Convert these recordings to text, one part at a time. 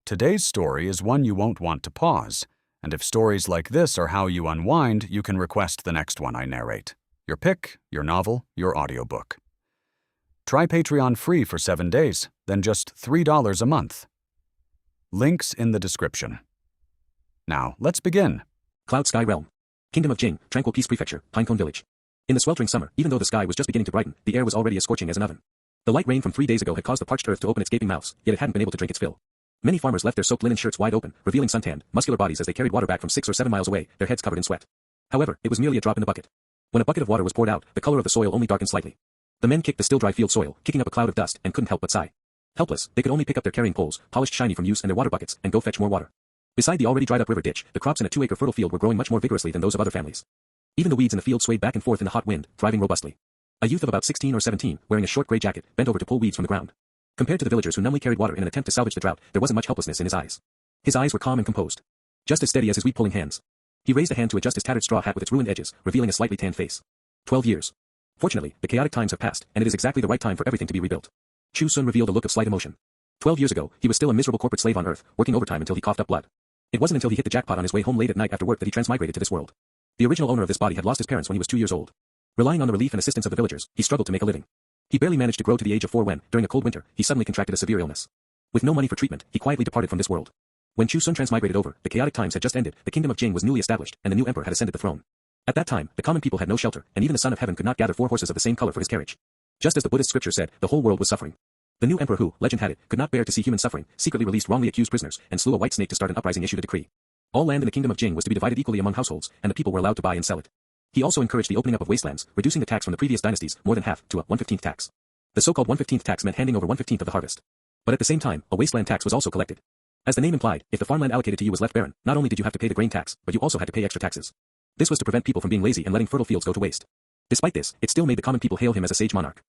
Today's story is one you won't want to pause, and if stories like this are how you unwind, you can request the next one I narrate. Your pick, your novel, your audiobook. Try Patreon free for 7 days, then just $3 a month. Links in the description. Now, let's begin. Cloud Sky Realm. Kingdom of Jing, Tranquil Peace Prefecture, Pinecone Village. In the sweltering summer, even though the sky was just beginning to brighten, the air was already as scorching as an oven. The light rain from 3 days ago had caused the parched earth to open its gaping mouths, yet it hadn't been able to drink its fill. Many farmers left their soaked linen shirts wide open, revealing suntanned, muscular bodies as they carried water back from 6 or 7 miles away, their heads covered in sweat. However, it was merely a drop in the bucket. When a bucket of water was poured out, the color of the soil only darkened slightly. The men kicked the still dry field soil, kicking up a cloud of dust, and couldn't help but sigh. Helpless, they could only pick up their carrying poles, polished shiny from use and their water buckets, and go fetch more water. Beside the already dried up river ditch, the crops in a 2-acre fertile field were growing much more vigorously than those of other families. Even the weeds in the field swayed back and forth in the hot wind, thriving robustly. A youth of about 16 or 17, wearing a short gray jacket, bent over to pull weeds from the ground. Compared to the villagers who numbly carried water in an attempt to salvage the drought, there wasn't much helplessness in his eyes. His eyes were calm and composed. Just as steady as his wheat-pulling hands. He raised a hand to adjust his tattered straw hat with its ruined edges, revealing a slightly tanned face. 12 years. Fortunately, the chaotic times have passed, and it is exactly the right time for everything to be rebuilt. Chu Xun revealed a look of slight emotion. 12 years ago, he was still a miserable corporate slave on Earth, working overtime until he coughed up blood. It wasn't until he hit the jackpot on his way home late at night after work that he transmigrated to this world. The original owner of this body had lost his parents when he was 2 years old. Relying on the relief and assistance of the villagers, he struggled to make a living. He barely managed to grow to the age of 4 when, during a cold winter, he suddenly contracted a severe illness. With no money for treatment, he quietly departed from this world. When Chu Xun transmigrated over, the chaotic times had just ended, the kingdom of Jing was newly established, and the new emperor had ascended the throne. At that time, the common people had no shelter, and even the son of heaven could not gather 4 horses of the same color for his carriage. Just as the Buddhist scripture said, the whole world was suffering. The new emperor who, legend had it, could not bear to see human suffering, secretly released wrongly accused prisoners, and slew a white snake to start an uprising, issued a decree. All land in the kingdom of Jing was to be divided equally among households, and the people were allowed to buy and sell it. He also encouraged the opening up of wastelands, reducing the tax from the previous dynasties, more than half, to a 1/15th tax. The so-called 1/15th tax meant handing over 1/15th of the harvest. But at the same time, a wasteland tax was also collected. As the name implied, if the farmland allocated to you was left barren, not only did you have to pay the grain tax, but you also had to pay extra taxes. This was to prevent people from being lazy and letting fertile fields go to waste. Despite this, it still made the common people hail him as a sage monarch.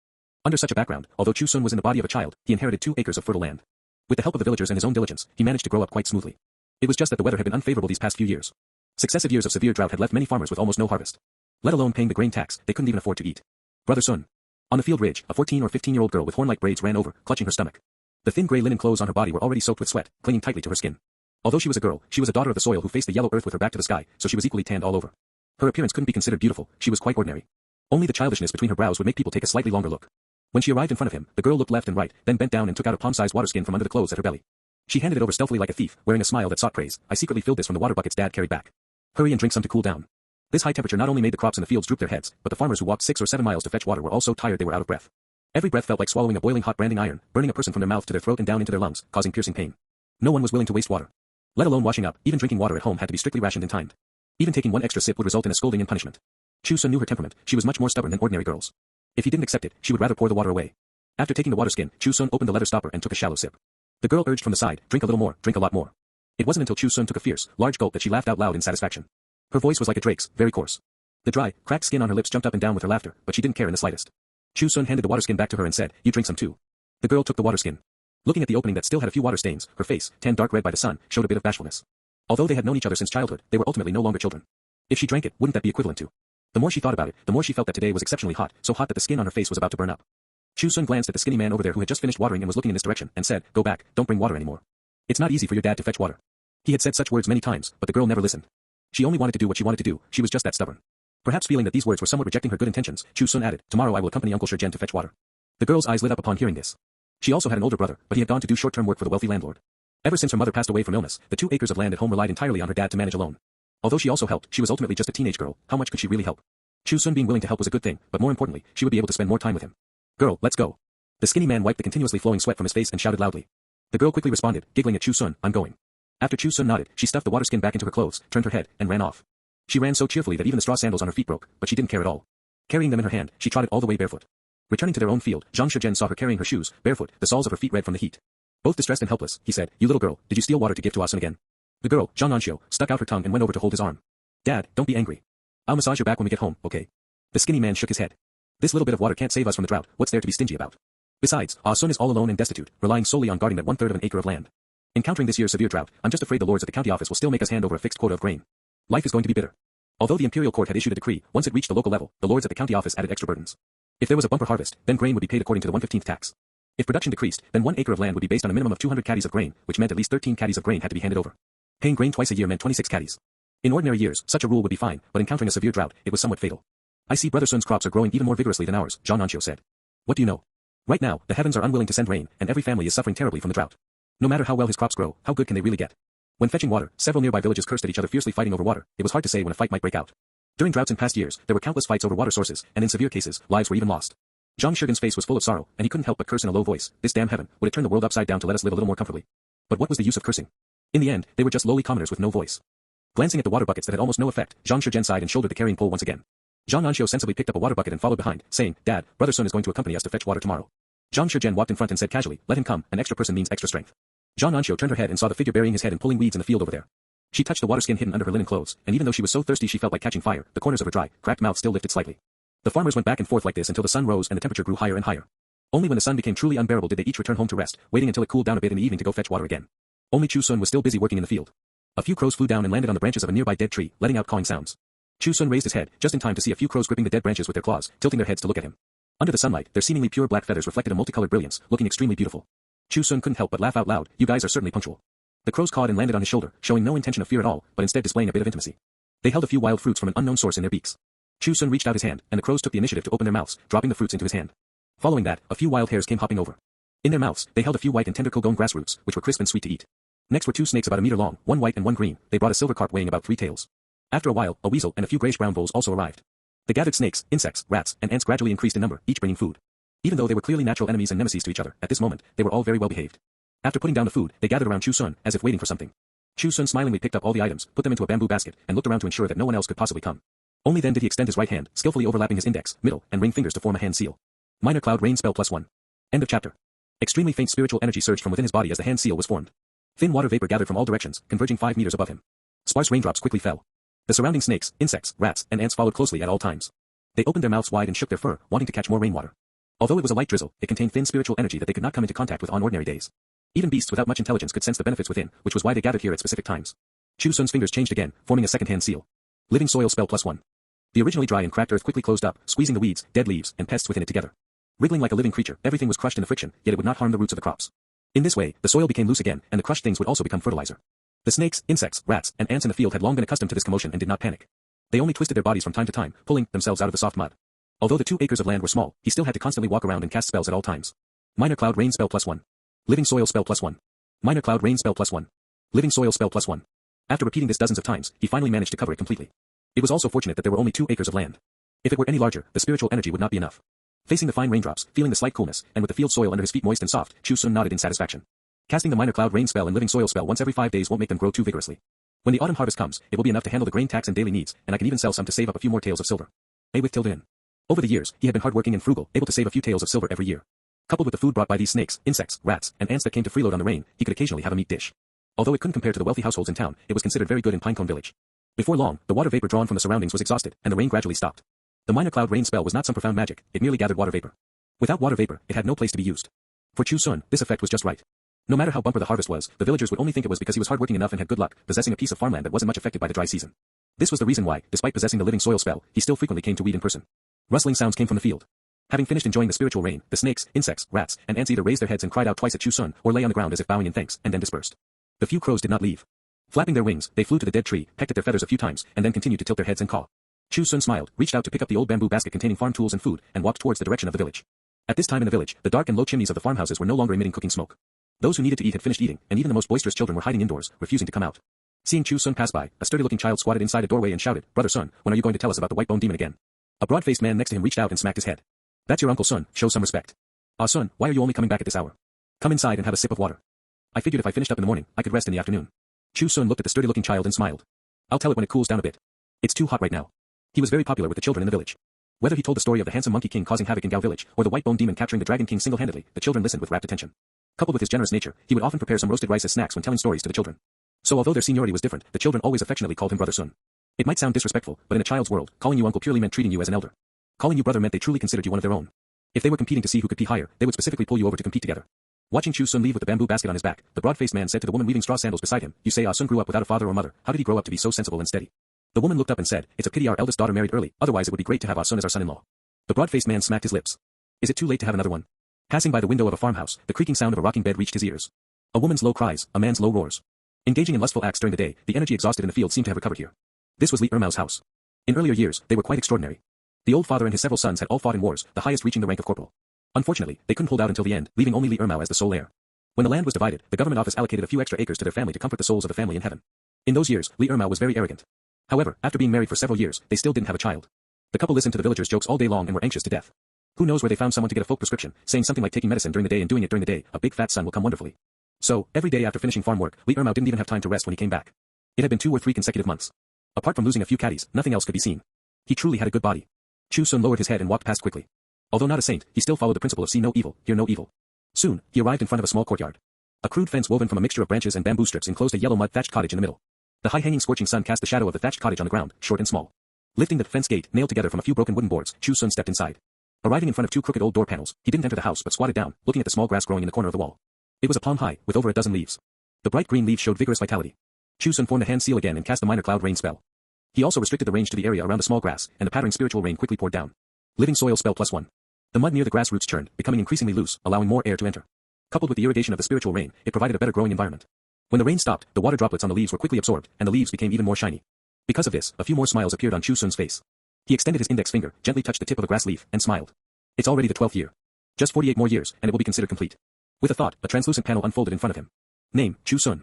Under such a background, although Chu Xun was in the body of a child, he inherited 2 acres of fertile land. With the help of the villagers and his own diligence, he managed to grow up quite smoothly. It was just that the weather had been unfavorable these past few years. Successive years of severe drought had left many farmers with almost no harvest. Let alone paying the grain tax, they couldn't even afford to eat. Brother Sun. On the field ridge, a 14 or 15-year-old girl with horn-like braids ran over, clutching her stomach. The thin gray linen clothes on her body were already soaked with sweat, clinging tightly to her skin. Although she was a girl, she was a daughter of the soil who faced the yellow earth with her back to the sky, so she was equally tanned all over. Her appearance couldn't be considered beautiful, she was quite ordinary. Only the childishness between her brows would make people take a slightly longer look. When she arrived in front of him, the girl looked left and right, then bent down and took out a palm-sized water skin from under the clothes at her belly. She handed it over stealthily like a thief, wearing a smile that sought praise. I secretly filled this from the water buckets Dad carried back. Hurry and drink some to cool down. This high temperature not only made the crops in the fields droop their heads, but the farmers who walked 6 or 7 miles to fetch water were all so tired they were out of breath. Every breath felt like swallowing a boiling hot branding iron, burning a person from their mouth to their throat and down into their lungs, causing piercing pain. No one was willing to waste water. Let alone washing up, even drinking water at home had to be strictly rationed and timed. Even taking 1 extra sip would result in a scolding and punishment. Chu Xun knew her temperament, she was much more stubborn than ordinary girls. If he didn't accept it, she would rather pour the water away. After taking the water skin, Chu Xun opened the leather stopper and took a shallow sip. The girl urged from the side, drink a little more, drink a lot more. It wasn't until Chu Xun took a fierce, large gulp that she laughed out loud in satisfaction. Her voice was like a drake's, very coarse. The dry, cracked skin on her lips jumped up and down with her laughter, but she didn't care in the slightest. Chu Xun handed the water skin back to her and said, you drink some too. The girl took the water skin. Looking at the opening that still had a few water stains, her face, tanned dark red by the sun, showed a bit of bashfulness. Although they had known each other since childhood, they were ultimately no longer children. If she drank it, wouldn't that be equivalent to? The more she thought about it, the more she felt that today was exceptionally hot, so hot that the skin on her face was about to burn up. Chu Xun glanced at the skinny man over there who had just finished watering and was looking in this direction, and said, go back, don't bring water anymore. It's not easy for your dad to fetch water. He had said such words many times, but the girl never listened. She only wanted to do what she wanted to do, she was just that stubborn. Perhaps feeling that these words were somewhat rejecting her good intentions, Chu Xun added, tomorrow I will accompany Uncle Shurjen to fetch water. The girl's eyes lit up upon hearing this. She also had an older brother, but he had gone to do short-term work for the wealthy landlord. Ever since her mother passed away from illness, the 2 acres of land at home relied entirely on her dad to manage alone. Although she also helped, she was ultimately just a teenage girl, how much could she really help? Chu Xun being willing to help was a good thing, but more importantly, she would be able to spend more time with him. Girl, let's go. The skinny man wiped the continuously flowing sweat from his face and shouted loudly. The girl quickly responded, giggling at Chu Xun, I'm going. After Chu Xun nodded, she stuffed the water skin back into her clothes, turned her head, and ran off. She ran so cheerfully that even the straw sandals on her feet broke, but she didn't care at all. Carrying them in her hand, she trotted all the way barefoot. Returning to their own field, Zhang Shizhen saw her carrying her shoes, barefoot, the soles of her feet red from the heat. Both distressed and helpless, he said, you little girl, did you steal water to give to An Xiu again? The girl, An Xiu, stuck out her tongue and went over to hold his arm. Dad, don't be angry. I'll massage your back when we get home, okay? The skinny man shook his head. This little bit of water can't save us from the drought, what's there to be stingy about? Besides, An Xiu is all alone and destitute, relying solely on guarding that 1/3 of an acre of land. Encountering this year's severe drought, I'm just afraid the lords at the county office will still make us hand over a fixed quota of grain. Life is going to be bitter. Although the imperial court had issued a decree, once it reached the local level, the lords at the county office added extra burdens. If there was a bumper harvest, then grain would be paid according to the 1/15th tax. If production decreased, then 1 acre of land would be based on a minimum of 200 caddies of grain, which meant at least 13 caddies of grain had to be handed over. Paying grain twice a year meant 26 caddies. In ordinary years, such a rule would be fine, but encountering a severe drought, it was somewhat fatal. I see Brother Sun's crops are growing even more vigorously than ours, An Xiu said. What do you know? Right now, the heavens are unwilling to send rain, and every family is suffering terribly from the drought. No matter how well his crops grow, how good can they really get? When fetching water, several nearby villages cursed at each other fiercely fighting over water. It was hard to say when a fight might break out. During droughts in past years, there were countless fights over water sources, and in severe cases, lives were even lost. Zhang Shurgan's face was full of sorrow, and he couldn't help but curse in a low voice. This damn heaven, would it turn the world upside down to let us live a little more comfortably? But what was the use of cursing? In the end, they were just lowly commoners with no voice. Glancing at the water buckets that had almost no effect, Zhang Shurgan sighed and shouldered the carrying pole once again. An Xiu sensibly picked up a water bucket and followed behind, saying, Dad, Brother Sun is going to accompany us to fetch water tomorrow. Zhang Shurgan walked in front and said casually, Let him come, an extra person means extra strength. An Xiu turned her head and saw the figure burying his head and pulling weeds in the field over there. She touched the water skin hidden under her linen clothes, and even though she was so thirsty she felt like catching fire, the corners of her dry, cracked mouth still lifted slightly. The farmers went back and forth like this until the sun rose and the temperature grew higher and higher. Only when the sun became truly unbearable did they each return home to rest, waiting until it cooled down a bit in the evening to go fetch water again. Only Chu Xun was still busy working in the field. A few crows flew down and landed on the branches of a nearby dead tree, letting out cawing sounds. Chu Xun raised his head, just in time to see a few crows gripping the dead branches with their claws, tilting their heads to look at him. Under the sunlight, their seemingly pure black feathers reflected a multicolored brilliance, looking extremely beautiful. Chu Xun couldn't help but laugh out loud. You guys are certainly punctual. The crows cawed and landed on his shoulder, showing no intention of fear at all, but instead displaying a bit of intimacy. They held a few wild fruits from an unknown source in their beaks. Chu Xun reached out his hand, and the crows took the initiative to open their mouths, dropping the fruits into his hand. Following that, a few wild hares came hopping over. In their mouths, they held a few white and tender kogon grass roots, which were crisp and sweet to eat. Next were 2 snakes about a meter long, one white and one green. They brought a silver carp weighing about 3 taels. After a while, a weasel and a few grayish-brown voles also arrived. The gathered snakes, insects, rats, and ants gradually increased in number, each bringing food. Even though they were clearly natural enemies and nemesis to each other, at this moment, they were all very well behaved. After putting down the food, they gathered around Chu Xun, as if waiting for something. Chu Xun smilingly picked up all the items, put them into a bamboo basket, and looked around to ensure that no one else could possibly come. Only then did he extend his right hand, skillfully overlapping his index, middle, and ring fingers to form a hand seal. Minor cloud rain spell +1. End of chapter. Extremely faint spiritual energy surged from within his body as the hand seal was formed. Thin water vapor gathered from all directions, converging 5 meters above him. Sparse raindrops quickly fell. The surrounding snakes, insects, rats, and ants followed closely at all times. They opened their mouths wide and shook their fur, wanting to catch more rainwater. Although it was a light drizzle, it contained thin spiritual energy that they could not come into contact with on ordinary days. Even beasts without much intelligence could sense the benefits within, which was why they gathered here at specific times. Chu Xun's fingers changed again, forming a second hand seal. Living soil spell +1. The originally dry and cracked earth quickly closed up, squeezing the weeds, dead leaves, and pests within it together. Wriggling like a living creature, everything was crushed in the friction, yet it would not harm the roots of the crops. In this way, the soil became loose again, and the crushed things would also become fertilizer. The snakes, insects, rats, and ants in the field had long been accustomed to this commotion and did not panic. They only twisted their bodies from time to time, pulling themselves out of the soft mud. Although the 2 acres of land were small, he still had to constantly walk around and cast spells at all times. Minor cloud rain spell +1. Living soil spell +1. Minor cloud rain spell +1. Living soil spell +1. After repeating this dozens of times, he finally managed to cover it completely. It was also fortunate that there were only 2 acres of land. If it were any larger, the spiritual energy would not be enough. Facing the fine raindrops, feeling the slight coolness, and with the field soil under his feet moist and soft, Chu Xun nodded in satisfaction. Casting the minor cloud rain spell and living soil spell once every 5 days won't make them grow too vigorously. When the autumn harvest comes, it will be enough to handle the grain tax and daily needs, and I can even sell some to save up a few more taels of silver. With tilde in. Over the years, he had been hardworking and frugal, able to save a few taels of silver every year. Coupled with the food brought by these snakes, insects, rats, and ants that came to freeload on the rain, he could occasionally have a meat dish. Although it couldn't compare to the wealthy households in town, it was considered very good in Pinecone Village. Before long, the water vapor drawn from the surroundings was exhausted, and the rain gradually stopped. The minor cloud rain spell was not some profound magic, it merely gathered water vapor. Without water vapor, it had no place to be used. For Chu Xun, this effect was just right. No matter how bumper the harvest was, the villagers would only think it was because he was hardworking enough and had good luck, possessing a piece of farmland that wasn't much affected by the dry season. This was the reason why, despite possessing the living soil spell, he still frequently came to weed in person. Rustling sounds came from the field. Having finished enjoying the spiritual rain, the snakes, insects, rats, and ants either raised their heads and cried out twice at Chu Xun, or lay on the ground as if bowing in thanks, and then dispersed. The few crows did not leave. Flapping their wings, they flew to the dead tree, pecked at their feathers a few times, and then continued to tilt their heads and caw. Chu Xun smiled, reached out to pick up the old bamboo basket containing farm tools and food, and walked towards the direction of the village. At this time in the village, the dark and low chimneys of the farmhouses were no longer emitting cooking smoke. Those who needed to eat had finished eating, and even the most boisterous children were hiding indoors, refusing to come out. Seeing Chu Xun pass by, a sturdy-looking child squatted inside a doorway and shouted, Brother Sun, when are you going to tell us about the white-bone demon again? A broad-faced man next to him reached out and smacked his head. That's your Uncle Sun, show some respect. Sun, why are you only coming back at this hour? Come inside and have a sip of water. I figured if I finished up in the morning, I could rest in the afternoon. Chu Xun looked at the sturdy-looking child and smiled. I'll tell it when it cools down a bit. It's too hot right now. He was very popular with the children in the village. Whether he told the story of the handsome monkey king causing havoc in Gao village, or the white-bone demon capturing the dragon king single-handedly, the children listened with rapt attention. Coupled with his generous nature, he would often prepare some roasted rice as snacks when telling stories to the children. So although their seniority was different, the children always affectionately called him Brother Sun. It might sound disrespectful, but in a child's world, calling you uncle purely meant treating you as an elder. Calling you brother meant they truly considered you one of their own. If they were competing to see who could pee higher, they would specifically pull you over to compete together. Watching Chu Xun leave with the bamboo basket on his back, the broad-faced man said to the woman weaving straw sandals beside him, You say Sun grew up without a father or mother, how did he grow up to be so sensible and steady? The woman looked up and said, It's a pity our eldest daughter married early, otherwise it would be great to have Sun as our son-in-law. The broad-faced man smacked his lips. Is it too late to have another one? Passing by the window of a farmhouse, the creaking sound of a rocking bed reached his ears. A woman's low cries, a man's low roars. Engaging in lustful acts during the day, the energy exhausted in the field seemed to have recovered here. This was Li Ermao's house. In earlier years, they were quite extraordinary. The old father and his several sons had all fought in wars, the highest reaching the rank of corporal. Unfortunately, they couldn't hold out until the end, leaving only Li Ermao as the sole heir. When the land was divided, the government office allocated a few extra acres to their family to comfort the souls of the family in heaven. In those years, Li Ermao was very arrogant. However, after being married for several years, they still didn't have a child. The couple listened to the villagers' jokes all day long and were anxious to death. Who knows where they found someone to get a folk prescription, saying something like taking medicine during the day and doing it during the day, a big fat son will come wonderfully. So, every day after finishing farm work, Li Ermao didn't even have time to rest when he came back. It had been 2 or 3 consecutive months. Apart from losing a few caddies, nothing else could be seen. He truly had a good body. Chu Xun lowered his head and walked past quickly. Although not a saint, he still followed the principle of see no evil, hear no evil. Soon, he arrived in front of a small courtyard. A crude fence woven from a mixture of branches and bamboo strips enclosed a yellow mud thatched cottage in the middle. The high-hanging scorching sun cast the shadow of the thatched cottage on the ground, short and small. Lifting the fence gate, nailed together from a few broken wooden boards, Chu Xun stepped inside. Arriving in front of 2 crooked old door panels, he didn't enter the house but squatted down, looking at the small grass growing in the corner of the wall. It was a palm high, with over a dozen leaves. The bright green leaves showed vigorous vitality. Chu Xun formed the hand seal again and cast the minor cloud rain spell. He also restricted the range to the area around the small grass, and the pattering spiritual rain quickly poured down. Living soil spell +1. The mud near the grass roots churned, becoming increasingly loose, allowing more air to enter. Coupled with the irrigation of the spiritual rain, it provided a better growing environment. When the rain stopped, the water droplets on the leaves were quickly absorbed, and the leaves became even more shiny. Because of this, a few more smiles appeared on Chu Xun's face. He extended his index finger, gently touched the tip of a grass leaf, and smiled. It's already the 12th year. Just 48 more years, and it will be considered complete. With a thought, a translucent panel unfolded in front of him. Name, Chu Xun.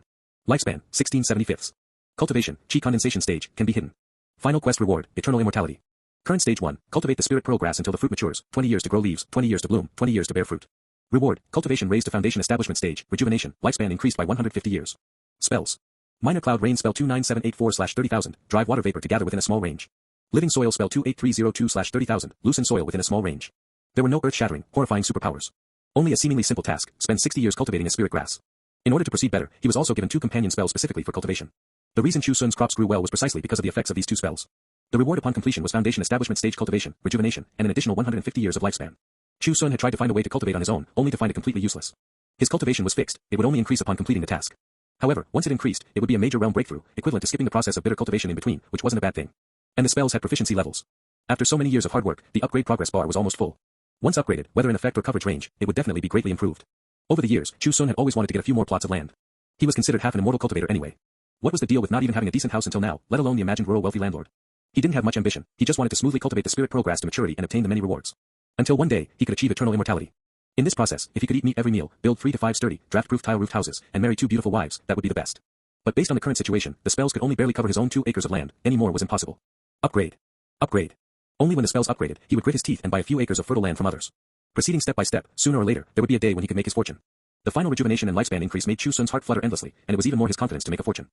Lifespan, 1675. Cultivation, Qi condensation stage, can be hidden. Final quest reward, eternal immortality. Current stage 1, cultivate the spirit pearl grass until the fruit matures, 20 years to grow leaves, 20 years to bloom, 20 years to bear fruit. Reward, cultivation raised to foundation establishment stage, rejuvenation, lifespan increased by 150 years. Spells. Minor cloud rain spell 29784/30,000, drive water vapor to gather within a small range. Living soil spell 28302/30,000, loosen soil within a small range. There were no earth-shattering, horrifying superpowers. Only a seemingly simple task, spend 60 years cultivating a spirit grass. In order to proceed better, he was also given 2 companion spells specifically for cultivation. The reason Chu Xun's crops grew well was precisely because of the effects of these 2 spells. The reward upon completion was foundation establishment stage cultivation, rejuvenation, and an additional 150 years of lifespan. Chu Xun had tried to find a way to cultivate on his own, only to find it completely useless. His cultivation was fixed, it would only increase upon completing the task. However, once it increased, it would be a major realm breakthrough, equivalent to skipping the process of bitter cultivation in between, which wasn't a bad thing. And the spells had proficiency levels. After so many years of hard work, the upgrade progress bar was almost full. Once upgraded, whether in effect or coverage range, it would definitely be greatly improved. Over the years, Chu Xun had always wanted to get a few more plots of land. He was considered half an immortal cultivator anyway. What was the deal with not even having a decent house until now, let alone the imagined rural wealthy landlord? He didn't have much ambition, he just wanted to smoothly cultivate the spirit pearl grass to maturity and obtain the many rewards. Until one day, he could achieve eternal immortality. In this process, if he could eat meat every meal, build 3 to 5 sturdy, draft-proof tile-roofed houses, and marry 2 beautiful wives, that would be the best. But based on the current situation, the spells could only barely cover his own 2 acres of land, any more was impossible. Upgrade. Upgrade. Only when the spells upgraded, he would grit his teeth and buy a few acres of fertile land from others. Proceeding step by step, sooner or later, there would be a day when he could make his fortune. The final rejuvenation and lifespan increase made Chu Xun's heart flutter endlessly, and it was even more his confidence to make a fortune.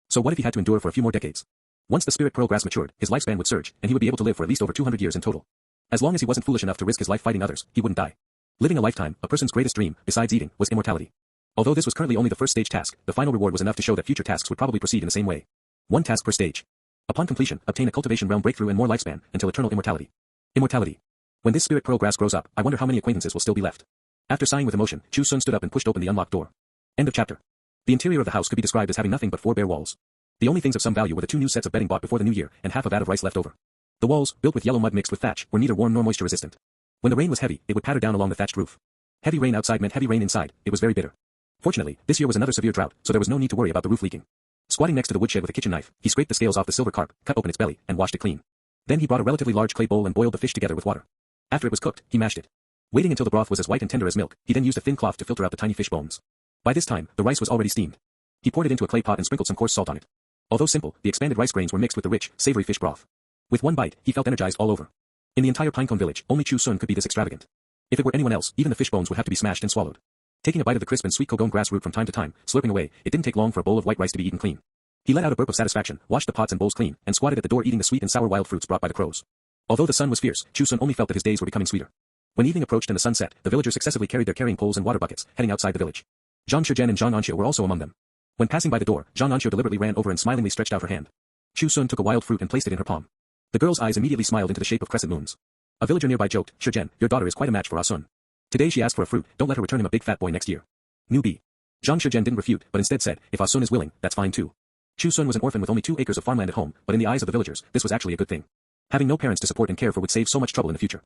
So what if he had to endure for a few more decades? Once the spirit pearl grass matured, his lifespan would surge, and he would be able to live for at least over 200 years in total. As long as he wasn't foolish enough to risk his life fighting others, he wouldn't die. Living a lifetime, a person's greatest dream, besides eating, was immortality. Although this was currently only the first stage task, the final reward was enough to show that future tasks would probably proceed in the same way. 1 task per stage. Upon completion, obtain a cultivation realm breakthrough and more lifespan, until eternal immortality. Immortality. When this spirit pearl grass grows up, I wonder how many acquaintances will still be left. After sighing with emotion, Chu Xun stood up and pushed open the unlocked door. End of chapter. The interior of the house could be described as having nothing but 4 bare walls. The only things of some value were the 2 new sets of bedding bought before the new year, and half a vat of rice left over. The walls, built with yellow mud mixed with thatch, were neither warm nor moisture resistant. When the rain was heavy, it would patter down along the thatched roof. Heavy rain outside meant heavy rain inside, it was very bitter. Fortunately, this year was another severe drought, so there was no need to worry about the roof leaking. Squatting next to the woodshed with a kitchen knife, he scraped the scales off the silver carp, cut open its belly, and washed it clean. Then he brought a relatively large clay bowl and boiled the fish together with water. After it was cooked, he mashed it. Waiting until the broth was as white and tender as milk, he then used a thin cloth to filter out the tiny fish bones. By this time, the rice was already steamed. He poured it into a clay pot and sprinkled some coarse salt on it. Although simple, the expanded rice grains were mixed with the rich, savory fish broth. With one bite, he felt energized all over. In the entire Pinecone Village, only Chu Xun could be this extravagant. If it were anyone else, even the fish bones would have to be smashed and swallowed. Taking a bite of the crisp and sweet kogone grass root from time to time, slurping away, it didn't take long for a bowl of white rice to be eaten clean. He let out a burp of satisfaction, washed the pots and bowls clean, and squatted at the door eating the sweet and sour wild fruits brought by the crows. Although the sun was fierce, Chu Xun only felt that his days were becoming sweeter. When evening approached and the sun set, the villagers successively carried their carrying poles and water buckets, heading outside the village. Zhang Shizhen and An Xiu were also among them. When passing by the door, An Xiu deliberately ran over and smilingly stretched out her hand. Chu Xun took a wild fruit and placed it in her palm. The girl's eyes immediately smiled into the shape of crescent moons. A villager nearby joked, "Shizhen, your daughter is quite a match for Ah Sun. Today she asked for a fruit, don't let her return him a big fat boy next year." Newbie. Zhang Shizhen didn't refute, but instead said, "If Ah Sun is willing, that's fine too." Chu Xun was an orphan with only 2 acres of farmland at home, but in the eyes of the villagers, this was actually a good thing. Having no parents to support and care for would save so much trouble in the future.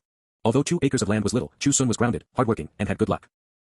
Although 2 acres of land was little, Chu Xun was grounded, hardworking, and had good luck.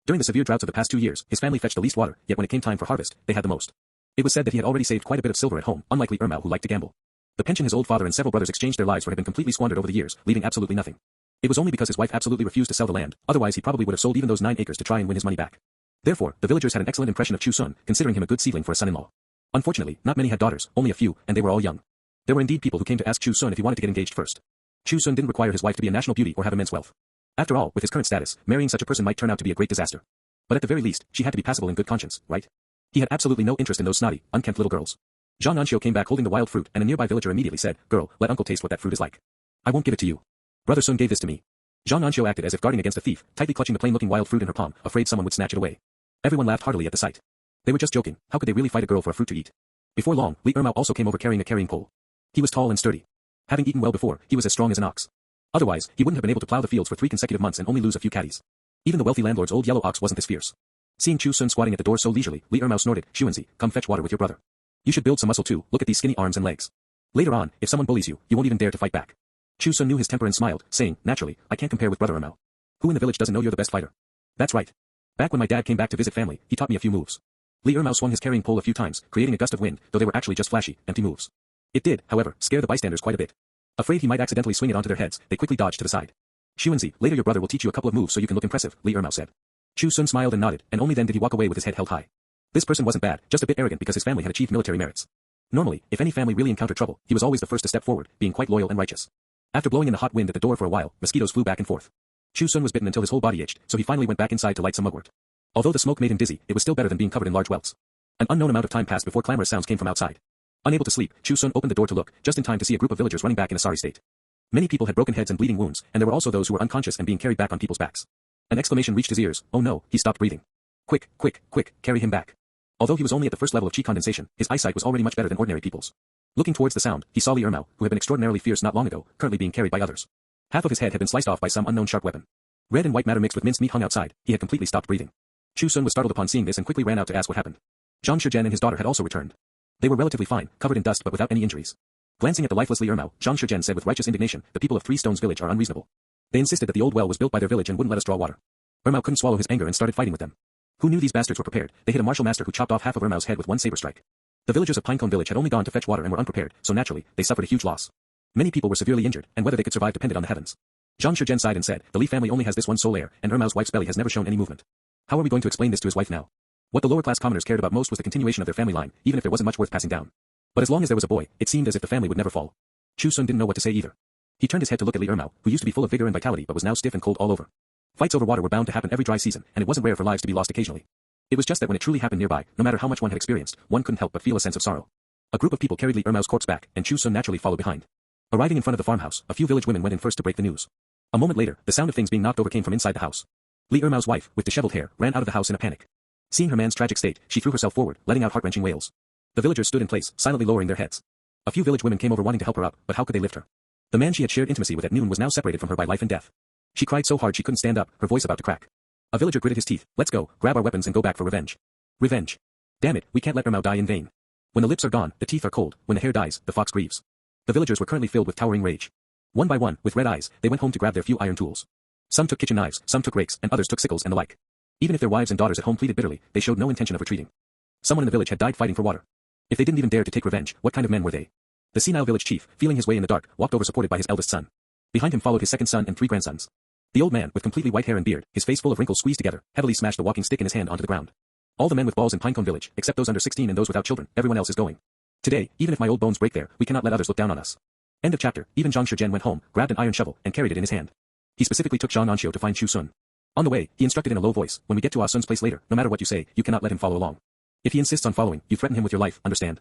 During the severe droughts of the past 2 years, his family fetched the least water, yet when it came time for harvest, they had the most. It was said that he had already saved quite a bit of silver at home, unlike Li Ermao who liked to gamble. The pension his old father and several brothers exchanged their lives for had been completely squandered over the years, leaving absolutely nothing. It was only because his wife absolutely refused to sell the land, otherwise he probably would have sold even those 9 acres to try and win his money back. Therefore, the villagers had an excellent impression of Chu Xun, considering him a good seedling for a son-in-law. Unfortunately, not many had daughters, only a few, and they were all young. There were indeed people who came to ask Chu Xun if he wanted to get engaged first. Chu Xun didn't require his wife to be a national beauty or have immense wealth. After all, with his current status, marrying such a person might turn out to be a great disaster. But at the very least, she had to be passable in good conscience, right? He had absolutely no interest in those snotty, unkempt little girls. An Xiu came back holding the wild fruit, and a nearby villager immediately said, "Girl, let uncle taste what that fruit is like." "I won't give it to you. Brother Sun gave this to me." An Xiu acted as if guarding against a thief, tightly clutching the plain-looking wild fruit in her palm, afraid someone would snatch it away. Everyone laughed heartily at the sight. They were just joking, how could they really fight a girl for a fruit to eat? Before long, Li Ermao also came over carrying a carrying pole. He was tall and sturdy. Having eaten well before, he was as strong as an ox. Otherwise, he wouldn't have been able to plow the fields for 3 consecutive months and only lose a few caddies. Even the wealthy landlord's old yellow ox wasn't this fierce. Seeing Chu Xun squatting at the door so leisurely, Li Ermao snorted, "Xuanzi, come fetch water with your brother. You should build some muscle too, look at these skinny arms and legs. Later on, if someone bullies you, you won't even dare to fight back." Chu Xun knew his temper and smiled, saying, "Naturally, I can't compare with brother Ermao. Who in the village doesn't know you're the best fighter?" "That's right. Back when my dad came back to visit family, he taught me a few moves." Li Ermao swung his carrying pole a few times, creating a gust of wind, though they were actually just flashy, empty moves. It did, however, scare the bystanders quite a bit. Afraid he might accidentally swing it onto their heads, they quickly dodged to the side. "Xuanzi, later your brother will teach you a couple of moves so you can look impressive," Li Ermao said. Chu Xun smiled and nodded, and only then did he walk away with his head held high. This person wasn't bad, just a bit arrogant because his family had achieved military merits. Normally, if any family really encountered trouble, he was always the first to step forward, being quite loyal and righteous. After blowing in the hot wind at the door for a while, mosquitoes flew back and forth. Chu Xun was bitten until his whole body itched, so he finally went back inside to light some mugwort. Although the smoke made him dizzy, it was still better than being covered in large welts. An unknown amount of time passed before clamorous sounds came from outside. Unable to sleep, Chu Xun opened the door to look, just in time to see a group of villagers running back in a sorry state. Many people had broken heads and bleeding wounds, and there were also those who were unconscious and being carried back on people's backs. An exclamation reached his ears, "Oh no," he stopped breathing. "Quick, quick, quick, carry him back." Although he was only at the first level of chi condensation, his eyesight was already much better than ordinary people's. Looking towards the sound, he saw Li Ermao, who had been extraordinarily fierce not long ago, currently being carried by others. Half of his head had been sliced off by some unknown sharp weapon. Red and white matter mixed with minced meat hung outside, he had completely stopped breathing. Chu Xun was startled upon seeing this and quickly ran out to ask what happened. An Xiu and his daughter had also returned. They were relatively fine, covered in dust but without any injuries. Glancing at the lifeless Li Ermao, An Xiu said with righteous indignation, "The people of Three Stones Village are unreasonable. They insisted that the old well was built by their village and wouldn't let us draw water." Ermao couldn't swallow his anger and started fighting with them. Who knew these bastards were prepared? They hit a martial master who chopped off half of Ermao's head with one saber strike. The villagers of Pinecone Village had only gone to fetch water and were unprepared, so naturally, they suffered a huge loss. Many people were severely injured, and whether they could survive depended on the heavens. An Xiu sighed and said, "The Li family only has this one sole heir, and Ermao's wife's belly has never shown any movement. How are we going to explain this to his wife now?" What the lower-class commoners cared about most was the continuation of their family line, even if there wasn't much worth passing down. But as long as there was a boy, it seemed as if the family would never fall. Chu Xun didn't know what to say either. He turned his head to look at Li Ermao, who used to be full of vigor and vitality but was now stiff and cold all over. Fights over water were bound to happen every dry season, and it wasn't rare for lives to be lost occasionally. It was just that when it truly happened nearby, no matter how much one had experienced, one couldn't help but feel a sense of sorrow. A group of people carried Li Ermao's corpse back, and Chu Xun naturally followed behind. Arriving in front of the farmhouse, a few village women went in first to break the news. A moment later, the sound of things being knocked over came from inside the house. Li Ermao's wife, with disheveled hair, ran out of the house in a panic. Seeing her man's tragic state, she threw herself forward, letting out heart-wrenching wails. The villagers stood in place, silently lowering their heads. A few village women came over wanting to help her up, but how could they lift her? The man she had shared intimacy with at noon was now separated from her by life and death. She cried so hard she couldn't stand up, her voice about to crack. A villager gritted his teeth. "Let's go, grab our weapons and go back for revenge." Revenge. Damn it, we can't let Ermao die in vain. When the lips are gone, the teeth are cold. When the hair dies, the fox grieves. The villagers were currently filled with towering rage. One by one, with red eyes, they went home to grab their few iron tools. Some took kitchen knives, some took rakes, and others took sickles and the like. Even if their wives and daughters at home pleaded bitterly, they showed no intention of retreating. Someone in the village had died fighting for water. If they didn't even dare to take revenge, what kind of men were they? The senile village chief, feeling his way in the dark, walked over supported by his eldest son. Behind him followed his second son and 3 grandsons. The old man, with completely white hair and beard, his face full of wrinkles squeezed together, heavily smashed the walking stick in his hand onto the ground. All the men with balls in Pinecone Village, except those under 16 and those without children, everyone else is going. Today, even if my old bones break there, we cannot let others look down on us. End of chapter. Even An Xiu went home, grabbed an iron shovel, and carried it in his hand. He specifically took An Xiu to find Chu Xun. On the way, he instructed in a low voice, "When we get to Ah Sun's place later, no matter what you say, you cannot let him follow along. If he insists on following, you threaten him with your life, understand?"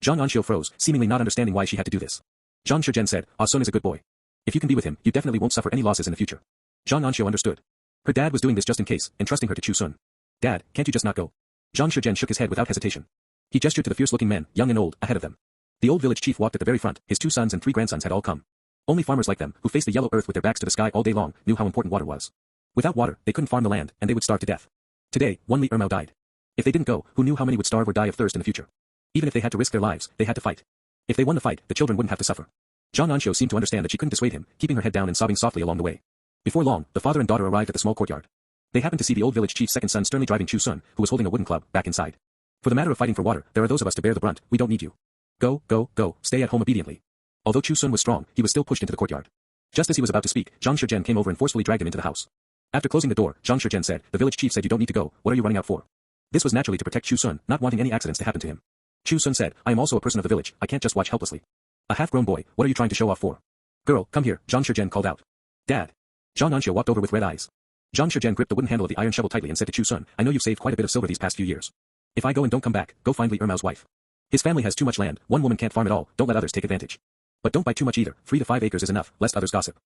An Xiu froze, seemingly not understanding why she had to do this. An Xiu said, "Ah Sun is a good boy. If you can be with him, you definitely won't suffer any losses in the future." An Xiu understood. Her dad was doing this just in case, entrusting her to Chu Xun. "Dad, can't you just not go?" An Xiu shook his head without hesitation. He gestured to the fierce-looking men, young and old, ahead of them. The old village chief walked at the very front, his 2 sons and 3 grandsons had all come. Only farmers like them, who faced the yellow earth with their backs to the sky all day long, knew how important water was. Without water, they couldn't farm the land, and they would starve to death. Today, 1 Li Ermao died. If they didn't go, who knew how many would starve or die of thirst in the future? Even if they had to risk their lives, they had to fight. If they won the fight, the children wouldn't have to suffer. An Xiu seemed to understand that she couldn't dissuade him, keeping her head down and sobbing softly along the way. Before long, the father and daughter arrived at the small courtyard. They happened to see the old village chief's second son sternly driving Chu Xun, who was holding a wooden club, back inside. For the matter of fighting for water, there are those of us to bear the brunt, we don't need you. Go, go, go, stay at home obediently. Although Chu Xun was strong, he was still pushed into the courtyard. Just as he was about to speak, An Xiu came over and forcefully dragged him into the house. After closing the door, An Xiu said, the village chief said you don't need to go, what are you running out for? This was naturally to protect Chu Xun, not wanting any accidents to happen to him. Chu Xun said, I am also a person of the village, I can't just watch helplessly. A half-grown boy, what are you trying to show off for? Girl, come here, An Xiu called out. Dad. An Xiu walked over with red eyes. An Xiu gripped the wooden handle of the iron shovel tightly and said to Chu Xun, I know you've saved quite a bit of silver these past few years. If I go and don't come back, go find Li Ermao's wife. His family has too much land, one woman can't farm it all, don't let others take advantage. But don't buy too much either, 3 to 5 acres is enough, lest others gossip.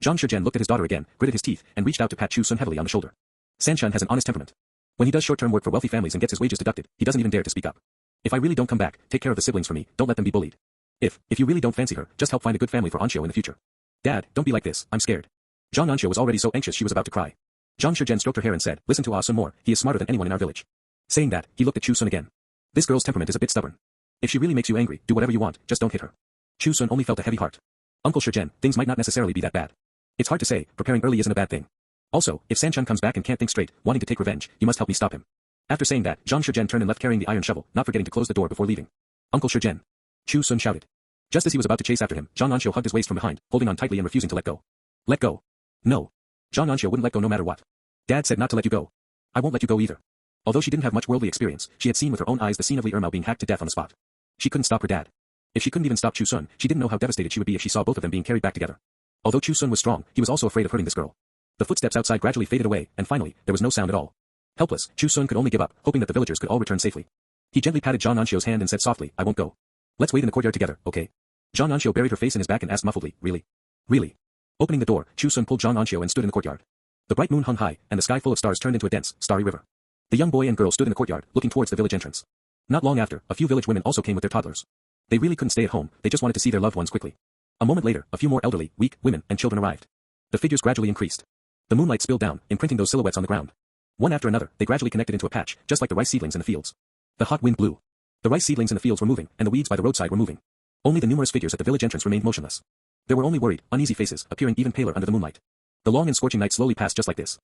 An Xiu looked at his daughter again, gritted his teeth, and reached out to pat Chu Xun heavily on the shoulder. Sanshun has an honest temperament. When he does short-term work for wealthy families and gets his wages deducted, he doesn't even dare to speak up. If I really don't come back, take care of the siblings for me, don't let them be bullied. If you really don't fancy her, just help find a good family for An Xiu in the future. Dad, don't be like this, I'm scared. An Xiu was already so anxious she was about to cry. An Xiu stroked her hair and said, listen to Ah Sun more, he is smarter than anyone in our village. Saying that, he looked at Chu Xun again. This girl's temperament is a bit stubborn. If she really makes you angry, do whatever you want, just don't hit her. Chu Xun only felt a heavy heart. Uncle Xiu, things might not necessarily be that bad. It's hard to say, preparing early isn't a bad thing. Also, if Sanshun comes back and can't think straight, wanting to take revenge, you must help me stop him. After saying that, An Xiu turned and left carrying the iron shovel, not forgetting to close the door before leaving. Uncle Xiu. Chu Xun shouted. Just as he was about to chase after him, An Xiu hugged his waist from behind, holding on tightly and refusing to let go. Let go. No. An Xiu wouldn't let go no matter what. Dad said not to let you go. I won't let you go either. Although she didn't have much worldly experience, she had seen with her own eyes the scene of Li Ermao being hacked to death on the spot. She couldn't stop her dad. If she couldn't even stop Chu Xun, she didn't know how devastated she would be if she saw both of them being carried back together. Although Chu Xun was strong, he was also afraid of hurting this girl. The footsteps outside gradually faded away, and finally, there was no sound at all. Helpless, Chu Xun could only give up, hoping that the villagers could all return safely. He gently patted An Xiu's hand and said softly, I won't go. Let's wait in the courtyard together, okay? An Xiu buried her face in his back and asked muffledly, really? Really? Opening the door, Chu Xun pulled An Xiu and stood in the courtyard. The bright moon hung high, and the sky full of stars turned into a dense, starry river. The young boy and girl stood in the courtyard, looking towards the village entrance. Not long after, a few village women also came with their toddlers. They really couldn't stay at home, they just wanted to see their loved ones quickly. A moment later, a few more elderly, weak women and children arrived. The figures gradually increased. The moonlight spilled down, imprinting those silhouettes on the ground. One after another, they gradually connected into a patch, just like the rice seedlings in the fields. The hot wind blew. The rice seedlings in the fields were moving, and the weeds by the roadside were moving. Only the numerous figures at the village entrance remained motionless. There were only worried, uneasy faces, appearing even paler under the moonlight. The long and scorching night slowly passed just like this.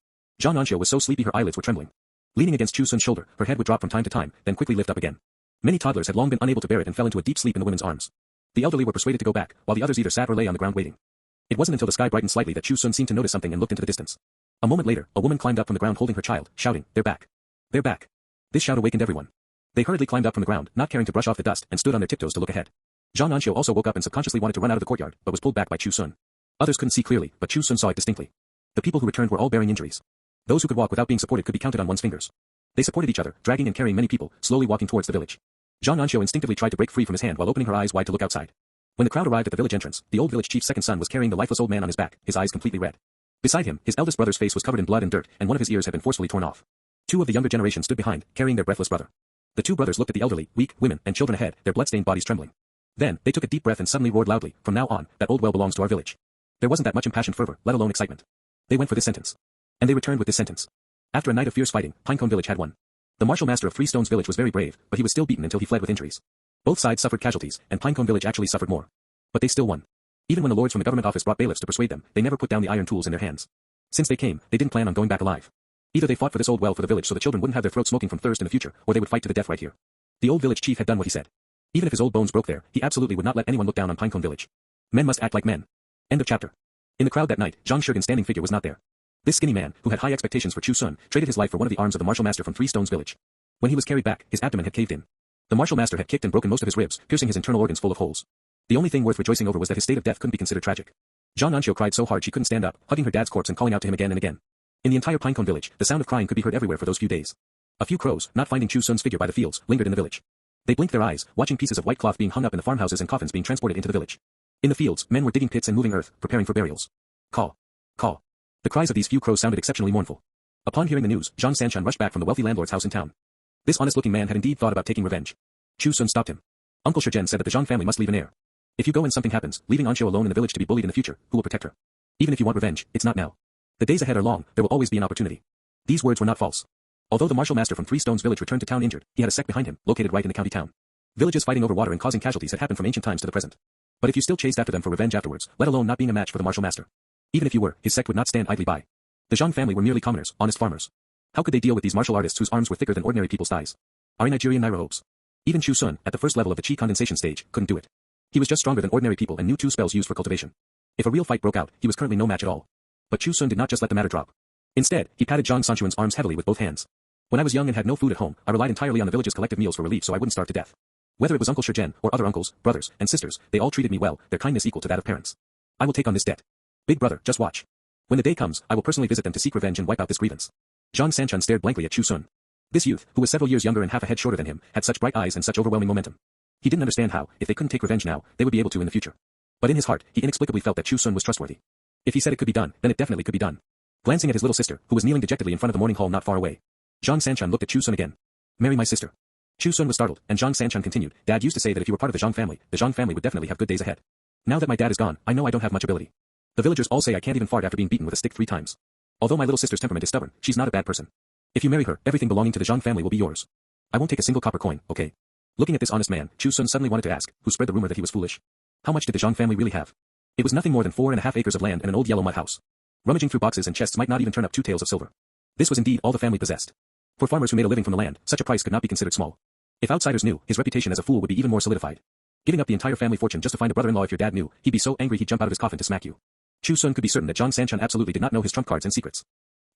An Xiu was so sleepy her eyelids were trembling. Leaning against Chu Xun's shoulder, her head would drop from time to time, then quickly lift up again. Many toddlers had long been unable to bear it and fell into a deep sleep in the women's arms. The elderly were persuaded to go back, while the others either sat or lay on the ground waiting. It wasn't until the sky brightened slightly that Chu Xun seemed to notice something and looked into the distance. A moment later, a woman climbed up from the ground holding her child, shouting, they're back. They're back. This shout awakened everyone. They hurriedly climbed up from the ground, not caring to brush off the dust, and stood on their tiptoes to look ahead. An Xiu also woke up and subconsciously wanted to run out of the courtyard, but was pulled back by Chu Xun. Others couldn't see clearly, but Chu Xun saw it distinctly. The people who returned were all bearing injuries. Those who could walk without being supported could be counted on one's fingers. They supported each other, dragging and carrying many people, slowly walking towards the village. An Xiu instinctively tried to break free from his hand while opening her eyes wide to look outside. When the crowd arrived at the village entrance, the old village chief's second son was carrying the lifeless old man on his back, his eyes completely red. Beside him, his eldest brother's face was covered in blood and dirt, and one of his ears had been forcefully torn off. Two of the younger generation stood behind, carrying their breathless brother. The two brothers looked at the elderly, weak women and children ahead, their blood-stained bodies trembling. Then, they took a deep breath and suddenly roared loudly, from now on, that old well belongs to our village. There wasn't that much impassioned fervor, let alone excitement. They went for this sentence. And they returned with this sentence. After a night of fierce fighting, Pinecone Village had won. The martial master of Three Stones Village was very brave, but he was still beaten until he fled with injuries. Both sides suffered casualties, and Pinecone Village actually suffered more. But they still won. Even when the lords from the government office brought bailiffs to persuade them, they never put down the iron tools in their hands. Since they came, they didn't plan on going back alive. Either they fought for this old well for the village so the children wouldn't have their throats smoking from thirst in the future, or they would fight to the death right here. The old village chief had done what he said. Even if his old bones broke there, he absolutely would not let anyone look down on Pinecone Village. Men must act like men. End of chapter. In the crowd that night, An Xiu's standing figure was not there. This skinny man, who had high expectations for Chu Xun, traded his life for one of the arms of the martial master from Three Stones Village. When he was carried back, his abdomen had caved in. The martial master had kicked and broken most of his ribs, piercing his internal organs full of holes. The only thing worth rejoicing over was that his state of death couldn't be considered tragic. An Xiu cried so hard she couldn't stand up, hugging her dad's corpse and calling out to him again and again. In the entire Pinecone Village, the sound of crying could be heard everywhere for those few days. A few crows, not finding Chu Xun's figure by the fields, lingered in the village. They blinked their eyes, watching pieces of white cloth being hung up in the farmhouses and coffins being transported into the village. In the fields, men were digging pits and moving earth, preparing for burials. Call. Call. The cries of these few crows sounded exceptionally mournful. Upon hearing the news, Sanshun rushed back from the wealthy landlord's house in town. This honest-looking man had indeed thought about taking revenge. Chu Xun stopped him. Uncle Xiu said that the Zhang family must leave an heir. If you go and something happens, leaving An Xiu alone in the village to be bullied in the future, who will protect her? Even if you want revenge, it's not now. The days ahead are long, there will always be an opportunity. These words were not false. Although the martial master from Three Stones Village returned to town injured, he had a sect behind him, located right in the county town. Villages fighting over water and causing casualties had happened from ancient times to the present. But if you still chased after them for revenge afterwards, let alone not being a match for the martial master. Even if you were, his sect would not stand idly by. The Zhang family were merely commoners, honest farmers. How could they deal with these martial artists whose arms were thicker than ordinary people's thighs? Are Nigerian Nairobes. Even Chu Xun, at the first level of the chi condensation stage, couldn't do it. He was just stronger than ordinary people and knew 2 spells used for cultivation. If a real fight broke out, he was currently no match at all. But Chu Xun did not just let the matter drop. Instead, he patted Zhang Sanquan's arms heavily with both hands. When I was young and had no food at home, I relied entirely on the village's collective meals for relief so I wouldn't starve to death. Whether it was Uncle Shizhen or other uncles, brothers, and sisters, they all treated me well, their kindness equal to that of parents. I will take on this debt. Big brother, just watch. When the day comes, I will personally visit them to seek revenge and wipe out this grievance. Zhang Sanquan stared blankly at Chu Xun. This youth, who was several years younger and half a head shorter than him, had such bright eyes and such overwhelming momentum. He didn't understand how, if they couldn't take revenge now, they would be able to in the future. But in his heart, he inexplicably felt that Chu Xun was trustworthy. If he said it could be done, then it definitely could be done. Glancing at his little sister, who was kneeling dejectedly in front of the morning hall not far away, Zhang Sanquan looked at Chu Xun again. Marry my sister. Chu Xun was startled, and Zhang Sanquan continued, Dad used to say that if you were part of the Zhang family would definitely have good days ahead. Now that my dad is gone, I know I don't have much ability. The villagers all say I can't even fart after being beaten with a stick 3 times. Although my little sister's temperament is stubborn, she's not a bad person. If you marry her, everything belonging to the Zhang family will be yours. I won't take a single copper coin, okay? Looking at this honest man, Chu Xun suddenly wanted to ask, who spread the rumor that he was foolish? How much did the Zhang family really have? It was nothing more than 4.5 acres of land and an old yellow mud house. Rummaging through boxes and chests might not even turn up 2 taels of silver. This was indeed all the family possessed. For farmers who made a living from the land, such a price could not be considered small. If outsiders knew, his reputation as a fool would be even more solidified. Giving up the entire family fortune just to find a brother-in-law if your dad knew, he'd be so angry he'd jump out of his coffin to smack you. Chu Xun could be certain that Zhang Sanquan absolutely did not know his trump cards and secrets.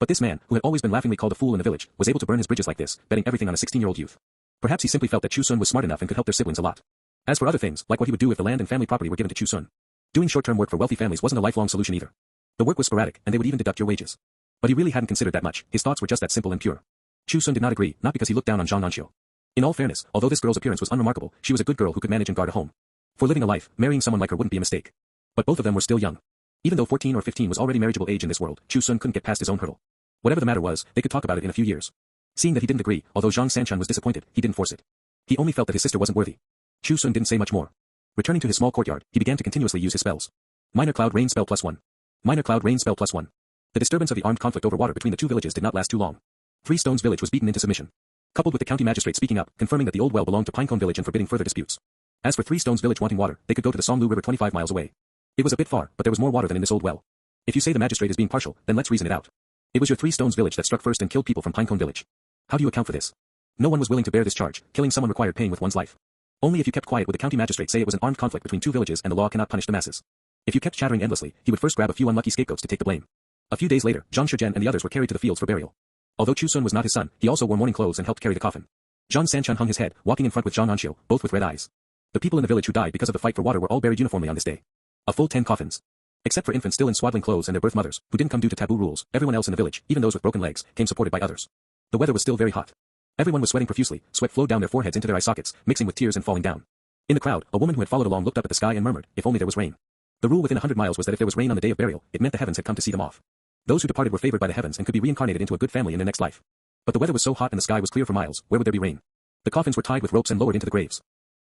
But this man, who had always been laughingly called a fool in the village, was able to burn his bridges like this, betting everything on a 16-year-old youth. Perhaps he simply felt that Chu Xun was smart enough and could help their siblings a lot. As for other things, like what he would do if the land and family property were given to Chu Xun, doing short-term work for wealthy families wasn't a lifelong solution either. The work was sporadic, and they would even deduct your wages. But he really hadn't considered that much, his thoughts were just that simple and pure. Chu Xun did not agree, not because he looked down on An Xiu. In all fairness, although this girl's appearance was unremarkable, she was a good girl who could manage and guard a home. For living a life, marrying someone like her wouldn't be a mistake. But both of them were still young. Even though 14 or 15 was already marriageable age in this world, Chu Xun couldn't get past his own hurdle. Whatever the matter was, they could talk about it in a few years. Seeing that he didn't agree, although Zhang Sanquan was disappointed, he didn't force it. He only felt that his sister wasn't worthy. Chu Xun didn't say much more. Returning to his small courtyard, he began to continuously use his spells. Minor Cloud Rain spell +1. Minor Cloud Rain spell +1. The disturbance of the armed conflict over water between the 2 villages did not last too long. 3 Stones village was beaten into submission. Coupled with the county magistrate speaking up, confirming that the old well belonged to Pinecone Village and forbidding further disputes. As for 3 Stones village wanting water, they could go to the Songlu River 25 miles away. It was a bit far, but there was more water than in this old well. If you say the magistrate is being partial, then let's reason it out. It was your 3 Stones village that struck first and killed people from Pinecone Village. How do you account for this? No one was willing to bear this charge, killing someone required paying with one's life. Only if you kept quiet would the county magistrate say it was an armed conflict between 2 villages and the law cannot punish the masses. If you kept chattering endlessly, he would first grab a few unlucky scapegoats to take the blame. A few days later, Zhang Shizhen and the others were carried to the fields for burial. Although Chu Xun was not his son, he also wore mourning clothes and helped carry the coffin. Zhang Sanquan hung his head, walking in front with An Xiu, both with red eyes. The people in the village who died because of the fight for water were all buried uniformly on this day. A full 10 coffins. Except for infants still in swaddling clothes and their birth mothers, who didn't come due to taboo rules, everyone else in the village, even those with broken legs, came supported by others. The weather was still very hot. Everyone was sweating profusely, sweat flowed down their foreheads into their eye sockets, mixing with tears and falling down. In the crowd, a woman who had followed along looked up at the sky and murmured, if only there was rain. The rule within 100 miles was that if there was rain on the day of burial, it meant the heavens had come to see them off. Those who departed were favored by the heavens and could be reincarnated into a good family in their next life. But the weather was so hot and the sky was clear for miles, where would there be rain? The coffins were tied with ropes and lowered into the graves.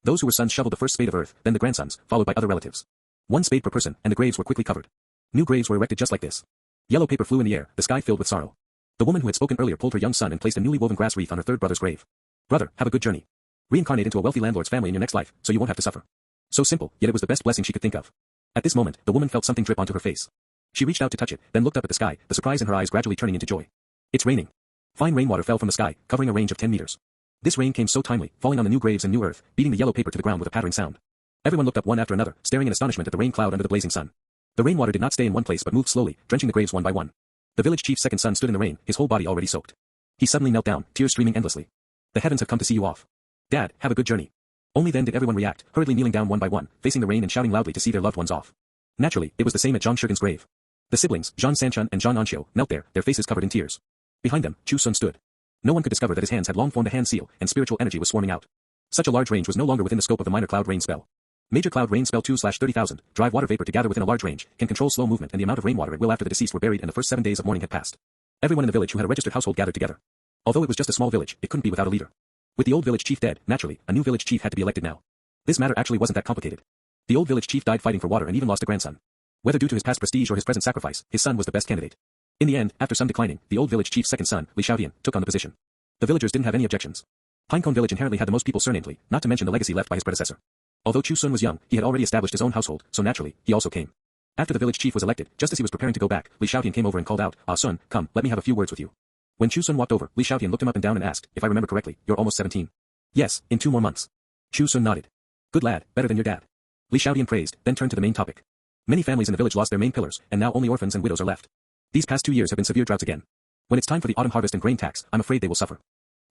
Those who were sons shoveled the first spade of earth, then the grandsons, followed by other relatives. 1 spade per person, and the graves were quickly covered. New graves were erected just like this. Yellow paper flew in the air, the sky filled with sorrow. The woman who had spoken earlier pulled her young son and placed a newly woven grass wreath on her 3rd brother's grave. Brother, have a good journey. Reincarnate into a wealthy landlord's family in your next life, so you won't have to suffer. So simple, yet it was the best blessing she could think of. At this moment, the woman felt something drip onto her face. She reached out to touch it, then looked up at the sky, the surprise in her eyes gradually turning into joy. It's raining. Fine rainwater fell from the sky, covering a range of 10 meters. This rain came so timely, falling on the new graves and new earth, beating the yellow paper to the ground with a pattering sound. Everyone looked up one after another, staring in astonishment at the rain cloud under the blazing sun. The rainwater did not stay in one place but moved slowly, drenching the graves one by one. The village chief's 2nd son stood in the rain, his whole body already soaked. He suddenly knelt down, tears streaming endlessly. The heavens have come to see you off. Dad, have a good journey. Only then did everyone react, hurriedly kneeling down one by one, facing the rain and shouting loudly to see their loved ones off. Naturally, it was the same at Zhang Shizhen's grave. The siblings, Zhang Sanquan and Zhang An Xiu, knelt there, their faces covered in tears. Behind them, Chu Xun stood. No one could discover that his hands had long formed a hand seal, and spiritual energy was swarming out. Such a large range was no longer within the scope of the minor cloud rain spell. Major cloud rain spell 2/30,000, drive water vapor to gather within a large range, can control slow movement and the amount of rainwater it will after the deceased were buried and the first 7 days of mourning had passed. Everyone in the village who had a registered household gathered together. Although it was just a small village, it couldn't be without a leader. With the old village chief dead, naturally, a new village chief had to be elected now. This matter actually wasn't that complicated. The old village chief died fighting for water and even lost a grandson. Whether due to his past prestige or his present sacrifice, his son was the best candidate. In the end, after some declining, the old village chief's 2nd son, Li Xiaodian, took on the position. The villagers didn't have any objections. Pinecone Village inherently had the most people surnamedly, not to mention the legacy left by his predecessor. Although Chu Xun was young, he had already established his own household, so naturally, he also came. After the village chief was elected, just as he was preparing to go back, Li Xiaotian came over and called out, "Ah Sun, come, let me have a few words with you." When Chu Xun walked over, Li Xiaotian looked him up and down and asked, "If I remember correctly, you're almost 17. Yes, in 2 more months. Chu Xun nodded. Good lad, better than your dad. Li Xiaotian praised, then turned to the main topic. Many families in the village lost their main pillars, and now only orphans and widows are left. These past 2 years have been severe droughts again. When it's time for the autumn harvest and grain tax, I'm afraid they will suffer.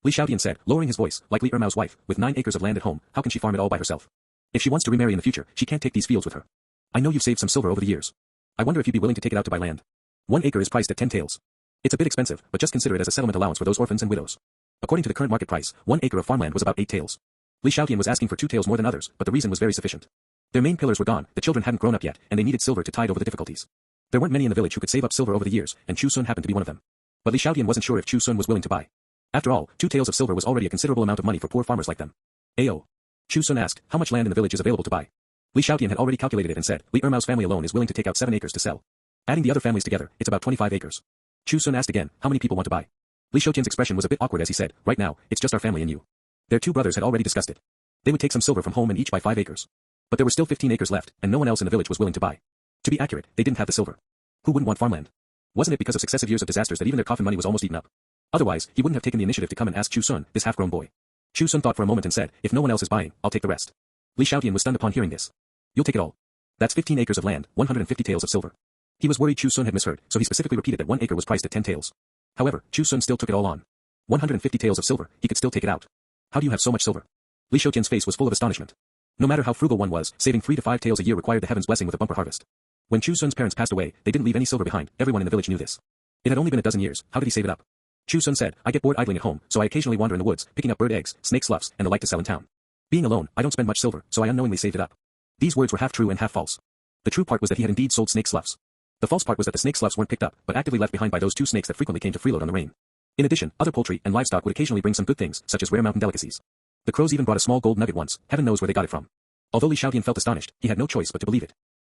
Li Xiaotian said, lowering his voice, like Li Ermao's wife, with 9 acres of land at home, how can she farm it all by herself? If she wants to remarry in the future, she can't take these fields with her. I know you've saved some silver over the years. I wonder if you'd be willing to take it out to buy land. 1 acre is priced at 10 taels. It's a bit expensive, but just consider it as a settlement allowance for those orphans and widows. According to the current market price, 1 acre of farmland was about 8 taels. Li Xiaotian was asking for 2 taels more than others, but the reason was very sufficient. Their main pillars were gone, the children hadn't grown up yet, and they needed silver to tide over the difficulties. There weren't many in the village who could save up silver over the years, and Chu Xun happened to be one of them. But Li Xiaotian wasn't sure if Chu Xun was willing to buy. After all, 2 taels of silver was already a considerable amount of money for poor farmers like them. Ayo. Chu Xun asked, how much land in the village is available to buy? Li Xiaotian had already calculated it and said, Li Ermao's family alone is willing to take out 7 acres to sell. Adding the other families together, it's about 25 acres. Chu Xun asked again, how many people want to buy? Li Xiaotian's expression was a bit awkward as he said, right now, it's just our family and you. Their 2 brothers had already discussed it. They would take some silver from home and each buy 5 acres. But there were still 15 acres left, and no one else in the village was willing to buy. To be accurate, they didn't have the silver. Who wouldn't want farmland? Wasn't it because of successive years of disasters that even their coffin money was almost eaten up? Otherwise, he wouldn't have taken the initiative to come and ask Chu Xun, this half-grown boy. Chu Xun thought for a moment and said, if no one else is buying, I'll take the rest. Li Xiaotian was stunned upon hearing this. You'll take it all. That's 15 acres of land, 150 taels of silver. He was worried Chu Xun had misheard, so he specifically repeated that 1 acre was priced at 10 taels. However, Chu Xun still took it all on. 150 taels of silver, he could still take it out. How do you have so much silver? Li Xiaotian's face was full of astonishment. No matter how frugal one was, saving 3 to 5 taels a year required the heaven's blessing with a bumper harvest. When Chu Xun's parents passed away, they didn't leave any silver behind, everyone in the village knew this. It had only been a dozen years, how did he save it up? Chu Xun said, I get bored idling at home, so I occasionally wander in the woods, picking up bird eggs, snake sloughs, and the like to sell in town. Being alone, I don't spend much silver, so I unknowingly saved it up. These words were half true and half false. The true part was that he had indeed sold snake sloughs. The false part was that the snake sloughs weren't picked up, but actively left behind by those 2 snakes that frequently came to freeload on the rain. In addition, other poultry and livestock would occasionally bring some good things, such as rare mountain delicacies. The crows even brought a small gold nugget once, heaven knows where they got it from. Although Li Xiaotian felt astonished, he had no choice but to believe it.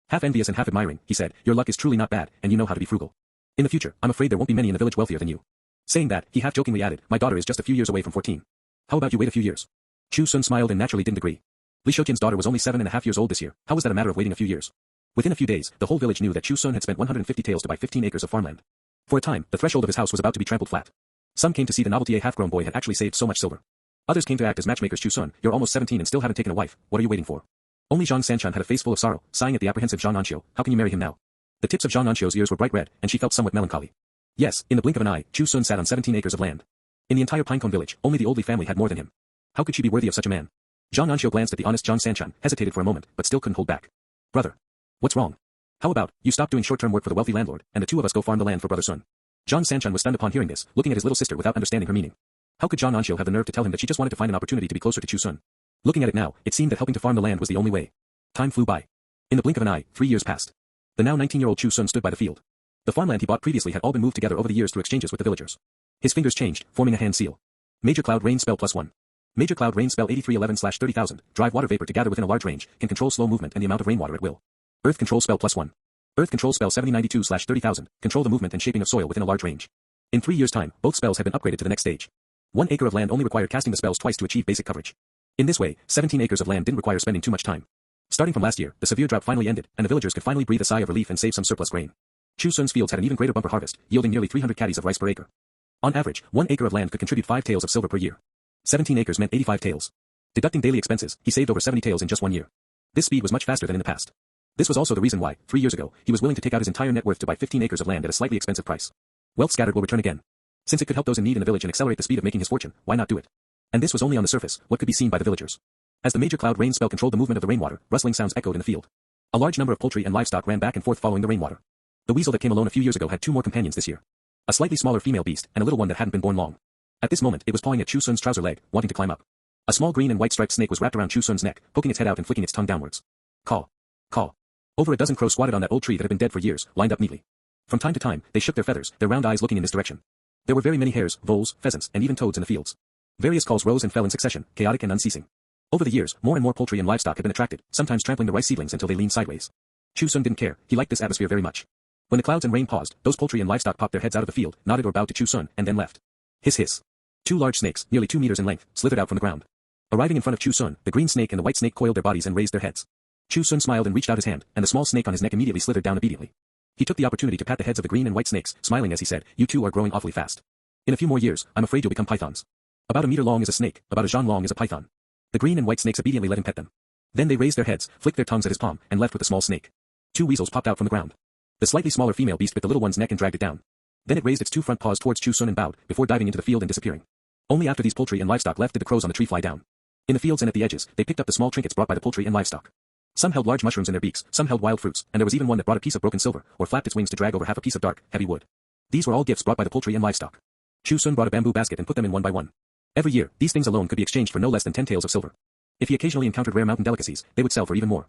Half envious and half admiring, he said, your luck is truly not bad, and you know how to be frugal. In the future, I'm afraid there won't be many in the village wealthier than you. Saying that, he half-jokingly added, my daughter is just a few years away from 14. How about you wait a few years? Chu Xun smiled and naturally didn't agree. Li Xiaotian's daughter was only 7.5 years old this year, how was that a matter of waiting a few years? Within a few days, the whole village knew that Chu Xun had spent 150 taels to buy 15 acres of farmland. For a time, the threshold of his house was about to be trampled flat. Some came to see the novelty a half-grown boy had actually saved so much silver. Others came to act as matchmakers. Chu Xun, you're almost 17 and still haven't taken a wife, what are you waiting for? Only Zhang Sanchan had a face full of sorrow, sighing at the apprehensive An Xiu, how can you marry him now? The tips of An Xiu's ears were bright red, and she felt somewhat melancholy. Yes, in the blink of an eye, Chu Xun sat on 17 acres of land. In the entire Pinecone Village, only the Oldley family had more than him. How could she be worthy of such a man? An Xiu glanced at the honest Zhang Sanchan, hesitated for a moment, but still couldn't hold back. Brother. What's wrong? How about, you stop doing short-term work for the wealthy landlord, and the 2 of us go farm the land for Brother Sun? Zhang Sanchan was stunned upon hearing this, looking at his little sister without understanding her meaning. How could An Xiu have the nerve to tell him that she just wanted to find an opportunity to be closer to Chu Xun? Looking at it now, it seemed that helping to farm the land was the only way. Time flew by. In the blink of an eye, 3 years passed. The now 19-year-old Chu Xun stood by the field. The farmland he bought previously had all been moved together over the years through exchanges with the villagers. His fingers changed, forming a hand seal. Major cloud rain spell +1. Major cloud rain spell 8311/30,000, drive water vapor to gather within a large range, can control slow movement and the amount of rainwater at will. Earth control spell +1. Earth control spell 7092/30,000, control the movement and shaping of soil within a large range. In 3 years' time, both spells had been upgraded to the next stage. 1 acre of land only required casting the spells twice to achieve basic coverage. In this way, 17 acres of land didn't require spending too much time. Starting from last year, the severe drought finally ended, and the villagers could finally breathe a sigh of relief and save some surplus grain. Chu Xun's fields had an even greater bumper harvest, yielding nearly 300 caddies of rice per acre. On average, 1 acre of land could contribute 5 taels of silver per year. 17 acres meant 85 taels. Deducting daily expenses, he saved over 70 taels in just 1 year. This speed was much faster than in the past. This was also the reason why, 3 years ago, he was willing to take out his entire net worth to buy 15 acres of land at a slightly expensive price. Wealth scattered will return again. Since it could help those in need in the village and accelerate the speed of making his fortune, why not do it? And this was only on the surface, what could be seen by the villagers. As the major cloud rain spell controlled the movement of the rainwater, rustling sounds echoed in the field. A large number of poultry and livestock ran back and forth following the rainwater. The weasel that came alone a few years ago had 2 more companions this year. A slightly smaller female beast, and a little one that hadn't been born long. At this moment, it was pawing at Chu Xun's trouser leg, wanting to climb up. A small green and white striped snake was wrapped around Chu Xun's neck, poking its head out and flicking its tongue downwards. Caw. Caw. Over a dozen crows squatted on that old tree that had been dead for years, lined up neatly. From time to time, they shook their feathers, their round eyes looking in this direction. There were very many hares, voles, pheasants, and even toads in the fields. Various calls rose and fell in succession, chaotic and unceasing. Over the years, more and more poultry and livestock had been attracted, sometimes trampling the rice seedlings until they leaned sideways. Chu Xun didn't care, he liked this atmosphere very much. When the clouds and rain paused, those poultry and livestock popped their heads out of the field, nodded or bowed to Chu Xun, and then left. Hiss hiss. 2 large snakes, nearly 2 meters in length, slithered out from the ground. Arriving in front of Chu Xun, the green snake and the white snake coiled their bodies and raised their heads. Chu Xun smiled and reached out his hand, and the small snake on his neck immediately slithered down obediently. He took the opportunity to pat the heads of the green and white snakes, smiling as he said, "You two are growing awfully fast. In a few more years, I'm afraid you'll become pythons. About a meter long is a snake, about a zhang long is a python." The green and white snakes obediently let him pet them. Then they raised their heads, flicked their tongues at his palm, and left with the small snake. 2 weasels popped out from the ground. The slightly smaller female beast bit the little one's neck and dragged it down. Then it raised its 2 front paws towards Chu Xun and bowed, before diving into the field and disappearing. Only after these poultry and livestock left did the crows on the tree fly down. In the fields and at the edges, they picked up the small trinkets brought by the poultry and livestock. Some held large mushrooms in their beaks, some held wild fruits, and there was even one that brought a piece of broken silver, or flapped its wings to drag over half a piece of dark, heavy wood. These were all gifts brought by the poultry and livestock. Chu Xun brought a bamboo basket and put them in one by one. Every year, these things alone could be exchanged for no less than 10 taels of silver. If he occasionally encountered rare mountain delicacies, they would sell for even more.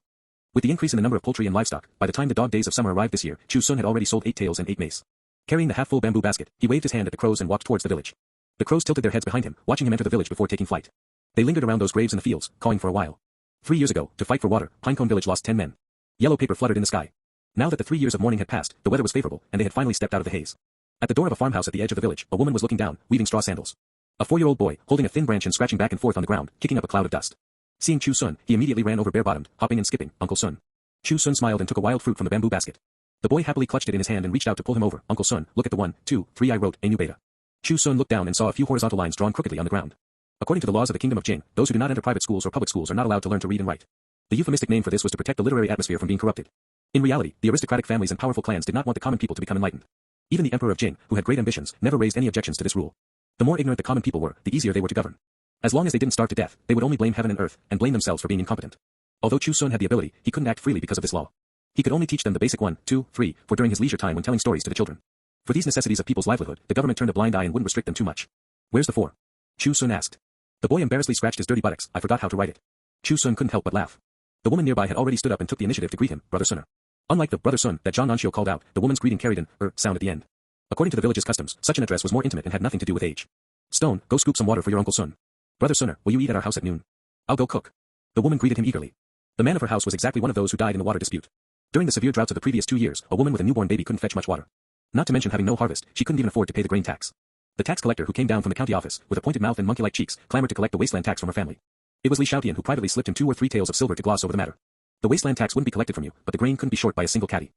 With the increase in the number of poultry and livestock, by the time the dog days of summer arrived this year, Chu Xun had already sold 8 taels and 8 mace. Carrying the half-full bamboo basket, he waved his hand at the crows and walked towards the village. The crows tilted their heads behind him, watching him enter the village before taking flight. They lingered around those graves in the fields, cawing for a while. 3 years ago, to fight for water, Pinecone Village lost 10 men. Yellow paper fluttered in the sky. Now that the 3 years of mourning had passed, the weather was favorable, and they had finally stepped out of the haze. At the door of a farmhouse at the edge of the village, a woman was looking down, weaving straw sandals. A 4-year-old boy, holding a thin branch and scratching back and forth on the ground, kicking up a cloud of dust. Seeing Chu Xun, he immediately ran over bare-bottomed, hopping and skipping, "Uncle Sun." Chu Xun smiled and took a wild fruit from the bamboo basket. The boy happily clutched it in his hand and reached out to pull him over. "Uncle Sun, look at the 1, 2, 3 I wrote, a new beta." Chu Xun looked down and saw a few horizontal lines drawn crookedly on the ground. According to the laws of the Kingdom of Jing, those who do not enter private schools or public schools are not allowed to learn to read and write. The euphemistic name for this was to protect the literary atmosphere from being corrupted. In reality, the aristocratic families and powerful clans did not want the common people to become enlightened. Even the Emperor of Jing, who had great ambitions, never raised any objections to this rule. The more ignorant the common people were, the easier they were to govern. As long as they didn't starve to death, they would only blame heaven and earth, and blame themselves for being incompetent. Although Chu Xun had the ability, he couldn't act freely because of this law. He could only teach them the basic 1, 2, 3, for during his leisure time when telling stories to the children. For these necessities of people's livelihood, the government turned a blind eye and wouldn't restrict them too much. "Where's the 4? Chu Xun asked. The boy embarrassedly scratched his dirty buttocks. "I forgot how to write it." Chu Xun couldn't help but laugh. The woman nearby had already stood up and took the initiative to greet him, "Brother Sunner." Unlike the "Brother Sun" that An Xiu called out, the woman's greeting carried an sound at the end. According to the village's customs, such an address was more intimate and had nothing to do with age. "Stone, go scoop some water for your Uncle Sun. Brother Sunner, will you eat at our house at noon?" "I'll go cook." The woman greeted him eagerly. The man of her house was exactly one of those who died in the water dispute. During the severe droughts of the previous 2 years, a woman with a newborn baby couldn't fetch much water. Not to mention having no harvest, she couldn't even afford to pay the grain tax. The tax collector who came down from the county office, with a pointed mouth and monkey-like cheeks, clamored to collect the wasteland tax from her family. It was Li Xiaotian who privately slipped him 2 or 3 taels of silver to gloss over the matter. The wasteland tax wouldn't be collected from you, but the grain couldn't be short by a single caddy.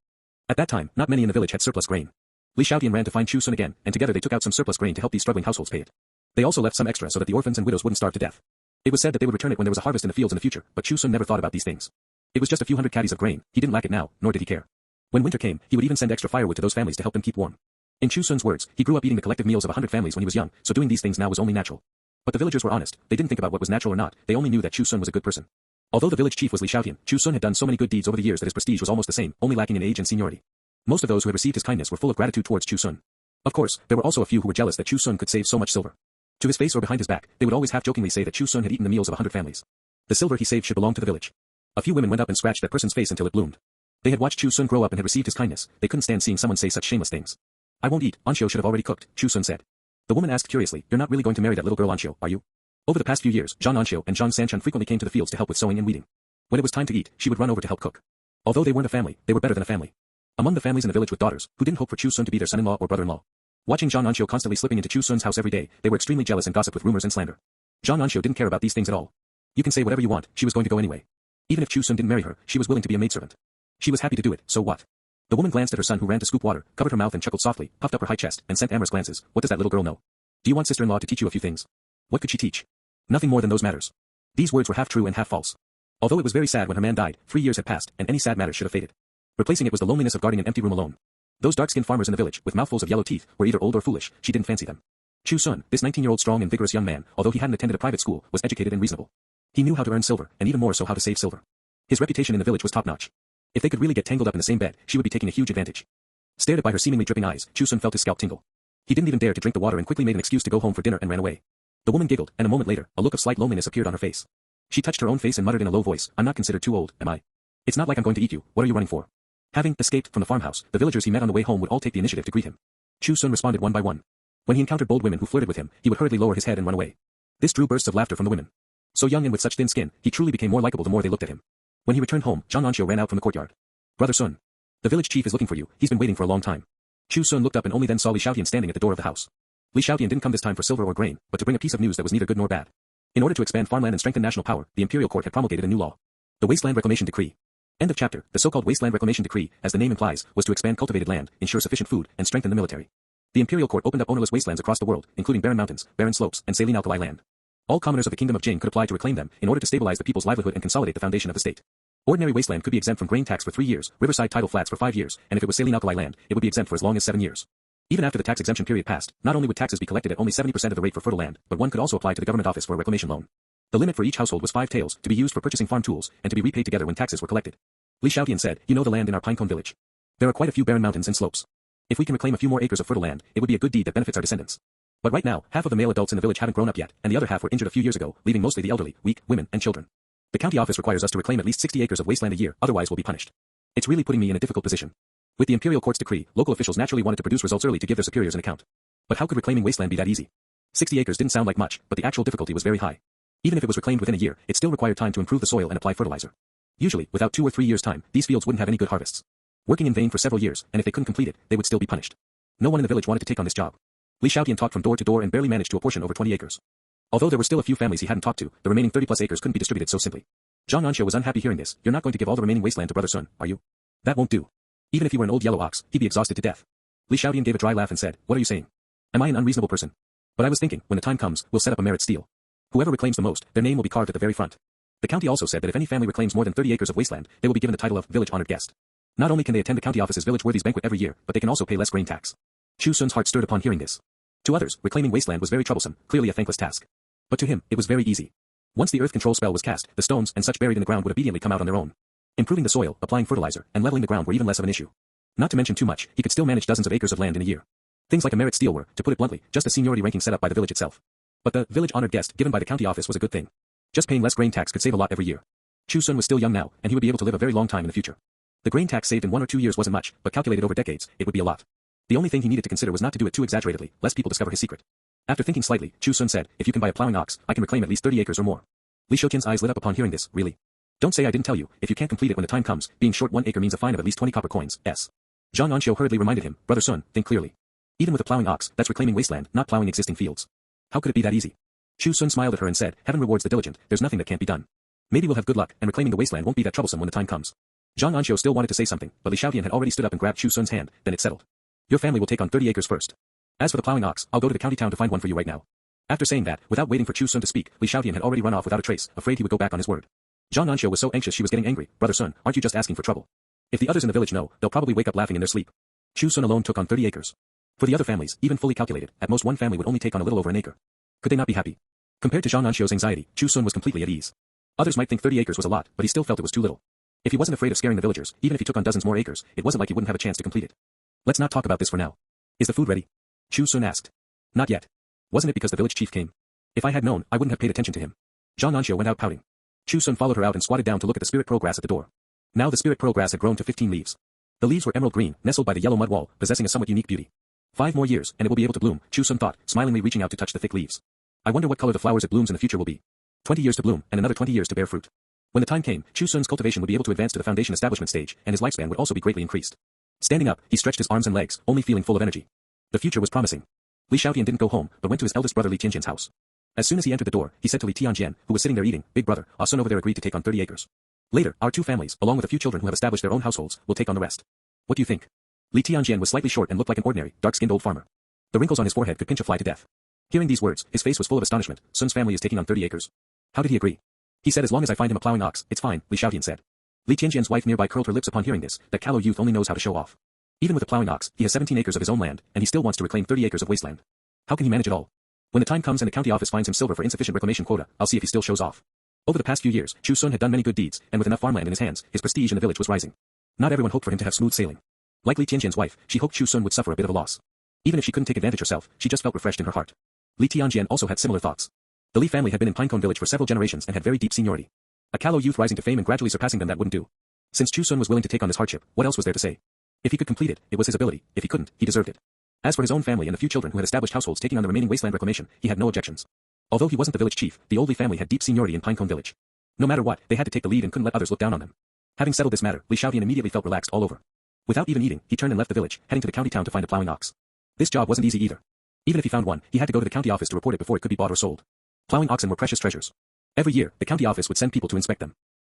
At that time, not many in the village had surplus grain. Li Xiaotian ran to find Chu Xun again, and together they took out some surplus grain to help these struggling households pay it. They also left some extra so that the orphans and widows wouldn't starve to death. It was said that they would return it when there was a harvest in the fields in the future, but Chu Xun never thought about these things. It was just a few hundred caddies of grain, he didn't lack it now, nor did he care. When winter came, he would even send extra firewood to those families to help them keep warm. In Chu Xun's words, he grew up eating the collective meals of 100 families when he was young, so doing these things now was only natural. But the villagers were honest, they didn't think about what was natural or not, they only knew that Chu Xun was a good person. Although the village chief was Li Xiaotian, Chu Xun had done so many good deeds over the years that his prestige was almost the same, only lacking in age and seniority. Most of those who had received his kindness were full of gratitude towards Chu Xun. Of course, there were also a few who were jealous that Chu Xun could save so much silver. To his face or behind his back, they would always half-jokingly say that Chu Xun had eaten the meals of 100 families. The silver he saved should belong to the village. A few women went up and scratched that person's face until it bloomed. They had watched Chu Xun grow up and had received his kindness, they couldn't stand seeing someone say such shameless things. "I won't eat, An Xiu should have already cooked," Chu Xun said. The woman asked curiously, "You're not really going to marry that little girl An Xiu, are you?" Over the past few years, An Xiu and San Sanchun frequently came to the fields to help with sowing and weeding. When it was time to eat, she would run over to help cook. Although they weren't a family, they were better than a family. Among the families in the village with daughters, who didn't hope for Chu Xun to be their son-in-law or brother-in-law. Watching An Xiu constantly slipping into Chu Xun's house every day, they were extremely jealous and gossiped with rumors and slander. An Xiu didn't care about these things at all. You can say whatever you want, she was going to go anyway. Even if Chu Xun didn't marry her, she was willing to be a maidservant. She was happy to do it, so what? The woman glanced at her son who ran to scoop water, covered her mouth and chuckled softly, puffed up her high chest, and sent amorous glances. What does that little girl know? Do you want sister-in-law to teach you a few things? What could she teach? Nothing more than those matters. These words were half true and half false. Although it was very sad when her man died, 3 years had passed, and any sad matters should have faded. Replacing it was the loneliness of guarding an empty room alone. Those dark-skinned farmers in the village, with mouthfuls of yellow teeth, were either old or foolish, she didn't fancy them. Chu Xun, this 19-year-old strong and vigorous young man, although he hadn't attended a private school, was educated and reasonable. He knew how to earn silver, and even more so how to save silver. His reputation in the village was top-notch. If they could really get tangled up in the same bed, she would be taking a huge advantage. Stared at by her seemingly dripping eyes, Chu Xun felt his scalp tingle. He didn't even dare to drink the water and quickly made an excuse to go home for dinner and ran away. The woman giggled, and a moment later, a look of slight loneliness appeared on her face. She touched her own face and muttered in a low voice, "I'm not considered too old, am I? It's not like I'm going to eat you, what are you running for?" Having escaped from the farmhouse, the villagers he met on the way home would all take the initiative to greet him. Chu Xun responded one by one. When he encountered bold women who flirted with him, he would hurriedly lower his head and run away. This drew bursts of laughter from the women. So young and with such thin skin, he truly became more likable the more they looked at him. When he returned home, An Xiu ran out from the courtyard. "Brother Sun. The village chief is looking for you, he's been waiting for a long time." Chu Xun looked up and only then saw Li Xiaotian standing at the door of the house. Li Xiaotian didn't come this time for silver or grain, but to bring a piece of news that was neither good nor bad. In order to expand farmland and strengthen national power, the imperial court had promulgated a new law. The Wasteland Reclamation Decree. End of chapter. The so-called Wasteland Reclamation Decree, as the name implies, was to expand cultivated land, ensure sufficient food, and strengthen the military. The imperial court opened up ownerless wastelands across the world, including barren mountains, barren slopes, and saline alkali land. All commoners of the Kingdom of Jing could apply to reclaim them in order to stabilize the people's livelihood and consolidate the foundation of the state. Ordinary wasteland could be exempt from grain tax for 3 years, riverside tidal flats for 5 years, and if it was saline alkali land, it would be exempt for as long as 7 years. Even after the tax exemption period passed, not only would taxes be collected at only 70% of the rate for fertile land, but one could also apply to the government office for a reclamation loan. The limit for each household was 5 taels, to be used for purchasing farm tools, and to be repaid together when taxes were collected. Li Xiaotian said, "You know the land in our Pinecone Village. There are quite a few barren mountains and slopes. If we can reclaim a few more acres of fertile land, it would be a good deed that benefits our descendants. But right now, half of the male adults in the village haven't grown up yet, and the other half were injured a few years ago, leaving mostly the elderly, weak, women, and children. The county office requires us to reclaim at least 60 acres of wasteland a year, otherwise we'll be punished. It's really putting me in a difficult position." With the imperial court's decree, local officials naturally wanted to produce results early to give their superiors an account. But how could reclaiming wasteland be that easy? 60 acres didn't sound like much, but the actual difficulty was very high. Even if it was reclaimed within a year, it still required time to improve the soil and apply fertilizer. Usually, without 2 or 3 years' time, these fields wouldn't have any good harvests. Working in vain for several years, and if they couldn't complete it, they would still be punished. No one in the village wanted to take on this job. Li Xiaotian talked from door to door and barely managed to apportion over 20 acres. Although there were still a few families he hadn't talked to, the remaining 30+ acres couldn't be distributed so simply. An Xiu was unhappy hearing this. "You're not going to give all the remaining wasteland to Brother Sun, are you? That won't do. Even if he were an old yellow ox, he'd be exhausted to death." Li Xiaotian gave a dry laugh and said, "What are you saying? Am I an unreasonable person? But I was thinking, when the time comes, we'll set up a merit steal. Whoever reclaims the most, their name will be carved at the very front. The county also said that if any family reclaims more than 30 acres of wasteland, they will be given the title of village honored guest. Not only can they attend the county office's village worthies banquet every year, but they can also pay less grain tax." Chu Xun's heart stirred upon hearing this. To others, reclaiming wasteland was very troublesome, clearly a thankless task. But to him, it was very easy. Once the earth control spell was cast, the stones and such buried in the ground would obediently come out on their own. Improving the soil, applying fertilizer, and leveling the ground were even less of an issue. Not to mention too much, he could still manage dozens of acres of land in a year. Things like a merit steal were, to put it bluntly, just a seniority ranking set up by the village itself. But the village honored guest given by the county office was a good thing. Just paying less grain tax could save a lot every year. Chu Xun was still young now, and he would be able to live a very long time in the future. The grain tax saved in 1 or 2 years wasn't much, but calculated over decades, it would be a lot. The only thing he needed to consider was not to do it too exaggeratedly, lest people discover his secret. After thinking slightly, Chu Xun said, "If you can buy a plowing ox, I can reclaim at least 30 acres or more." Li Xiaotian's eyes lit up upon hearing this. "Really? Don't say I didn't tell you. If you can't complete it when the time comes, being short 1 acre means a fine of at least 20 copper coins. An Xiu hurriedly reminded him, "Brother Sun, think clearly. Even with a plowing ox, that's reclaiming wasteland, not plowing existing fields. How could it be that easy?" Chu Xun smiled at her and said, "Heaven rewards the diligent, there's nothing that can't be done. Maybe we'll have good luck, and reclaiming the wasteland won't be that troublesome when the time comes." An Xiu still wanted to say something, but Li Xiaotian had already stood up and grabbed Chu Xun's hand, then it settled. "Your family will take on 30 acres first. As for the plowing ox, I'll go to the county town to find one for you right now." After saying that, without waiting for Chu Xun to speak, Li Xiaotian had already run off without a trace, afraid he would go back on his word. An Xiu was so anxious she was getting angry. "Brother Sun, aren't you just asking for trouble? If the others in the village know, they'll probably wake up laughing in their sleep." Chu Xun alone took on 30 acres. For the other families, even fully calculated, at most one family would only take on a little over an acre. Could they not be happy? Compared to An Xiu's anxiety, Chu Xun was completely at ease. Others might think 30 acres was a lot, but he still felt it was too little. If he wasn't afraid of scaring the villagers, even if he took on dozens more acres, it wasn't like he wouldn't have a chance to complete it. "Let's not talk about this for now. Is the food ready?" Chu Xun asked. "Not yet. Wasn't it because the village chief came? If I had known, I wouldn't have paid attention to him." An Xiu went out pouting. Chu Xun followed her out and squatted down to look at the spirit pearl grass at the door. Now the spirit pearl grass had grown to 15 leaves. The leaves were emerald green, nestled by the yellow mud wall, possessing a somewhat unique beauty. 5 more years, and it will be able to bloom, Chu Xun thought, smilingly reaching out to touch the thick leaves. "I wonder what color the flowers it blooms in the future will be. 20 years to bloom, and another 20 years to bear fruit." When the time came, Chu Xun's cultivation would be able to advance to the foundation establishment stage, and his lifespan would also be greatly increased. Standing up, he stretched his arms and legs, only feeling full of energy. The future was promising. Li Xiaotian didn't go home, but went to his eldest brother Li Tianjian's house. As soon as he entered the door, he said to Li Tianjian, who was sitting there eating, "Big brother, our son over there agreed to take on 30 acres. Later, our 2 families, along with a few children who have established their own households, will take on the rest. What do you think?" Li Tianjian was slightly short and looked like an ordinary, dark-skinned old farmer. The wrinkles on his forehead could pinch a fly to death. Hearing these words, his face was full of astonishment. "Sun's family is taking on 30 acres. How did he agree?" "He said as long as I find him a plowing ox, it's fine," Li Xiaotian said. Li Tianjian's wife nearby curled her lips upon hearing this. That callow youth only knows how to show off. Even with a plowing ox, he has 17 acres of his own land, and he still wants to reclaim 30 acres of wasteland. How can he manage it all? When the time comes and the county office finds him silver for insufficient reclamation quota, I'll see if he still shows off. Over the past few years, Chu Xun had done many good deeds, and with enough farmland in his hands, his prestige in the village was rising. Not everyone hoped for him to have smooth sailing. Like Li Tianjian's wife, she hoped Chu Xun would suffer a bit of a loss. Even if she couldn't take advantage herself, she just felt refreshed in her heart. Li Tianjian also had similar thoughts. The Li family had been in Pinecone Village for several generations and had very deep seniority. A callow youth rising to fame and gradually surpassing them, that wouldn't do. Since Chu Xun was willing to take on this hardship, what else was there to say? If he could complete it, it was his ability. If he couldn't, he deserved it. As for his own family and the few children who had established households taking on the remaining wasteland reclamation, he had no objections. Although he wasn't the village chief, the old Li family had deep seniority in Pinecone Village. No matter what, they had to take the lead and couldn't let others look down on them. Having settled this matter, Li Xiaotian immediately felt relaxed all over. Without even eating, he turned and left the village, heading to the county town to find a plowing ox. This job wasn't easy either. Even if he found one, he had to go to the county office to report it before it could be bought or sold. Plowing oxen were precious treasures. Every year, the county office would send people to inspect them.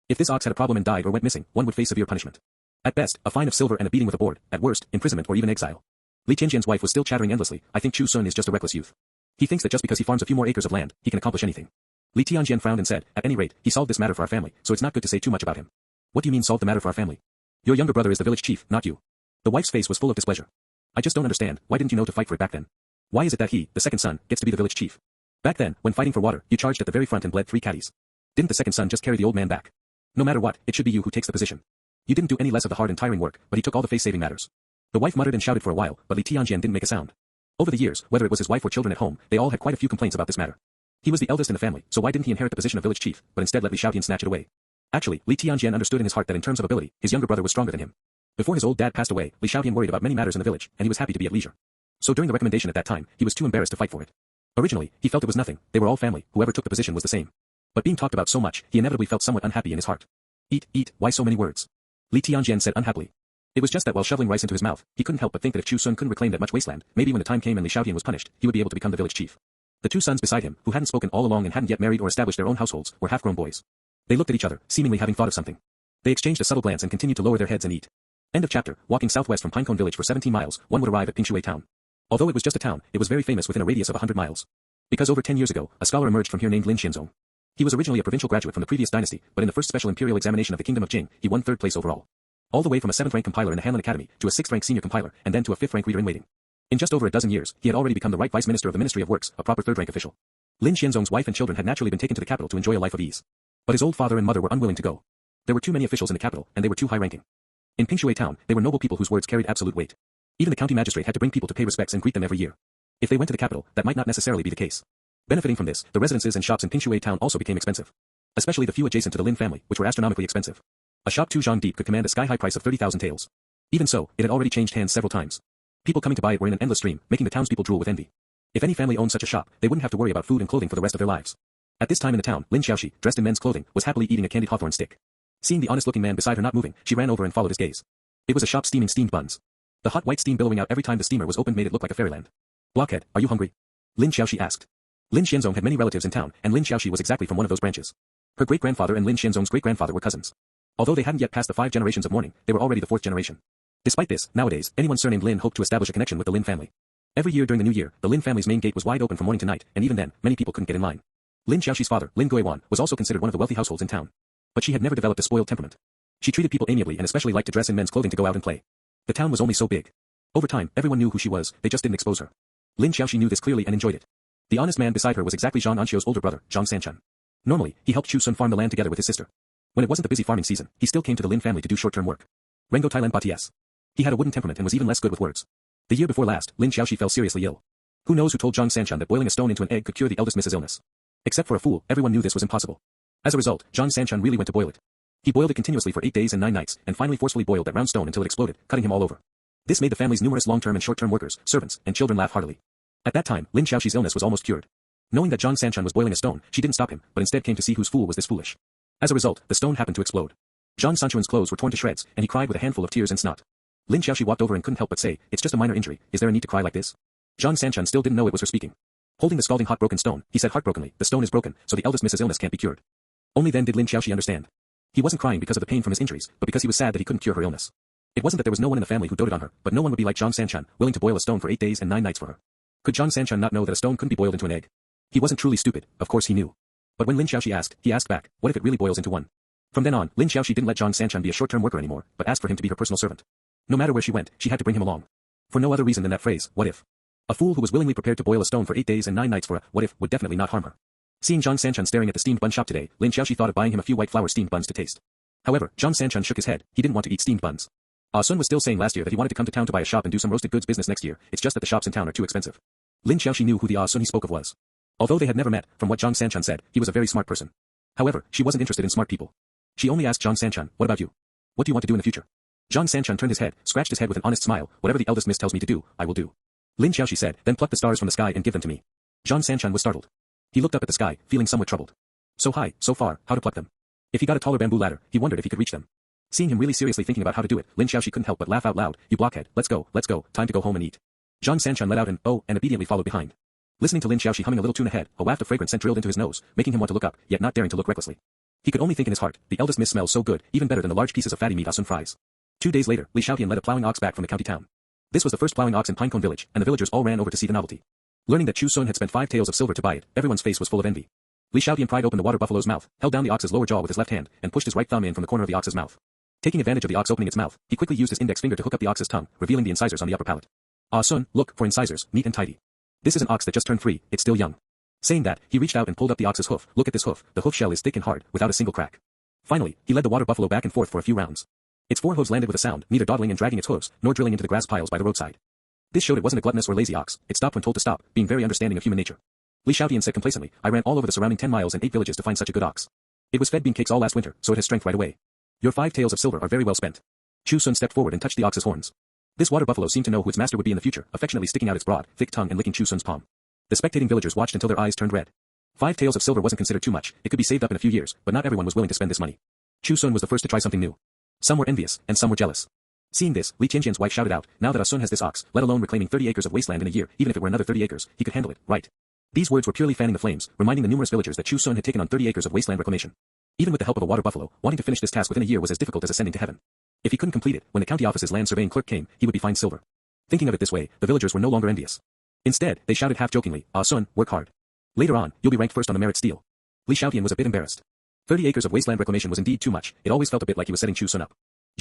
If this ox had a problem and died or went missing, one would face severe punishment. At best, a fine of silver and a beating with a board, at worst, imprisonment or even exile. Li Tianjian's wife was still chattering endlessly. I think Chu Xun is just a reckless youth. He thinks that just because he farms a few more acres of land, he can accomplish anything. Li Tianjian frowned and said, at any rate, he solved this matter for our family, so it's not good to say too much about him. What do you mean solved the matter for our family? Your younger brother is the village chief, not you. The wife's face was full of displeasure. I just don't understand, why didn't you know to fight for it back then? Why is it that he, the second son, gets to be the village chief? Back then, when fighting for water, you charged at the very front and bled 3 caddies. Didn't the second son just carry the old man back? No matter what, it should be you who takes the position. You didn't do any less of the hard and tiring work, but he took all the face-saving matters. The wife muttered and shouted for a while, but Li Tianjian didn't make a sound. Over the years, whether it was his wife or children at home, they all had quite a few complaints about this matter. He was the eldest in the family, so why didn't he inherit the position of village chief, but instead let Li Xiaotian snatch it away? Actually, Li Tianjian understood in his heart that in terms of ability, his younger brother was stronger than him. Before his old dad passed away, Li Xiaotian worried about many matters in the village, and he was happy to be at leisure. So during the recommendation at that time, he was too embarrassed to fight for it. Originally, he felt it was nothing, they were all family, whoever took the position was the same. But being talked about so much, he inevitably felt somewhat unhappy in his heart. Eat, why so many words? Li Tianjian said unhappily. It was just that while shoveling rice into his mouth, he couldn't help but think that if Chu Xun couldn't reclaim that much wasteland, maybe when the time came and Li Xiaotian was punished, he would be able to become the village chief. The 2 sons beside him, who hadn't spoken all along and hadn't yet married or established their own households, were half-grown boys. They looked at each other, seemingly having thought of something. They exchanged a subtle glance and continued to lower their heads and eat. End of chapter. Walking southwest from Pinecone Village for 17 miles, one would arrive at Pinecone town. Although it was just a town, it was very famous within a radius of 100 miles. Because over 10 years ago, a scholar emerged from here named An Xiu. He was originally a provincial graduate from the previous dynasty, but in the first special imperial examination of the Kingdom of Jing, he won 3rd place overall. All the way from a 7th-rank compiler in the Hanlin Academy, to a 6th-rank senior compiler, and then to a 5th-rank reader-in-waiting. In just over a dozen years, he had already become the right vice minister of the Ministry of Works, a proper 3rd-rank official. Lin Xianzong's wife and children had naturally been taken to the capital to enjoy a life of ease. But his old father and mother were unwilling to go. There were too many officials in the capital, and they were too high-ranking. In Pinecone town, they were noble people whose words carried absolute weight. Even the county magistrate had to bring people to pay respects and greet them every year. If they went to the capital, that might not necessarily be the case. Benefiting from this, the residences and shops in Pinecone town also became expensive. Especially the few adjacent to the Lin family, which were astronomically expensive. A shop 2 zhang deep could command a sky-high price of 30,000 taels. Even so, it had already changed hands several times. People coming to buy it were in an endless stream, making the townspeople drool with envy. If any family owned such a shop, they wouldn't have to worry about food and clothing for the rest of their lives. At this time in the town, Lin Xiaoxi, dressed in men's clothing, was happily eating a candied hawthorn stick. Seeing the honest-looking man beside her not moving, she ran over and followed his gaze. It was a shop steaming steamed buns. The hot white steam billowing out every time the steamer was opened made it look like a fairyland. Blockhead, are you hungry? Lin Xiaoxi asked. Lin Xianzong had many relatives in town, and Lin Xiaoxi was exactly from one of those branches. Her great-grandfather and Lin Xianzong's great-grandfather were cousins. Although they hadn't yet passed the 5 generations of mourning, they were already the 4th generation. Despite this, nowadays, anyone surnamed Lin hoped to establish a connection with the Lin family. Every year during the new year, the Lin family's main gate was wide open from morning to night, and even then, many people couldn't get in line. Lin Xiaoxi's father, Lin Guiwan, was also considered one of the wealthy households in town. But she had never developed a spoiled temperament. She treated people amiably and especially liked to dress in men's clothing to go out and play. The town was only so big. Over time, everyone knew who she was, they just didn't expose her. Lin Xiaoxi knew this clearly and enjoyed it. The honest man beside her was exactly An Xiu's older brother, Zhang Sanchun. Normally, he helped Chu Xun farm the land together with his sister. When it wasn't the busy farming season, he still came to the Lin family to do short-term work. Rengo Thailand Bats. He had a wooden temperament and was even less good with words. The year before last, Lin Xiaoxi fell seriously ill. Who knows who told Zhang Sanchun that boiling a stone into an egg could cure the eldest Mrs. illness? Except for a fool, everyone knew this was impossible. As a result, Zhang Sanchun really went to boil it. He boiled it continuously for 8 days and 9 nights, and finally forcefully boiled that round stone until it exploded, cutting him all over. This made the family's numerous long-term and short-term workers, servants, and children laugh heartily. At that time, Lin Xiaoxi's illness was almost cured. Knowing that Zhang Sanchun was boiling a stone, she didn't stop him, but instead came to see whose fool was this foolish. As a result, the stone happened to explode. Zhang Sanchun's clothes were torn to shreds, and he cried with a handful of tears and snot. Lin Xiaoxi walked over and couldn't help but say, "It's just a minor injury, is there a need to cry like this?" Zhang Sanchun still didn't know it was her speaking. Holding the scalding hot broken stone, he said heartbrokenly, "The stone is broken, so the eldest Mrs. illness can't be cured." Only then did Lin Xiaoxi understand. He wasn't crying because of the pain from his injuries, but because he was sad that he couldn't cure her illness. It wasn't that there was no one in the family who doted on her, but no one would be like Zhang Sanchun, willing to boil a stone for 8 days and 9 nights for her. Could Zhang Sanchun not know that a stone couldn't be boiled into an egg? He wasn't truly stupid, of course he knew. But when Lin Xiaoxi asked, he asked back, what if it really boils into one? From then on, Lin Xiaoxi didn't let Zhang Sanchun be a short-term worker anymore, but asked for him to be her personal servant. No matter where she went, she had to bring him along. For no other reason than that phrase, what if? A fool who was willingly prepared to boil a stone for 8 days and 9 nights for a what if would definitely not harm her. Seeing Zhang Sanchun staring at the steamed bun shop today, Lin Xiaoxi thought of buying him a few white flour steamed buns to taste. However, Zhang Sanchun shook his head, he didn't want to eat steamed buns. Ah Sun was still saying last year that he wanted to come to town to buy a shop and do some roasted goods business next year, it's just that the shops in town are too expensive. Lin Xiaoxi knew who the Ah Sun he spoke of was. Although they had never met, from what Zhang Sanchun said, he was a very smart person. However, she wasn't interested in smart people. She only asked Zhang Sanchun, what about you? What do you want to do in the future? Zhang Sanchun turned his head, scratched his head with an honest smile, whatever the eldest miss tells me to do, I will do. Lin Xiaoxi said, then pluck the stars from the sky and give them to me. Zhang Sanchun was startled. He looked up at the sky, feeling somewhat troubled. So high, so far, how to pluck them? If he got a taller bamboo ladder, he wondered if he could reach them. Seeing him really seriously thinking about how to do it, Lin Xiaoxi couldn't help but laugh out loud, you blockhead, let's go, time to go home and eat. Zhang Sanchun let out an oh and obediently followed behind. Listening to Lin Xiaoxi humming a little tune ahead, a waft of fragrance scent drilled into his nose, making him want to look up, yet not daring to look recklessly. He could only think in his heart, the eldest miss smells so good, even better than the large pieces of fatty meat Xun fries. 2 days later, Li Xiaotian led a plowing ox back from the county town. This was the first plowing ox in Pinecone Village, and the villagers all ran over to see the novelty. Learning that Chu Xun had spent 5 taels of silver to buy it, everyone's face was full of envy. Li Xiaotian pried open the water buffalo's mouth, held down the ox's lower jaw with his left hand, and pushed his right thumb in from the corner of the ox's mouth. Taking advantage of the ox opening its mouth, he quickly used his index finger to hook up the ox's tongue, revealing the incisors on the upper palate. Ah Sun, look, for incisors, neat and tidy. This is an ox that just turned 3, it's still young. Saying that, he reached out and pulled up the ox's hoof. Look at this hoof, the hoof shell is thick and hard, without a single crack. Finally, he led the water buffalo back and forth for a few rounds. Its 4 hooves landed with a sound, neither dawdling and dragging its hooves, nor drilling into the grass piles by the roadside. This showed it wasn't a gluttonous or lazy ox. It stopped when told to stop, being very understanding of human nature. Li Xiaotian said complacently, I ran all over the surrounding 10 miles and 8 villages to find such a good ox. It was fed bean cakes all last winter, so it has strength right away. Your 5 taels of silver are very well spent. Chu Xun stepped forward and touched the ox's horns. This water buffalo seemed to know who its master would be in the future, affectionately sticking out its broad, thick tongue and licking Chu Xun's palm. The spectating villagers watched until their eyes turned red. 5 taels of silver wasn't considered too much, it could be saved up in a few years, but not everyone was willing to spend this money. Chu Xun was the first to try something new. Some were envious, and some were jealous. Seeing this, Li Tianjian's wife shouted out, now that Ah Sun has this ox, let alone reclaiming 30 acres of wasteland in a year, even if it were another 30 acres, he could handle it, right? These words were purely fanning the flames, reminding the numerous villagers that Chu Xun had taken on 30 acres of wasteland reclamation. Even with the help of a water buffalo, wanting to finish this task within a year was as difficult as ascending to heaven. If he couldn't complete it, when the county office's land surveying clerk came, he would be fined silver. Thinking of it this way, the villagers were no longer envious. Instead, they shouted half-jokingly, Ah Sun, work hard. Later on, you'll be ranked first on the merit steal. Li Xiaotian was a bit embarrassed. 30 acres of wasteland reclamation was indeed too much, it always felt a bit like he was setting Chu Xun up.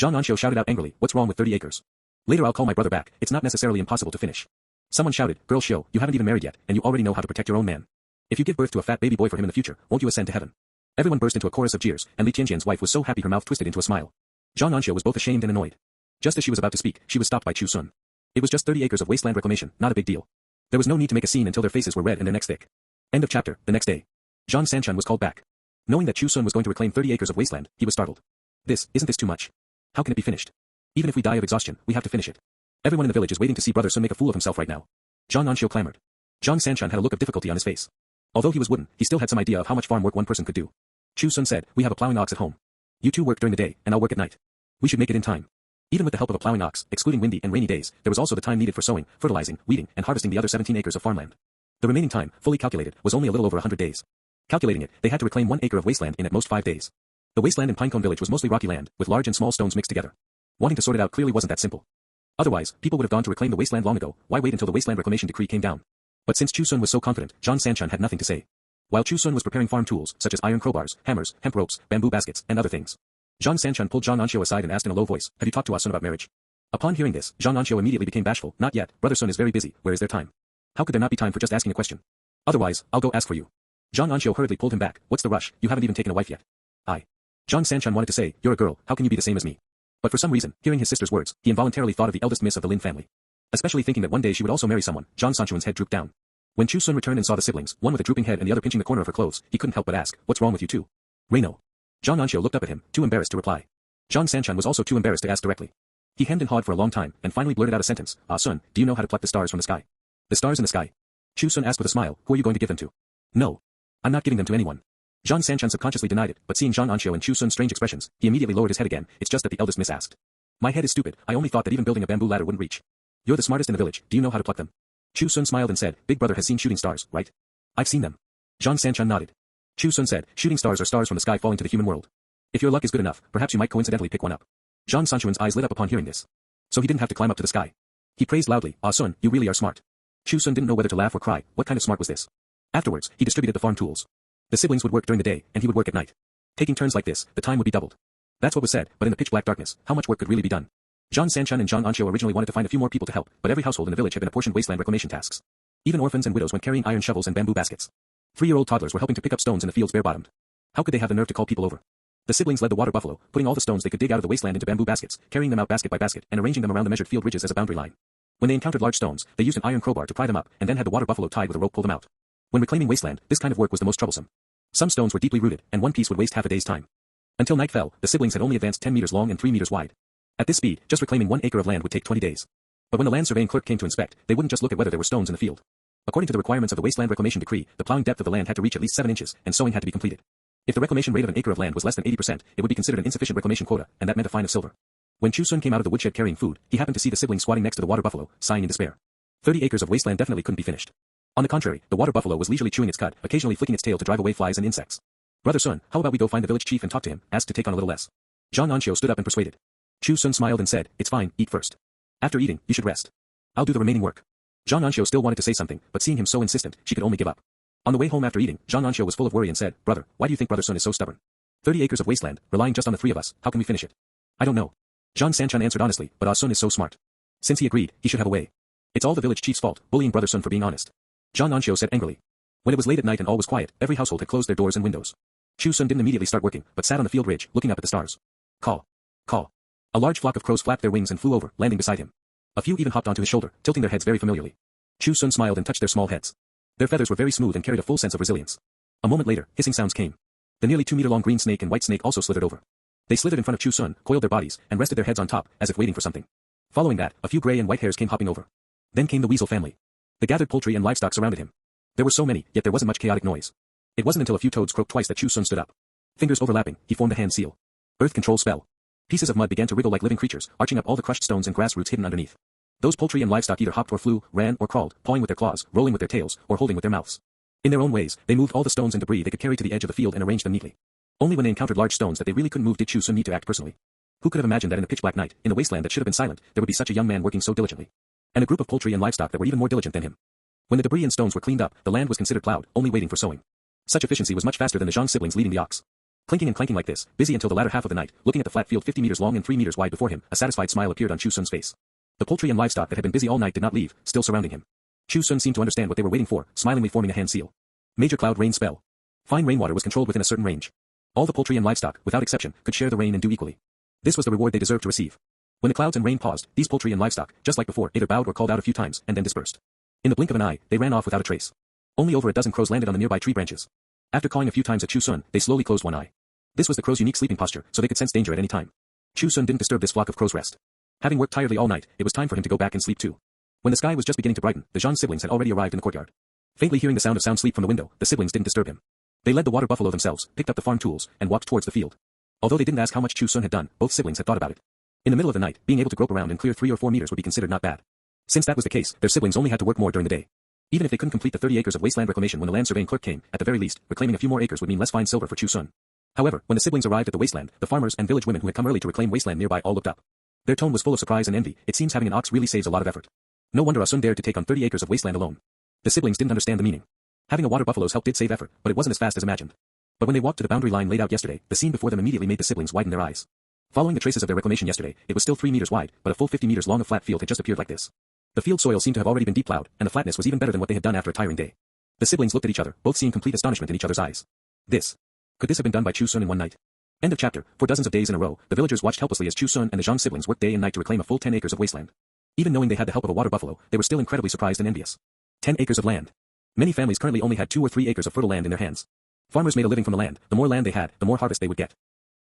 An Xiu shouted out angrily, what's wrong with 30 acres? Later I'll call my brother back, it's not necessarily impossible to finish. Someone shouted, girl Xiu, you haven't even married yet, and you already know how to protect your own man. If you give birth to a fat baby boy for him in the future, won't you ascend to heaven? Everyone burst into a chorus of jeers, and Li Tianjian's wife was so happy her mouth twisted into a smile. An Xiu was both ashamed and annoyed. Just as she was about to speak, she was stopped by Chu Xun. It was just 30 acres of wasteland reclamation, not a big deal. There was no need to make a scene until their faces were red and their necks thick. End of chapter. The next day, Zhang Sanchun was called back. Knowing that Chu Xun was going to reclaim 30 acres of wasteland, he was startled. Isn't this too much? How can it be finished? Even if we die of exhaustion, we have to finish it. Everyone in the village is waiting to see Brother Sun make a fool of himself right now. An Xiu clamored. Zhang Sanchun had a look of difficulty on his face. Although he was wooden, he still had some idea of how much farm work one person could do. Chu Xun said, we have a plowing ox at home. You two work during the day, and I'll work at night. We should make it in time. Even with the help of a plowing ox, excluding windy and rainy days, there was also the time needed for sowing, fertilizing, weeding, and harvesting the other 17 acres of farmland. The remaining time, fully calculated, was only a little over 100 days. Calculating it, they had to reclaim 1 acre of wasteland in at most 5 days. The wasteland in Pinecone Village was mostly rocky land, with large and small stones mixed together. Wanting to sort it out clearly wasn't that simple. Otherwise, people would have gone to reclaim the wasteland long ago, why wait until the wasteland reclamation decree came down? But since Chu Xun was so confident, Zhang Sanchun had nothing to say. While Chu Xun was preparing farm tools, such as iron crowbars, hammers, hemp ropes, bamboo baskets, and other things, Zhang Sanchun pulled An Xiu aside and asked in a low voice, have you talked to Ah Sun about marriage? Upon hearing this, An Xiu immediately became bashful, not yet, Brother Sun is very busy, where is there time? How could there not be time for just asking a question? Otherwise, I'll go ask for you. An Xiu hurriedly pulled him back, what's the rush, you haven't even taken a wife yet. Zhang Sanchun wanted to say, you're a girl, how can you be the same as me? But for some reason, hearing his sister's words, he involuntarily thought of the eldest miss of the Lin family. Especially thinking that one day she would also marry someone, Zhang Sanchun's head drooped down. When Chu Xun returned and saw the siblings, one with a drooping head and the other pinching the corner of her clothes, he couldn't help but ask, what's wrong with you two? Reino. An Xiu looked up at him, too embarrassed to reply. Zhang Sanchun was also too embarrassed to ask directly. He hemmed and hawed for a long time, and finally blurted out a sentence, Ah Sun, do you know how to pluck the stars from the sky? The stars in the sky? Chu Xun asked with a smile, who are you going to give them to? No. I'm not giving them to anyone. Zhang Sanchun subconsciously denied it, but seeing An Xiu and Chu Xun's strange expressions, he immediately lowered his head again, it's just that the eldest miss asked. My head is stupid, I only thought that even building a bamboo ladder wouldn't reach. You're the smartest in the village, do you know how to pluck them? Chu Xun smiled and said, Big Brother has seen shooting stars, right? I've seen them. Zhang Sanchun nodded. Chu Xun said, shooting stars are stars from the sky falling to the human world. If your luck is good enough, perhaps you might coincidentally pick one up. Zhang Sanchun's eyes lit up upon hearing this. So he didn't have to climb up to the sky. He praised loudly, Ah Sun, you really are smart. Chu Xun didn't know whether to laugh or cry, what kind of smart was this? Afterwards, he distributed the farm tools. The siblings would work during the day, and he would work at night. Taking turns like this, the time would be doubled. That's what was said, but in the pitch-black darkness, how much work could really be done? Zhang Sanchun and An Xiu originally wanted to find a few more people to help, but every household in the village had been apportioned wasteland reclamation tasks. Even orphans and widows went carrying iron shovels and bamboo baskets. 3-year-old toddlers were helping to pick up stones in the fields bare-bottomed. How could they have the nerve to call people over? The siblings led the water buffalo, putting all the stones they could dig out of the wasteland into bamboo baskets, carrying them out basket by basket, and arranging them around the measured field ridges as a boundary line. When they encountered large stones, they used an iron crowbar to pry them up, and then had the water buffalo tied with a rope pull them out. When reclaiming wasteland, this kind of work was the most troublesome. Some stones were deeply rooted, and one piece would waste half a day's time. Until night fell, the siblings had only advanced 10 meters long and 3 meters wide. At this speed, just reclaiming 1 acre of land would take 20 days. But when the land surveying clerk came to inspect, they wouldn't just look at whether there were stones in the field. According to the requirements of the wasteland reclamation decree, the plowing depth of the land had to reach at least 7 inches, and sowing had to be completed. If the reclamation rate of an acre of land was less than 80%, it would be considered an insufficient reclamation quota, and that meant a fine of silver. When Chu Xun came out of the woodshed carrying food, he happened to see the siblings squatting next to the water buffalo, sighing in despair. 30 acres of wasteland definitely couldn't be finished. On the contrary, the water buffalo was leisurely chewing its cud, occasionally flicking its tail to drive away flies and insects. Brother Sun, how about we go find the village chief and talk to him, asked to take on a little less. An Xiu stood up and persuaded. Chu Xun smiled and said, it's fine, eat first. After eating, you should rest. I'll do the remaining work. An Xiu still wanted to say something, but seeing him so insistent, she could only give up. On the way home after eating, An Xiu was full of worry and said, Brother, why do you think Brother Sun is so stubborn? 30 acres of wasteland, relying just on the three of us, how can we finish it? I don't know. Zhang Sanchun answered honestly, but Ah Sun is so smart. Since he agreed, he should have a way. It's all the village chief's fault, bullying Brother Sun for being honest. An Xiu said angrily. When it was late at night and all was quiet, every household had closed their doors and windows. Chu Xun didn't immediately start working, but sat on the field ridge, looking up at the stars. Call. Call. A large flock of crows flapped their wings and flew over, landing beside him. A few even hopped onto his shoulder, tilting their heads very familiarly. Chu Xun smiled and touched their small heads. Their feathers were very smooth and carried a full sense of resilience. A moment later, hissing sounds came. The nearly 2-meter-long green snake and white snake also slithered over. They slithered in front of Chu Xun, coiled their bodies, and rested their heads on top, as if waiting for something. Following that, a few gray and white hairs came hopping over. Then came the weasel family. The gathered poultry and livestock surrounded him. There were so many, yet there wasn't much chaotic noise. It wasn't until a few toads croaked twice that Chu Xun stood up. Fingers overlapping, he formed a hand seal. Earth control spell. Pieces of mud began to wriggle like living creatures, arching up all the crushed stones and grass roots hidden underneath. Those poultry and livestock either hopped or flew, ran or crawled, pawing with their claws, rolling with their tails, or holding with their mouths. In their own ways, they moved all the stones and debris they could carry to the edge of the field and arranged them neatly. Only when they encountered large stones that they really couldn't move did Chu Xun need to act personally. Who could have imagined that in a pitch-black night, in a wasteland that should have been silent, there would be such a young man working so diligently? And a group of poultry and livestock that were even more diligent than him. When the debris and stones were cleaned up, the land was considered plowed, only waiting for sowing. Such efficiency was much faster than the Zhang siblings leading the ox. Clinking and clanking like this, busy until the latter half of the night, looking at the flat field 50 meters long and 3 meters wide before him, a satisfied smile appeared on Chu Xun's face. The poultry and livestock that had been busy all night did not leave, still surrounding him. Chu Xun seemed to understand what they were waiting for, smilingly forming a hand seal. Major cloud rain spell. Fine rainwater was controlled within a certain range. All the poultry and livestock, without exception, could share the rain and do equally. This was the reward they deserved to receive. When the clouds and rain paused, these poultry and livestock, just like before, either bowed or called out a few times, and then dispersed. In the blink of an eye, they ran off without a trace. Only over a dozen crows landed on the nearby tree branches. After cawing a few times at Chu Xun, they slowly closed one eye. This was the crow's unique sleeping posture, so they could sense danger at any time. Chu Xun didn't disturb this flock of crows' rest. Having worked tiredly all night, it was time for him to go back and sleep too. When the sky was just beginning to brighten, the Zhang siblings had already arrived in the courtyard. Faintly hearing the sound of sound sleep from the window, the siblings didn't disturb him. They led the water buffalo themselves, picked up the farm tools, and walked towards the field. Although they didn't ask how much Chu Xun had done, both siblings had thought about it. In the middle of the night, being able to grope around and clear 3 or 4 meters would be considered not bad. Since that was the case, their siblings only had to work more during the day. Even if they couldn't complete the 30 acres of wasteland reclamation when the land surveying clerk came, at the very least, reclaiming a few more acres would mean less fine silver for Chu Xun. However, when the siblings arrived at the wasteland, the farmers and village women who had come early to reclaim wasteland nearby all looked up. Their tone was full of surprise and envy. It seems having an ox really saves a lot of effort. No wonder Ah Sun dared to take on 30 acres of wasteland alone. The siblings didn't understand the meaning. Having a water buffalo's help did save effort, but it wasn't as fast as imagined. But when they walked to the boundary line laid out yesterday, the scene before them immediately made the siblings widen their eyes. Following the traces of their reclamation yesterday, it was still 3 meters wide, but a full 50 meters long of flat field had just appeared like this. The field soil seemed to have already been deep plowed, and the flatness was even better than what they had done after a tiring day. The siblings looked at each other, both seeing complete astonishment in each other's eyes. Could this have been done by Chu Xun in one night? End of chapter. For dozens of days in a row, the villagers watched helplessly as Chu Xun and the Zhang siblings worked day and night to reclaim a full 10 acres of wasteland. Even knowing they had the help of a water buffalo, they were still incredibly surprised and envious. 10 acres of land. Many families currently only had 2 or 3 acres of fertile land in their hands. Farmers made a living from the land. The more land they had, the more harvest they would get.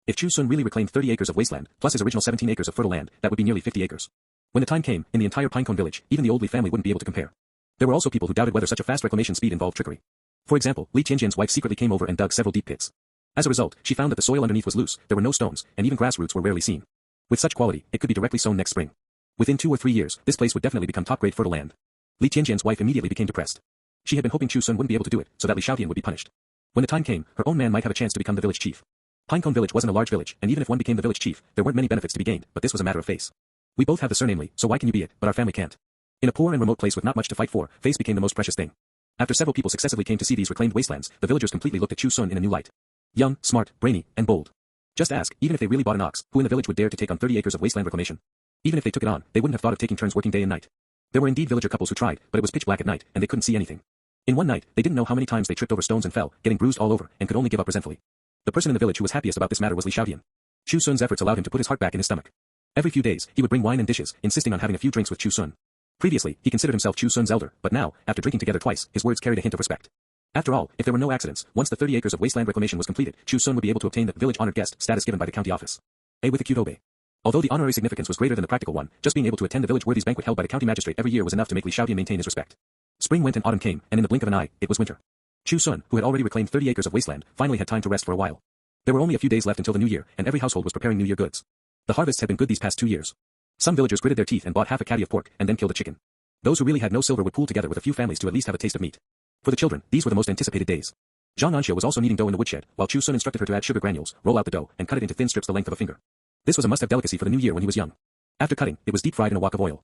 If Chu Xun really reclaimed 30 acres of wasteland, plus his original 17 acres of fertile land, that would be nearly 50 acres. When the time came, in the entire Pinecone Village, even the Oldley family wouldn't be able to compare. There were also people who doubted whether such a fast reclamation speed involved trickery. For example, Li Tianjian's wife secretly came over and dug several deep pits. As a result, she found that the soil underneath was loose, there were no stones, and even grass roots were rarely seen. With such quality, it could be directly sown next spring. Within 2 or 3 years, this place would definitely become top-grade fertile land. Li Tianjian's wife immediately became depressed. She had been hoping Chu Xun wouldn't be able to do it, so that Li Xiaotian would be punished. When the time came, her own man might have a chance to become the village chief. Pinecone Village wasn't a large village, and even if one became the village chief, there weren't many benefits to be gained, but this was a matter of face. We both have the surname Li, so why can you be it, but our family can't? In a poor and remote place with not much to fight for, face became the most precious thing. After several people successively came to see these reclaimed wastelands, the villagers completely looked at Chu Xun in a new light. Young, smart, brainy, and bold. Just ask, even if they really bought an ox, who in the village would dare to take on 30 acres of wasteland reclamation? Even if they took it on, they wouldn't have thought of taking turns working day and night. There were indeed villager couples who tried, but it was pitch black at night, and they couldn't see anything. In one night, they didn't know how many times they tripped over stones and fell, getting bruised all over, and could only give up resentfully. The person in the village who was happiest about this matter was Li Xiaotian. Chu Xun's efforts allowed him to put his heart back in his stomach. Every few days, he would bring wine and dishes, insisting on having a few drinks with Chu Xun. Previously, he considered himself Chu Xun's elder, but now, after drinking together twice, his words carried a hint of respect. After all, if there were no accidents, once the 30 acres of wasteland reclamation was completed, Chu Xun would be able to obtain the village honored guest status given by the county office. A with a cute obey. Although the honorary significance was greater than the practical one, just being able to attend the village worthies banquet held by the county magistrate every year was enough to make Li Xiaotian maintain his respect. Spring went and autumn came, and in the blink of an eye, it was winter. Chu Xun, who had already reclaimed 30 acres of wasteland, finally had time to rest for a while. There were only a few days left until the new year, and every household was preparing new year goods. The harvests had been good these past 2 years. Some villagers gritted their teeth and bought half a caddy of pork, and then killed a chicken. Those who really had no silver would pool together with a few families to at least have a taste of meat. For the children, these were the most anticipated days. An Xiu was also kneading dough in the woodshed, while Chu Xun instructed her to add sugar granules, roll out the dough, and cut it into thin strips the length of a finger. This was a must-have delicacy for the new year when he was young. After cutting, it was deep-fried in a wok of oil.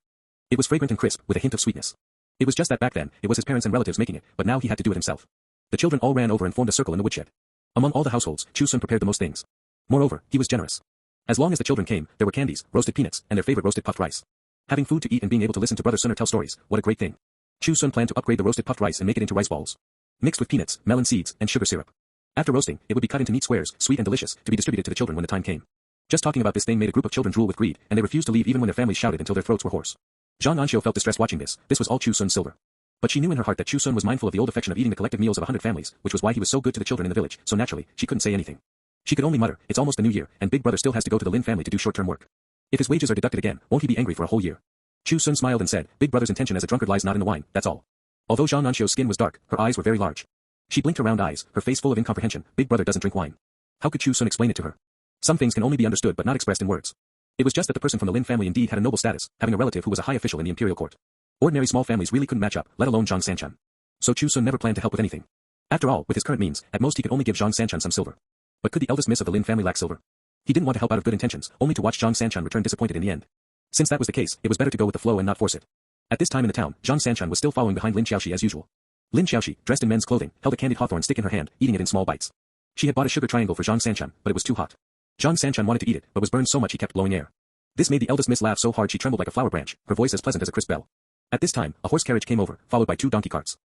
It was fragrant and crisp, with a hint of sweetness. It was just that back then, it was his parents and relatives making it, but now he had to do it himself. The children all ran over and formed a circle in the woodshed. Among all the households, Chu Xun prepared the most things. Moreover, he was generous. As long as the children came, there were candies, roasted peanuts, and their favorite roasted puffed rice. Having food to eat and being able to listen to Brother Sun tell stories, what a great thing. Chu Xun planned to upgrade the roasted puffed rice and make it into rice balls. Mixed with peanuts, melon seeds, and sugar syrup. After roasting, it would be cut into neat squares, sweet and delicious, to be distributed to the children when the time came. Just talking about this thing made a group of children drool with greed, and they refused to leave even when their families shouted until their throats were hoarse. An Xiu felt distressed watching this. This was all Chu Xun's silver. But she knew in her heart that Chu Xun was mindful of the old affection of eating the collective meals of 100 families, which was why he was so good to the children in the village, so naturally, she couldn't say anything. She could only mutter, it's almost the new year, and Big Brother still has to go to the Lin family to do short-term work. If his wages are deducted again, won't he be angry for a whole year? Chu Xun smiled and said, Big Brother's intention as a drunkard lies not in the wine, that's all. Although An Xiu's skin was dark, her eyes were very large. She blinked her round eyes, her face full of incomprehension. Big Brother doesn't drink wine. How could Chu Xun explain it to her? Some things can only be understood but not expressed in words. It was just that the person from the Lin family indeed had a noble status, having a relative who was a high official in the imperial court. Ordinary small families really couldn't match up, let alone Zhang Sanchan. So Chu Xun never planned to help with anything. After all, with his current means, at most he could only give Zhang Sanchan some silver. But could the eldest miss of the Lin family lack silver? He didn't want to help out of good intentions, only to watch Zhang Sanchan return disappointed in the end. Since that was the case, it was better to go with the flow and not force it. At this time in the town, Zhang Sanchan was still following behind Lin Xiaoxi as usual. Lin Xiaoxi, dressed in men's clothing, held a candied hawthorn stick in her hand, eating it in small bites. She had bought a sugar triangle for Zhang Sanchan, but it was too hot. Zhang Sanchan wanted to eat it, but was burned so much he kept blowing air. This made the eldest miss laugh so hard she trembled like a flower branch, her voice as pleasant as a crisp bell. At this time, a horse carriage came over, followed by 2 donkey carts.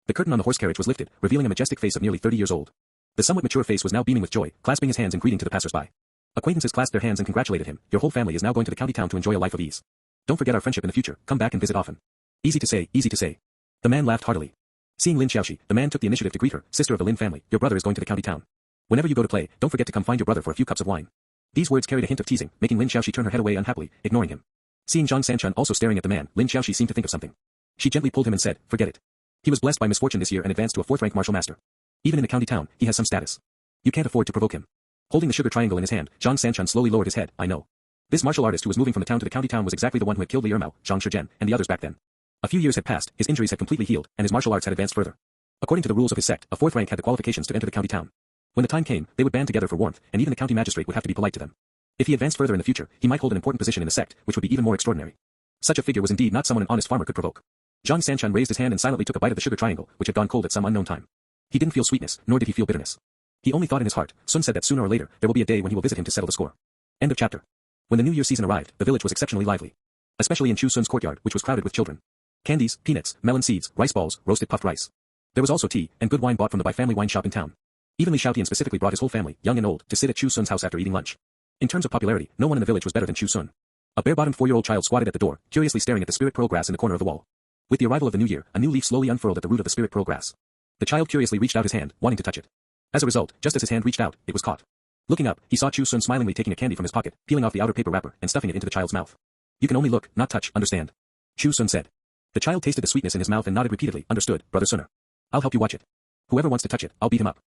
The curtain on the horse carriage was lifted, revealing a majestic face of nearly 30 years old. The somewhat mature face was now beaming with joy, clasping his hands in greeting to the passers-by. Acquaintances clasped their hands and congratulated him. Your whole family is now going to the county town to enjoy a life of ease. Don't forget our friendship in the future, come back and visit often. Easy to say, easy to say. The man laughed heartily. Seeing Lin Xiaoxi, the man took the initiative to greet her, sister of the Lin family, your brother is going to the county town. Whenever you go to play, don't forget to come find your brother for a few cups of wine. These words carried a hint of teasing, making Lin Xiaoxi turn her head away unhappily, ignoring him. Seeing Zhang Sanchan also staring at the man, Lin Xiaoxi seemed to think of something. She gently pulled him and said, forget it. He was blessed by misfortune this year and advanced to a 4th-rank martial master. Even in the county town, he has some status. You can't afford to provoke him. Holding the sugar triangle in his hand, Zhang Sanchan slowly lowered his head. I know. This martial artist who was moving from the town to the county town was exactly the one who had killed Li Ermao, Zhang Shizhen, and the others back then. A few years had passed, his injuries had completely healed, and his martial arts had advanced further. According to the rules of his sect, a 4th rank had the qualifications to enter the county town. When the time came, they would band together for warmth, and even the county magistrate would have to be polite to them. If he advanced further in the future, he might hold an important position in the sect, which would be even more extraordinary. Such a figure was indeed not someone an honest farmer could provoke. Zhang Sanchan raised his hand and silently took a bite of the sugar triangle, which had gone cold at some unknown time. He didn't feel sweetness, nor did he feel bitterness. He only thought in his heart. Sun said that sooner or later, there will be a day when he will visit him to settle the score. End of chapter. When the New Year season arrived, the village was exceptionally lively. Especially in Chu Xun's courtyard, which was crowded with children. Candies, peanuts, melon seeds, rice balls, roasted puffed rice. There was also tea, and good wine bought from the Bai family wine shop in town. Even Li Xiaotian specifically brought his whole family, young and old, to sit at Chu Xun's house after eating lunch. In terms of popularity, no one in the village was better than Chu Xun. A bare-bottomed 4-year-old child squatted at the door, curiously staring at the spirit pearl grass in the corner of the wall. With the arrival of the new year, a new leaf slowly unfurled at the root of the spirit pearl grass. The child curiously reached out his hand, wanting to touch it. As a result, just as his hand reached out, it was caught. Looking up, he saw Chu Xun smilingly taking a candy from his pocket, peeling off the outer paper wrapper, and stuffing it into the child's mouth. You can only look, not touch, understand? Chu Xun said. The child tasted the sweetness in his mouth and nodded repeatedly, understood, Brother Sunner. I'll help you watch it. Whoever wants to touch it, I'll beat him up.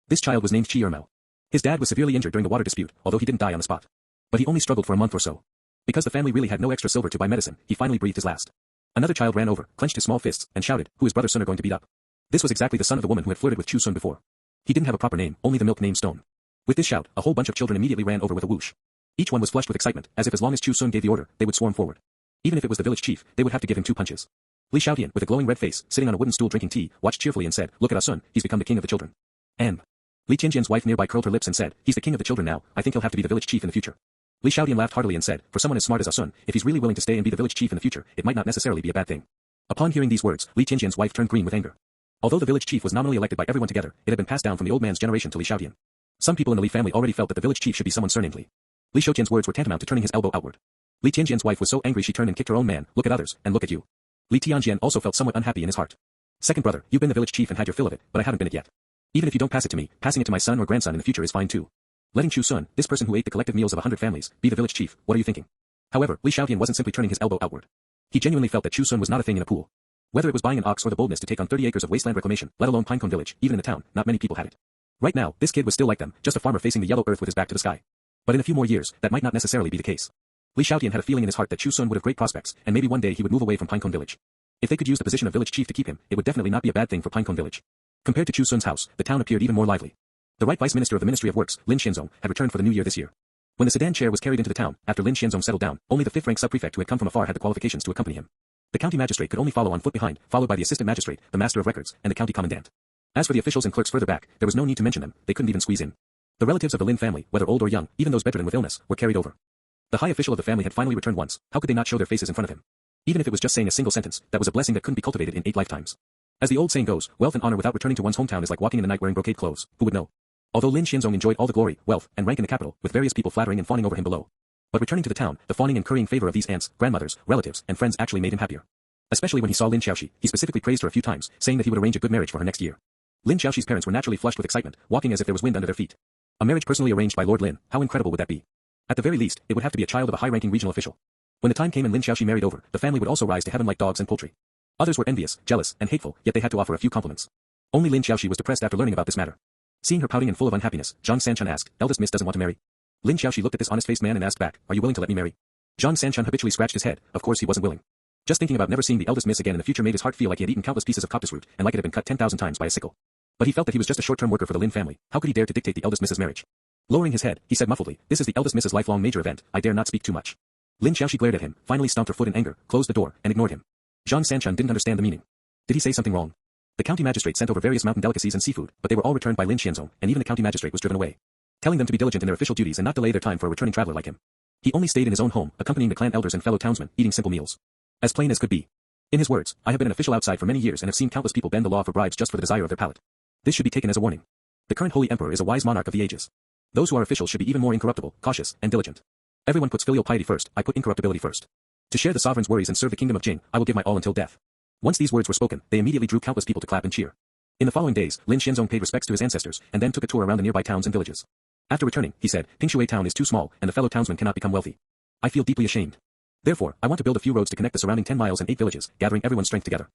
This child was named Qi Ermao. His dad was severely injured during the water dispute, although he didn't die on the spot. But he only struggled for a month or so. Because the family really had no extra silver to buy medicine, he finally breathed his last. Another child ran over, clenched his small fists, and shouted, who is Brother Sunner going to beat up? This was exactly the son of the woman who had flirted with Chu Xun before. He didn't have a proper name, only the milk name Stone. With this shout, a whole bunch of children immediately ran over with a whoosh. Each one was flushed with excitement, as if as long as Chu Xun gave the order, they would swarm forward. Even if it was the village chief, they would have to give him 2 punches. Li Xiaotian, with a glowing red face, sitting on a wooden stool drinking tea, watched cheerfully and said, look at us son, he's become the king of the children. And Li Tianjian's wife nearby curled her lips and said, he's the king of the children now, I think he'll have to be the village chief in the future. Li Xiaotian laughed heartily and said, for someone as smart as Sun, if he's really willing to stay and be the village chief in the future, it might not necessarily be a bad thing. Upon hearing these words, Li Tianjian's wife turned green with anger. Although the village chief was nominally elected by everyone together, it had been passed down from the old man's generation to Li Xiaotian. Some people in the Li family already felt that the village chief should be someone surnamed Li. Li Xiaotian's words were tantamount to turning his elbow outward. Li Tianjian's wife was so angry she turned and kicked her own man, look at others, and look at you. Li Tianjian also felt somewhat unhappy in his heart. Second brother, you've been the village chief and had your fill of it, but I haven't been it yet. Even if you don't pass it to me, passing it to my son or grandson in the future is fine too. Letting Chu Xun, this person who ate the collective meals of 100 families, be the village chief, what are you thinking? However, Li Xiaotian wasn't simply turning his elbow outward. He genuinely felt that Chu Xun was not a thing in a pool. Whether it was buying an ox or the boldness to take on 30 acres of wasteland reclamation, let alone Pinecone Village, even in the town, not many people had it. Right now, this kid was still like them, just a farmer facing the yellow earth with his back to the sky. But in a few more years, that might not necessarily be the case. Li Xiaotian had a feeling in his heart that Chu Xun would have great prospects, and maybe one day he would move away from Pinecone Village. If they could use the position of village chief to keep him, it would definitely not be a bad thing for Pinecone Village. Compared to Chu Xun's house, the town appeared even more lively. The right vice minister of the Ministry of Works, Lin Xianzong, had returned for the new year this year. When the sedan chair was carried into the town, after Lin Xianzong settled down, only the fifth-rank sub-prefect who had come from afar had the qualifications to accompany him. The county magistrate could only follow on foot behind, followed by the assistant magistrate, the master of records, and the county commandant. As for the officials and clerks further back, there was no need to mention them, they couldn't even squeeze in. The relatives of the Lin family, whether old or young, even those bedridden with illness, were carried over. The high official of the family had finally returned once, how could they not show their faces in front of him? Even if it was just saying a single sentence, that was a blessing that couldn't be cultivated in 8 lifetimes. As the old saying goes, wealth and honor without returning to one's hometown is like walking in the night wearing brocade clothes, who would know? Although Lin Xianzong enjoyed all the glory, wealth, and rank in the capital, with various people flattering and fawning over him below. But returning to the town, the fawning and currying favor of these aunts, grandmothers, relatives, and friends actually made him happier. Especially when he saw Lin Xiaoxi, he specifically praised her a few times, saying that he would arrange a good marriage for her next year. Lin Xiaoxi's parents were naturally flushed with excitement, walking as if there was wind under their feet. A marriage personally arranged by Lord Lin, how incredible would that be? At the very least, it would have to be a child of a high-ranking regional official. When the time came and Lin Xiaoxi married over, the family would also rise to heaven like dogs and poultry. Others were envious, jealous, and hateful, yet they had to offer a few compliments. Only Lin Xiaoxi was depressed after learning about this matter. Seeing her pouting and full of unhappiness, Zhang Sanchun asked, "Eldest miss doesn't want to marry?" Lin Xiaoxi looked at this honest-faced man and asked back, "Are you willing to let me marry?" Zhang Sanchun habitually scratched his head, of course he wasn't willing. Just thinking about never seeing the eldest miss again in the future made his heart feel like he had eaten countless pieces of cactus root, and like it had been cut 10,000 times by a sickle. But he felt that he was just a short-term worker for the Lin family, how could he dare to dictate the eldest miss's marriage? Lowering his head, he said muffledly, "This is the eldest miss's lifelong major event, I dare not speak too much." Lin Xiaoxi glared at him, finally stomped her foot in anger, closed the door, and ignored him. Zhang Sanchun didn't understand the meaning. Did he say something wrong? The county magistrate sent over various mountain delicacies and seafood, but they were all returned by Lin Xianzong, and even the county magistrate was driven away, telling them to be diligent in their official duties and not delay their time for a returning traveler like him. He only stayed in his own home, accompanying the clan elders and fellow townsmen, eating simple meals. As plain as could be. In his words, "I have been an official outside for many years and have seen countless people bend the law for bribes just for the desire of their palate. This should be taken as a warning. The current holy emperor is a wise monarch of the ages. Those who are officials should be even more incorruptible, cautious, and diligent. Everyone puts filial piety first, I put incorruptibility first. To share the sovereign's worries and serve the kingdom of Jing, I will give my all until death." Once these words were spoken, they immediately drew countless people to clap and cheer. In the following days, Lin Xianzong paid respects to his ancestors, and then took a tour around the nearby towns and villages. After returning, he said, "Pingshui town is too small, and the fellow townsmen cannot become wealthy. I feel deeply ashamed. Therefore, I want to build a few roads to connect the surrounding 10 miles and 8 villages, gathering everyone's strength together.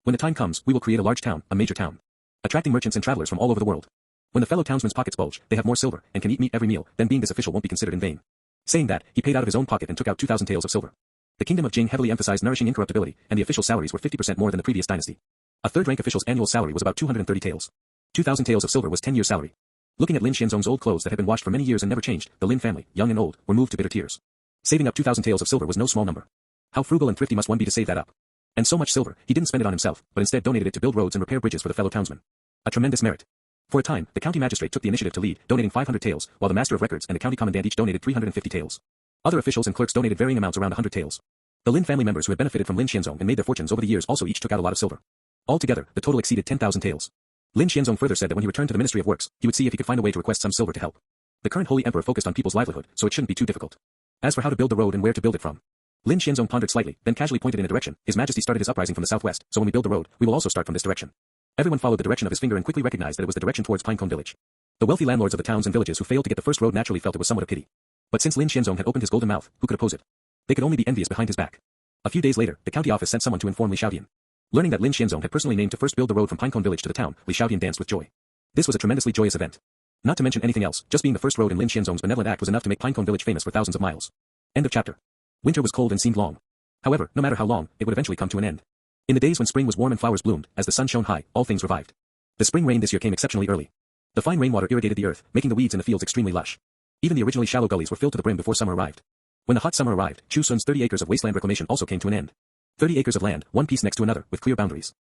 When the time comes, we will create a large town, a major town, attracting merchants and travelers from all over the world. When the fellow townsmen's pockets bulge, they have more silver, and can eat meat every meal, then being this official won't be considered in vain." Saying that, he paid out of his own pocket and took out 2,000 taels of silver. The kingdom of Jing heavily emphasized nourishing incorruptibility, and the official salaries were 50% more than the previous dynasty. A third-rank official's annual salary was about 230 taels. 2,000 taels of silver was 10 years' salary. Looking at Lin Xianzong's old clothes that had been washed for many years and never changed, the Lin family, young and old, were moved to bitter tears. Saving up 2,000 taels of silver was no small number. How frugal and thrifty must one be to save that up? And so much silver, he didn't spend it on himself, but instead donated it to build roads and repair bridges for the fellow townsmen. A tremendous merit. For a time, the county magistrate took the initiative to lead, donating 500 taels, while the master of records and the county commandant each donated 350 taels. Other officials and clerks donated varying amounts around 100 taels. The Lin family members who had benefited from Lin Xianzong and made their fortunes over the years also each took out a lot of silver. Altogether, the total exceeded 10,000 taels. Lin Xianzong further said that when he returned to the Ministry of Works, he would see if he could find a way to request some silver to help. The current holy emperor focused on people's livelihood, so it shouldn't be too difficult. As for how to build the road and where to build it from, Lin Xianzong pondered slightly, then casually pointed in a direction. His Majesty started his uprising from the southwest, so when we build the road, we will also start from this direction. Everyone followed the direction of his finger and quickly recognized that it was the direction towards Pinecone Village. The wealthy landlords of the towns and villages who failed to get the first road naturally felt it was somewhat of pity. But since Lin Xianzong had opened his golden mouth, who could oppose it? They could only be envious behind his back. A few days later, the county office sent someone to inform Li Xiaodian. Learning that Lin Xianzong had personally named to first build the road from Pinecone Village to the town, Li Xiaodian danced with joy. This was a tremendously joyous event. Not to mention anything else, just being the first road in Lin Xianzong's benevolent act was enough to make Pinecone Village famous for thousands of miles. End of chapter. Winter was cold and seemed long. However, no matter how long, it would eventually come to an end. In the days when spring was warm and flowers bloomed, as the sun shone high, all things revived. The spring rain this year came exceptionally early. The fine rainwater irrigated the earth, making the weeds in the fields extremely lush. Even the originally shallow gullies were filled to the brim before summer arrived. When the hot summer arrived, Chu Xun's 30 acres of wasteland reclamation also came to an end. 30 acres of land, one piece next to another, with clear boundaries.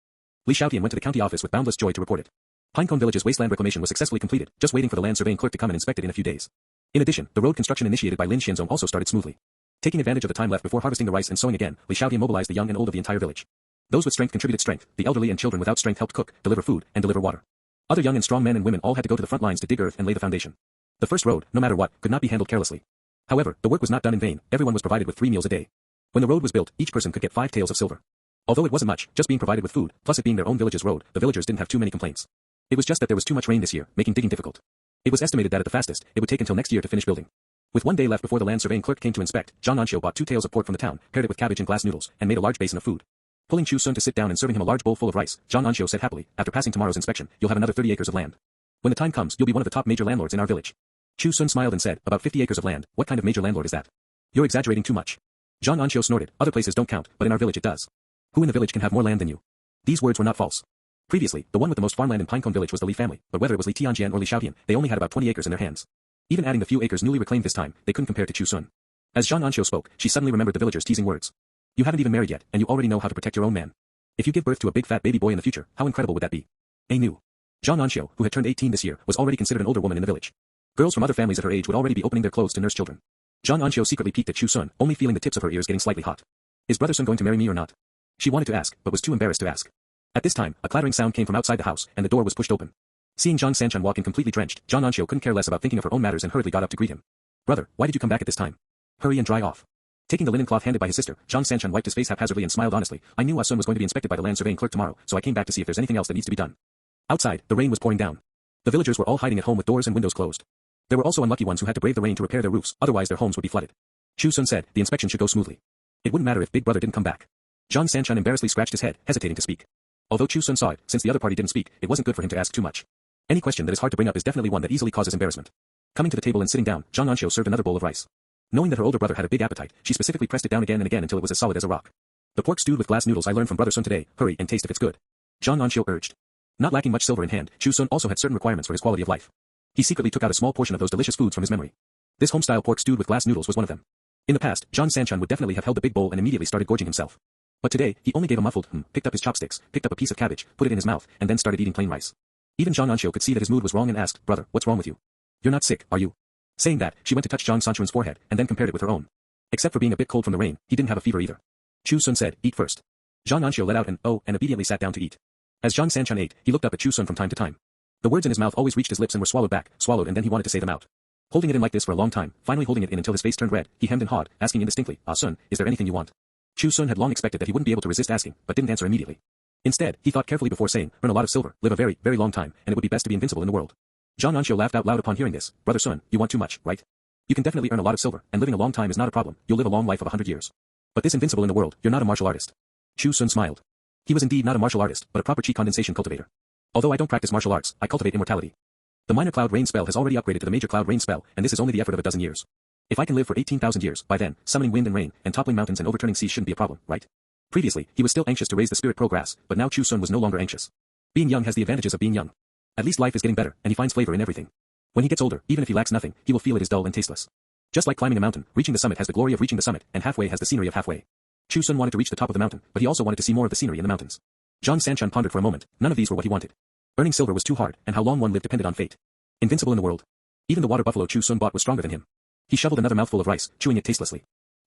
Li Xiaodian went to the county office with boundless joy to report it. Pinecone Village's wasteland reclamation was successfully completed, just waiting for the land surveying clerk to come and inspect it in a few days. In addition, the road construction initiated by Lin Xianzong also started smoothly. Taking advantage of the time left before harvesting the rice and sowing again, Li Xiaodian mobilized the young and old of the entire village. Those with strength contributed strength, the elderly and children without strength helped cook, deliver food, and deliver water. Other young and strong men and women all had to go to the front lines to dig earth and lay the foundation. The first road, no matter what, could not be handled carelessly. However, the work was not done in vain, everyone was provided with 3 meals a day. When the road was built, each person could get 5 taels of silver. Although it wasn't much, just being provided with food, plus it being their own village's road, the villagers didn't have too many complaints. It was just that there was too much rain this year, making digging difficult. It was estimated that at the fastest, it would take until next year to finish building. With 1 day left before the land surveying clerk came to inspect, An Xiu bought 2 taels of pork from the town, paired it with cabbage and glass noodles, and made a large basin of food. Pulling Chu Xun to sit down and serving him a large bowl full of rice, An Xiu said happily, "After passing tomorrow's inspection, you'll have another 30 acres of land. When the time comes, you'll be one of the top major landlords in our village." Chu Xun smiled and said, "About 50 acres of land, what kind of major landlord is that? You're exaggerating too much." An Xiu snorted, "Other places don't count, but in our village it does. Who in the village can have more land than you?" These words were not false. Previously, the one with the most farmland in Pinecone Village was the Li family, but whether it was Li Tianjian or Li Xiaotian, they only had about 20 acres in their hands. Even adding the few acres newly reclaimed this time, they couldn't compare to Chu Xun. As An Xiu spoke, she suddenly remembered the villagers' teasing words. You haven't even married yet, and you already know how to protect your own man. If you give birth to a big fat baby boy in the future, how incredible would that be? A new. An Xiu, who had turned 18 this year, was already considered an older woman in the village. Girls from other families at her age would already be opening their clothes to nurse children. An Xiu secretly peeked at Chu Xun, only feeling the tips of her ears getting slightly hot. Is brother Sun going to marry me or not? She wanted to ask, but was too embarrassed to ask. At this time, a clattering sound came from outside the house, and the door was pushed open. Seeing Zhang Sanchuan walk in completely drenched, An Xiu couldn't care less about thinking of her own matters and hurriedly got up to greet him. Brother, why did you come back at this time? Hurry and dry off. Taking the linen cloth handed by his sister, Zhang Sanchuan wiped his face haphazardly and smiled honestly. I knew Sun was going to be inspected by the land surveying clerk tomorrow, so I came back to see if there's anything else that needs to be done. Outside, the rain was pouring down. The villagers were all hiding at home with doors and windows closed. There were also unlucky ones who had to brave the rain to repair their roofs, otherwise their homes would be flooded. Chu Xun said, the inspection should go smoothly. It wouldn't matter if big brother didn't come back. Zhang Sanchuan embarrassedly scratched his head, hesitating to speak. Although Chu Xun saw it, since the other party didn't speak, it wasn't good for him to ask too much. Any question that is hard to bring up is definitely one that easily causes embarrassment. Coming to the table and sitting down, An Xiu served another bowl of rice. Knowing that her older brother had a big appetite, she specifically pressed it down again and again until it was as solid as a rock. The pork stewed with glass noodles I learned from brother Sun today, hurry and taste if it's good. An Xiu urged. Not lacking much silver in hand, Chu Xun also had certain requirements for his quality of life. He secretly took out a small portion of those delicious foods from his memory. This home-style pork stewed with glass noodles was one of them. In the past, Zhang Sanchuan would definitely have held the big bowl and immediately started gorging himself. But today, he only gave a muffled picked up his chopsticks, picked up a piece of cabbage, put it in his mouth, and then started eating plain rice. Even An Xiu could see that his mood was wrong and asked, brother, what's wrong with you? You're not sick, are you? Saying that, she went to touch Zhang Sanchuan's forehead, and then compared it with her own. Except for being a bit cold from the rain, he didn't have a fever either. Chu Xun said, eat first. An Xiu let out an oh and obediently sat down to eat. As Zhang Sanchuan ate, he looked up at Chu Xun from time to time. The words in his mouth always reached his lips and were swallowed back, swallowed and then he wanted to say them out. Holding it in like this for a long time, finally holding it in until his face turned red, he hemmed and hawed, asking indistinctly, Sun, is there anything you want? Chu Xun had long expected that he wouldn't be able to resist asking, but didn't answer immediately. Instead, he thought carefully before saying, earn a lot of silver, live a very, very long time, and it would be best to be invincible in the world. An Xiu laughed out loud upon hearing this. Brother Sun, you want too much, right? You can definitely earn a lot of silver, and living a long time is not a problem, you'll live a long life of 100 years. But this invincible in the world, you're not a martial artist. Chu Xun smiled. He was indeed not a martial artist, but a proper chi condensation cultivator. Although I don't practice martial arts, I cultivate immortality. The minor cloud rain spell has already upgraded to the major cloud rain spell, and this is only the effort of a dozen years. If I can live for 18,000 years, by then, summoning wind and rain, and toppling mountains and overturning seas shouldn't be a problem, right? Previously, he was still anxious to raise the spirit progress, but now Chu Xun was no longer anxious. Being young has the advantages of being young. At least life is getting better, and he finds flavor in everything. When he gets older, even if he lacks nothing, he will feel it is dull and tasteless. Just like climbing a mountain, reaching the summit has the glory of reaching the summit, and halfway has the scenery of halfway. Chu Xun wanted to reach the top of the mountain, but he also wanted to see more of the scenery in the mountains. Zhang Sanchuan pondered for a moment. None of these were what he wanted. Earning silver was too hard, and how long one lived depended on fate. Invincible in the world. Even the water buffalo Chu Xun bought was stronger than him. He shoveled another mouthful of rice, chewing it tastelessly.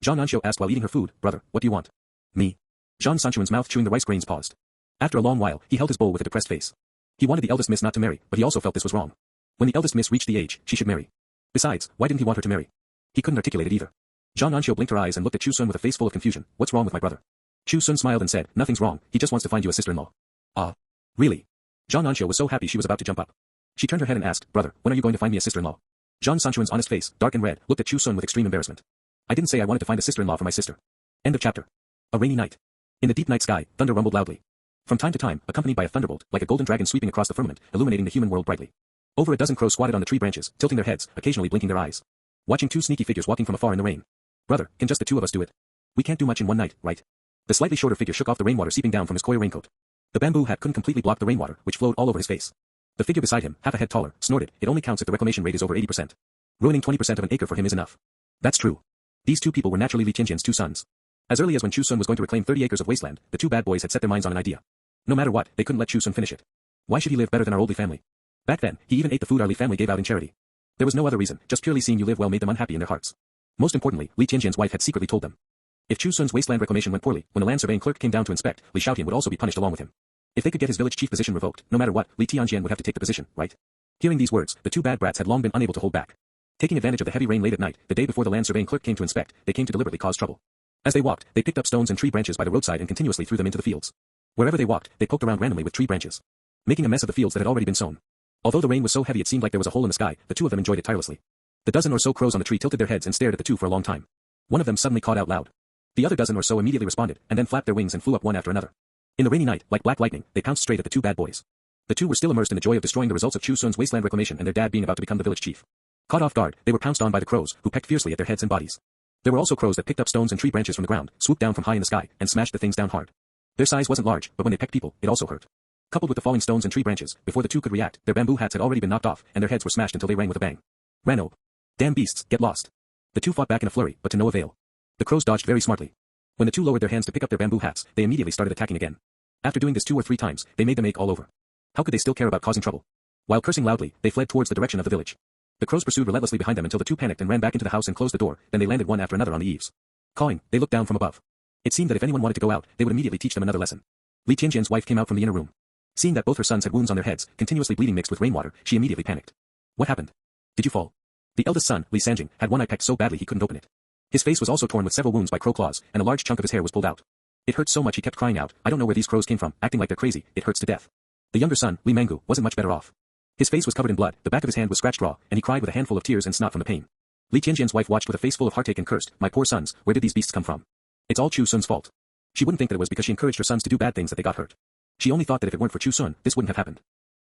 An Xiu asked while eating her food, brother, what do you want? Me. Zhang Sanchuan's mouth chewing the rice grains paused. After a long while, he held his bowl with a depressed face. He wanted the eldest miss not to marry, but he also felt this was wrong. When the eldest miss reached the age, she should marry. Besides, why didn't he want her to marry? He couldn't articulate it either. An Xiu blinked her eyes and looked at Chu Xun with a face full of confusion. What's wrong with my brother? Chu Xun smiled and said, nothing's wrong, he just wants to find you a sister-in-law. Ah. Really? An Xiu was so happy she was about to jump up. She turned her head and asked, brother, when are you going to find me a sister-in-law? Zhang Sanchuan's honest face, dark and red, looked at Chu Xun with extreme embarrassment. I didn't say I wanted to find a sister-in-law for my sister. End of chapter. A rainy night. In the deep night sky, thunder rumbled loudly. From time to time, accompanied by a thunderbolt, like a golden dragon sweeping across the firmament, illuminating the human world brightly. Over a dozen crows squatted on the tree branches, tilting their heads, occasionally blinking their eyes. Watching two sneaky figures walking from afar in the rain. Brother, can just the two of us do it? We can't do much in one night, right? The slightly shorter figure shook off the rainwater seeping down from his koi raincoat. The bamboo hat couldn't completely block the rainwater, which flowed all over his face. The figure beside him, half a head taller, snorted, it only counts if the reclamation rate is over 80%. Ruining 20% of an acre for him is enough. That's true. These two people were naturally Li Tianjian's two sons. As early as when Chu Xun was going to reclaim 30 acres of wasteland, the two bad boys had set their minds on an idea. No matter what, they couldn't let Chu Xun finish it. Why should he live better than our old Li family? Back then, he even ate the food our Li family gave out in charity. There was no other reason, just purely seeing you live well made them unhappy in their hearts. Most importantly, Li Tianjian's wife had secretly told them. If Chu Xun's wasteland reclamation went poorly, when the land surveying clerk came down to inspect, Li Xiaotian would also be punished along with him. If they could get his village chief position revoked, no matter what, Li Tianjian would have to take the position, right? Hearing these words, the two bad brats had long been unable to hold back. Taking advantage of the heavy rain late at night, the day before the land surveying clerk came to inspect, they came to deliberately cause trouble. As they walked, they picked up stones and tree branches by the roadside and continuously threw them into the fields. Wherever they walked, they poked around randomly with tree branches, making a mess of the fields that had already been sown. Although the rain was so heavy it seemed like there was a hole in the sky, the two of them enjoyed it tirelessly. The dozen or so crows on the tree tilted their heads and stared at the two for a long time. One of them suddenly cawed out loud. The other dozen or so immediately responded, and then flapped their wings and flew up one after another. In the rainy night, like black lightning, they pounced straight at the two bad boys. The two were still immersed in the joy of destroying the results of Chu Xun's wasteland reclamation and their dad being about to become the village chief. Caught off guard, they were pounced on by the crows, who pecked fiercely at their heads and bodies. There were also crows that picked up stones and tree branches from the ground, swooped down from high in the sky, and smashed the things down hard. Their size wasn't large, but when they pecked people, it also hurt. Coupled with the falling stones and tree branches, before the two could react, their bamboo hats had already been knocked off, and their heads were smashed until they rang with a bang. Rano. Damn beasts, get lost. The two fought back in a flurry, but to no avail. The crows dodged very smartly. When the two lowered their hands to pick up their bamboo hats, they immediately started attacking again. After doing this 2 or 3 times, they made them ache all over. How could they still care about causing trouble? While cursing loudly, they fled towards the direction of the village. The crows pursued relentlessly behind them until the two panicked and ran back into the house and closed the door, then they landed one after another on the eaves. Cawing, they looked down from above. It seemed that if anyone wanted to go out, they would immediately teach them another lesson. Li Tianjian's wife came out from the inner room. Seeing that both her sons had wounds on their heads, continuously bleeding mixed with rainwater, she immediately panicked. What happened? Did you fall? The eldest son, Li Sanjing, had one eye pecked so badly he couldn't open it. His face was also torn with several wounds by crow claws, and a large chunk of his hair was pulled out. It hurt so much he kept crying out, I don't know where these crows came from, acting like they're crazy, it hurts to death. The younger son, Li Mangu, wasn't much better off. His face was covered in blood, the back of his hand was scratched raw, and he cried with a handful of tears and snot from the pain. Li Tianjian's wife watched with a face full of heartache and cursed, my poor sons, where did these beasts come from? It's all Chu Xun's fault. She wouldn't think that it was because she encouraged her sons to do bad things that they got hurt. She only thought that if it weren't for Chu Xun, this wouldn't have happened.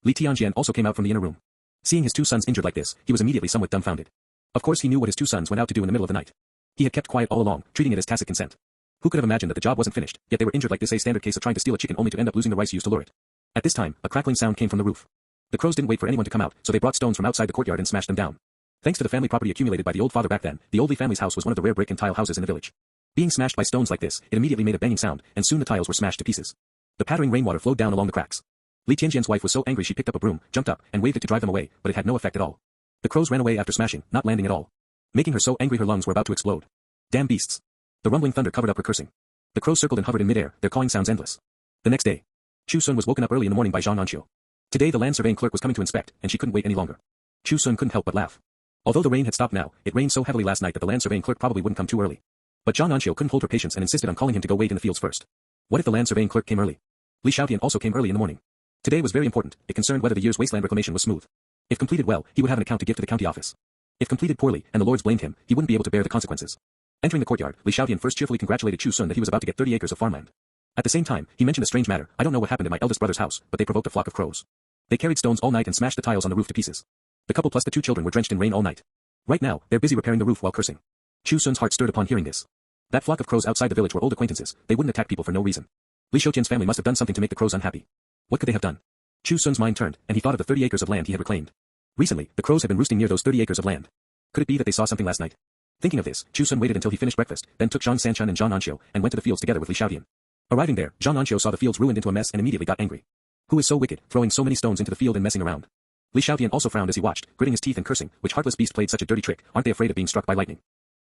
Li Tianjian also came out from the inner room. Seeing his two sons injured like this, he was immediately somewhat dumbfounded. Of course he knew what his two sons went out to do in the middle of the night. He had kept quiet all along, treating it as tacit consent. Who could have imagined that the job wasn't finished, yet they were injured like this, a standard case of trying to steal a chicken only to end up losing the rice used to lure it. At this time, a crackling sound came from the roof. The crows didn't wait for anyone to come out, so they brought stones from outside the courtyard and smashed them down. Thanks to the family property accumulated by the old father back then, the old Li family's house was one of the rare brick and tile houses in the village. Being smashed by stones like this, it immediately made a banging sound, and soon the tiles were smashed to pieces. The pattering rainwater flowed down along the cracks. Li Tianjian's wife was so angry she picked up a broom, jumped up, and waved it to drive them away, but it had no effect at all. The crows ran away after smashing, not landing at all. Making her so angry her lungs were about to explode. Damn beasts. The rumbling thunder covered up her cursing. The crows circled and hovered in midair, their cawing sounds endless. The next day, Chu Xun was woken up early in the morning by An Xiu. Today the land surveying clerk was coming to inspect, and she couldn't wait any longer. Chu Xun couldn't help but laugh. Although the rain had stopped now, it rained so heavily last night that the land surveying clerk probably wouldn't come too early. But An Xiu couldn't hold her patience and insisted on calling him to go wait in the fields first. What if the land surveying clerk came early? Li Xiaotian also came early in the morning. Today was very important, it concerned whether the year's wasteland reclamation was smooth. If completed well, he would have an account to give to the county office. If completed poorly, and the lords blamed him, he wouldn't be able to bear the consequences. Entering the courtyard, Li Xiaotian first cheerfully congratulated Chu Xun that he was about to get 30 acres of farmland. At the same time, he mentioned a strange matter, I don't know what happened at my eldest brother's house, but they provoked a flock of crows. They carried stones all night and smashed the tiles on the roof to pieces. The couple plus the two children were drenched in rain all night. Right now, they're busy repairing the roof while cursing. Chu Xun's heart stirred upon hearing this. That flock of crows outside the village were old acquaintances, they wouldn't attack people for no reason. Li Xiaotian's family must have done something to make the crows unhappy. What could they have done? Chu Xun's mind turned, and he thought of the 30 acres of land he had reclaimed. Recently, the crows had been roosting near those 30 acres of land. Could it be that they saw something last night? Thinking of this, Chu Xun waited until he finished breakfast, then took Zhang Sanchun and An Xiu, and went to the fields together with Li Xiaotian. Arriving there, An Xiu saw the fields ruined into a mess and immediately got angry. Who is so wicked, throwing so many stones into the field and messing around? Li Xiaotian also frowned as he watched, gritting his teeth and cursing, which heartless beast played such a dirty trick, aren't they afraid of being struck by lightning?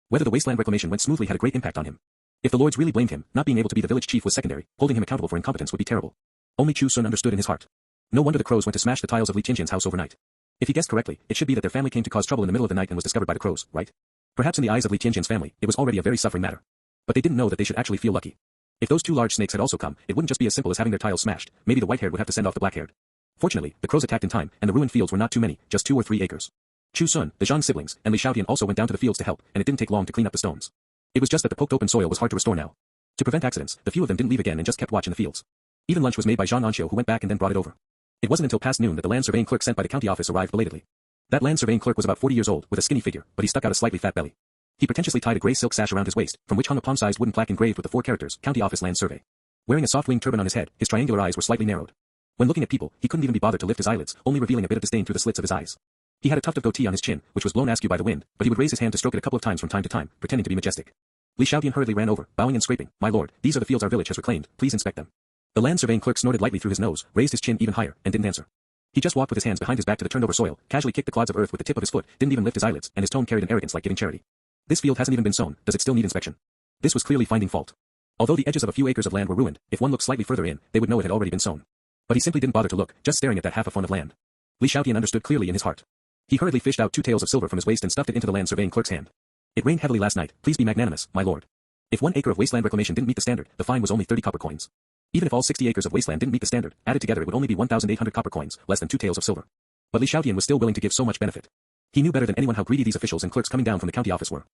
Whether the wasteland reclamation went smoothly had a great impact on him. If the lords really blamed him, not being able to be the village chief was secondary, holding him accountable for incompetence would be terrible. Only Chu Xun understood in his heart. No wonder the crows went to smash the tiles of Li Tianjian's house overnight. If he guessed correctly, it should be that their family came to cause trouble in the middle of the night and was discovered by the crows, right? Perhaps in the eyes of Li Tianjian's family, it was already a very suffering matter. But they didn't know that they should actually feel lucky. If those two large snakes had also come, it wouldn't just be as simple as having their tiles smashed, maybe the white-haired would have to send off the black-haired. Fortunately, the crows attacked in time, and the ruined fields were not too many, just 2 or 3 acres. Chu Xun, the Zhang siblings, and Li Xiaotian also went down to the fields to help, and it didn't take long to clean up the stones. It was just that the poked open soil was hard to restore now. To prevent accidents, the few of them didn't leave again and just kept watch in the fields. Even lunch was made by An Xiu, who went back and then brought it over. It wasn't until past noon that the land surveying clerk sent by the county office arrived belatedly. That land surveying clerk was about 40 years old, with a skinny figure, but he stuck out a slightly fat belly. He pretentiously tied a gray silk sash around his waist, from which hung a palm-sized wooden plaque engraved with the 4 characters, County Office Land Survey. Wearing a soft-winged turban on his head, his triangular eyes were slightly narrowed. When looking at people, he couldn't even be bothered to lift his eyelids, only revealing a bit of disdain through the slits of his eyes. He had a tuft of goatee on his chin, which was blown askew by the wind, but he would raise his hand to stroke it a couple of times from time to time, pretending to be majestic. Li Xiaotian hurriedly ran over, bowing and scraping, "My lord, these are the fields our village has reclaimed, please inspect them." The land surveying clerk snorted lightly through his nose, raised his chin even higher, and didn't answer. He just walked with his hands behind his back to the turned-over soil, casually kicked the clods of earth with the tip of his foot, didn't even lift his eyelids, and his tone carried an arrogance like giving charity. This field hasn't even been sown, does it still need inspection? This was clearly finding fault. Although the edges of a few acres of land were ruined, if one looked slightly further in, they would know it had already been sown. But he simply didn't bother to look, just staring at that half a foot of land. Li Xiaotian understood clearly in his heart. He hurriedly fished out 2 taels of silver from his waist and stuffed it into the land surveying clerk's hand. "It rained heavily last night, please be magnanimous, my lord. If 1 acre of wasteland reclamation didn't meet the standard, the fine was only 30 copper coins. Even if all 60 acres of wasteland didn't meet the standard, added together it would only be 1,800 copper coins, less than 2 taels of silver." But Li Xiaotian was still willing to give so much benefit. He knew better than anyone how greedy these officials and clerks coming down from the county office were.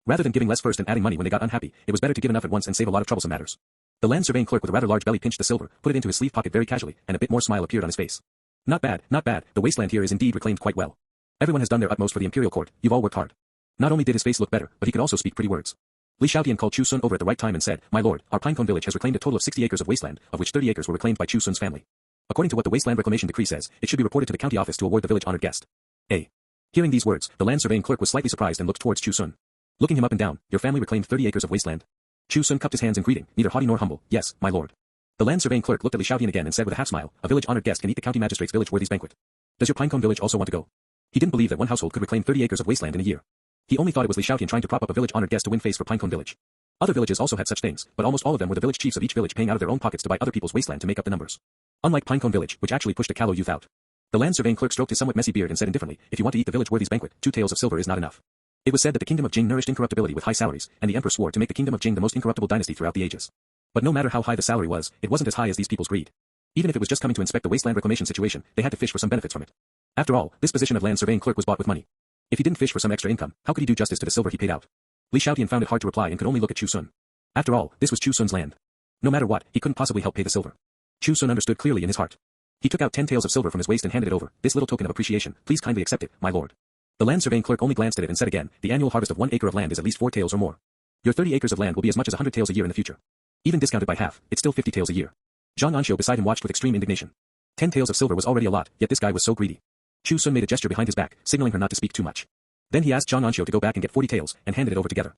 Rather than giving less first and adding money when they got unhappy, it was better to give enough at once and save a lot of troublesome matters. The land surveying clerk with a rather large belly pinched the silver, put it into his sleeve pocket very casually, and a bit more smile appeared on his face. "Not bad, not bad, the wasteland here is indeed reclaimed quite well. Everyone has done their utmost for the imperial court, you've all worked hard." Not only did his face look better, but he could also speak pretty words. Li Xiaotian called Chu Xun over at the right time and said, "My lord, our Pinecone Village has reclaimed a total of 60 acres of wasteland, of which 30 acres were reclaimed by Chu Xun's family. According to what the Wasteland Reclamation Decree says, it should be reported to the county office to award the village honored guest. A. Hearing these words, the land surveying clerk was slightly surprised and looked towards Chu Xun. Looking him up and down, your family reclaimed 30 acres of wasteland. Chu Xun cupped his hands in greeting, neither haughty nor humble. Yes, my lord. The land surveying clerk looked at Li Xiaotian again and said with a half smile, a village honored guest can eat the county magistrate's village worthies banquet. Does your Pinecone Village also want to go? He didn't believe that one household could reclaim 30 acres of wasteland in a year. He only thought it was Li Xiaotian trying to prop up a village honored guest to win face for Pinecone Village. Other villages also had such things, but almost all of them were the village chiefs of each village paying out of their own pockets to buy other people's wasteland to make up the numbers. Unlike Pinecone Village, which actually pushed a callow youth out. The land surveying clerk stroked his somewhat messy beard and said indifferently, if you want to eat the village worthies banquet, 2 taels of silver is not enough. It was said that the kingdom of Jing nourished incorruptibility with high salaries, and the emperor swore to make the kingdom of Jing the most incorruptible dynasty throughout the ages. But no matter how high the salary was, it wasn't as high as these people's greed. Even if it was just coming to inspect the wasteland reclamation situation, they had to fish for some benefits from it. After all, this position of land surveying clerk was bought with money. If he didn't fish for some extra income, how could he do justice to the silver he paid out? Li Xiaotian found it hard to reply and could only look at Chu Xun. After all, this was Chu Xun's land. No matter what, he couldn't possibly help pay the silver. Chu Xun understood clearly in his heart. He took out 10 taels of silver from his waist and handed it over. This little token of appreciation, please kindly accept it, my lord. The land surveying clerk only glanced at it and said again, the annual harvest of 1 acre of land is at least 4 taels or more. Your 30 acres of land will be as much as 100 taels a year in the future. Even discounted by half, it's still 50 taels a year. An Xiu beside him watched with extreme indignation. 10 taels of silver was already a lot, yet this guy was so greedy. Chu Xun made a gesture behind his back, signaling her not to speak too much. Then he asked An Xiu to go back and get 40 taels, and handed it over together.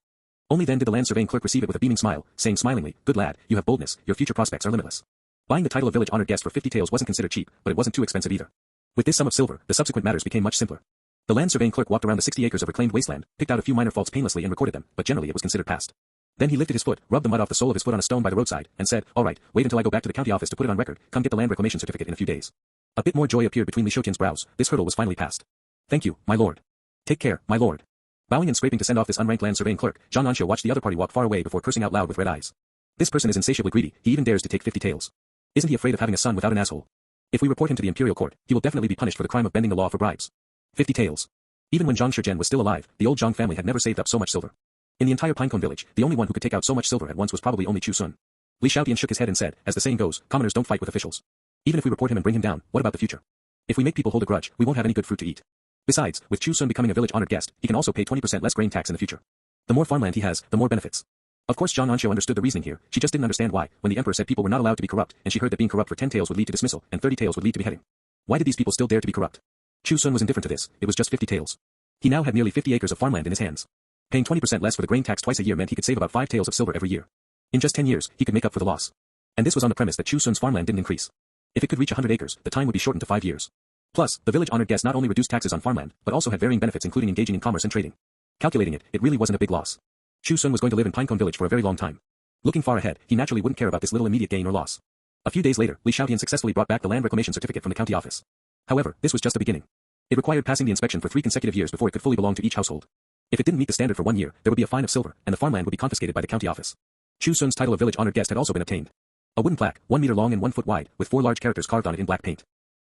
Only then did the land surveying clerk receive it with a beaming smile, saying smilingly, good lad, you have boldness, your future prospects are limitless. Buying the title of village honored guest for 50 taels wasn't considered cheap, but it wasn't too expensive either. With this sum of silver, the subsequent matters became much simpler. The land surveying clerk walked around the 60 acres of reclaimed wasteland, picked out a few minor faults painlessly and recorded them, but generally it was considered passed. Then he lifted his foot, rubbed the mud off the sole of his foot on a stone by the roadside, and said, all right, wait until I go back to the county office to put it on record, come get the land reclamation certificate in a few days. A bit more joy appeared between Li Xiaotian's brows, this hurdle was finally passed. Thank you, my lord. Take care, my lord. Bowing and scraping to send off this unranked land surveying clerk, An Xiu watched the other party walk far away before cursing out loud with red eyes. This person is insatiably greedy, he even dares to take 50 taels. Isn't he afraid of having a son without an asshole? If we report him to the imperial court, he will definitely be punished for the crime of bending the law for bribes. 50 taels. Even when Zhang Shizhen was still alive, the old Zhang family had never saved up so much silver. In the entire Pinecone Village, the only one who could take out so much silver at once was probably only Chu Xun. Li Xiaotian shook his head and said, as the saying goes, commoners don't fight with officials. Even if we report him and bring him down, what about the future? If we make people hold a grudge, we won't have any good fruit to eat. Besides, with Chu Xun becoming a village honored guest, he can also pay 20% less grain tax in the future. The more farmland he has, the more benefits. Of course An Xiu understood the reasoning here, she just didn't understand why, when the emperor said people were not allowed to be corrupt, and she heard that being corrupt for 10 taels would lead to dismissal, and 30 taels would lead to beheading. Why did these people still dare to be corrupt? Chu Xun was indifferent to this, it was just 50 taels. He now had nearly 50 acres of farmland in his hands. Paying 20% less for the grain tax twice a year meant he could save about 5 taels of silver every year. In just 10 years, he could make up for the loss. And this was on the premise that Chu Xun's farmland didn't increase. If it could reach 100 acres, the time would be shortened to 5 years. Plus, the village honored guest not only reduced taxes on farmland, but also had varying benefits including engaging in commerce and trading. Calculating it, it really wasn't a big loss. Chu Xun was going to live in Pinecone Village for a very long time. Looking far ahead, he naturally wouldn't care about this little immediate gain or loss. A few days later, Li Xiaotian successfully brought back the land reclamation certificate from the county office. However, this was just the beginning. It required passing the inspection for 3 consecutive years before it could fully belong to each household. If it didn't meet the standard for 1 year, there would be a fine of silver, and the farmland would be confiscated by the county office. Chu Xun's title of village honored guest had also been obtained. A wooden plaque, 1 meter long and 1 foot wide, with 4 large characters carved on it in black paint.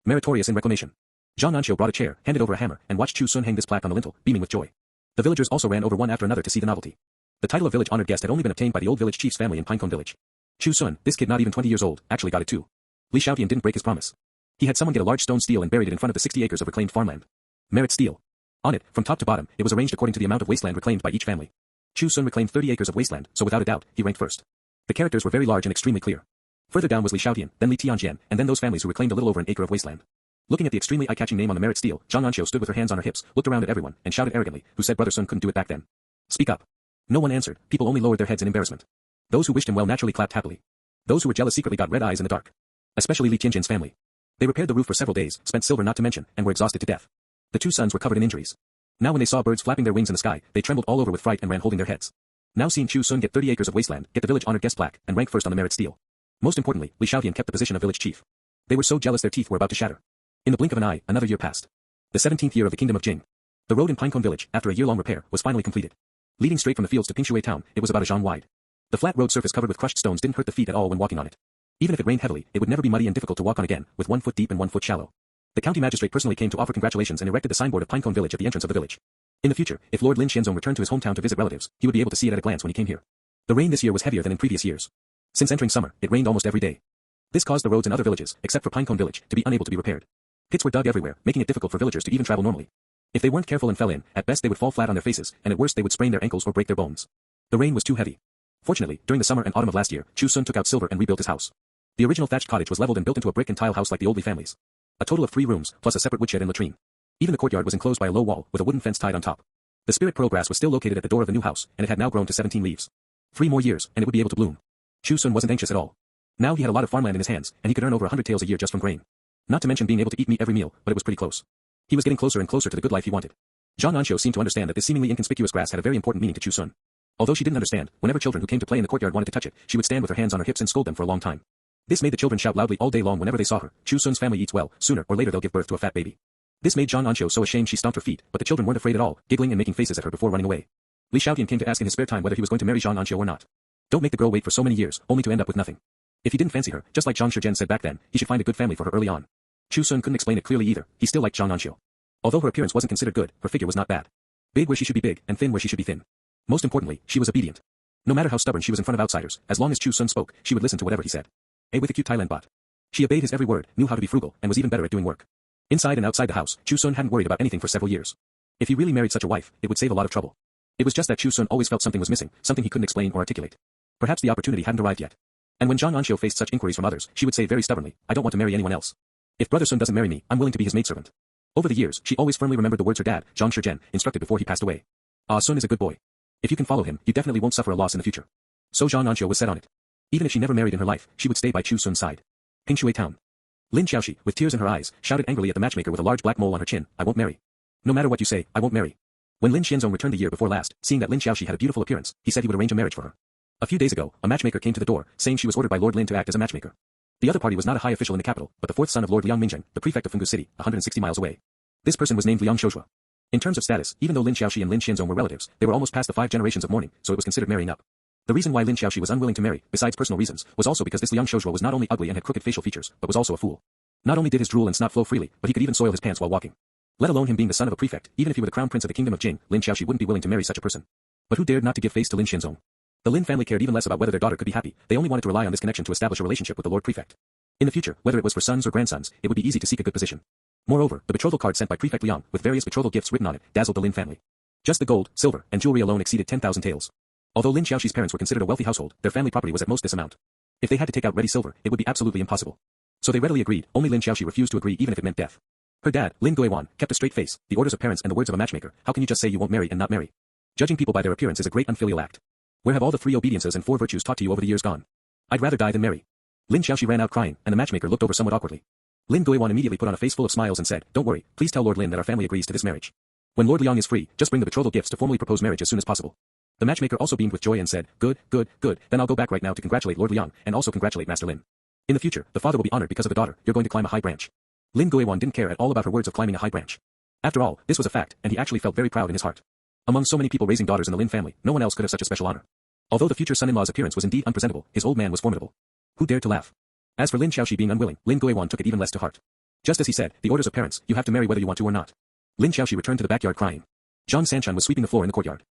Meritorious in reclamation. An Xiu brought a chair, handed over a hammer, and watched Chu Xun hang this plaque on the lintel, beaming with joy. The villagers also ran over one after another to see the novelty. The title of village honored guest had only been obtained by the old village chief's family in Pinecone Village. Chu Xun, this kid not even 20 years old, actually got it too. Li Xiaotian didn't break his promise. He had someone get a large stone stele and buried it in front of the 60 acres of reclaimed farmland. Merit stele. On it, from top to bottom, it was arranged according to the amount of wasteland reclaimed by each family. Chu Xun reclaimed 30 acres of wasteland, so without a doubt, he ranked first. The characters were very large and extremely clear. Further down was Li Xiaotian, then Li Tianjian, and then those families who reclaimed a little over an acre of wasteland. Looking at the extremely eye-catching name on the merit stele, An Xiu stood with her hands on her hips, looked around at everyone, and shouted arrogantly, who said Brother Sun couldn't do it back then. Speak up. No one answered, people only lowered their heads in embarrassment. Those who wished him well naturally clapped happily. Those who were jealous secretly got red eyes in the dark. Especially Li Tianjian's family. They repaired the roof for several days, spent silver not to mention, and were exhausted to death. The 2 sons were covered in injuries. Now when they saw birds flapping their wings in the sky, they trembled all over with fright and ran holding their heads. Now seeing Chu Xun get 30 acres of wasteland, get the village honored guest plaque, and rank first on the merit stele. Most importantly, Li Xiaotian kept the position of village chief. They were so jealous their teeth were about to shatter. In the blink of an eye, another year passed. The 17th year of the kingdom of Jing. The road in Pinecone Village, after a year-long repair, was finally completed. Leading straight from the fields to Pingshui town, it was about a zhan wide. The flat road surface covered with crushed stones didn't hurt the feet at all when walking on it. Even if it rained heavily, it would never be muddy and difficult to walk on again, with 1 foot deep and 1 foot shallow. The county magistrate personally came to offer congratulations and erected the signboard of Pinecone Village at the entrance of the village. In the future, if Lord Lin Xianzong returned to his hometown to visit relatives, he would be able to see it at a glance when he came here. The rain this year was heavier than in previous years. Since entering summer, it rained almost every day. This caused the roads in other villages, except for Pinecone Village, to be unable to be repaired. Pits were dug everywhere, making it difficult for villagers to even travel normally. If they weren't careful and fell in, at best they would fall flat on their faces, and at worst they would sprain their ankles or break their bones. The rain was too heavy. Fortunately, during the summer and autumn of last year, Chu Xun took out silver and rebuilt his house. The original thatched cottage was leveled and built into a brick and tile house like the oldly families. A total of 3 rooms, plus a separate woodshed and latrine. Even the courtyard was enclosed by a low wall, with a wooden fence tied on top. The spirit pearl grass was still located at the door of the new house, and it had now grown to 17 leaves. 3 more years, and it would be able to bloom. Chu Xun wasn't anxious at all. Now he had a lot of farmland in his hands, and he could earn over 100 taels a year just from grain. Not to mention being able to eat meat every meal, but it was pretty close. He was getting closer and closer to the good life he wanted. An Xiu seemed to understand that this seemingly inconspicuous grass had a very important meaning to Chu Xun. Although she didn't understand, whenever children who came to play in the courtyard wanted to touch it, she would stand with her hands on her hips and scold them for a long time. This made the children shout loudly all day long whenever they saw her. Chu Xun's family eats well, sooner or later they'll give birth to a fat baby. This made An Xiu so ashamed she stomped her feet, but the children weren't afraid at all, giggling and making faces at her before running away. Li Xiaotian came to ask in his spare time whether he was going to marry An Xiu or not. Don't make the girl wait for so many years, only to end up with nothing. If he didn't fancy her, just like Zhang Shizhen said back then, he should find a good family for her early on. Chu Xun couldn't explain it clearly either, he still liked An Xiu. Although her appearance wasn't considered good, her figure was not bad. Big where she should be big, and thin where she should be thin. Most importantly, she was obedient. No matter how stubborn she was in front of outsiders, as long as Chu Xun spoke, she would listen to whatever he said. With a cute Thailand bot. She obeyed his every word, knew how to be frugal, and was even better at doing work. Inside and outside the house, Chu Xun hadn't worried about anything for several years. If he really married such a wife, it would save a lot of trouble. It was just that Chu Xun always felt something was missing, something he couldn't explain or articulate. Perhaps the opportunity hadn't arrived yet. And when An Xiu faced such inquiries from others, she would say very stubbornly, I don't want to marry anyone else. If Brother Sun doesn't marry me, I'm willing to be his maidservant. Over the years, she always firmly remembered the words her dad, Zhang Shizhen, instructed before he passed away. Sun is a good boy. If you can follow him, you definitely won't suffer a loss in the future. So An Xiu was set on it. Even if she never married in her life, she would stay by Chu Xun's side. Pingshui Town. Lin Xiaoxi, with tears in her eyes, shouted angrily at the matchmaker with a large black mole on her chin, I won't marry. No matter what you say, I won't marry. When Lin Xianzong returned the year before last, seeing that Lin Xiaoxi had a beautiful appearance, he said he would arrange a marriage for her. A few days ago, a matchmaker came to the door, saying she was ordered by Lord Lin to act as a matchmaker. The other party was not a high official in the capital, but the 4th son of Lord Liang Mingjing, the prefect of Fenggu City, 160 miles away. This person was named Liang Shouzhua. In terms of status, even though Lin Xiaoxi and Lin Xianzong were relatives, they were almost past the 5 generations of mourning, so it was considered marrying up. The reason why Lin Xiaoxi was unwilling to marry, besides personal reasons, was also because this Liang Shouzhua was not only ugly and had crooked facial features, but was also a fool. Not only did his drool and snot flow freely, but he could even soil his pants while walking. Let alone him being the son of a prefect, even if he were the crown prince of the kingdom of Jing, Lin Xiaoxi wouldn't be willing to marry such a person. But who dared not to give face to Lin Xianzong? The Lin family cared even less about whether their daughter could be happy, they only wanted to rely on this connection to establish a relationship with the Lord Prefect. In the future, whether it was for sons or grandsons, it would be easy to seek a good position. Moreover, the betrothal card sent by Prefect Liang, with various betrothal gifts written on it, dazzled the Lin family. Just the gold, silver, and jewelry alone exceeded 10,000 taels. Although Lin Xiaoxi's parents were considered a wealthy household, their family property was at most this amount. If they had to take out ready silver, it would be absolutely impossible. So they readily agreed, only Lin Xiaoxi refused to agree even if it meant death. Her dad, Lin Guiwan, kept a straight face, the orders of parents and the words of a matchmaker, how can you just say you won't marry and not marry? Judging people by their appearance is a great unfilial act. Where have all the 3 obediences and 4 virtues taught to you over the years gone? I'd rather die than marry. Lin Xiaoxi ran out crying, and the matchmaker looked over somewhat awkwardly. Lin Guiwan immediately put on a face full of smiles and said, don't worry, please tell Lord Lin that our family agrees to this marriage. When Lord Liang is free, just bring the betrothal gifts to formally propose marriage as soon as possible. The matchmaker also beamed with joy and said, good, then I'll go back right now to congratulate Lord Liang, and also congratulate Master Lin. In the future, the father will be honored because of the daughter, you're going to climb a high branch. Lin Guiwan didn't care at all about her words of climbing a high branch. After all, this was a fact, and he actually felt very proud in his heart. Among so many people raising daughters in the Lin family, no one else could have such a special honor. Although the future son-in-law's appearance was indeed unpresentable, his old man was formidable. Who dared to laugh? As for Lin Xiaoxi being unwilling, Lin Guiwan took it even less to heart. Just as he said, the orders of parents, you have to marry whether you want to or not. Lin Xiaoxi returned to the backyard crying. Zhang Sanchun was sweeping the floor in the courtyard.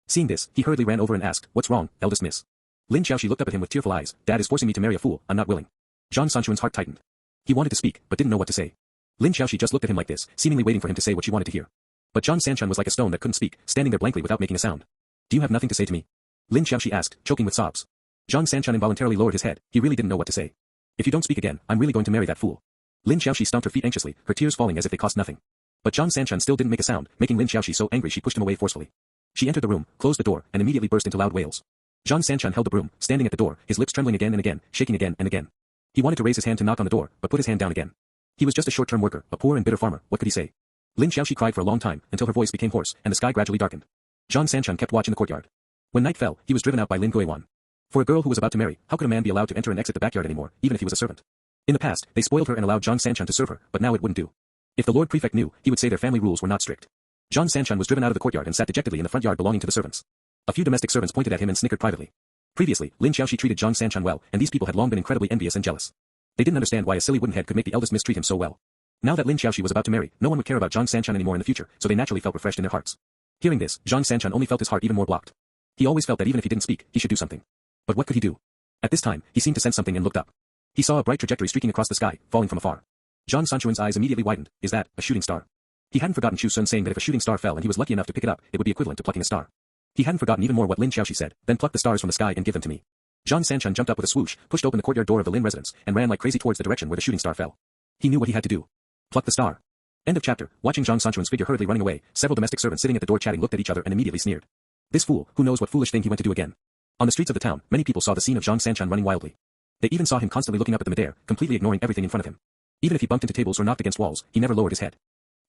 Seeing this, he hurriedly ran over and asked, what's wrong, eldest miss? Lin Xiaoxi looked up at him with tearful eyes, Dad is forcing me to marry a fool, I'm not willing. Zhang Sanchun's heart tightened. He wanted to speak, but didn't know what to say. Lin Xiaoxi just looked at him like this, seemingly waiting for him to say what she wanted to hear. But Zhang Sanchun was like a stone that couldn't speak, standing there blankly without making a sound. Do you have nothing to say to me? Lin Xiaoxi asked, choking with sobs. Zhang Sanchun involuntarily lowered his head, he really didn't know what to say. If you don't speak again, I'm really going to marry that fool. Lin Xiaoxi stomped her feet anxiously, her tears falling as if they cost nothing. But Zhang Sanchun still didn't make a sound, making Lin Xiaoxi so angry she pushed him away forcefully. She entered the room, closed the door, and immediately burst into loud wails. Zhang Sanchun held the broom, standing at the door, his lips trembling again and again, shaking again and again. He wanted to raise his hand to knock on the door, but put his hand down again. He was just a short-term worker, a poor and bitter farmer, what could he say? Lin Xiaoxi cried for a long time, until her voice became hoarse, and the sky gradually darkened. Zhang Sanchun kept watch in the courtyard. When night fell, he was driven out by Lin Guiwan. For a girl who was about to marry, how could a man be allowed to enter and exit the backyard anymore, even if he was a servant? In the past, they spoiled her and allowed Zhang Sanchun to serve her, but now it wouldn't do. If the Lord Prefect knew, he would say their family rules were not strict. Zhang Sanchun was driven out of the courtyard and sat dejectedly in the front yard belonging to the servants. A few domestic servants pointed at him and snickered privately. Previously, Lin Xiaoxi treated Zhang Sanchun well, and these people had long been incredibly envious and jealous. They didn't understand why a silly woodenhead could make the eldest mistreat him so well. Now that Lin Xiaoxi was about to marry, no one would care about Zhang Sanchun anymore in the future, so they naturally felt refreshed in their hearts. Hearing this, Zhang Sanchun only felt his heart even more blocked. He always felt that even if he didn't speak, he should do something. But what could he do? At this time, he seemed to sense something and looked up. He saw a bright trajectory streaking across the sky, falling from afar. Zhang Sanchun's eyes immediately widened. Is that a shooting star? He hadn't forgotten Chu Xun saying that if a shooting star fell and he was lucky enough to pick it up, it would be equivalent to plucking a star. He hadn't forgotten even more what Lin Xiaoxi said, then pluck the stars from the sky and give them to me. Zhang Sanchun jumped up with a swoosh, pushed open the courtyard door of the Lin residence, and ran like crazy towards the direction where the shooting star fell. He knew what he had to do. Pluck the star. End of chapter. Watching Zhang Sanchun's figure hurriedly running away, several domestic servants sitting at the door chatting looked at each other and immediately sneered. This fool, who knows what foolish thing he went to do again. On the streets of the town, many people saw the scene of Zhang Sanchun running wildly. They even saw him constantly looking up at the midair, completely ignoring everything in front of him. Even if he bumped into tables or knocked against walls, he never lowered his head.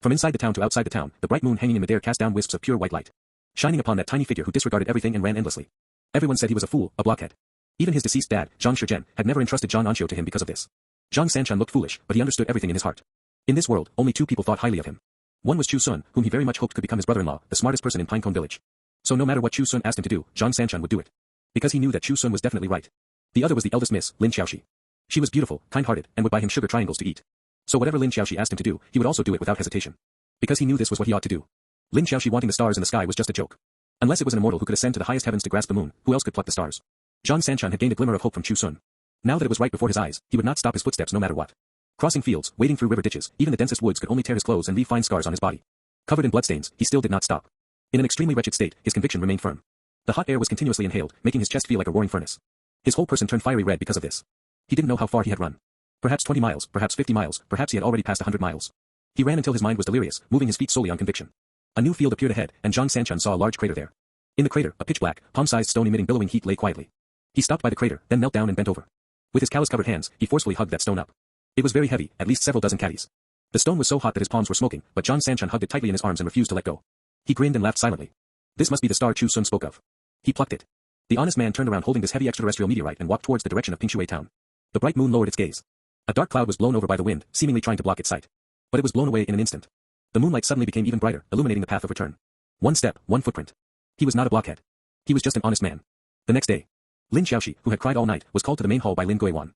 From inside the town to outside the town, the bright moon hanging in midair cast down wisps of pure white light, shining upon that tiny figure who disregarded everything and ran endlessly. Everyone said he was a fool, a blockhead. Even his deceased dad, Zhang Shizhen, had never entrusted An Xiu to him because of this. Zhang Sanchun looked foolish, but he understood everything in his heart. In this world, only two people thought highly of him. One was Chu Xun, whom he very much hoped could become his brother-in-law, the smartest person in Pinecone Village. So no matter what Chu Xun asked him to do, Zhang Sanchun would do it. Because he knew that Chu Xun was definitely right. The other was the eldest miss, Lin Xiaoxi. She was beautiful, kind-hearted, and would buy him sugar triangles to eat. So whatever Lin Xiaoxi asked him to do, he would also do it without hesitation. Because he knew this was what he ought to do. Lin Xiaoxi wanting the stars in the sky was just a joke. Unless it was an immortal who could ascend to the highest heavens to grasp the moon, who else could pluck the stars? Zhang Sanchun had gained a glimmer of hope from Chu Xun. Now that it was right before his eyes, he would not stop his footsteps no matter what. Crossing fields, wading through river ditches, even the densest woods could only tear his clothes and leave fine scars on his body. Covered in bloodstains, he still did not stop. In an extremely wretched state, his conviction remained firm. The hot air was continuously inhaled, making his chest feel like a roaring furnace. His whole person turned fiery red because of this. He didn't know how far he had run. Perhaps 20 miles, perhaps 50 miles, perhaps he had already passed 100 miles. He ran until his mind was delirious, moving his feet solely on conviction. A new field appeared ahead, and Zhang Sanchun saw a large crater there. In the crater, a pitch-black, palm-sized stone emitting billowing heat lay quietly. He stopped by the crater, then knelt down and bent over. With his callus-covered hands, he forcefully hugged that stone up. It was very heavy, at least several dozen caddies. The stone was so hot that his palms were smoking, but Zhang Sanchun hugged it tightly in his arms and refused to let go. He grinned and laughed silently. This must be the star Chu Xun spoke of. He plucked it. The honest man turned around holding this heavy extraterrestrial meteorite and walked towards the direction of Pinecone town. The bright moon lowered its gaze. A dark cloud was blown over by the wind, seemingly trying to block its sight. But it was blown away in an instant. The moonlight suddenly became even brighter, illuminating the path of return. One step, one footprint. He was not a blockhead. He was just an honest man. The next day, Lin Xiaoxi, who had cried all night, was called to the main hall by Lin Guiwan.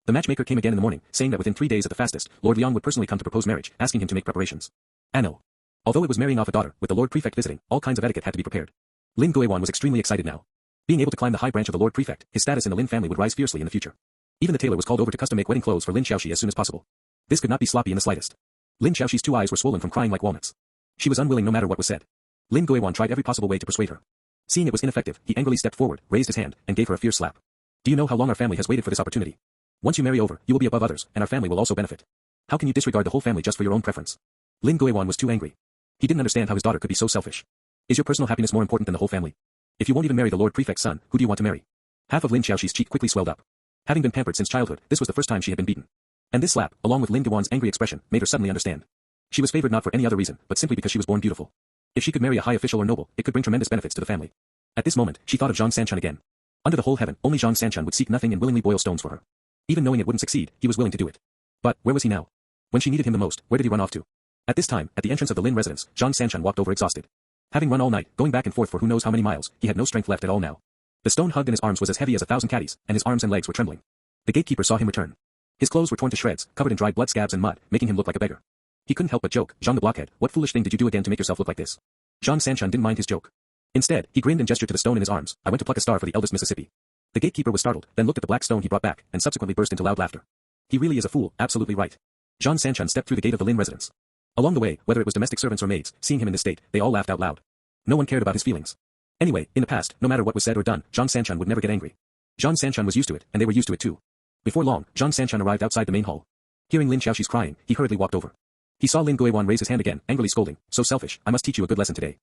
The matchmaker came again in the morning, saying that within 3 days at the fastest, Lord Liang would personally come to propose marriage, asking him to make preparations. No. Although it was marrying off a daughter, with the Lord Prefect visiting, all kinds of etiquette had to be prepared. Lin Guiwan was extremely excited now. Being able to climb the high branch of the Lord Prefect, his status in the Lin family would rise fiercely in the future. Even the tailor was called over to custom-make wedding clothes for Lin Xiaoxi as soon as possible. This could not be sloppy in the slightest. Lin Xiaoxi's 2 eyes were swollen from crying like walnuts. She was unwilling no matter what was said. Lin Guiwan tried every possible way to persuade her. Seeing it was ineffective, he angrily stepped forward, raised his hand, and gave her a fierce slap. Do you know how long our family has waited for this opportunity? Once you marry over, you will be above others, and our family will also benefit. How can you disregard the whole family just for your own preference? Lin Guiwan was too angry. He didn't understand how his daughter could be so selfish. Is your personal happiness more important than the whole family? If you won't even marry the Lord Prefect's son, who do you want to marry? Half of Lin Xiaoxi's cheek quickly swelled up. Having been pampered since childhood, this was the first time she had been beaten. And this slap, along with Lin Guiwan's angry expression, made her suddenly understand. She was favored not for any other reason, but simply because she was born beautiful. If she could marry a high official or noble, it could bring tremendous benefits to the family. At this moment, she thought of Zhang Sanchun again. Under the whole heaven, only Zhang Sanchun would seek nothing and willingly boil stones for her. Even knowing it wouldn't succeed, he was willing to do it. But, where was he now? When she needed him the most, where did he run off to? At this time, at the entrance of the Lin residence, Zhang Sanchun walked over exhausted. Having run all night, going back and forth for who knows how many miles, he had no strength left at all now. The stone hugged in his arms was as heavy as 1,000 caddies, and his arms and legs were trembling. The gatekeeper saw him return. His clothes were torn to shreds, covered in dried blood scabs and mud, making him look like a beggar. He couldn't help but joke, Zhang the blockhead, what foolish thing did you do again to make yourself look like this? Zhang Sanchun didn't mind his joke. Instead, he grinned and gestured to the stone in his arms. I went to pluck a star for the eldest Mississippi. The gatekeeper was startled, then looked at the black stone he brought back, and subsequently burst into loud laughter. He really is a fool, absolutely right. Zhang Sanchun stepped through the gate of the Lin residence. Along the way, whether it was domestic servants or maids, seeing him in this state, they all laughed out loud. No one cared about his feelings. Anyway, in the past, no matter what was said or done, Zhang Sanchun would never get angry. Zhang Sanchun was used to it, and they were used to it too. Before long, Zhang Sanchun arrived outside the main hall. Hearing Lin Xiaoxi's crying, he hurriedly walked over. He saw Lin Guiwan raise his hand again, angrily scolding, so selfish, I must teach you a good lesson today.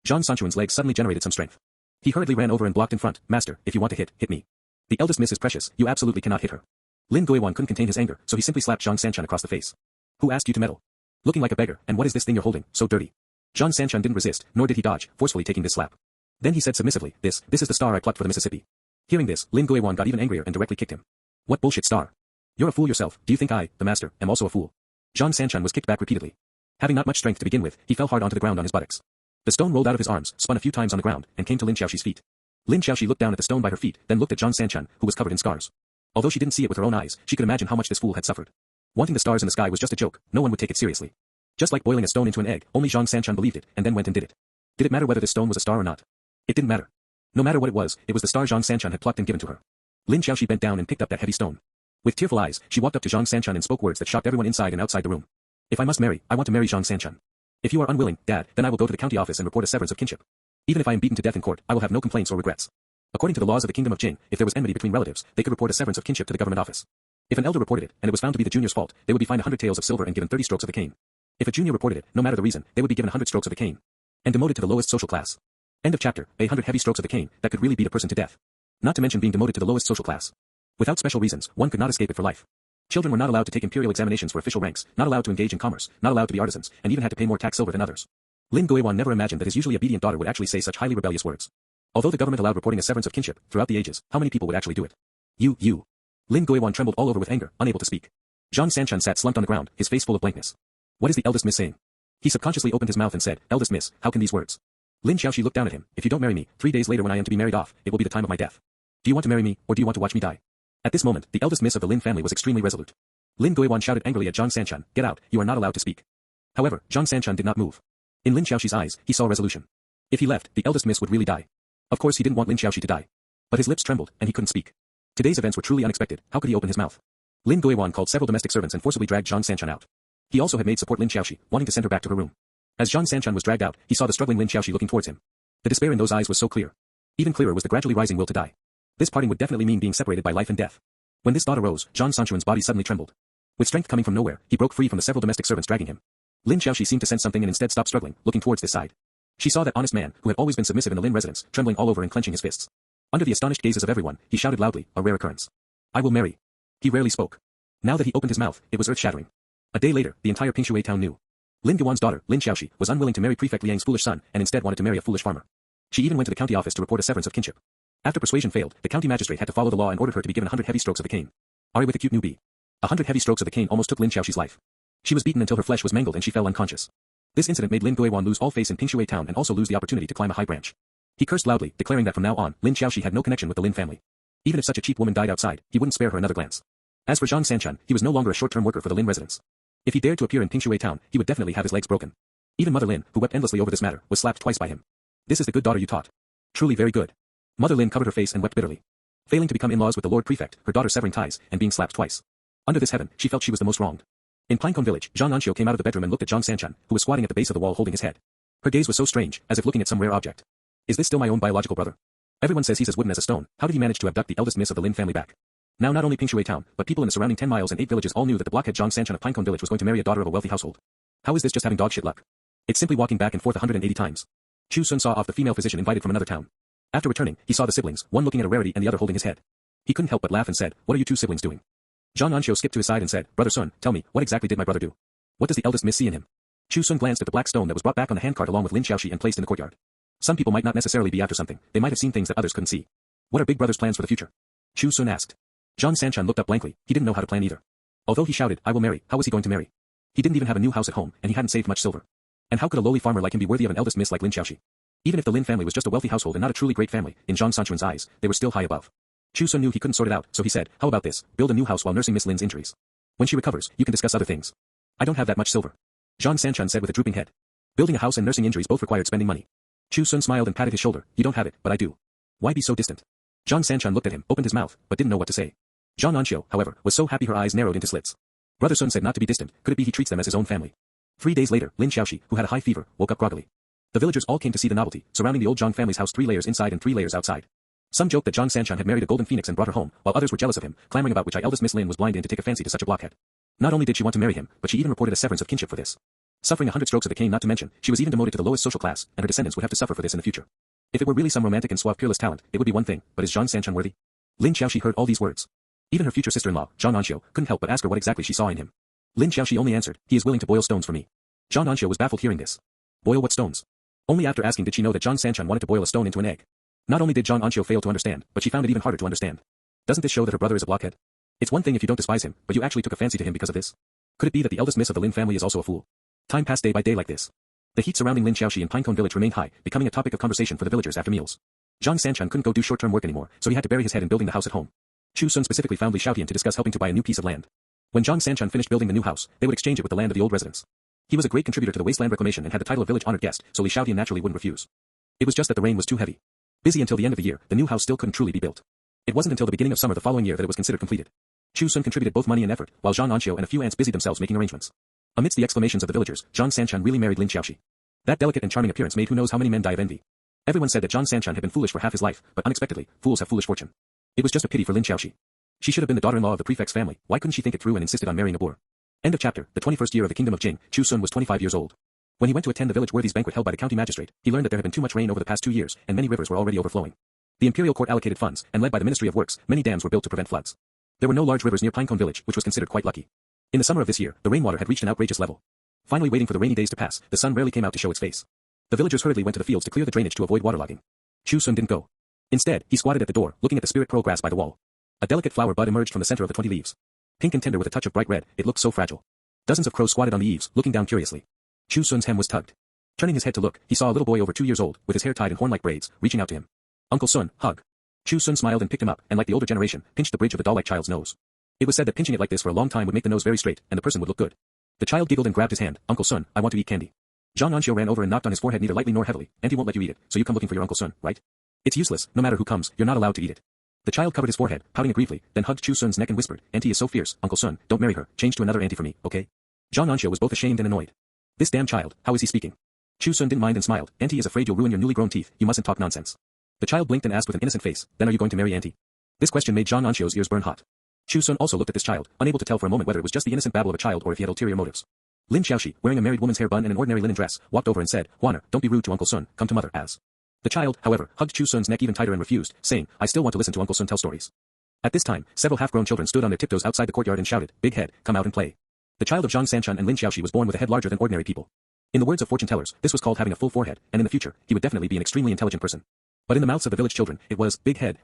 Zhang Sanchun's legs suddenly generated some strength. He hurriedly ran over and blocked in front, Master, if you want to hit me. The eldest miss is precious, you absolutely cannot hit her. Lin Guiwan couldn't contain his anger, so he simply slapped Zhang Sanchun across the face. Who asked you to meddle? Looking like a beggar, and what is this thing you're holding, so dirty? Zhang Sanchun didn't resist, nor did he dodge, forcefully taking this slap. Then he said submissively, this is the star I plucked for the Mississippi. Hearing this, Lin Guiwan got even angrier and directly kicked him. What bullshit star? You're a fool yourself, do you think I, the master, am also a fool? Zhang Sanchun was kicked back repeatedly. Having not much strength to begin with, he fell hard onto the ground on his buttocks. The stone rolled out of his arms, spun a few times on the ground, and came to Lin Xiaoxi's feet. Lin Xiaoxi looked down at the stone by her feet, then looked at Zhang Sanchun, who was covered in scars. Although she didn't see it with her own eyes, she could imagine how much this fool had suffered. Wanting the stars in the sky was just a joke, no one would take it seriously. Just like boiling a stone into an egg, only Zhang Sanchun believed it, and then went and did it. Did it matter whether this stone was a star or not? It didn't matter. No matter what it was the star Zhang Sanchun had plucked and given to her. Lin Xiaoxi bent down and picked up that heavy stone. With tearful eyes, she walked up to Zhang Sanchun and spoke words that shocked everyone inside and outside the room. If I must marry, I want to marry Zhang Sanchun. If you are unwilling, Dad, then I will go to the county office and report a severance of kinship. Even if I am beaten to death in court, I will have no complaints or regrets. According to the laws of the Kingdom of Jing, if there was enmity between relatives, they could report a severance of kinship to the government office. If an elder reported it, and it was found to be the junior's fault, they would be fined 100 taels of silver and given 30 strokes of the cane. If a junior reported it, no matter the reason, they would be given 100 strokes of the cane and demoted to the lowest social class. End of chapter. 100 heavy strokes of the cane that could really beat a person to death. Not to mention being demoted to the lowest social class. Without special reasons, one could not escape it for life. Children were not allowed to take imperial examinations for official ranks, not allowed to engage in commerce, not allowed to be artisans, and even had to pay more tax silver than others. Lin Guiwan never imagined that his usually obedient daughter would actually say such highly rebellious words. Although the government allowed reporting a severance of kinship throughout the ages, how many people would actually do it? You. Lin Guiwan trembled all over with anger, unable to speak. Zhang Sanchun sat slumped on the ground, his face full of blankness. What is the eldest miss saying? He subconsciously opened his mouth and said, Eldest miss, how can these words? Lin Xiaoxi looked down at him. If you don't marry me, 3 days later when I am to be married off, it will be the time of my death. Do you want to marry me, or do you want to watch me die? At this moment, the eldest miss of the Lin family was extremely resolute. Lin Guiwan shouted angrily at Zhang Sanchun, Get out, you are not allowed to speak. However, Zhang Sanchun did not move. In Lin Xiaoxi's eyes, he saw resolution. If he left, the eldest miss would really die. Of course he didn't want Lin Xiaoxi to die. But his lips trembled, and he couldn't speak. Today's events were truly unexpected. How could he open his mouth? Lin Guiwan called several domestic servants and forcibly dragged Zhang Sanchun out. He also had made support Lin Xiaoxi, wanting to send her back to her room. As Zhang Sanchun was dragged out, he saw the struggling Lin Xiaoxi looking towards him. The despair in those eyes was so clear. Even clearer was the gradually rising will to die. This parting would definitely mean being separated by life and death. When this thought arose, Zhang Sanchun's body suddenly trembled. With strength coming from nowhere, he broke free from the several domestic servants dragging him. Lin Xiaoxi seemed to sense something and instead stopped struggling, looking towards this side. She saw that honest man, who had always been submissive in the Lin residence, trembling all over and clenching his fists. Under the astonished gazes of everyone, he shouted loudly, a rare occurrence. I will marry. He rarely spoke. Now that he opened his mouth, it was earth-shattering. A day later, the entire Pinecone town knew. Lin Guiwan's daughter, Lin Xiaoxi, was unwilling to marry Prefect Liang's foolish son, and instead wanted to marry a foolish farmer. She even went to the county office to report a severance of kinship. After persuasion failed, the county magistrate had to follow the law and ordered her to be given 100 heavy strokes of the cane. Ari with a cute newbie. 100 heavy strokes of the cane almost took Lin Xiaoxi's life. She was beaten until her flesh was mangled and she fell unconscious. This incident made Lin Guiwan lose all face in Pinecone town and also lose the opportunity to climb a high branch. He cursed loudly, declaring that from now on, Lin Xiaoxi had no connection with the Lin family. Even if such a cheap woman died outside, he wouldn't spare her another glance. As for Zhang Sanchun, he was no longer a short-term worker for the Lin residence. If he dared to appear in Pinecone town, he would definitely have his legs broken. Even Mother Lin, who wept endlessly over this matter, was slapped twice by him. This is the good daughter you taught. Truly very good. Mother Lin covered her face and wept bitterly. Failing to become in-laws with the Lord Prefect, her daughter severing ties, and being slapped twice. Under this heaven, she felt she was the most wronged. In Pinecone Village, An Xiu came out of the bedroom and looked at Zhang Sanchun, who was squatting at the base of the wall holding his head. Her gaze was so strange, as if looking at some rare object. Is this still my own biological brother? Everyone says he's as wooden as a stone. How did he manage to abduct the eldest miss of the Lin family back? Now not only Pinecone town, but people in the surrounding 10 miles and 8 villages all knew that the blockhead Zhang Sanchun of Pinecone Village was going to marry a daughter of a wealthy household. How is this just having dog shit luck? It's simply walking back and forth 180 times. Chu Xun saw off the female physician invited from another town. After returning, he saw the siblings, one looking at a rarity and the other holding his head. He couldn't help but laugh and said, What are you two siblings doing? An Xiu skipped to his side and said, Brother Sun, tell me, what exactly did my brother do? What does the eldest miss see in him? Chu Xun glanced at the black stone that was brought back on the handcart along with Lin Xiaoxi and placed in the courtyard. Some people might not necessarily be after something, they might have seen things that others couldn't see. What are Big Brother's plans for the future? Chu Xun asked. Zhang Sanchun looked up blankly, he didn't know how to plan either. Although he shouted, I will marry, how was he going to marry? He didn't even have a new house at home, and he hadn't saved much silver. And how could a lowly farmer like him be worthy of an eldest miss like Lin Xiaoxi? Even if the Lin family was just a wealthy household and not a truly great family, in Zhang Sanchun's eyes, they were still high above. Chu Xun knew he couldn't sort it out, so he said, How about this, build a new house while nursing Miss Lin's injuries. When she recovers, you can discuss other things. I don't have that much silver. Zhang Sanchun said with a drooping head. Building a house and nursing injuries both required spending money. Chu Xun smiled and patted his shoulder, You don't have it, but I do. Why be so distant? Zhang Sanchun looked at him, opened his mouth, but didn't know what to say. An Xiu, however, was so happy her eyes narrowed into slits. Brother Sun said not to be distant, could it be he treats them as his own family? 3 days later, Lin Xiaoxi, who had a high fever, woke up groggily. The villagers all came to see the novelty, surrounding the old Zhang family's house 3 layers inside and 3 layers outside. Some joked that Zhang Sanchun had married a golden phoenix and brought her home, while others were jealous of him, clamoring about which eldest Miss Lin was blind in to take a fancy to such a blockhead. Not only did she want to marry him, but she even reported a severance of kinship for this. Suffering 100 strokes of the cane not to mention, she was even demoted to the lowest social class, and her descendants would have to suffer for this in the future. If it were really some romantic and suave peerless talent, it would be one thing, but is Zhang Sanchun worthy? Lin Xiaoxi heard all these words. Even her future sister-in-law, An Xiu, couldn't help but ask her what exactly she saw in him. Lin Xiaoxi only answered, He is willing to boil stones for me. An Xiu was baffled hearing this. Boil what stones? Only after asking did she know that Zhang Sanchun wanted to boil a stone into an egg. Not only did An Xiu fail to understand, but she found it even harder to understand. Doesn't this show that her brother is a blockhead? It's one thing if you don't despise him, but you actually took a fancy to him because of this. Could it be that the eldest miss of the Lin family is also a fool? Time passed day by day like this. The heat surrounding Lin Xiaoxi in Pinecone Village remained high, becoming a topic of conversation for the villagers after meals. Zhang Sanchun couldn't go do short-term work anymore, so he had to bury his head in building the house at home. Chu Xun specifically found Li Xiaotian to discuss helping to buy a new piece of land. When Zhang Sanchun finished building the new house, they would exchange it with the land of the old residents. He was a great contributor to the wasteland reclamation and had the title of village honored guest, so Li Xiaotian naturally wouldn't refuse. It was just that the rain was too heavy. Busy until the end of the year, the new house still couldn't truly be built. It wasn't until the beginning of summer the following year that it was considered completed. Chu Xun contributed both money and effort, while An Xiu and a few ants busied themselves making arrangements. Amidst the exclamations of the villagers, Zhang Sanchun really married Lin Xiaoxi. That delicate and charming appearance made who knows how many men die of envy. Everyone said that Zhang Sanchun had been foolish for half his life, but unexpectedly, fools have foolish fortune. It was just a pity for Lin Xiaoxi. She should have been the daughter-in-law of the prefect's family. Why couldn't she think it through and insisted on marrying a boor? End of chapter. The 21st year of the kingdom of Jing, Chu Xun was 25 years old. When he went to attend the village worthies banquet held by the county magistrate, he learned that there had been too much rain over the past 2 years, and many rivers were already overflowing. The imperial court allocated funds, and led by the Ministry of Works, many dams were built to prevent floods. There were no large rivers near Pinecone Village, which was considered quite lucky. In the summer of this year, the rainwater had reached an outrageous level. Finally, waiting for the rainy days to pass, the sun rarely came out to show its face. The villagers hurriedly went to the fields to clear the drainage to avoid waterlogging. Chu Xun didn't go. Instead, he squatted at the door, looking at the spirit pearl grass by the wall. A delicate flower bud emerged from the center of the 20 leaves. Pink and tender with a touch of bright red, it looked so fragile. Dozens of crows squatted on the eaves, looking down curiously. Chu Xun's hem was tugged. Turning his head to look, he saw a little boy over 2 years old, with his hair tied in horn-like braids, reaching out to him. "Uncle Sun, hug." Chu Xun smiled and picked him up, and like the older generation, pinched the bridge of the doll-like child's nose. It was said that pinching it like this for a long time would make the nose very straight, and the person would look good. The child giggled and grabbed his hand. "Uncle Sun, I want to eat candy." An Xiu ran over and knocked on his forehead neither lightly nor heavily. "Auntie won't let you eat it, so you come looking for your Uncle Sun, right? It's useless, no matter who comes, you're not allowed to eat it." The child covered his forehead, pouting aggrievely, then hugged Chu Xun's neck and whispered, "Auntie is so fierce, Uncle Sun, don't marry her, change to another auntie for me, okay?" An Xiu was both ashamed and annoyed. This damn child, how is he speaking? Chu Xun didn't mind and smiled. "Auntie is afraid you'll ruin your newly grown teeth, you mustn't talk nonsense." The child blinked and asked with an innocent face, "Then are you going to marry Auntie?" This question made An Xiu's ears burn hot. Chu Xun also looked at this child, unable to tell for a moment whether it was just the innocent babble of a child or if he had ulterior motives. Lin Xiaoxi, wearing a married woman's hair bun and an ordinary linen dress, walked over and said, "Huaner, don't be rude to Uncle Sun, come to mother, as." The child, however, hugged Chu Xun's neck even tighter and refused, saying, "I still want to listen to Uncle Sun tell stories." At this time, several half-grown children stood on their tiptoes outside the courtyard and shouted, "Big head, come out and play." The child of Zhang Sanchun and Lin Xiaoxi was born with a head larger than ordinary people. In the words of fortune tellers, this was called having a full forehead, and in the future, he would definitely be an extremely intelligent person. But in the mouths of the village children, it was, big head,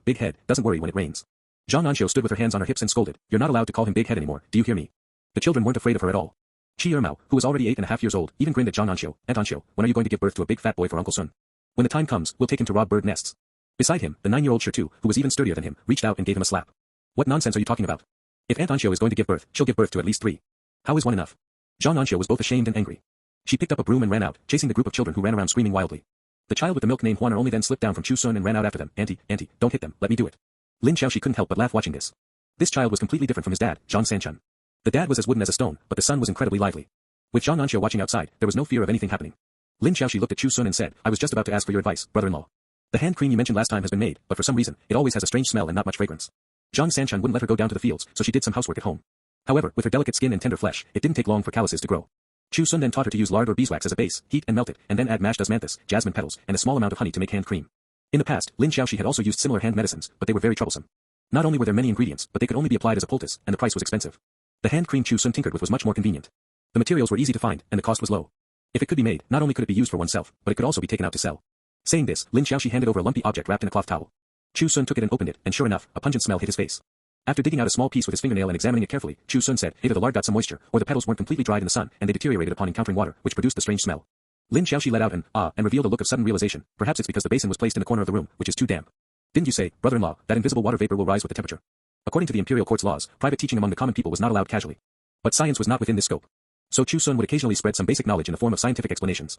doesn't worry when it rains." An Xiu stood with her hands on her hips and scolded, "You're not allowed to call him big head anymore, do you hear me?" The children weren't afraid of her at all. Qi Ermao, who was already 8.5 years old, even grinned at An Xiu. "An Xiu, when are you going to give birth to a big fat boy for Uncle Sun? When the time comes, we'll take him to rob bird nests." Beside him, the 9-year-old Shi Tu, who was even sturdier than him, reached out and gave him a slap. "What nonsense are you talking about? If An Xiu is going to give birth, she'll give birth to at least 3. How is one enough?" An Xiu was both ashamed and angry. She picked up a broom and ran out, chasing the group of children who ran around screaming wildly. The child with the milk named Huaner only then slipped down from Chu Xun and ran out after them. Auntie, don't hit them, let me do it." Lin Xiaoxi couldn't help but laugh watching this. This child was completely different from his dad, Zhang Sanchun. The dad was as wooden as a stone, but the son was incredibly lively. With An Xiu watching outside, there was no fear of anything happening. Lin Xiaoxi looked at Chu Xun and said, "I was just about to ask for your advice, brother-in-law. The hand cream you mentioned last time has been made, but for some reason, it always has a strange smell and not much fragrance." Zhang Sanchun wouldn't let her go down to the fields, so she did some housework at home. However, with her delicate skin and tender flesh, it didn't take long for calluses to grow. Chu Xun then taught her to use lard or beeswax as a base, heat and melt it, and then add mashed osmanthus, jasmine petals, and a small amount of honey to make hand cream. In the past, Lin Xiaoxi had also used similar hand medicines, but they were very troublesome. Not only were there many ingredients, but they could only be applied as a poultice, and the price was expensive. The hand cream Chu Xun tinkered with was much more convenient. The materials were easy to find, and the cost was low. If it could be made, not only could it be used for oneself, but it could also be taken out to sell. Saying this, Lin Xiaoxi handed over a lumpy object wrapped in a cloth towel. Chu Xun took it and opened it, and sure enough, a pungent smell hit his face. After digging out a small piece with his fingernail and examining it carefully, Chu Xun said, either the lard got some moisture, or the petals weren't completely dried in the sun, and they deteriorated upon encountering water, which produced the strange smell. Lin Xiaoxi let out an ah and revealed a look of sudden realization. Perhaps it's because the basin was placed in the corner of the room, which is too damp. "Didn't you say, brother-in-law, that invisible water vapor will rise with the temperature?" According to the imperial court's laws, private teaching among the common people was not allowed casually. But science was not within this scope. So Chu Xun would occasionally spread some basic knowledge in the form of scientific explanations.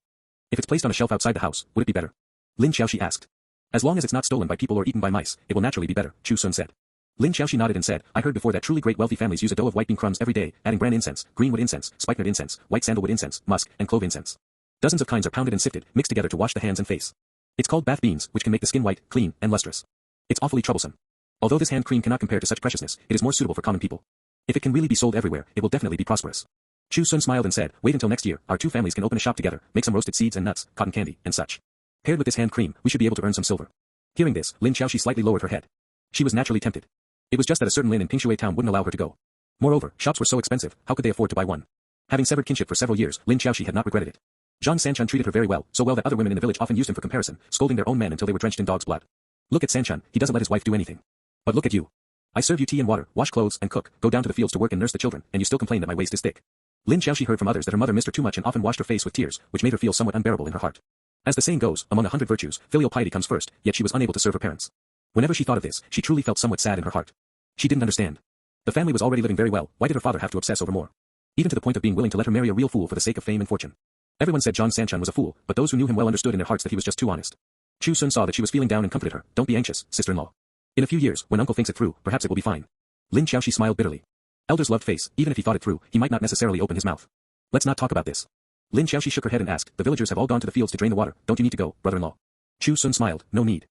"If it's placed on a shelf outside the house, would it be better?" Lin Xiaoxi asked. "As long as it's not stolen by people or eaten by mice, it will naturally be better," Chu Xun said. Lin Xiaoxi nodded and said, "I heard before that truly great wealthy families use a dough of white bean crumbs every day, adding bran incense, greenwood incense, spikenard incense, white sandalwood incense, musk, and clove incense. Dozens of kinds are pounded and sifted, mixed together to wash the hands and face. It's called bath beans, which can make the skin white, clean, and lustrous. It's awfully troublesome. Although this hand cream cannot compare to such preciousness, it is more suitable for common people. If it can really be sold everywhere, it will definitely be prosperous." Chu Xun smiled and said, "Wait until next year, our 2 families can open a shop together, make some roasted seeds and nuts, cotton candy, and such. Paired with this hand cream, we should be able to earn some silver." Hearing this, Lin Xiaoxi slightly lowered her head. She was naturally tempted. It was just that a certain lin in Pingshui town wouldn't allow her to go. Moreover, shops were so expensive, how could they afford to buy one? Having severed kinship for several years, Lin Xiaoxi had not regretted it. Zhang Sanchun treated her very well, so well that other women in the village often used him for comparison, scolding their own men until they were drenched in dog's blood. Look at Sanchun, he doesn't let his wife do anything. But look at you. I serve you tea and water, wash clothes and cook, go down to the fields to work and nurse the children, and you still complain that my waist is thick. Lin Xiaoxi heard from others that her mother missed her too much and often washed her face with tears, which made her feel somewhat unbearable in her heart. As the saying goes, among 100 virtues, filial piety comes first, yet she was unable to serve her parents. Whenever she thought of this, she truly felt somewhat sad in her heart. She didn't understand. The family was already living very well, why did her father have to obsess over more? Even to the point of being willing to let her marry a real fool for the sake of fame and fortune. Everyone said Zhang Sanchun was a fool, but those who knew him well understood in their hearts that he was just too honest. Chu Xun saw that she was feeling down and comforted her. "Don't be anxious, sister-in-law. In a few years, when uncle thinks it through, perhaps it will be fine." Lin Xiaoxi smiled bitterly. Elders loved face, even if he thought it through, he might not necessarily open his mouth. "Let's not talk about this." Lin Xiaoxi shook her head and asked, "The villagers have all gone to the fields to drain the water, don't you need to go, brother-in-law?" Chu Xun smiled, no need.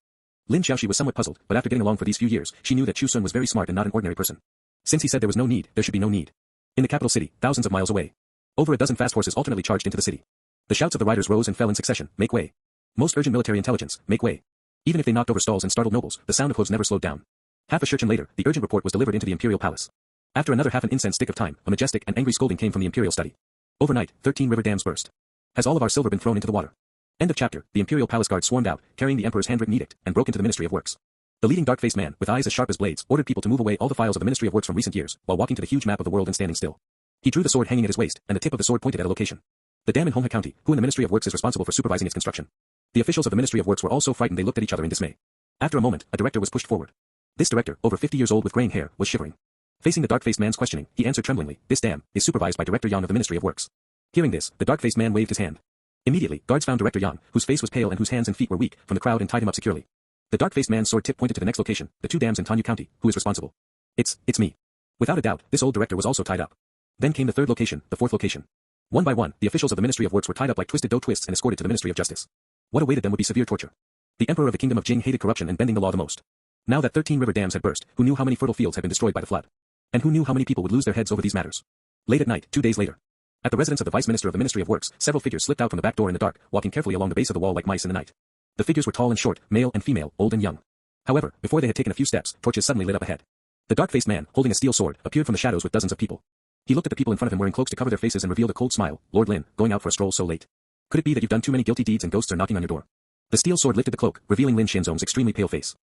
Lin Xiaoxi was somewhat puzzled, but after getting along for these few years, she knew that Chu Xun was very smart and not an ordinary person. Since he said there was no need, there should be no need. In the capital city, thousands of miles away. Over a dozen fast horses alternately charged into the city. The shouts of the riders rose and fell in succession, make way. Most urgent military intelligence, make way. Even if they knocked over stalls and startled nobles, the sound of hooves never slowed down. Half a shurchen later, the urgent report was delivered into the imperial palace. After another half an incense stick of time, a majestic and angry scolding came from the imperial study. Overnight, 13 river dams burst. Has all of our silver been thrown into the water? End of chapter. The imperial palace guard swarmed out, carrying the emperor's handwritten edict, and broke into the Ministry of Works. The leading dark-faced man, with eyes as sharp as blades, ordered people to move away all the files of the Ministry of Works from recent years, while walking to the huge map of the world and standing still. He drew the sword hanging at his waist, and the tip of the sword pointed at a location. The dam in Hongtian County, who in the Ministry of Works is responsible for supervising its construction. The officials of the Ministry of Works were all so frightened they looked at each other in dismay. After a moment, a director was pushed forward. This director, over 50 years old with graying hair, was shivering. Facing the dark-faced man's questioning, he answered tremblingly, "This dam is supervised by Director Yang of the Ministry of Works." Hearing this, the dark-faced man waved his hand. Immediately, guards found Director Yang, whose face was pale and whose hands and feet were weak, from the crowd and tied him up securely. The dark-faced man's sword tip pointed to the next location, the 2 dams in Tanyu County. Who is responsible? It's me. Without a doubt, this old director was also tied up. Then came the 3rd location, the 4th location. One by one, the officials of the Ministry of Works were tied up like twisted dough twists and escorted to the Ministry of Justice. What awaited them would be severe torture. The emperor of the kingdom of Jing hated corruption and bending the law the most. Now that 13 river dams had burst, who knew how many fertile fields had been destroyed by the flood? And who knew how many people would lose their heads over these matters? Late at night, 2 days later. At the residence of the vice minister of the Ministry of Works, several figures slipped out from the back door in the dark, walking carefully along the base of the wall like mice in the night. The figures were tall and short, male and female, old and young. However, before they had taken a few steps, torches suddenly lit up ahead. The dark-faced man, holding a steel sword, appeared from the shadows with dozens of people. He looked at the people in front of him wearing cloaks to cover their faces and revealed a cold smile. "Lord Lin, going out for a stroll so late? Could it be that you've done too many guilty deeds and ghosts are knocking on your door?" The steel sword lifted the cloak, revealing Lin Xianzong's extremely pale face.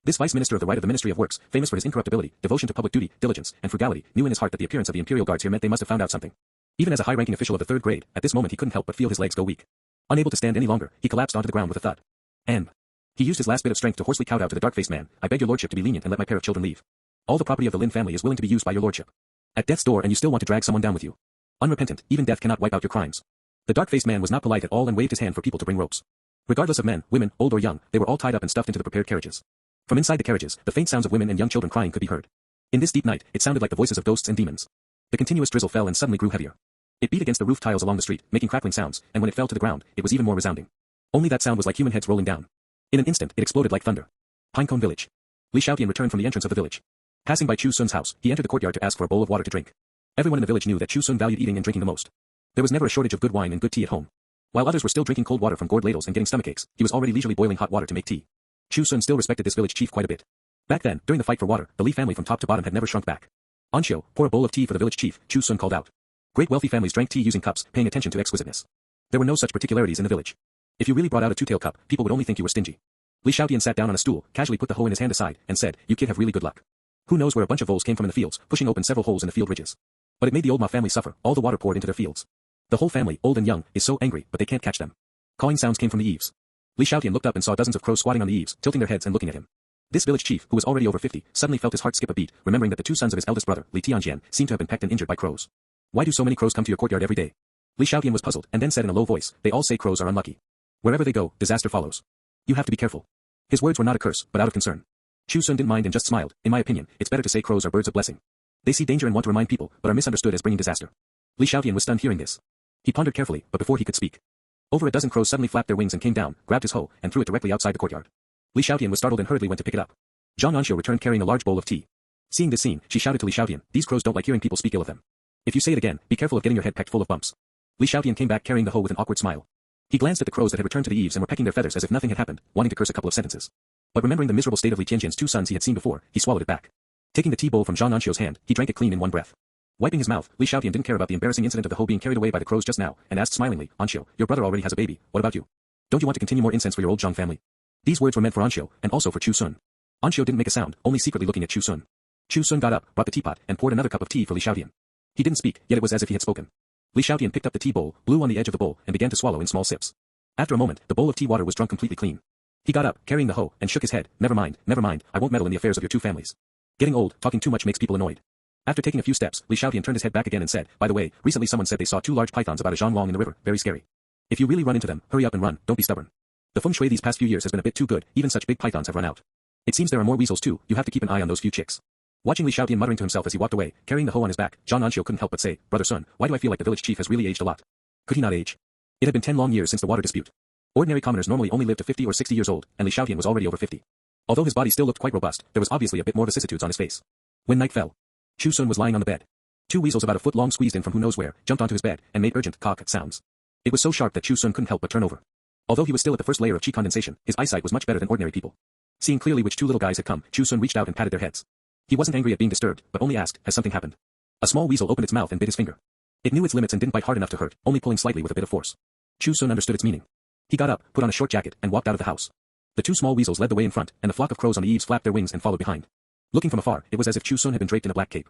This vice minister of the right of the Ministry of Works, famous for his incorruptibility, devotion to public duty, diligence, and frugality, knew in his heart that the appearance of the imperial guards here meant they must have found out something. Even as a high-ranking official of the 3rd grade, at this moment he couldn't help but feel his legs go weak. Unable to stand any longer, he collapsed onto the ground with a thud. And he used his last bit of strength to hoarsely shout out to the dark-faced man, "I beg your lordship to be lenient and let my pair of children leave. All the property of the Lin family is willing to be used by your lordship. At death's door and you still want to drag someone down with you. Unrepentant, even death cannot wipe out your crimes." The dark-faced man was not polite at all and waved his hand for people to bring ropes. Regardless of men, women, old or young, they were all tied up and stuffed into the prepared carriages. From inside the carriages, the faint sounds of women and young children crying could be heard. In this deep night, it sounded like the voices of ghosts and demons. The continuous drizzle fell and suddenly grew heavier. It beat against the roof tiles along the street, making crackling sounds, and when it fell to the ground, it was even more resounding. Only that sound was like human heads rolling down. In an instant, it exploded like thunder. Pinecone Village. Li Xiaotian returned from the entrance of the village. Passing by Chu Xun's house, he entered the courtyard to ask for a bowl of water to drink. Everyone in the village knew that Chu Xun valued eating and drinking the most. There was never a shortage of good wine and good tea at home. While others were still drinking cold water from gourd ladles and getting stomachaches, he was already leisurely boiling hot water to make tea. Chu Xun still respected this village chief quite a bit. Back then, during the fight for water, the Li family from top to bottom had never shrunk back. "An Xiu, pour a bowl of tea for the village chief," Chu Xun called out. Great wealthy families drank tea using cups, paying attention to exquisiteness. There were no such particularities in the village. If you really brought out a 2-tailed cup, people would only think you were stingy. Li Xiaotian sat down on a stool, casually put the hoe in his hand aside, and said, "You kid have really good luck. Who knows where a bunch of voles came from in the fields, pushing open several holes in the field ridges. But it made the old Ma family suffer, all the water poured into their fields. The whole family, old and young, is so angry, but they can't catch them." Cawing sounds came from the eaves. Li Xiaotian looked up and saw dozens of crows squatting on the eaves, tilting their heads and looking at him. This village chief, who was already over 50, suddenly felt his heart skip a beat, remembering that the 2 sons of his eldest brother, Li Tianjian, seemed to have been pecked and injured by crows. Why do so many crows come to your courtyard every day? Li Xiaotian was puzzled, and then said in a low voice, "They all say crows are unlucky. Wherever they go, disaster follows. You have to be careful." His words were not a curse, but out of concern. Chu Xun didn't mind and just smiled. "In my opinion, it's better to say crows are birds of blessing. They see danger and want to remind people, but are misunderstood as bringing disaster." Li Xiaotian was stunned hearing this. He pondered carefully, but before he could speak, over a dozen crows suddenly flapped their wings and came down, grabbed his hoe, and threw it directly outside the courtyard. Li Xiaotian was startled and hurriedly went to pick it up. An Xiu returned carrying a large bowl of tea. Seeing this scene, she shouted to Li Xiaotian, "These crows don't like hearing people speak ill of them. If you say it again, be careful of getting your head pecked full of bumps." Li Xiaotian came back carrying the hoe with an awkward smile. He glanced at the crows that had returned to the eaves and were pecking their feathers as if nothing had happened, wanting to curse a couple of sentences. But remembering the miserable state of Li Tianjian's 2 sons he had seen before, he swallowed it back. Taking the tea bowl from An Xiu's hand, he drank it clean in one breath. Wiping his mouth, Li Xiaotian didn't care about the embarrassing incident of the hoe being carried away by the crows just now, and asked smilingly, "An Xiu, your brother already has a baby, what about you? Don't you want to continue more incense for your old Zhang family?" These words were meant for An Xiu, and also for Chu Xun. An Xiu didn't make a sound, only secretly looking at Chu Xun. Chu Xun got up, brought the teapot, and poured another cup of tea for Li Xiaotian. He didn't speak, yet it was as if he had spoken. Li Xiaotian picked up the tea bowl, blew on the edge of the bowl, and began to swallow in small sips. After a moment, the bowl of tea water was drunk completely clean. He got up, carrying the hoe, and shook his head. Never mind, I won't meddle in the affairs of your 2 families. Getting old, talking too much makes people annoyed." After taking a few steps, Li Xiaotian turned his head back again and said, "By the way, recently someone said they saw 2 large pythons about a zhan long in the river, very scary. If you really run into them, hurry up and run, don't be stubborn. The feng shui these past few years has been a bit too good, even such big pythons have run out. It seems there are more weasels too, you have to keep an eye on those few chicks." Watching Li Xiaotian muttering to himself as he walked away, carrying the hoe on his back, An Xiu couldn't help but say, "Brother Sun, why do I feel like the village chief has really aged a lot? Could he not age? It had been 10 long years since the water dispute. Ordinary commoners normally only live to 50 or 60 years old, and Li Xiaotian was already over 50. Although his body still looked quite robust, there was obviously a bit more vicissitudes on his face. When night fell, Chu Xun was lying on the bed. Two weasels about a foot long squeezed in from who knows where, jumped onto his bed, and made urgent caw sounds. It was so sharp that Chu Xun couldn't help but turn over. Although he was still at the first layer of qi condensation, his eyesight was much better than ordinary people. Seeing clearly which two little guys had come, Chu Xun reached out and patted their heads. He wasn't angry at being disturbed, but only asked, has something happened? A small weasel opened its mouth and bit his finger. It knew its limits and didn't bite hard enough to hurt, only pulling slightly with a bit of force. Chu Xun understood its meaning. He got up, put on a short jacket, and walked out of the house. The two small weasels led the way in front, and the flock of crows on the eaves flapped their wings and followed behind. Looking from afar, it was as if Chu Xun had been draped in a black cape.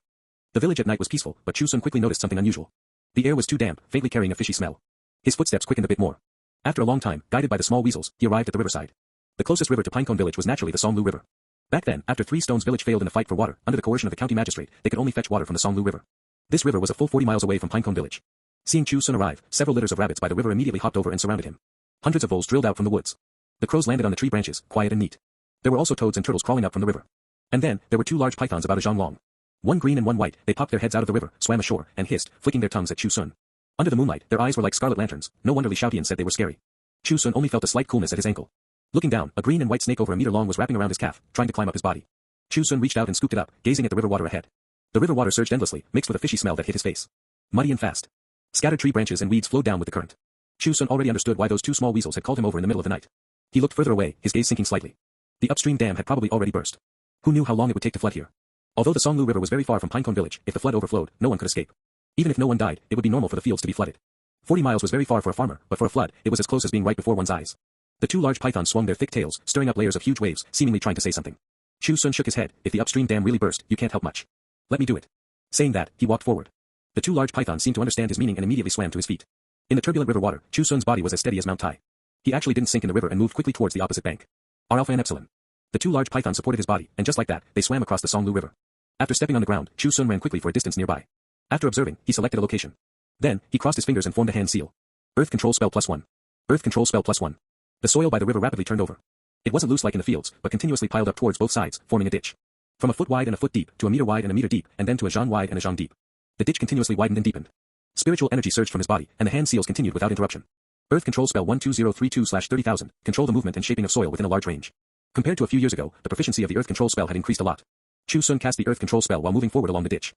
The village at night was peaceful, but Chu Xun quickly noticed something unusual. The air was too damp, faintly carrying a fishy smell. His footsteps quickened a bit more. After a long time, guided by the small weasels, he arrived at the riverside. The closest river to Pinecone Village was naturally the Songlu River. Back then, after Three Stones Village failed in a fight for water, under the coercion of the county magistrate, they could only fetch water from the Songlu River. This river was a full 40 miles away from Pinecone Village. Seeing Chu Xun arrive, several litters of rabbits by the river immediately hopped over and surrounded him. Hundreds of voles drilled out from the woods. The crows landed on the tree branches, quiet and neat. There were also toads and turtles crawling up from the river. And then, there were two large pythons about a zhang long. One green and one white, they popped their heads out of the river, swam ashore, and hissed, flicking their tongues at Chu Xun. Under the moonlight, their eyes were like scarlet lanterns. No wonder Li Xiaotian said they were scary. Chu Xun only felt a slight coolness at his ankle. Looking down, a green and white snake over a meter long was wrapping around his calf, trying to climb up his body. Chu Xun reached out and scooped it up, gazing at the river water ahead. The river water surged endlessly, mixed with a fishy smell that hit his face. Muddy and fast. Scattered tree branches and weeds flowed down with the current. Chu Xun already understood why those two small weasels had called him over in the middle of the night. He looked further away, his gaze sinking slightly. The upstream dam had probably already burst. Who knew how long it would take to flood here? Although the Songlu River was very far from Pinecone Village, if the flood overflowed, no one could escape. Even if no one died, it would be normal for the fields to be flooded. 40 miles was very far for a farmer, but for a flood, it was as close as being right before one's eyes. The two large pythons swung their thick tails, stirring up layers of huge waves, seemingly trying to say something. Chu Xun shook his head. If the upstream dam really burst, you can't help much. Let me do it. Saying that, he walked forward. The two large pythons seemed to understand his meaning and immediately swam to his feet. In the turbulent river water, Chu Xun's body was as steady as Mount Tai. He actually didn't sink in the river and moved quickly towards the opposite bank. R Alpha and Epsilon. The two large pythons supported his body, and just like that, they swam across the Songlu River. After stepping on the ground, Chu Xun ran quickly for a distance nearby. After observing, he selected a location. Then, he crossed his fingers and formed a hand seal. Earth control spell +1. Earth control spell +1. The soil by the river rapidly turned over. It wasn't loose like in the fields, but continuously piled up towards both sides, forming a ditch. From a foot wide and a foot deep, to a meter wide and a meter deep, and then to a zhan wide and a zhan deep. The ditch continuously widened and deepened. Spiritual energy surged from his body, and the hand seals continued without interruption. Earth control spell 12032/30,000, control the movement and shaping of soil within a large range. Compared to a few years ago, the proficiency of the earth control spell had increased a lot. Chu Xun cast the earth control spell while moving forward along the ditch.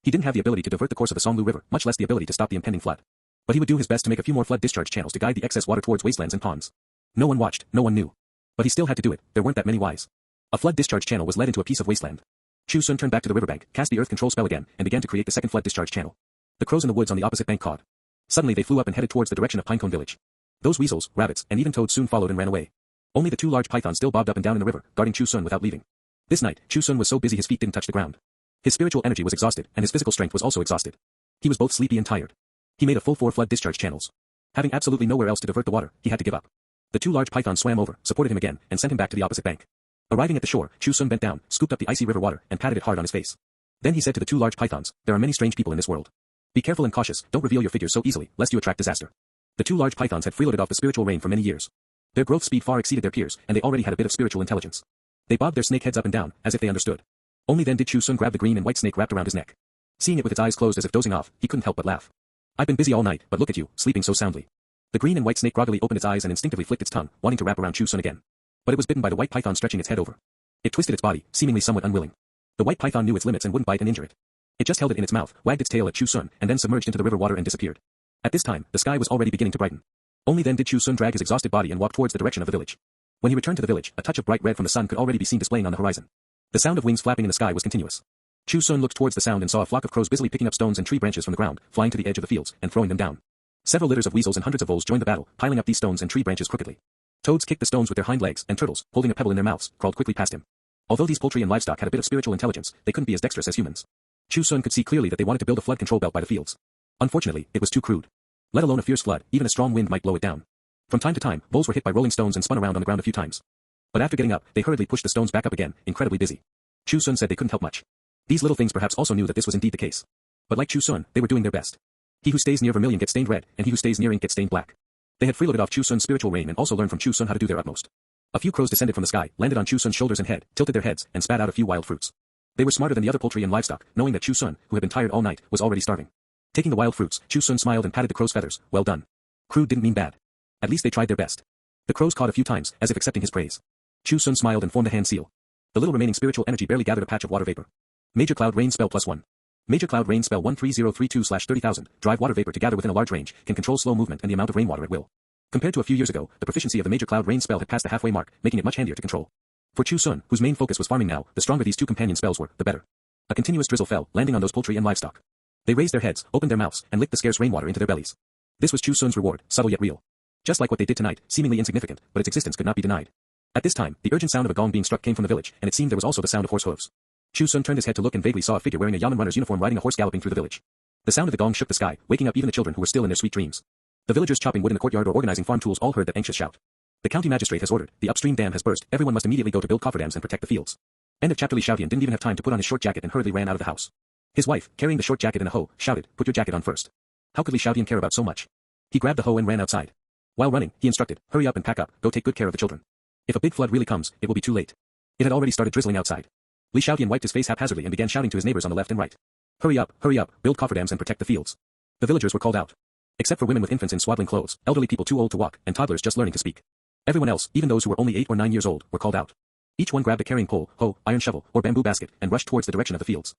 He didn't have the ability to divert the course of the Songlu River, much less the ability to stop the impending flood. But he would do his best to make a few more flood discharge channels to guide the excess water towards wastelands and ponds. No one watched, no one knew. But he still had to do it, there weren't that many whys. A flood discharge channel was led into a piece of wasteland. Chu Xun turned back to the riverbank, cast the earth control spell again, and began to create the second flood discharge channel. The crows in the woods on the opposite bank cawed. Suddenly they flew up and headed towards the direction of Pinecone Village. Those weasels, rabbits, and even toads soon followed and ran away. Only the two large pythons still bobbed up and down in the river, guarding Chu Xun without leaving. This night, Chu Xun was so busy his feet didn't touch the ground. His spiritual energy was exhausted, and his physical strength was also exhausted. He was both sleepy and tired. He made a full 4 flood discharge channels. Having absolutely nowhere else to divert the water, he had to give up. The two large pythons swam over, supported him again, and sent him back to the opposite bank. Arriving at the shore, Chu Xun bent down, scooped up the icy river water, and patted it hard on his face. Then he said to the two large pythons, there are many strange people in this world. Be careful and cautious, don't reveal your figures so easily, lest you attract disaster. The two large pythons had freeloaded off the spiritual rain for many years. Their growth speed far exceeded their peers, and they already had a bit of spiritual intelligence. They bobbed their snake heads up and down, as if they understood. Only then did Chu Xun grab the green and white snake wrapped around his neck. Seeing it with its eyes closed as if dozing off, he couldn't help but laugh. I've been busy all night, but look at you, sleeping so soundly. The green and white snake groggily opened its eyes and instinctively flicked its tongue, wanting to wrap around Chu Xun again. But it was bitten by the white python stretching its head over. It twisted its body, seemingly somewhat unwilling. The white python knew its limits and wouldn't bite and injure it. It just held it in its mouth, wagged its tail at Chu Xun, and then submerged into the river water and disappeared. At this time, the sky was already beginning to brighten. Only then did Chu Xun drag his exhausted body and walk towards the direction of the village. When he returned to the village, a touch of bright red from the sun could already be seen displaying on the horizon. The sound of wings flapping in the sky was continuous. Chu Xun looked towards the sound and saw a flock of crows busily picking up stones and tree branches from the ground, flying to the edge of the fields, and throwing them down. Several litters of weasels and hundreds of voles joined the battle, piling up these stones and tree branches crookedly. Toads kicked the stones with their hind legs, and turtles, holding a pebble in their mouths, crawled quickly past him. Although these poultry and livestock had a bit of spiritual intelligence, they couldn't be as dexterous as humans. Chu Xun could see clearly that they wanted to build a flood control belt by the fields. Unfortunately, it was too crude. Let alone a fierce flood, even a strong wind might blow it down. From time to time, voles were hit by rolling stones and spun around on the ground a few times. But after getting up, they hurriedly pushed the stones back up again, incredibly busy. Chu Xun said they couldn't help much. These little things perhaps also knew that this was indeed the case. But like Chu Xun, they were doing their best. He who stays near vermilion gets stained red, and he who stays near ink gets stained black. They had freeloaded off Chu Xun's spiritual rain and also learned from Chu Xun how to do their utmost. A few crows descended from the sky, landed on Chu Xun's shoulders and head, tilted their heads, and spat out a few wild fruits. They were smarter than the other poultry and livestock, knowing that Chu Xun, who had been tired all night, was already starving. Taking the wild fruits, Chu Xun smiled and patted the crow's feathers. Well done. Crude didn't mean bad. At least they tried their best. The crows cawed a few times, as if accepting his praise. Chu Xun smiled and formed a hand seal. The little remaining spiritual energy barely gathered a patch of water vapor. Major Cloud Rain Spell +1. Major Cloud Rain Spell 13032/30,000, drive water vapor to gather within a large range, can control slow movement and the amount of rainwater at will. Compared to a few years ago, the proficiency of the Major Cloud Rain spell had passed the halfway mark, making it much handier to control. For Chu Xun, whose main focus was farming now, the stronger these two companion spells were, the better. A continuous drizzle fell, landing on those poultry and livestock. They raised their heads, opened their mouths, and licked the scarce rainwater into their bellies. This was Chu Xun's reward, subtle yet real. Just like what they did tonight, seemingly insignificant, but its existence could not be denied. At this time, the urgent sound of a gong being struck came from the village, and it seemed there was also the sound of horse hooves. Chu Xun turned his head to look and vaguely saw a figure wearing a yamen runner's uniform riding a horse galloping through the village. The sound of the gong shook the sky, waking up even the children who were still in their sweet dreams. The villagers chopping wood in the courtyard or organizing farm tools all heard that anxious shout. The county magistrate has ordered, the upstream dam has burst, everyone must immediately go to build cofferdams and protect the fields. End of chapter. Li Xiaodian didn't even have time to put on his short jacket and hurriedly ran out of the house. His wife, carrying the short jacket and a hoe, shouted, "Put your jacket on first." How could Li Xiaodian care about so much? He grabbed the hoe and ran outside. While running, he instructed, "Hurry up and pack up, go take good care of the children. If a big flood really comes, it will be too late." It had already started drizzling outside. Li Xiaodian wiped his face haphazardly and began shouting to his neighbors on the left and right. Hurry up, build cofferdams and protect the fields." The villagers were called out. Except for women with infants in swaddling clothes, elderly people too old to walk, and toddlers just learning to speak. Everyone else, even those who were only 8 or 9 years old, were called out. Each one grabbed a carrying pole, hoe, iron shovel, or bamboo basket, and rushed towards the direction of the fields.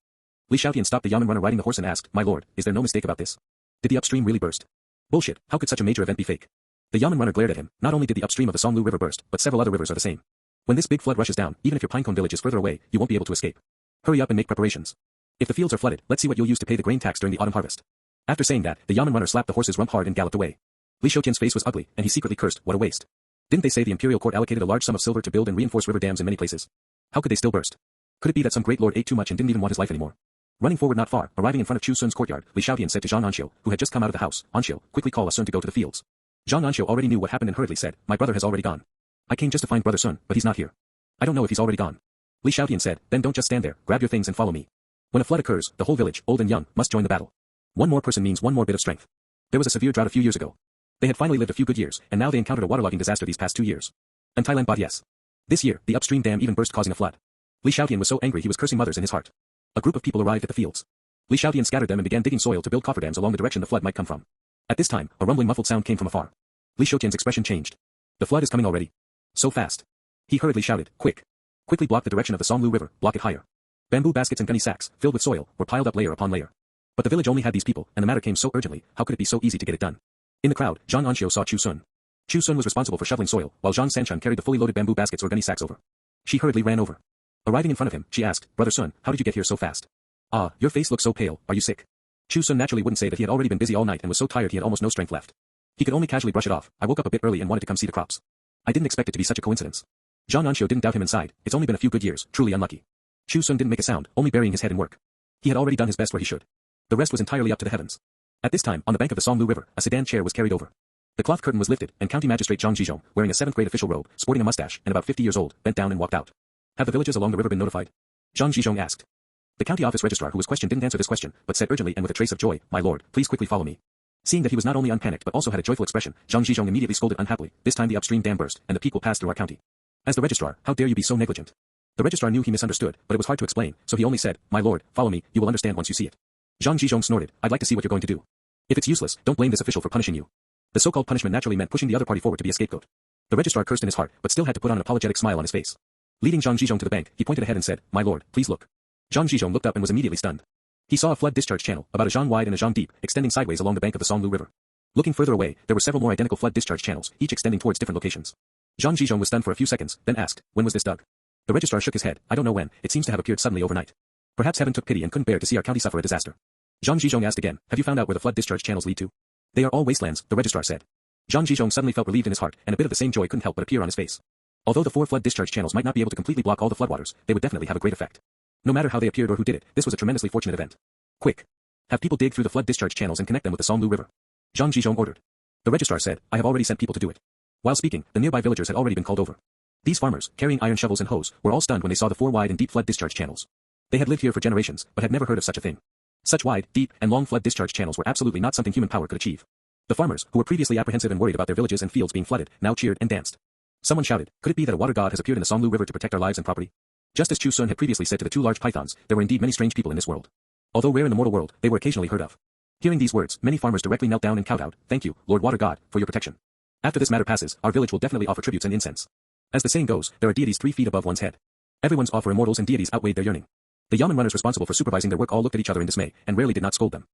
Li Xiaodian stopped the yamen runner riding the horse and asked, "My lord, is there no mistake about this? Did the upstream really burst?" "Bullshit, how could such a major event be fake?" The yamen runner glared at him. Not only did the upstream of the Songlu River burst, but several other rivers are the same. When this big flood rushes down, even if your Pinecone Village is further away, you won't be able to escape. Hurry up and make preparations. If the fields are flooded, let's see what you'll use to pay the grain tax during the autumn harvest. After saying that, the yamen runner slapped the horse's rump hard and galloped away. Li Xiaodian's face was ugly, and he secretly cursed, "What a waste. Didn't they say the imperial court allocated a large sum of silver to build and reinforce river dams in many places? How could they still burst? Could it be that some great lord ate too much and didn't even want his life anymore?" Running forward not far, arriving in front of Chu Xun's courtyard, Li Xiaodian said to An Xiu, who had just come out of the house, "An Xiu, quickly call Sun to go to the fields." An Xiu already knew what happened and hurriedly said, "My brother has already gone. I came just to find brother Sun, but he's not here. I don't know if he's already gone." Li Xiaodian said, "Then don't just stand there, grab your things and follow me. When a flood occurs, the whole village, old and young, must join the battle. One more person means one more bit of strength. There was a severe drought a few years ago. They had finally lived a few good years, and now they encountered a waterlogging disaster these past 2 years. And Thailand bought yes. This year, the upstream dam even burst causing a flood." Li Xiaodian was so angry he was cursing mothers in his heart. A group of people arrived at the fields. Li Xiaodian scattered them and began digging soil to build cofferdams along the direction the flood might come from. At this time, a rumbling muffled sound came from afar. Li Xiaodian's expression changed. "The flood is coming already. So fast." He hurriedly shouted, "Quick. Quickly block the direction of the Songlu River, block it higher." Bamboo baskets and gunny sacks, filled with soil, were piled up layer upon layer. But the village only had these people, and the matter came so urgently, how could it be so easy to get it done? In the crowd, An Xiu saw Chu Xun. Chu Xun was responsible for shoveling soil, while Zhang Sanchun carried the fully loaded bamboo baskets or gunny sacks over. She hurriedly ran over. Arriving in front of him, she asked, "Brother Sun, how did you get here so fast? Ah, your face looks so pale, are you sick?" Chu Xun naturally wouldn't say that he had already been busy all night and was so tired he had almost no strength left. He could only casually brush it off. "I woke up a bit early and wanted to come see the crops. I didn't expect it to be such a coincidence." An Xiu didn't doubt him inside. "It's only been a few good years, truly unlucky." Chu Xun didn't make a sound, only burying his head in work. He had already done his best where he should. The rest was entirely up to the heavens. At this time, on the bank of the Songlu River, a sedan chair was carried over. The cloth curtain was lifted, and County Magistrate Zhang Zhizhong, wearing a 7th grade official robe, sporting a mustache, and about 50 years old, bent down and walked out. "Have the villages along the river been notified?" Zhang Zhizhong asked. The county office registrar who was questioned didn't answer this question, but said urgently and with a trace of joy, "My lord, please quickly follow me." Seeing that he was not only unpanicked but also had a joyful expression, Zhang Zhizhong immediately scolded unhappily, "This time the upstream dam burst, and the peak will pass through our county. As the registrar, how dare you be so negligent?" The registrar knew he misunderstood, but it was hard to explain, so he only said, "My lord, follow me, you will understand once you see it." Zhang Zhizhong snorted, "I'd like to see what you're going to do. If it's useless, don't blame this official for punishing you." The so-called punishment naturally meant pushing the other party forward to be a scapegoat. The registrar cursed in his heart, but still had to put on an apologetic smile on his face. Leading Zhang Zhizhong to the bank, he pointed ahead and said, "My lord, please look." Zhang Zhizhong looked up and was immediately stunned. He saw a flood discharge channel, about a zhang wide and a zhang deep, extending sideways along the bank of the Songlu River. Looking further away, there were several more identical flood discharge channels, each extending towards different locations. Zhang Zhizhong was stunned for a few seconds, then asked, "When was this dug?" The registrar shook his head, "I don't know when, it seems to have appeared suddenly overnight. Perhaps heaven took pity and couldn't bear to see our county suffer a disaster." Zhang Zhizhong asked again, "Have you found out where the flood discharge channels lead to?" "They are all wastelands," the registrar said. Zhang Zhizhong suddenly felt relieved in his heart, and a bit of the same joy couldn't help but appear on his face. Although the 4 flood discharge channels might not be able to completely block all the floodwaters, they would definitely have a great effect. No matter how they appeared or who did it, this was a tremendously fortunate event. "Quick! Have people dig through the flood discharge channels and connect them with the Songlu River." Zhang Zhizhong ordered. The registrar said, "I have already sent people to do it." While speaking, the nearby villagers had already been called over. These farmers, carrying iron shovels and hoes, were all stunned when they saw the 4 wide and deep flood discharge channels. They had lived here for generations, but had never heard of such a thing. Such wide, deep, and long flood discharge channels were absolutely not something human power could achieve. The farmers, who were previously apprehensive and worried about their villages and fields being flooded, now cheered and danced. Someone shouted, "Could it be that a water god has appeared in the Songlu River to protect our lives and property?" Just as Chu Xun had previously said to the 2 large pythons, there were indeed many strange people in this world. Although rare in the mortal world, they were occasionally heard of. Hearing these words, many farmers directly knelt down and kowtowed, "Thank you, Lord Water God, for your protection." After this matter passes, our village will definitely offer tributes and incense. As the saying goes, there are deities 3 feet above one's head. Everyone's offer immortals and deities outweighed their yearning. The yamen runners responsible for supervising their work all looked at each other in dismay, and rarely did not scold them.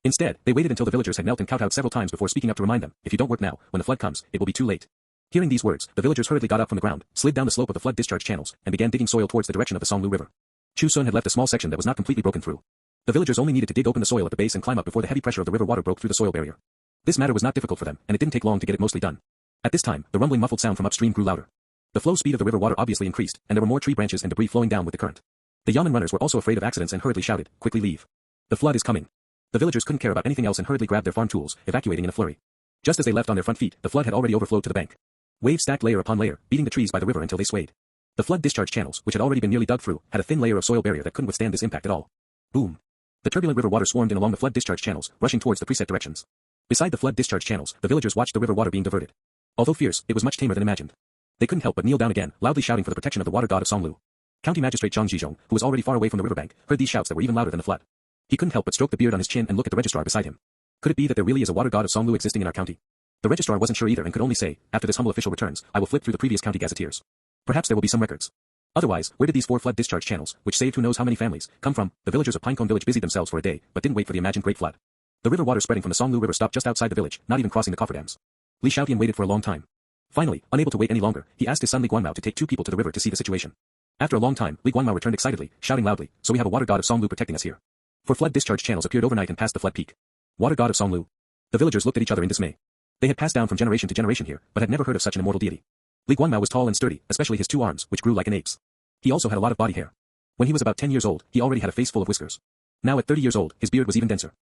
Instead, they waited until the villagers had knelt and kowtowed several times before speaking up to remind them, if you don't work now, when the flood comes, it will be too late. Hearing these words, the villagers hurriedly got up from the ground, slid down the slope of the flood discharge channels, and began digging soil towards the direction of the Songlu River. Chu Xun had left a small section that was not completely broken through. The villagers only needed to dig open the soil at the base and climb up before the heavy pressure of the river water broke through the soil barrier. This matter was not difficult for them, and it didn't take long to get it mostly done. At this time, the rumbling muffled sound from upstream grew louder. The flow speed of the river water obviously increased, and there were more tree branches and debris flowing down with the current. The yamen runners were also afraid of accidents and hurriedly shouted, quickly leave. The flood is coming. The villagers couldn't care about anything else and hurriedly grabbed their farm tools, evacuating in a flurry. Just as they left on their front feet, the flood had already overflowed to the bank. Waves stacked layer upon layer, beating the trees by the river until they swayed. The flood discharge channels, which had already been nearly dug through, had a thin layer of soil barrier that couldn't withstand this impact at all. Boom. The turbulent river water swarmed in along the flood discharge channels, rushing towards the preset directions. Beside the flood discharge channels, the villagers watched the river water being diverted. Although fierce, it was much tamer than imagined. They couldn't help but kneel down again, loudly shouting for the protection of the water god of Songlu. County Magistrate Zhang Zhizhong, who was already far away from the riverbank, heard these shouts that were even louder than the flood. He couldn't help but stroke the beard on his chin and look at the registrar beside him. Could it be that there really is a water god of Songlu existing in our county? The registrar wasn't sure either and could only say, after this humble official returns, I will flip through the previous county gazetteers. Perhaps there will be some records. Otherwise, where did these 4 flood discharge channels, which saved who knows how many families, come from? The villagers of Pinecone Village busied themselves for a day, but didn't wait for the imagined great flood. The river water spreading from the Songlu River stopped just outside the village, not even crossing the cofferdams. Li Xiaotian waited for a long time. Finally, unable to wait any longer, he asked his son Li Guanmao to take 2 people to the river to see the situation. After a long time, Li Guanmao returned excitedly, shouting loudly, so we have a water god of Songlu protecting us here. 4 flood discharge channels appeared overnight and passed the flood peak. Water god of Songlu. The villagers looked at each other in dismay. They had passed down from generation to generation here, but had never heard of such an immortal deity. Li Guanmao was tall and sturdy, especially his 2 arms, which grew like an ape's. He also had a lot of body hair. When he was about 10 years old, he already had a face full of whiskers. Now at 30 years old, his beard was even denser.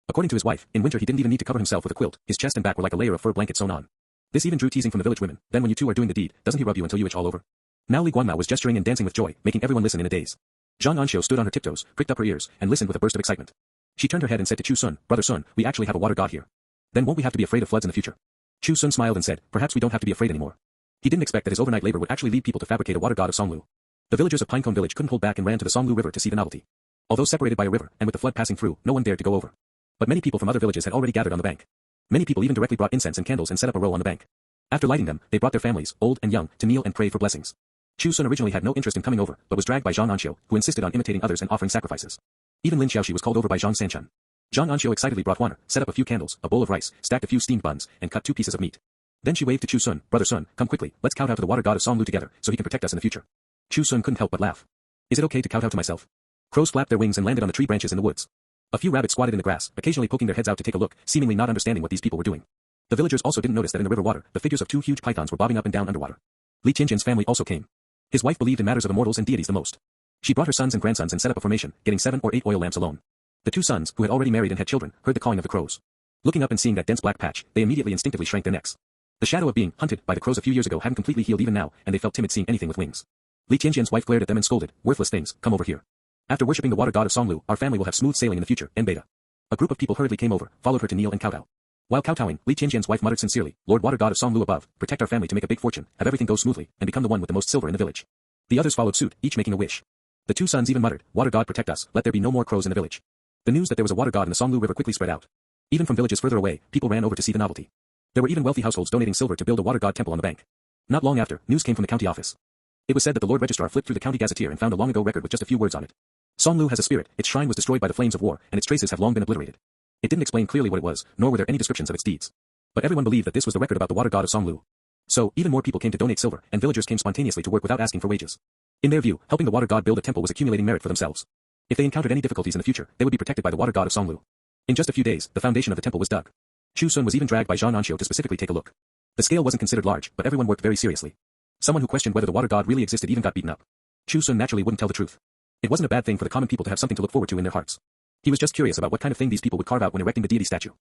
According to his wife, in winter he didn't even need to cover himself with a quilt, his chest and back were like a layer of fur blanket sewn on. This even drew teasing from the village women. Then when you 2 are doing the deed, doesn't he rub you until you itch all over? Now Li Guanmao was gesturing and dancing with joy, making everyone listen in a daze. An Xiu stood on her tiptoes, pricked up her ears, and listened with a burst of excitement. She turned her head and said to Chu Xun, Brother Sun, we actually have a water god here. Then won't we have to be afraid of floods in the future? Chu Xun smiled and said, perhaps we don't have to be afraid anymore. He didn't expect that his overnight labor would actually lead people to fabricate a water god of Songlu. The villagers of Pinecone Village couldn't hold back and ran to the Songlu River to see the novelty. Although separated by a river, and with the flood passing through, no one dared to go over. But many people from other villages had already gathered on the bank. Many people even directly brought incense and candles and set up a row on the bank. After lighting them, they brought their families, old and young, to kneel and pray for blessings. Chu Xun originally had no interest in coming over, but was dragged by An Xiu, who insisted on imitating others and offering sacrifices. Even Lin Xiaoxi was called over by An Xiu. An Xiu excitedly brought water, set up a few candles, a bowl of rice, stacked a few steamed buns, and cut 2 pieces of meat. Then she waved to Chu Xun, Brother Sun, come quickly, let's kowtow to the water god of Songlu together, so he can protect us in the future. Chu Xun couldn't help but laugh. Is it okay to kowtow to myself? Crows flapped their wings and landed on the tree branches in the woods. A few rabbits squatted in the grass, occasionally poking their heads out to take a look, seemingly not understanding what these people were doing. The villagers also didn't notice that in the river water, the figures of 2 huge pythons were bobbing up and down underwater. Li Qianjian's family also came. His wife believed in matters of immortals and deities the most. She brought her sons and grandsons and set up a formation, getting 7 or 8 oil lamps alone. The 2 sons, who had already married and had children, heard the cawing of the crows. Looking up and seeing that dense black patch, they immediately instinctively shrank their necks. The shadow of being hunted by the crows a few years ago hadn't completely healed even now, and they felt timid seeing anything with wings. Li Qianjian's wife glared at them and scolded, worthless things, come over here. After worshipping the water god of Songlu, our family will have smooth sailing in the future, en beta. A group of people hurriedly came over, followed her to kneel and kowtow. While kowtowing, Li Qianjian's wife muttered sincerely, Lord Water God of Songlu above, protect our family to make a big fortune, have everything go smoothly, and become the one with the most silver in the village. The others followed suit, each making a wish. The 2 sons even muttered, Water God protect us, let there be no more crows in the village. The news that there was a water god in the Songlu River quickly spread out. Even from villages further away, people ran over to see the novelty. There were even wealthy households donating silver to build a water god temple on the bank. Not long after, news came from the county office. It was said that the Lord Registrar flipped through the county gazetteer and found a long ago record with just a few words on it. Songlu has a spirit, its shrine was destroyed by the flames of war, and its traces have long been obliterated. It didn't explain clearly what it was, nor were there any descriptions of its deeds. But everyone believed that this was the record about the water god of Songlu. So, even more people came to donate silver, and villagers came spontaneously to work without asking for wages. In their view, helping the water god build a temple was accumulating merit for themselves. If they encountered any difficulties in the future, they would be protected by the water god of Songlu. In just a few days, the foundation of the temple was dug. Chu Xun was even dragged by An Xiu to specifically take a look. The scale wasn't considered large, but everyone worked very seriously. Someone who questioned whether the water god really existed even got beaten up. Chu Xun naturally wouldn't tell the truth. It wasn't a bad thing for the common people to have something to look forward to in their hearts. He was just curious about what kind of thing these people would carve out when erecting the deity statue.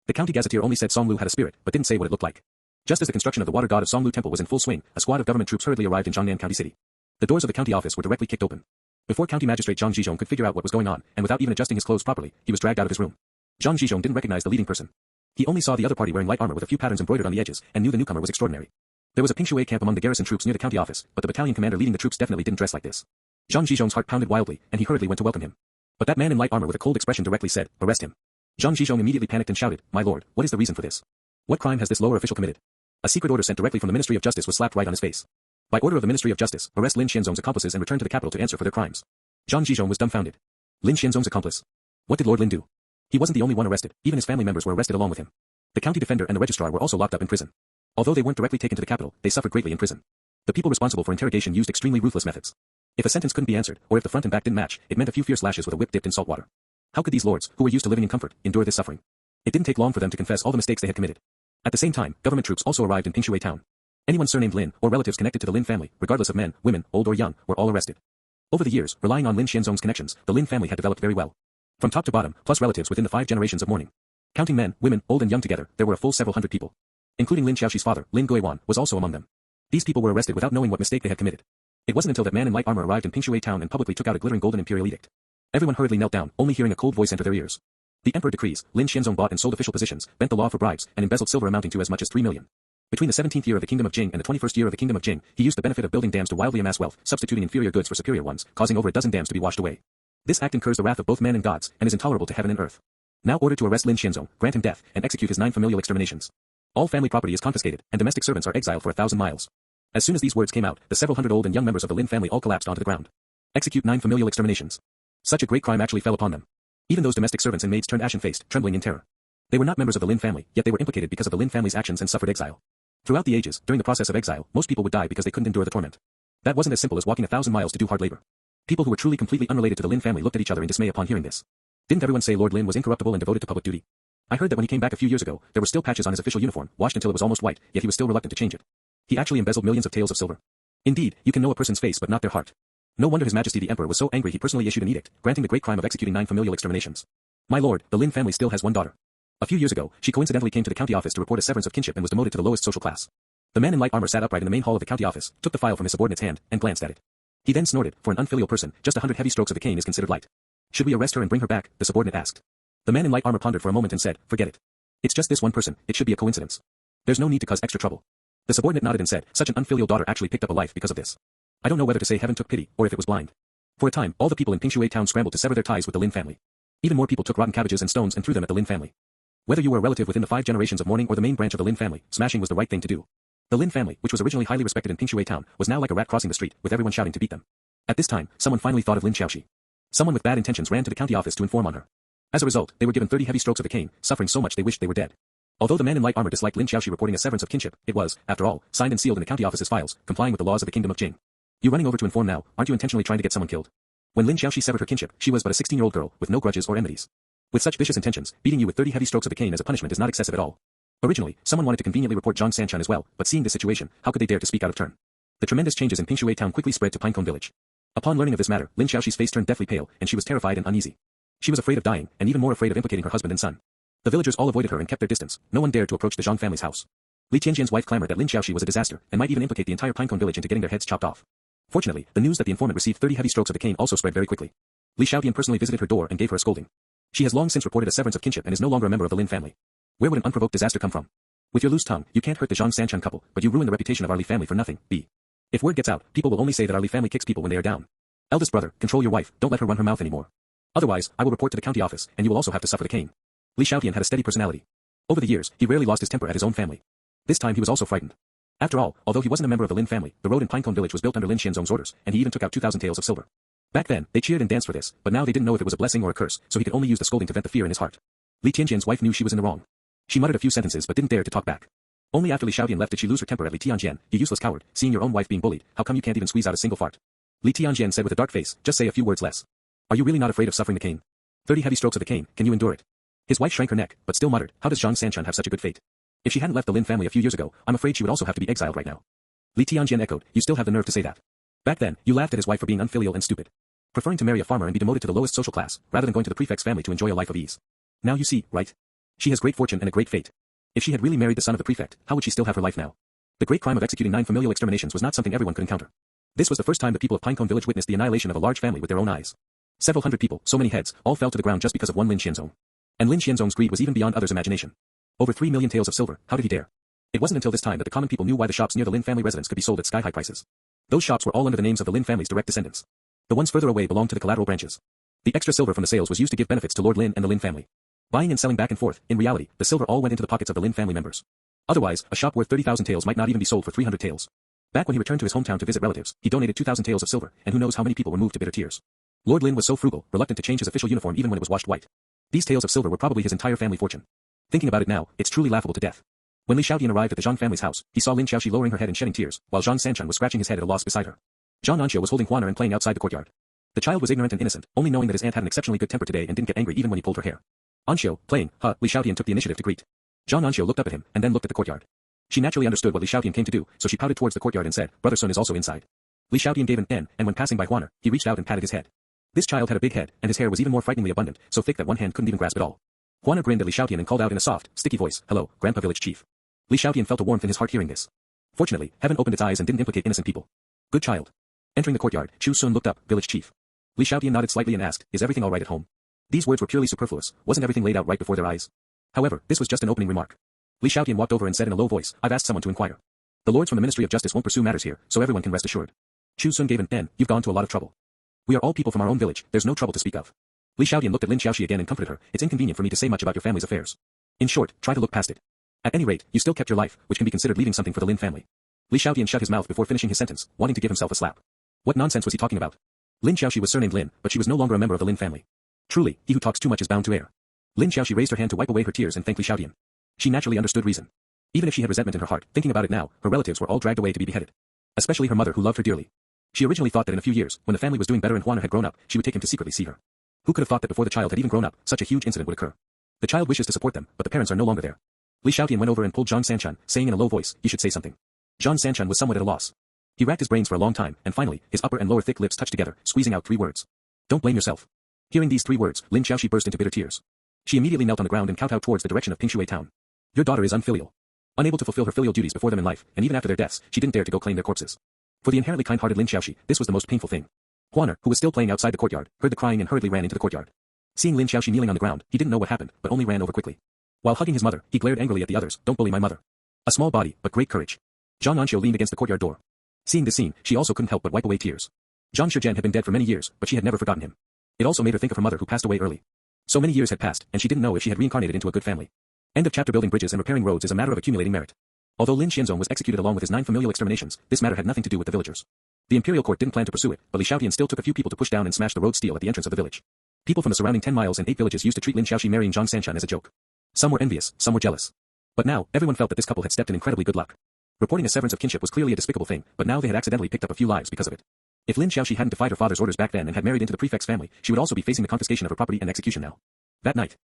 The county gazetteer only said Songlu had a spirit, but didn't say what it looked like. Just as the construction of the water god of Songlu temple was in full swing, a squad of government troops hurriedly arrived in Zhongnan County City. The doors of the county office were directly kicked open. Before County Magistrate Zhang Zhizhong could figure out what was going on, and without even adjusting his clothes properly, he was dragged out of his room. Zhang Zhizhong didn't recognize the leading person. He only saw the other party wearing light armor with a few patterns embroidered on the edges, and knew the newcomer was extraordinary. There was a Pinecone camp among the garrison troops near the county office, but the battalion commander leading the troops definitely didn't dress like this. Zhang Zhizhong's heart pounded wildly, and he hurriedly went to welcome him. But that man in light armor with a cold expression directly said, "Arrest him." Zhang Zhizhong immediately panicked and shouted, "My lord, what is the reason for this? What crime has this lower official committed?" A secret order sent directly from the Ministry of Justice was slapped right on his face. By order of the Ministry of Justice, arrest Lin Xianzong's accomplices and return to the capital to answer for their crimes. Zhang Zhizhong was dumbfounded. Lin Xianzong's accomplice. What did Lord Lin do? He wasn't the only one arrested, even his family members were arrested along with him. The county defender and the registrar were also locked up in prison. Although they weren't directly taken to the capital, they suffered greatly in prison. The people responsible for interrogation used extremely ruthless methods. If a sentence couldn't be answered, or if the front and back didn't match, it meant a few fierce lashes with a whip dipped in salt water. How could these lords, who were used to living in comfort, endure this suffering? It didn't take long for them to confess all the mistakes they had committed. At the same time, government troops also arrived in Pinecone town. Anyone surnamed Lin, or relatives connected to the Lin family, regardless of men, women, old or young, were all arrested. Over the years, relying on Lin Xianzong's connections, the Lin family had developed very well. From top to bottom, plus relatives within the 5 generations of mourning. Counting men, women, old and young together, there were a full several hundred people. Including Lin Xiaoxi's father, Lin Guiwan, was also among them. These people were arrested without knowing what mistake they had committed. It wasn't until that man in light armor arrived in Pinecone town and publicly took out a glittering golden imperial edict. Everyone hurriedly knelt down, only hearing a cold voice enter their ears. The emperor decrees, Lin Xianzong bought and sold official positions, bent the law for bribes, and embezzled silver amounting to as much as 3 million. Between the 17th year of the Kingdom of Jing and the 21st year of the Kingdom of Jing, he used the benefit of building dams to wildly amass wealth, substituting inferior goods for superior ones, causing over a dozen dams to be washed away. This act incurs the wrath of both men and gods, and is intolerable to heaven and earth. Now ordered to arrest Lin Xianzong, grant him death, and execute his 9 familial exterminations. All family property is confiscated, and domestic servants are exiled for 1,000 miles. As soon as these words came out, the several hundred old and young members of the Lin family all collapsed onto the ground. Execute 9 familial exterminations. Such a great crime actually fell upon them. Even those domestic servants and maids turned ashen-faced, trembling in terror. They were not members of the Lin family, yet they were implicated because of the Lin family's actions and suffered exile. Throughout the ages, during the process of exile, most people would die because they couldn't endure the torment. That wasn't as simple as walking 1,000 miles to do hard labor. People who were truly completely unrelated to the Lin family looked at each other in dismay upon hearing this. Didn't everyone say Lord Lin was incorruptible and devoted to public duty? I heard that when he came back a few years ago, there were still patches on his official uniform, washed until it was almost white, yet he was still reluctant to change it. He actually embezzled millions of taels of silver. Indeed, you can know a person's face but not their heart. No wonder His Majesty the Emperor was so angry he personally issued an edict, granting the great crime of executing 9 familial exterminations. My lord, the Lin family still has one daughter. A few years ago, she coincidentally came to the county office to report a severance of kinship and was demoted to the lowest social class. The man in light armor sat upright in the main hall of the county office, took the file from his subordinate's hand, and glanced at it. He then snorted, for an unfilial person, just 100 heavy strokes of the cane is considered light. Should we arrest her and bring her back? The subordinate asked. The man in light armor pondered for a moment and said, forget it. It's just this one person, it should be a coincidence. There's no need to cause extra trouble. The subordinate nodded and said, such an unfilial daughter actually picked up a life because of this. I don't know whether to say heaven took pity, or if it was blind. For a time, all the people in Pinecone town scrambled to sever their ties with the Lin family. Even more people took rotten cabbages and stones and threw them at the Lin family. Whether you were a relative within the 5 generations of mourning or the main branch of the Lin family, smashing was the right thing to do. The Lin family, which was originally highly respected in Pinecone town, was now like a rat crossing the street, with everyone shouting to beat them. At this time, someone finally thought of Lin Xiaoxi. Someone with bad intentions ran to the county office to inform on her. As a result, they were given 30 heavy strokes of the cane, suffering so much they wished they were dead. Although the man in light armor disliked Lin Xiaoxi reporting a severance of kinship, it was, after all, signed and sealed in the county office's files, complying with the laws of the Kingdom of Jing. You running over to inform now, aren't you intentionally trying to get someone killed? When Lin Xiaoxi severed her kinship, she was but a 16-year-old girl, with no grudges or enmities. With such vicious intentions, beating you with 30 heavy strokes of the cane as a punishment is not excessive at all. Originally, someone wanted to conveniently report Zhang Sanchan as well, but seeing this situation, how could they dare to speak out of turn? The tremendous changes in Pinecone town quickly spread to Pinecone Village. Upon learning of this matter, Lin Xiaoxi's face turned deathly pale, and she was terrified and uneasy. She was afraid of dying, and even more afraid of implicating her husband and son. The villagers all avoided her and kept their distance. No one dared to approach the Zhang family's house. Li Tianjian's wife clamored that Lin Xiaoxi was a disaster, and might even implicate the entire Pinecone village into getting their heads chopped off. Fortunately, the news that the informant received 30 heavy strokes of the cane also spread very quickly. Li Xiaotian personally visited her door and gave her a scolding. She has long since reported a severance of kinship and is no longer a member of the Lin family. Where would an unprovoked disaster come from? With your loose tongue, you can't hurt the Zhang Sanchan couple, but you ruin the reputation of our Li family for nothing. B. If word gets out, people will only say that our Li family kicks people when they are down. Eldest brother, control your wife, don't let her run her mouth anymore. Otherwise, I will report to the county office, and you will also have to suffer the cane. Li Xiaotian had a steady personality. Over the years, he rarely lost his temper at his own family. This time he was also frightened. After all, although he wasn't a member of the Lin family, the road in Pinecone Village was built under Lin Xianzong's orders, and he even took out 2,000 taels of silver. Back then, they cheered and danced for this, but now they didn't know if it was a blessing or a curse, so he could only use the scolding to vent the fear in his heart. Li Tianjian's wife knew she was in the wrong. She muttered a few sentences but didn't dare to talk back. Only after Li Xiaotian left did she lose her temper at Li Tianjian. You useless coward, seeing your own wife being bullied, how come you can't even squeeze out a single fart? Li Tianjian said with a dark face, just say a few words less. Are you really not afraid of suffering the cane? 30 heavy strokes of the cane, can you endure it? His wife shrank her neck, but still muttered, how does Zhang Sanchan have such a good fate? If she hadn't left the Lin family a few years ago, I'm afraid she would also have to be exiled right now. Li Tianjian echoed, you still have the nerve to say that. Back then, you laughed at his wife for being unfilial and stupid. Preferring to marry a farmer and be demoted to the lowest social class, rather than going to the prefect's family to enjoy a life of ease. Now you see, right? She has great fortune and a great fate. If she had really married the son of the prefect, how would she still have her life now? The great crime of executing 9 familial exterminations was not something everyone could encounter. This was the first time the people of Pinecone Village witnessed the annihilation of a large family with their own eyes. Several hundred people, so many heads, all fell to the ground just because of one Lin Xianzong. And Lin Xianzong's greed was even beyond others' imagination. Over 3 million taels of silver, how did he dare? It wasn't until this time that the common people knew why the shops near the Lin family residence could be sold at sky-high prices. Those shops were all under the names of the Lin family's direct descendants. The ones further away belonged to the collateral branches. The extra silver from the sales was used to give benefits to Lord Lin and the Lin family. Buying and selling back and forth, in reality, the silver all went into the pockets of the Lin family members. Otherwise, a shop worth 30,000 taels might not even be sold for 300 taels. Back when he returned to his hometown to visit relatives, he donated 2,000 taels of silver, and who knows how many people were moved to bitter tears. Lord Lin was so frugal, reluctant to change his official uniform even when it was washed white. These taels of silver were probably his entire family fortune. Thinking about it now, it's truly laughable to death. When Li Xiaotian arrived at the Zhang family's house, he saw Lin Xiaoxi lowering her head and shedding tears, while Zhang Sanchuan was scratching his head at a loss beside her. Zhang Anxiu was holding Huaner and playing outside the courtyard. The child was ignorant and innocent, only knowing that his aunt had an exceptionally good temper today and didn't get angry even when he pulled her hair. An Xiu, playing, Li Xiaotian took the initiative to greet. Zhang Anxiu looked up at him, and then looked at the courtyard. She naturally understood what Li Xiaotian came to do, so she pouted towards the courtyard and said, Brother Sun is also inside. Li Xiaotian gave an N, and when passing by Huaner, he reached out and patted his head. This child had a big head, and his hair was even more frighteningly abundant, so thick that one hand couldn't even grasp it all. Huaner grinned at Li Xiaotian and called out in a soft, sticky voice, Hello, Grandpa Village Chief. Li Xiaotian felt a warmth in his heart hearing this. Fortunately, heaven opened its eyes and didn't implicate innocent people. Good child. Entering the courtyard, Chu Xun looked up, Village Chief. Li Xiaotian nodded slightly and asked, Is everything alright at home? These words were purely superfluous, wasn't everything laid out right before their eyes? However, this was just an opening remark. Li Xiaotian walked over and said in a low voice, I've asked someone to inquire. The lords from the Ministry of Justice won't pursue matters here, so everyone can rest assured. Chu Xun gave an N, You've gone to a lot of trouble. We are all people from our own village, there's no trouble to speak of. Li Xiaotian looked at Lin Xiaoxi again and comforted her, It's inconvenient for me to say much about your family's affairs. In short, try to look past it. At any rate, you still kept your life, which can be considered leaving something for the Lin family. Li Xiaotian shut his mouth before finishing his sentence, wanting to give himself a slap. What nonsense was he talking about? Lin Xiaoxi was surnamed Lin, but she was no longer a member of the Lin family. Truly, he who talks too much is bound to err. Lin Xiaoxi raised her hand to wipe away her tears and thanked Li Xiaotian. She naturally understood reason. Even if she had resentment in her heart, thinking about it now, her relatives were all dragged away to be beheaded. Especially her mother who loved her dearly. She originally thought that in a few years, when the family was doing better and Huaner had grown up, she would take him to secretly see her. Who could have thought that before the child had even grown up, such a huge incident would occur? The child wishes to support them, but the parents are no longer there. Li Xiaotian went over and pulled Zhang Sanchuan, saying in a low voice, You should say something. Zhang Sanchuan was somewhat at a loss. He racked his brains for a long time, and finally, his upper and lower thick lips touched together, squeezing out 3 words. Don't blame yourself. Hearing these 3 words, Lin Xiaoxi burst into bitter tears. She immediately knelt on the ground and kowtowed towards the direction of Pinecone town. Your daughter is unfilial. Unable to fulfill her filial duties before them in life, and even after their deaths, she didn't dare to go claim their corpses. For the inherently kind-hearted Lin Xiaoxi, this was the most painful thing. Huaner, who was still playing outside the courtyard, heard the crying and hurriedly ran into the courtyard. Seeing Lin Xiaoxi kneeling on the ground, he didn't know what happened, but only ran over quickly. While hugging his mother, he glared angrily at the others, Don't bully my mother. A small body, but great courage. Zhang Anxiu leaned against the courtyard door. Seeing this scene, she also couldn't help but wipe away tears. Zhang Shizhen had been dead for many years, but she had never forgotten him. It also made her think of her mother who passed away early. So many years had passed, and she didn't know if she had reincarnated into a good family. End of chapter. Building bridges and repairing roads is a matter of accumulating merit. Although Lin Xianzong was executed along with his 9 familial exterminations, this matter had nothing to do with the villagers. The imperial court didn't plan to pursue it, but Li Xiaotian still took a few people to push down and smash the road steel at the entrance of the village. People from the surrounding 10 miles and 8 villages used to treat Lin Xiaoxi marrying Zhang Sanchuan as a joke. Some were envious, some were jealous. But now, everyone felt that this couple had stepped in incredibly good luck. Reporting a severance of kinship was clearly a despicable thing, but now they had accidentally picked up a few lives because of it. If Lin Xiaoxi hadn't defied her father's orders back then and had married into the prefect's family, she would also be facing the confiscation of her property and execution now. That night,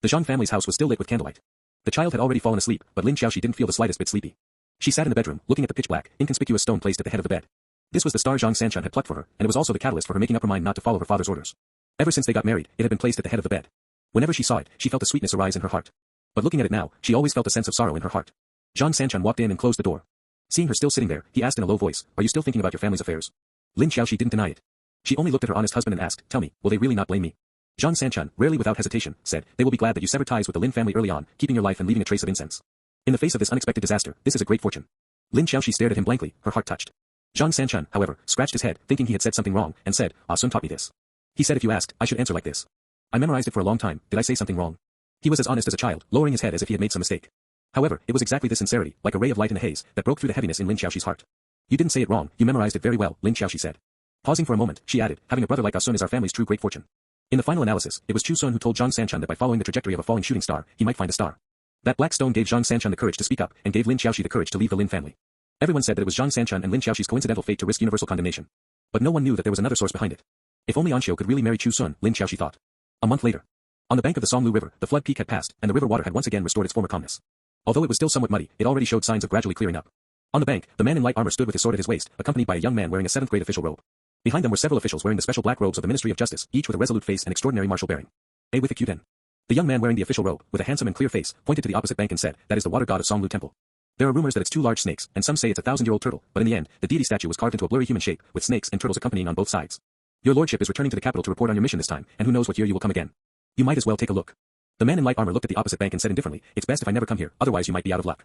the Zhang family's house was still lit with candlelight. The child had already fallen asleep, but Lin Xiaoxi didn't feel the slightest bit sleepy. She sat in the bedroom, looking at the pitch-black, inconspicuous stone placed at the head of the bed. This was the star Zhang Sanchuan had plucked for her, and it was also the catalyst for her making up her mind not to follow her father's orders. Ever since they got married, it had been placed at the head of the bed. Whenever she saw it, she felt a sweetness arise in her heart. But looking at it now, she always felt a sense of sorrow in her heart. Zhang Sanchuan walked in and closed the door. Seeing her still sitting there, he asked in a low voice, Are you still thinking about your family's affairs? Lin Xiaoxi didn't deny it. She only looked at her honest husband and asked, Tell me, will they really not blame me? Zhang Sanchuan, rarely without hesitation, said, They will be glad that you severed ties with the Lin family early on, keeping your life and leaving a trace of incense. In the face of this unexpected disaster, this is a great fortune. Lin Xiaoxi stared at him blankly, her heart touched. Zhang Sanchuan, however, scratched his head, thinking he had said something wrong, and said, Ah Sun taught me this. He said if you asked, I should answer like this. I memorized it for a long time, did I say something wrong? He was as honest as a child, lowering his head as if he had made some mistake. However, it was exactly this sincerity, like a ray of light in a haze, that broke through the heaviness in Lin Xiaoxi's heart. You didn't say it wrong, you memorized it very well, Lin Xiaoxi said. Pausing for a moment, she added, Having a brother like Sun is our family's true great fortune. In the final analysis, it was Chu Xun who told Zhang Sanchuan that by following the trajectory of a falling shooting star, he might find a star. That black stone gave Zhang Sanchuan the courage to speak up, and gave Lin Xiaoxi the courage to leave the Lin family. Everyone said that it was Zhang Sanchuan and Lin Xiaoxi's coincidental fate to risk universal condemnation. But no one knew that there was another source behind it. If only An Xiu could really marry Chu Xun, Lin Xiaoxi thought. A month later. On the bank of the Songlu River, the flood peak had passed, and the river water had once again restored its former calmness. Although it was still somewhat muddy, it already showed signs of gradually clearing up. On the bank, the man in light armor stood with his sword at his waist, accompanied by a young man wearing a 7th-grade official robe. Behind them were several officials wearing the special black robes of the Ministry of Justice, each with a resolute face and extraordinary martial bearing. With a cute N. The young man wearing the official robe, with a handsome and clear face, pointed to the opposite bank and said, That is the water god of Songlu Temple. There are rumors that it's 2 large snakes, and some say it's a 1,000-year-old turtle, but in the end, the deity statue was carved into a blurry human shape, with snakes and turtles accompanying on both sides. Your lordship is returning to the capital to report on your mission this time, and who knows what year you will come again. You might as well take a look. The man in light armor looked at the opposite bank and said indifferently, It's best if I never come here, otherwise you might be out of luck.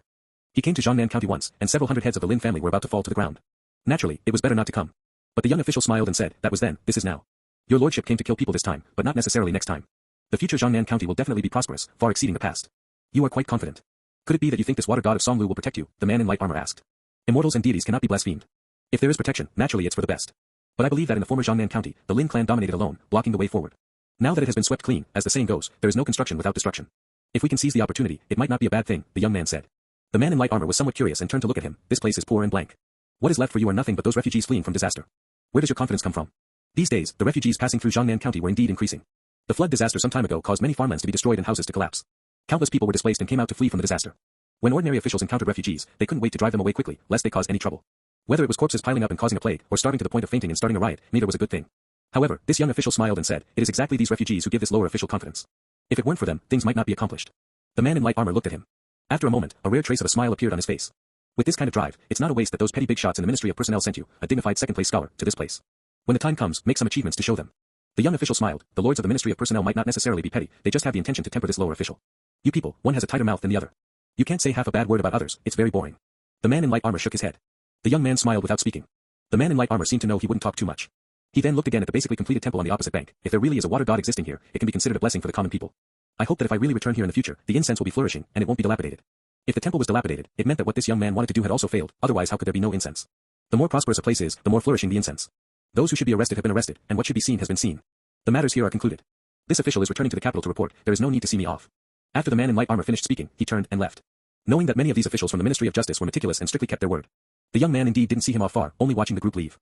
He came to Jiangnan County once, and several hundred heads of the Lin family were about to fall to the ground. Naturally, it was better not to come. But the young official smiled and said, That was then, this is now. Your lordship came to kill people this time, but not necessarily next time. The future Jiangnan County will definitely be prosperous, far exceeding the past. You are quite confident. Could it be that you think this water god of Songlu will protect you? The man in light armor asked. Immortals and deities cannot be blasphemed. If there is protection, naturally it's for the best. But I believe that in the former Jiangnan County, the Lin clan dominated alone, blocking the way forward. Now that it has been swept clean, as the saying goes, there is no construction without destruction. If we can seize the opportunity, it might not be a bad thing, the young man said. The man in light armor was somewhat curious and turned to look at him. This place is poor and blank. What is left for you are nothing but those refugees fleeing from disaster. Where does your confidence come from? These days, the refugees passing through Jiangnan County were indeed increasing. The flood disaster some time ago caused many farmlands to be destroyed and houses to collapse. Countless people were displaced and came out to flee from the disaster. When ordinary officials encountered refugees, they couldn't wait to drive them away quickly, lest they cause any trouble. Whether it was corpses piling up and causing a plague, or starving to the point of fainting and starting a riot, neither was a good thing. However, this young official smiled and said, it is exactly these refugees who give this lower official confidence. If it weren't for them, things might not be accomplished. The man in light armor looked at him. After a moment, a rare trace of a smile appeared on his face. With this kind of drive, it's not a waste that those petty big shots in the Ministry of Personnel sent you, a dignified second-place scholar, to this place. When the time comes, make some achievements to show them. The young official smiled. The lords of the Ministry of Personnel might not necessarily be petty, they just have the intention to temper this lower official. You people, one has a tighter mouth than the other. You can't say half a bad word about others, it's very boring. The man in light armor shook his head. The young man smiled without speaking. The man in light armor seemed to know he wouldn't talk too much. He then looked again at the basically completed temple on the opposite bank. If there really is a water god existing here, it can be considered a blessing for the common people. I hope that if I really return here in the future, the incense will be flourishing, and it won't be dilapidated. If the temple was dilapidated, it meant that what this young man wanted to do had also failed, otherwise how could there be no incense? The more prosperous a place is, the more flourishing the incense. Those who should be arrested have been arrested, and what should be seen has been seen. The matters here are concluded. This official is returning to the capital to report, there is no need to see me off. After the man in light armor finished speaking, he turned and left. Knowing that many of these officials from the Ministry of Justice were meticulous and strictly kept their word. The young man indeed didn't see him off far, only watching the group leave.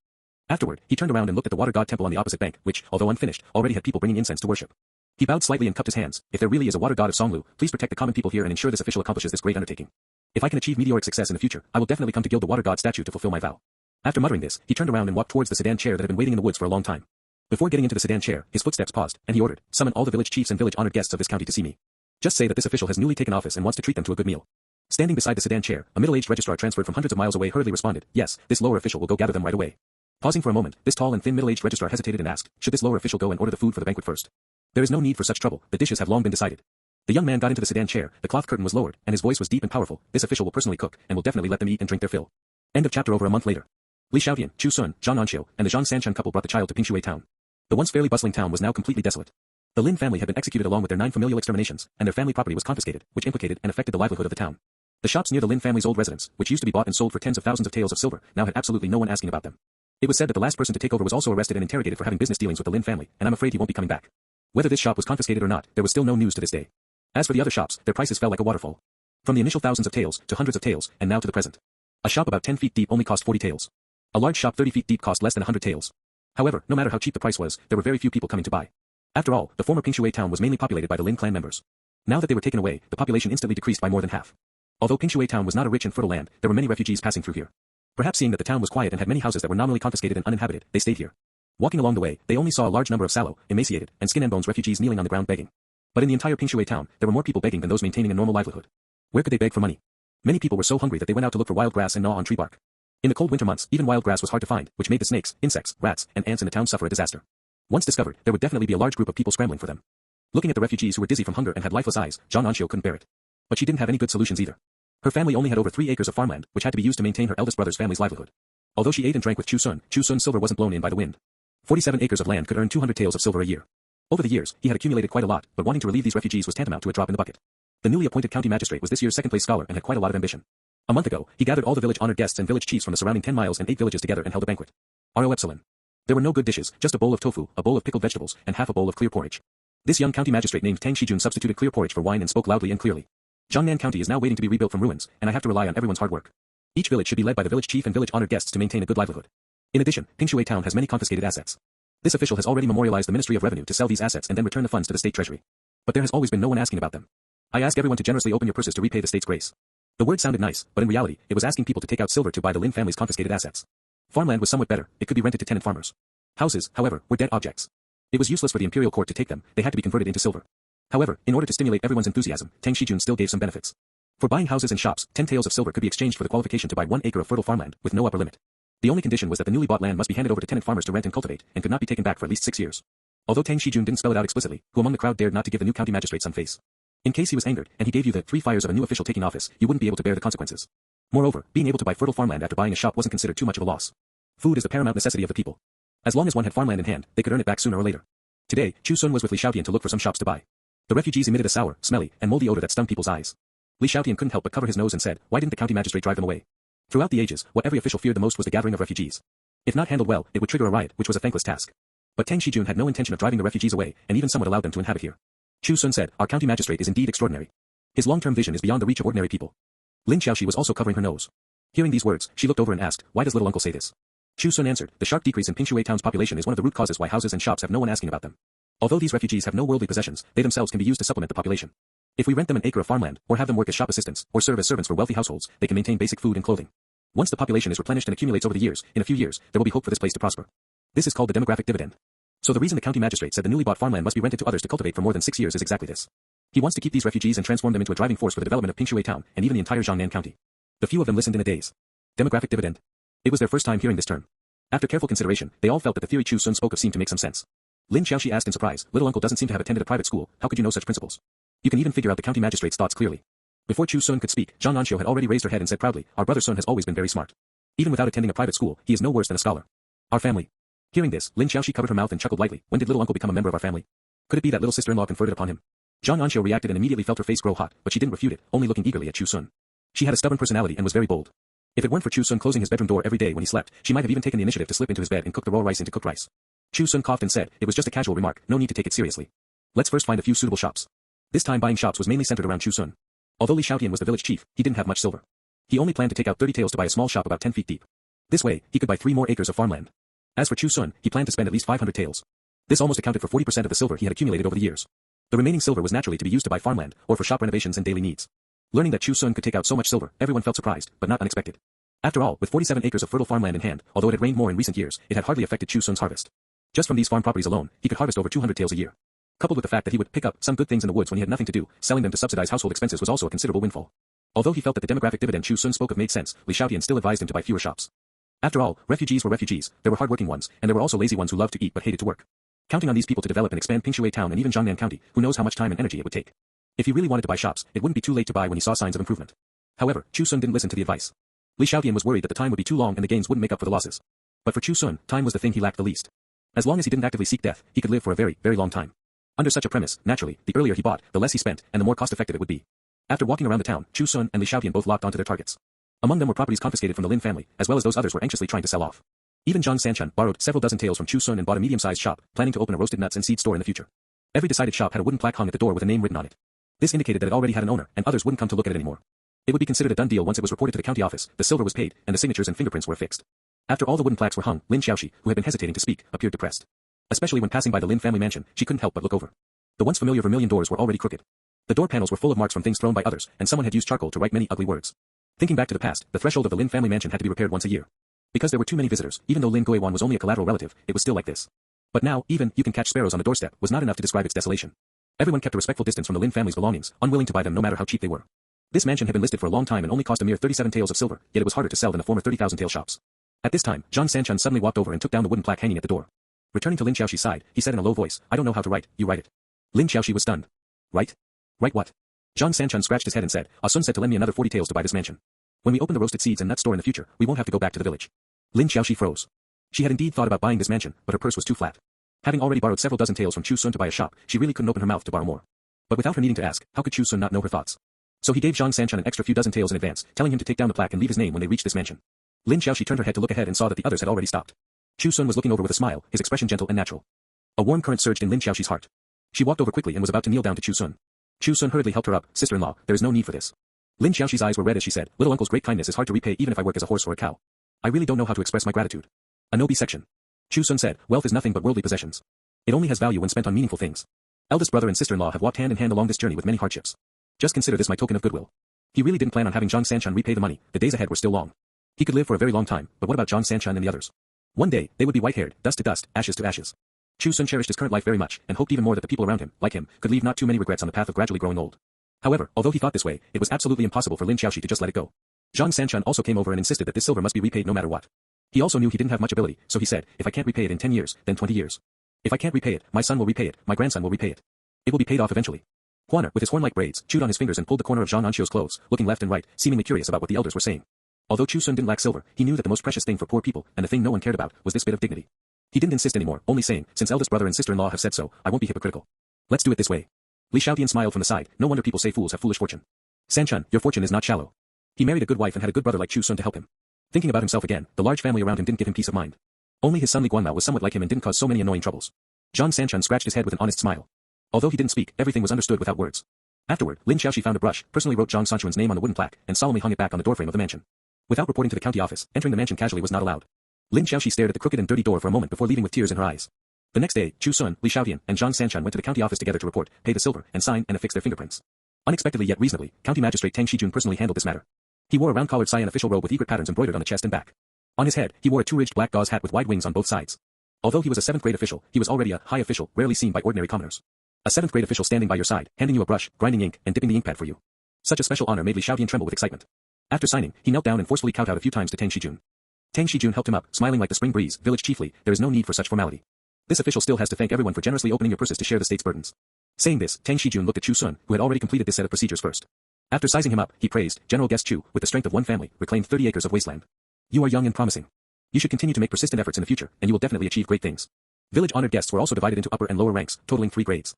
Afterward, he turned around and looked at the water god temple on the opposite bank, which, although unfinished, already had people bringing incense to worship. He bowed slightly and cupped his hands. If there really is a water god of Songlu, please protect the common people here and ensure this official accomplishes this great undertaking. If I can achieve meteoric success in the future, I will definitely come to gild the water god statue to fulfill my vow. After muttering this, he turned around and walked towards the sedan chair that had been waiting in the woods for a long time. Before getting into the sedan chair, his footsteps paused, and he ordered, summon all the village chiefs and village honored guests of this county to see me. Just say that this official has newly taken office and wants to treat them to a good meal. Standing beside the sedan chair, a middle-aged registrar transferred from hundreds of miles away hurriedly responded, yes, this lower official will go gather them right away. Pausing for a moment, this tall and thin middle-aged registrar hesitated and asked, should this lower official go and order the food for the banquet first? There is no need for such trouble, the dishes have long been decided. The young man got into the sedan chair, the cloth curtain was lowered, and his voice was deep and powerful, this official will personally cook, and will definitely let them eat and drink their fill. End of chapter. Over a month later. Li Xiaotian, Chu Xun, An Xiu, and the Zhang Sanchun couple brought the child to Pinecone town. The once fairly bustling town was now completely desolate. The Lin family had been executed along with their 9 familial exterminations, and their family property was confiscated, which implicated and affected the livelihood of the town. The shops near the Lin family's old residence, which used to be bought and sold for tens of thousands of taels of silver, now had absolutely no one asking about them. It was said that the last person to take over was also arrested and interrogated for having business dealings with the Lin family, and I'm afraid he won't be coming back. Whether this shop was confiscated or not, there was still no news to this day. As for the other shops, their prices fell like a waterfall. From the initial thousands of taels, to hundreds of taels, and now to the present. A shop about 10 feet deep only cost 40 taels. A large shop 30 feet deep cost less than 100 taels. However, no matter how cheap the price was, there were very few people coming to buy. After all, the former Pinecone town was mainly populated by the Lin clan members. Now that they were taken away, the population instantly decreased by more than half. Although Pinecone town was not a rich and fertile land, there were many refugees passing through here. Perhaps seeing that the town was quiet and had many houses that were nominally confiscated and uninhabited, they stayed here. Walking along the way, they only saw a large number of sallow, emaciated, and skin and bones refugees kneeling on the ground begging. But in the entire Pinecone town, there were more people begging than those maintaining a normal livelihood. Where could they beg for money? Many people were so hungry that they went out to look for wild grass and gnaw on tree bark. In the cold winter months, even wild grass was hard to find, which made the snakes, insects, rats, and ants in the town suffer a disaster. Once discovered, there would definitely be a large group of people scrambling for them. Looking at the refugees who were dizzy from hunger and had lifeless eyes, An Xiu couldn't bear it. But she didn't have any good solutions either. Her family only had over 3 acres of farmland, which had to be used to maintain her eldest brother's family's livelihood. Although she ate and drank with Chu Xun's silver wasn't blown in by the wind. 47 acres of land could earn 200 taels of silver a year. Over the years, he had accumulated quite a lot, but wanting to relieve these refugees was tantamount to a drop in the bucket. The newly appointed county magistrate was this year's second-place scholar and had quite a lot of ambition. A month ago, he gathered all the village honored guests and village chiefs from the surrounding 10 miles and 8 villages together and held a banquet. R.O. Epsilon. There were no good dishes, just a bowl of tofu, a bowl of pickled vegetables, and half a bowl of clear porridge. This young county magistrate named An Xiu substituted clear porridge for wine and spoke loudly and clearly. Jiangnan County is now waiting to be rebuilt from ruins, and I have to rely on everyone's hard work. Each village should be led by the village chief and village honored guests to maintain a good livelihood. In addition, Pinecone town has many confiscated assets. This official has already memorialized the Ministry of Revenue to sell these assets and then return the funds to the state treasury. But there has always been no one asking about them. I ask everyone to generously open your purses to repay the state's grace. The word sounded nice, but in reality, it was asking people to take out silver to buy the Lin family's confiscated assets. Farmland was somewhat better, it could be rented to tenant farmers. Houses, however, were dead objects. It was useless for the imperial court to take them, they had to be converted into silver. However, in order to stimulate everyone's enthusiasm, An Xiu still gave some benefits. For buying houses and shops, 10 taels of silver could be exchanged for the qualification to buy 1 acre of fertile farmland, with no upper limit. The only condition was that the newly bought land must be handed over to tenant farmers to rent and cultivate, and could not be taken back for at least 6 years. Although An Xiu didn't spell it out explicitly, who among the crowd dared not to give the new county magistrate some face? In case he was angered, and he gave you the 3 fires of a new official taking office, you wouldn't be able to bear the consequences. Moreover, being able to buy fertile farmland after buying a shop wasn't considered too much of a loss. Food is the paramount necessity of the people. As long as one had farmland in hand, they could earn it back sooner or later. Today, Chu Xun was with Li Xiaotian to look for some shops to buy. The refugees emitted a sour, smelly, and moldy odor that stung people's eyes. Li Xiaotian couldn't help but cover his nose and said, why didn't the county magistrate drive them away? Throughout the ages, what every official feared the most was the gathering of refugees. If not handled well, it would trigger a riot, which was a thankless task. But Tang Xijun had no intention of driving the refugees away, and even somewhat allowed them to inhabit here. Chu Xun said, our county magistrate is indeed extraordinary. His long-term vision is beyond the reach of ordinary people. Lin Xiaoxi was also covering her nose. Hearing these words, she looked over and asked, why does little uncle say this? Chu Xun answered, the sharp decrease in Pinecone town's population is one of the root causes why houses and shops have no one asking about them. Although these refugees have no worldly possessions, they themselves can be used to supplement the population. If we rent them an acre of farmland, or have them work as shop assistants, or serve as servants for wealthy households, they can maintain basic food and clothing. Once the population is replenished and accumulates over the years, in a few years, there will be hope for this place to prosper. This is called the demographic dividend. So the reason the county magistrate said the newly bought farmland must be rented to others to cultivate for more than 6 years is exactly this. He wants to keep these refugees and transform them into a driving force for the development of Pinecone town, and even the entire Jiangnan county. The few of them listened in a daze. Demographic dividend. It was their first time hearing this term. After careful consideration, they all felt that the theory Chu Xun spoke of seemed to make some sense. Lin Xiaoxi asked in surprise, little uncle doesn't seem to have attended a private school, how could you know such principles? You can even figure out the county magistrate's thoughts clearly. Before Chu Xun could speak, An Xiu had already raised her head and said proudly, our brother Sun has always been very smart. Even without attending a private school, he is no worse than a scholar. Our family. Hearing this, Lin Xiaoxi covered her mouth and chuckled lightly, when did little uncle become a member of our family? Could it be that little sister-in-law conferred it upon him? An Xiu reacted and immediately felt her face grow hot, but she didn't refute it, only looking eagerly at Chu Xun. She had a stubborn personality and was very bold. If it weren't for Chu Xun closing his bedroom door every day when he slept, she might have even taken the initiative to slip into his bed and cook the raw rice into cooked rice. Chu Xun coughed and said, it was just a casual remark, no need to take it seriously. Let's first find a few suitable shops. This time buying shops was mainly centered around Chu Xun. Although Li Xiaotian was the village chief, he didn't have much silver. He only planned to take out 30 taels to buy a small shop about 10 feet deep. This way, he could buy 3 more acres of farmland. As for Chu Xun, he planned to spend at least 500 taels. This almost accounted for 40% of the silver he had accumulated over the years. The remaining silver was naturally to be used to buy farmland, or for shop renovations and daily needs. Learning that Chu Xun could take out so much silver, everyone felt surprised, but not unexpected. After all, with 47 acres of fertile farmland in hand, although it had rained more in recent years, it had hardly affected Chu Xun's harvest. Just from these farm properties alone, he could harvest over 200 taels a year. Coupled with the fact that he would pick up some good things in the woods when he had nothing to do, selling them to subsidize household expenses was also a considerable windfall. Although he felt that the demographic dividend Chu Xun spoke of made sense, Li Xiaotian still advised him to buy fewer shops. After all, refugees were refugees, there were hard-working ones, and there were also lazy ones who loved to eat but hated to work. Counting on these people to develop and expand Pinecone town and even Jiangnan county, who knows how much time and energy it would take. If he really wanted to buy shops, it wouldn't be too late to buy when he saw signs of improvement. However, Chu Xun didn't listen to the advice. Li Xiaotian was worried that the time would be too long and the gains wouldn't make up for the losses. But for Chu Xun, time was the thing he lacked the least. As long as he didn't actively seek death, he could live for a very, very long time. Under such a premise, naturally, the earlier he bought, the less he spent, and the more cost-effective it would be. After walking around the town, Chu Xun and Li Xiaotian both locked onto their targets. Among them were properties confiscated from the Lin family, as well as those others were anxiously trying to sell off. Even Zhang Sanchun borrowed several dozen taels from Chu Xun and bought a medium-sized shop, planning to open a roasted nuts and seed store in the future. Every decided shop had a wooden plaque hung at the door with a name written on it. This indicated that it already had an owner, and others wouldn't come to look at it anymore. It would be considered a done deal once it was reported to the county office, the silver was paid, and the signatures and fingerprints were affixed. After all the wooden plaques were hung, Lin Xiaoxi, who had been hesitating to speak, appeared depressed. Especially when passing by the Lin family mansion, she couldn't help but look over. The once familiar vermilion doors were already crooked. The door panels were full of marks from things thrown by others, and someone had used charcoal to write many ugly words. Thinking back to the past, the threshold of the Lin family mansion had to be repaired once a year. Because there were too many visitors, even though Lin Guiwan was only a collateral relative, it was still like this. But now, even, you can catch sparrows on the doorstep, was not enough to describe its desolation. Everyone kept a respectful distance from the Lin family's belongings, unwilling to buy them no matter how cheap they were. This mansion had been listed for a long time and only cost a mere 37 taels of silver, yet it was harder to sell than the former 30,000 tael shops. At this time, Zhang Sanchun suddenly walked over and took down the wooden plaque hanging at the door. Returning to Lin Xiaoxi's side, he said in a low voice, I don't know how to write, you write it. Lin Xiaoxi was stunned. Write? Write what? Zhang Sanchun scratched his head and said, Sun said to lend me another 40 taels to buy this mansion. When we open the roasted seeds and nut store in the future, we won't have to go back to the village. Lin Xiaoxi froze. She had indeed thought about buying this mansion, but her purse was too flat. Having already borrowed several dozen taels from Chu Xun to buy a shop, she really couldn't open her mouth to borrow more. But without her needing to ask, how could Chu Xun not know her thoughts? So he gave Zhang Sanchun an extra few dozen taels in advance, telling him to take down the plaque and leave his name when they reached this mansion. Lin Xiaoxi turned her head to look ahead and saw that the others had already stopped. Chu Xun was looking over with a smile, his expression gentle and natural. A warm current surged in Lin Xiaoxi's heart. She walked over quickly and was about to kneel down to Chu Xun. Chu Xun hurriedly helped her up, sister-in-law, there is no need for this. Lin Xiaoxi's eyes were red as she said, little uncle's great kindness is hard to repay even if I work as a horse or a cow. I really don't know how to express my gratitude. A no-be section. Chu Xun said, wealth is nothing but worldly possessions. It only has value when spent on meaningful things. Eldest brother and sister-in-law have walked hand in hand along this journey with many hardships. Just consider this my token of goodwill. He really didn't plan on having Zhang Sanchun repay the money, the days ahead were still long. He could live for a very long time, but what about Zhang Sanchun and the others? One day, they would be white-haired, dust to dust, ashes to ashes. Chu Xun cherished his current life very much, and hoped even more that the people around him, like him, could leave not too many regrets on the path of gradually growing old. However, although he thought this way, it was absolutely impossible for Lin Xiaoxi to just let it go. Zhang Sanchun also came over and insisted that this silver must be repaid no matter what. He also knew he didn't have much ability, so he said, if I can't repay it in 10 years, then 20 years. If I can't repay it, my son will repay it, my grandson will repay it. It will be paid off eventually. Huaner, with his horn-like braids, chewed on his fingers and pulled the corner of An Xiu's clothes, looking left and right, seemingly curious about what the elders were saying. Although Chu Xun didn't lack silver, he knew that the most precious thing for poor people, and the thing no one cared about, was this bit of dignity. He didn't insist anymore, only saying, since eldest brother and sister-in-law have said so, I won't be hypocritical. Let's do it this way. Li Xiaotian smiled from the side, no wonder people say fools have foolish fortune. Sanchun, your fortune is not shallow. He married a good wife and had a good brother like Chu Xun to help him. Thinking about himself again, the large family around him didn't give him peace of mind. Only his son Li Guanmao was somewhat like him and didn't cause so many annoying troubles. Zhang Sanchun scratched his head with an honest smile. Although he didn't speak, everything was understood without words. Afterward, Lin Xiaoxi found a brush, personally wrote Zhang Sanchuan's name on the wooden plaque, and solemnly hung it back on the doorframe of the mansion. Without reporting to the county office, entering the mansion casually was not allowed. Lin Xiaoxi stared at the crooked and dirty door for a moment before leaving with tears in her eyes. The next day, Chu Xun, Li Xiaotian, and Zhang Sanchun went to the county office together to report, pay the silver, and sign and affix their fingerprints. Unexpectedly yet reasonably, County Magistrate Tang Xijun personally handled this matter. He wore a round-collared cyan official robe with egret patterns embroidered on the chest and back. On his head, he wore a two-ridged black gauze hat with wide wings on both sides. Although he was a 7th-grade official, he was already a high official, rarely seen by ordinary commoners. A 7th-grade official standing by your side, handing you a brush, grinding ink, and dipping the inkpad for you. Such a special honor made Li Xiaotian tremble with excitement. After signing, he knelt down and forcefully kowtowed a few times to Tang Xijun. Tang Xijun helped him up, smiling like the spring breeze. Village chiefly, there is no need for such formality. This official still has to thank everyone for generously opening your purses to share the state's burdens. Saying this, Tang Xijun looked at Chu Xun, who had already completed this set of procedures first. After sizing him up, he praised, General Guest Chu, with the strength of one family, reclaimed 30 acres of wasteland. You are young and promising. You should continue to make persistent efforts in the future, and you will definitely achieve great things. Village honored guests were also divided into upper and lower ranks, totaling 3 grades.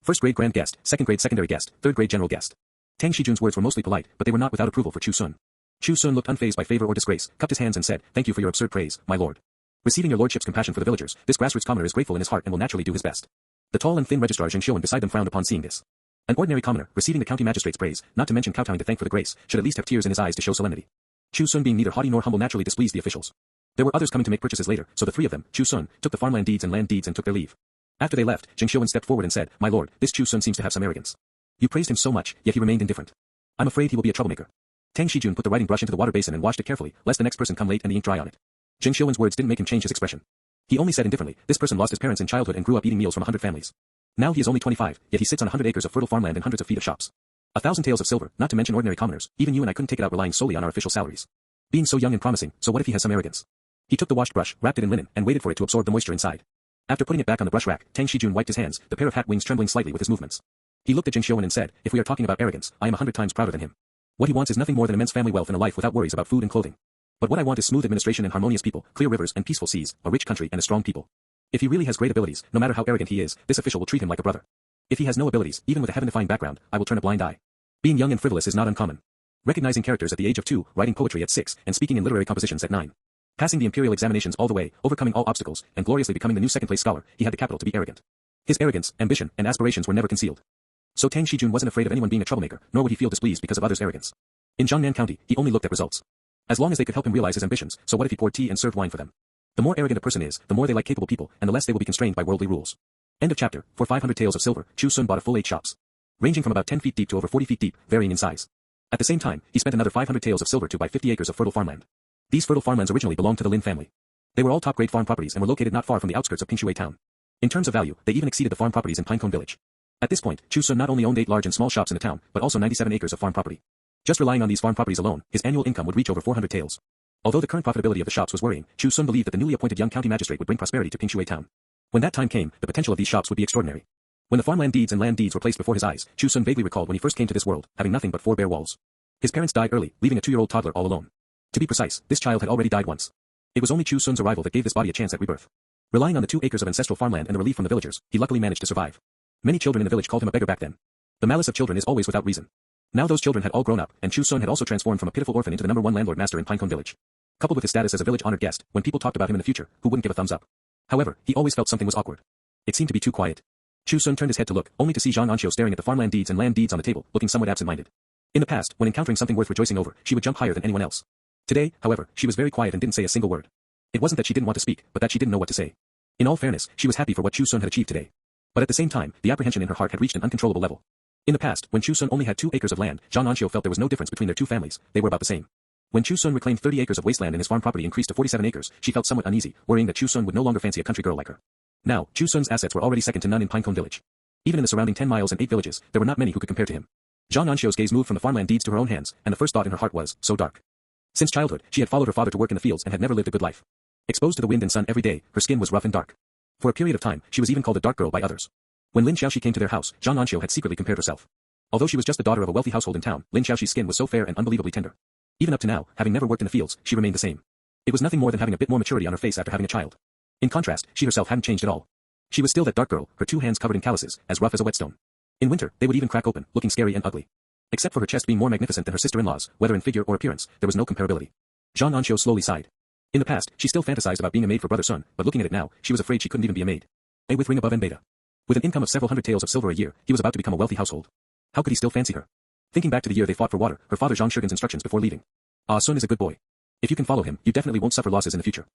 1st grade Grand Guest, 2nd grade Secondary Guest, 3rd grade General Guest. Tang Xijun's words were mostly polite, but they were not without approval for Chu Xun. Chu Xun looked unfazed by favor or disgrace, cupped his hands and said, Thank you for your absurd praise, my lord. Receiving your lordship's compassion for the villagers, this grassroots commoner is grateful in his heart and will naturally do his best. The tall and thin registrar An Xiu beside them frowned upon seeing this. An ordinary commoner, receiving the county magistrate's praise, not to mention kowtowing to thank for the grace, should at least have tears in his eyes to show solemnity. Chu Xun being neither haughty nor humble naturally displeased the officials. There were others coming to make purchases later, so the 3 of them, Chu Xun, took the farmland deeds and land deeds and took their leave. After they left, An Xiu stepped forward and said, My lord, this Chu Xun seems to have some arrogance. You praised him so much, yet he remained indifferent. I'm afraid he will be a troublemaker. Tang Xijun put the writing brush into the water basin and washed it carefully, lest the next person come late and the ink dry on it. An Xiu's words didn't make him change his expression. He only said indifferently, this person lost his parents in childhood and grew up eating meals from 100 families. Now he is only 25, yet he sits on 100 acres of fertile farmland and hundreds of feet of shops. 1,000 taels of silver, not to mention ordinary commoners, even you and I couldn't take it out relying solely on our official salaries. Being so young and promising, so what if he has some arrogance? He took the washed brush, wrapped it in linen, and waited for it to absorb the moisture inside. After putting it back on the brush rack, Tang Xijun wiped his hands, the pair of hat wings trembling slightly with his movements. He looked at An Xiu and said, If we are talking about arrogance, I am 100 times prouder than him. What he wants is nothing more than immense family wealth and a life without worries about food and clothing. But what I want is smooth administration and harmonious people, clear rivers and peaceful seas, a rich country and a strong people. If he really has great abilities, no matter how arrogant he is, this official will treat him like a brother. If he has no abilities, even with a heaven-defying background, I will turn a blind eye. Being young and frivolous is not uncommon. Recognizing characters at the age of 2, writing poetry at 6, and speaking in literary compositions at 9. Passing the imperial examinations all the way, overcoming all obstacles, and gloriously becoming the new second-place scholar, he had the capital to be arrogant. His arrogance, ambition, and aspirations were never concealed. So Tang Xijun wasn't afraid of anyone being a troublemaker, nor would he feel displeased because of others' arrogance. In Jiangnan County, he only looked at results. As long as they could help him realize his ambitions, so what if he poured tea and served wine for them? The more arrogant a person is, the more they like capable people, and the less they will be constrained by worldly rules. End of chapter. For 500 taels of silver, Chu Xun bought a full 8 shops. Ranging from about 10 feet deep to over 40 feet deep, varying in size. At the same time, he spent another 500 taels of silver to buy 50 acres of fertile farmland. These fertile farmlands originally belonged to the Lin family. They were all top-grade farm properties and were located not far from the outskirts of Pinecone town. In terms of value, they even exceeded the farm properties in Pinecone Village. At this point, Chu Xun not only owned 8 large and small shops in the town, but also 97 acres of farm property. Just relying on these farm properties alone, his annual income would reach over 400 taels. Although the current profitability of the shops was worrying, Chu Xun believed that the newly appointed young county magistrate would bring prosperity to Pinecone town. When that time came, the potential of these shops would be extraordinary. When the farmland deeds and land deeds were placed before his eyes, Chu Xun vaguely recalled when he first came to this world, having nothing but 4 bare walls. His parents died early, leaving a 2-year-old toddler all alone. To be precise, this child had already died once. It was only Chu Xun's arrival that gave this body a chance at rebirth. Relying on the 2 acres of ancestral farmland and the relief from the villagers, he luckily managed to survive. Many children in the village called him a beggar back then. The malice of children is always without reason. Now those children had all grown up, and Chu Xun had also transformed from a pitiful orphan into the #1 landlord master in Pinecone Village. Coupled with his status as a village-honored guest, when people talked about him in the future, who wouldn't give a thumbs up? However, he always felt something was awkward. It seemed to be too quiet. Chu Xun turned his head to look, only to see An Xiu staring at the farmland deeds and land deeds on the table, looking somewhat absent-minded. In the past, when encountering something worth rejoicing over, she would jump higher than anyone else. Today, however, she was very quiet and didn't say a single word. It wasn't that she didn't want to speak, but that she didn't know what to say. In all fairness, she was happy for what Chu Xun had achieved today. But at the same time, the apprehension in her heart had reached an uncontrollable level. In the past, when Chu Xun only had 2 acres of land, An Xiu felt there was no difference between their 2 families, they were about the same. When Chu Xun reclaimed 30 acres of wasteland and his farm property increased to 47 acres, she felt somewhat uneasy, worrying that Chu Xun would no longer fancy a country girl like her. Now, Chu Xun's assets were already second to none in Pinecone Village. Even in the surrounding 10 miles and 8 villages, there were not many who could compare to him. An Xiu's gaze moved from the farmland deeds to her own hands, and the first thought in her heart was, so dark. Since childhood, she had followed her father to work in the fields and had never lived a good life. Exposed to the wind and sun every day, her skin was rough and dark. For a period of time, she was even called a dark girl by others. When Lin Xiaoxi came to their house, An Xiu had secretly compared herself. Although she was just the daughter of a wealthy household in town, Lin Xiaoxi's skin was so fair and unbelievably tender. Even up to now, having never worked in the fields, she remained the same. It was nothing more than having a bit more maturity on her face after having a child. In contrast, she herself hadn't changed at all. She was still that dark girl, her 2 hands covered in calluses, as rough as a whetstone. In winter, they would even crack open, looking scary and ugly. Except for her chest being more magnificent than her sister-in-law's, whether in figure or appearance, there was no comparability. An Xiu slowly sighed. In the past, she still fantasized about being a maid for brother Sun, but looking at it now, she was afraid she couldn't even be a maid. A with ring above and beta. With an income of several hundred taels of silver a year, he was about to become a wealthy household. How could he still fancy her? Thinking back to the year they fought for water, her father Zhang Shurgen's instructions before leaving. Sun is a good boy. If you can follow him, you definitely won't suffer losses in the future.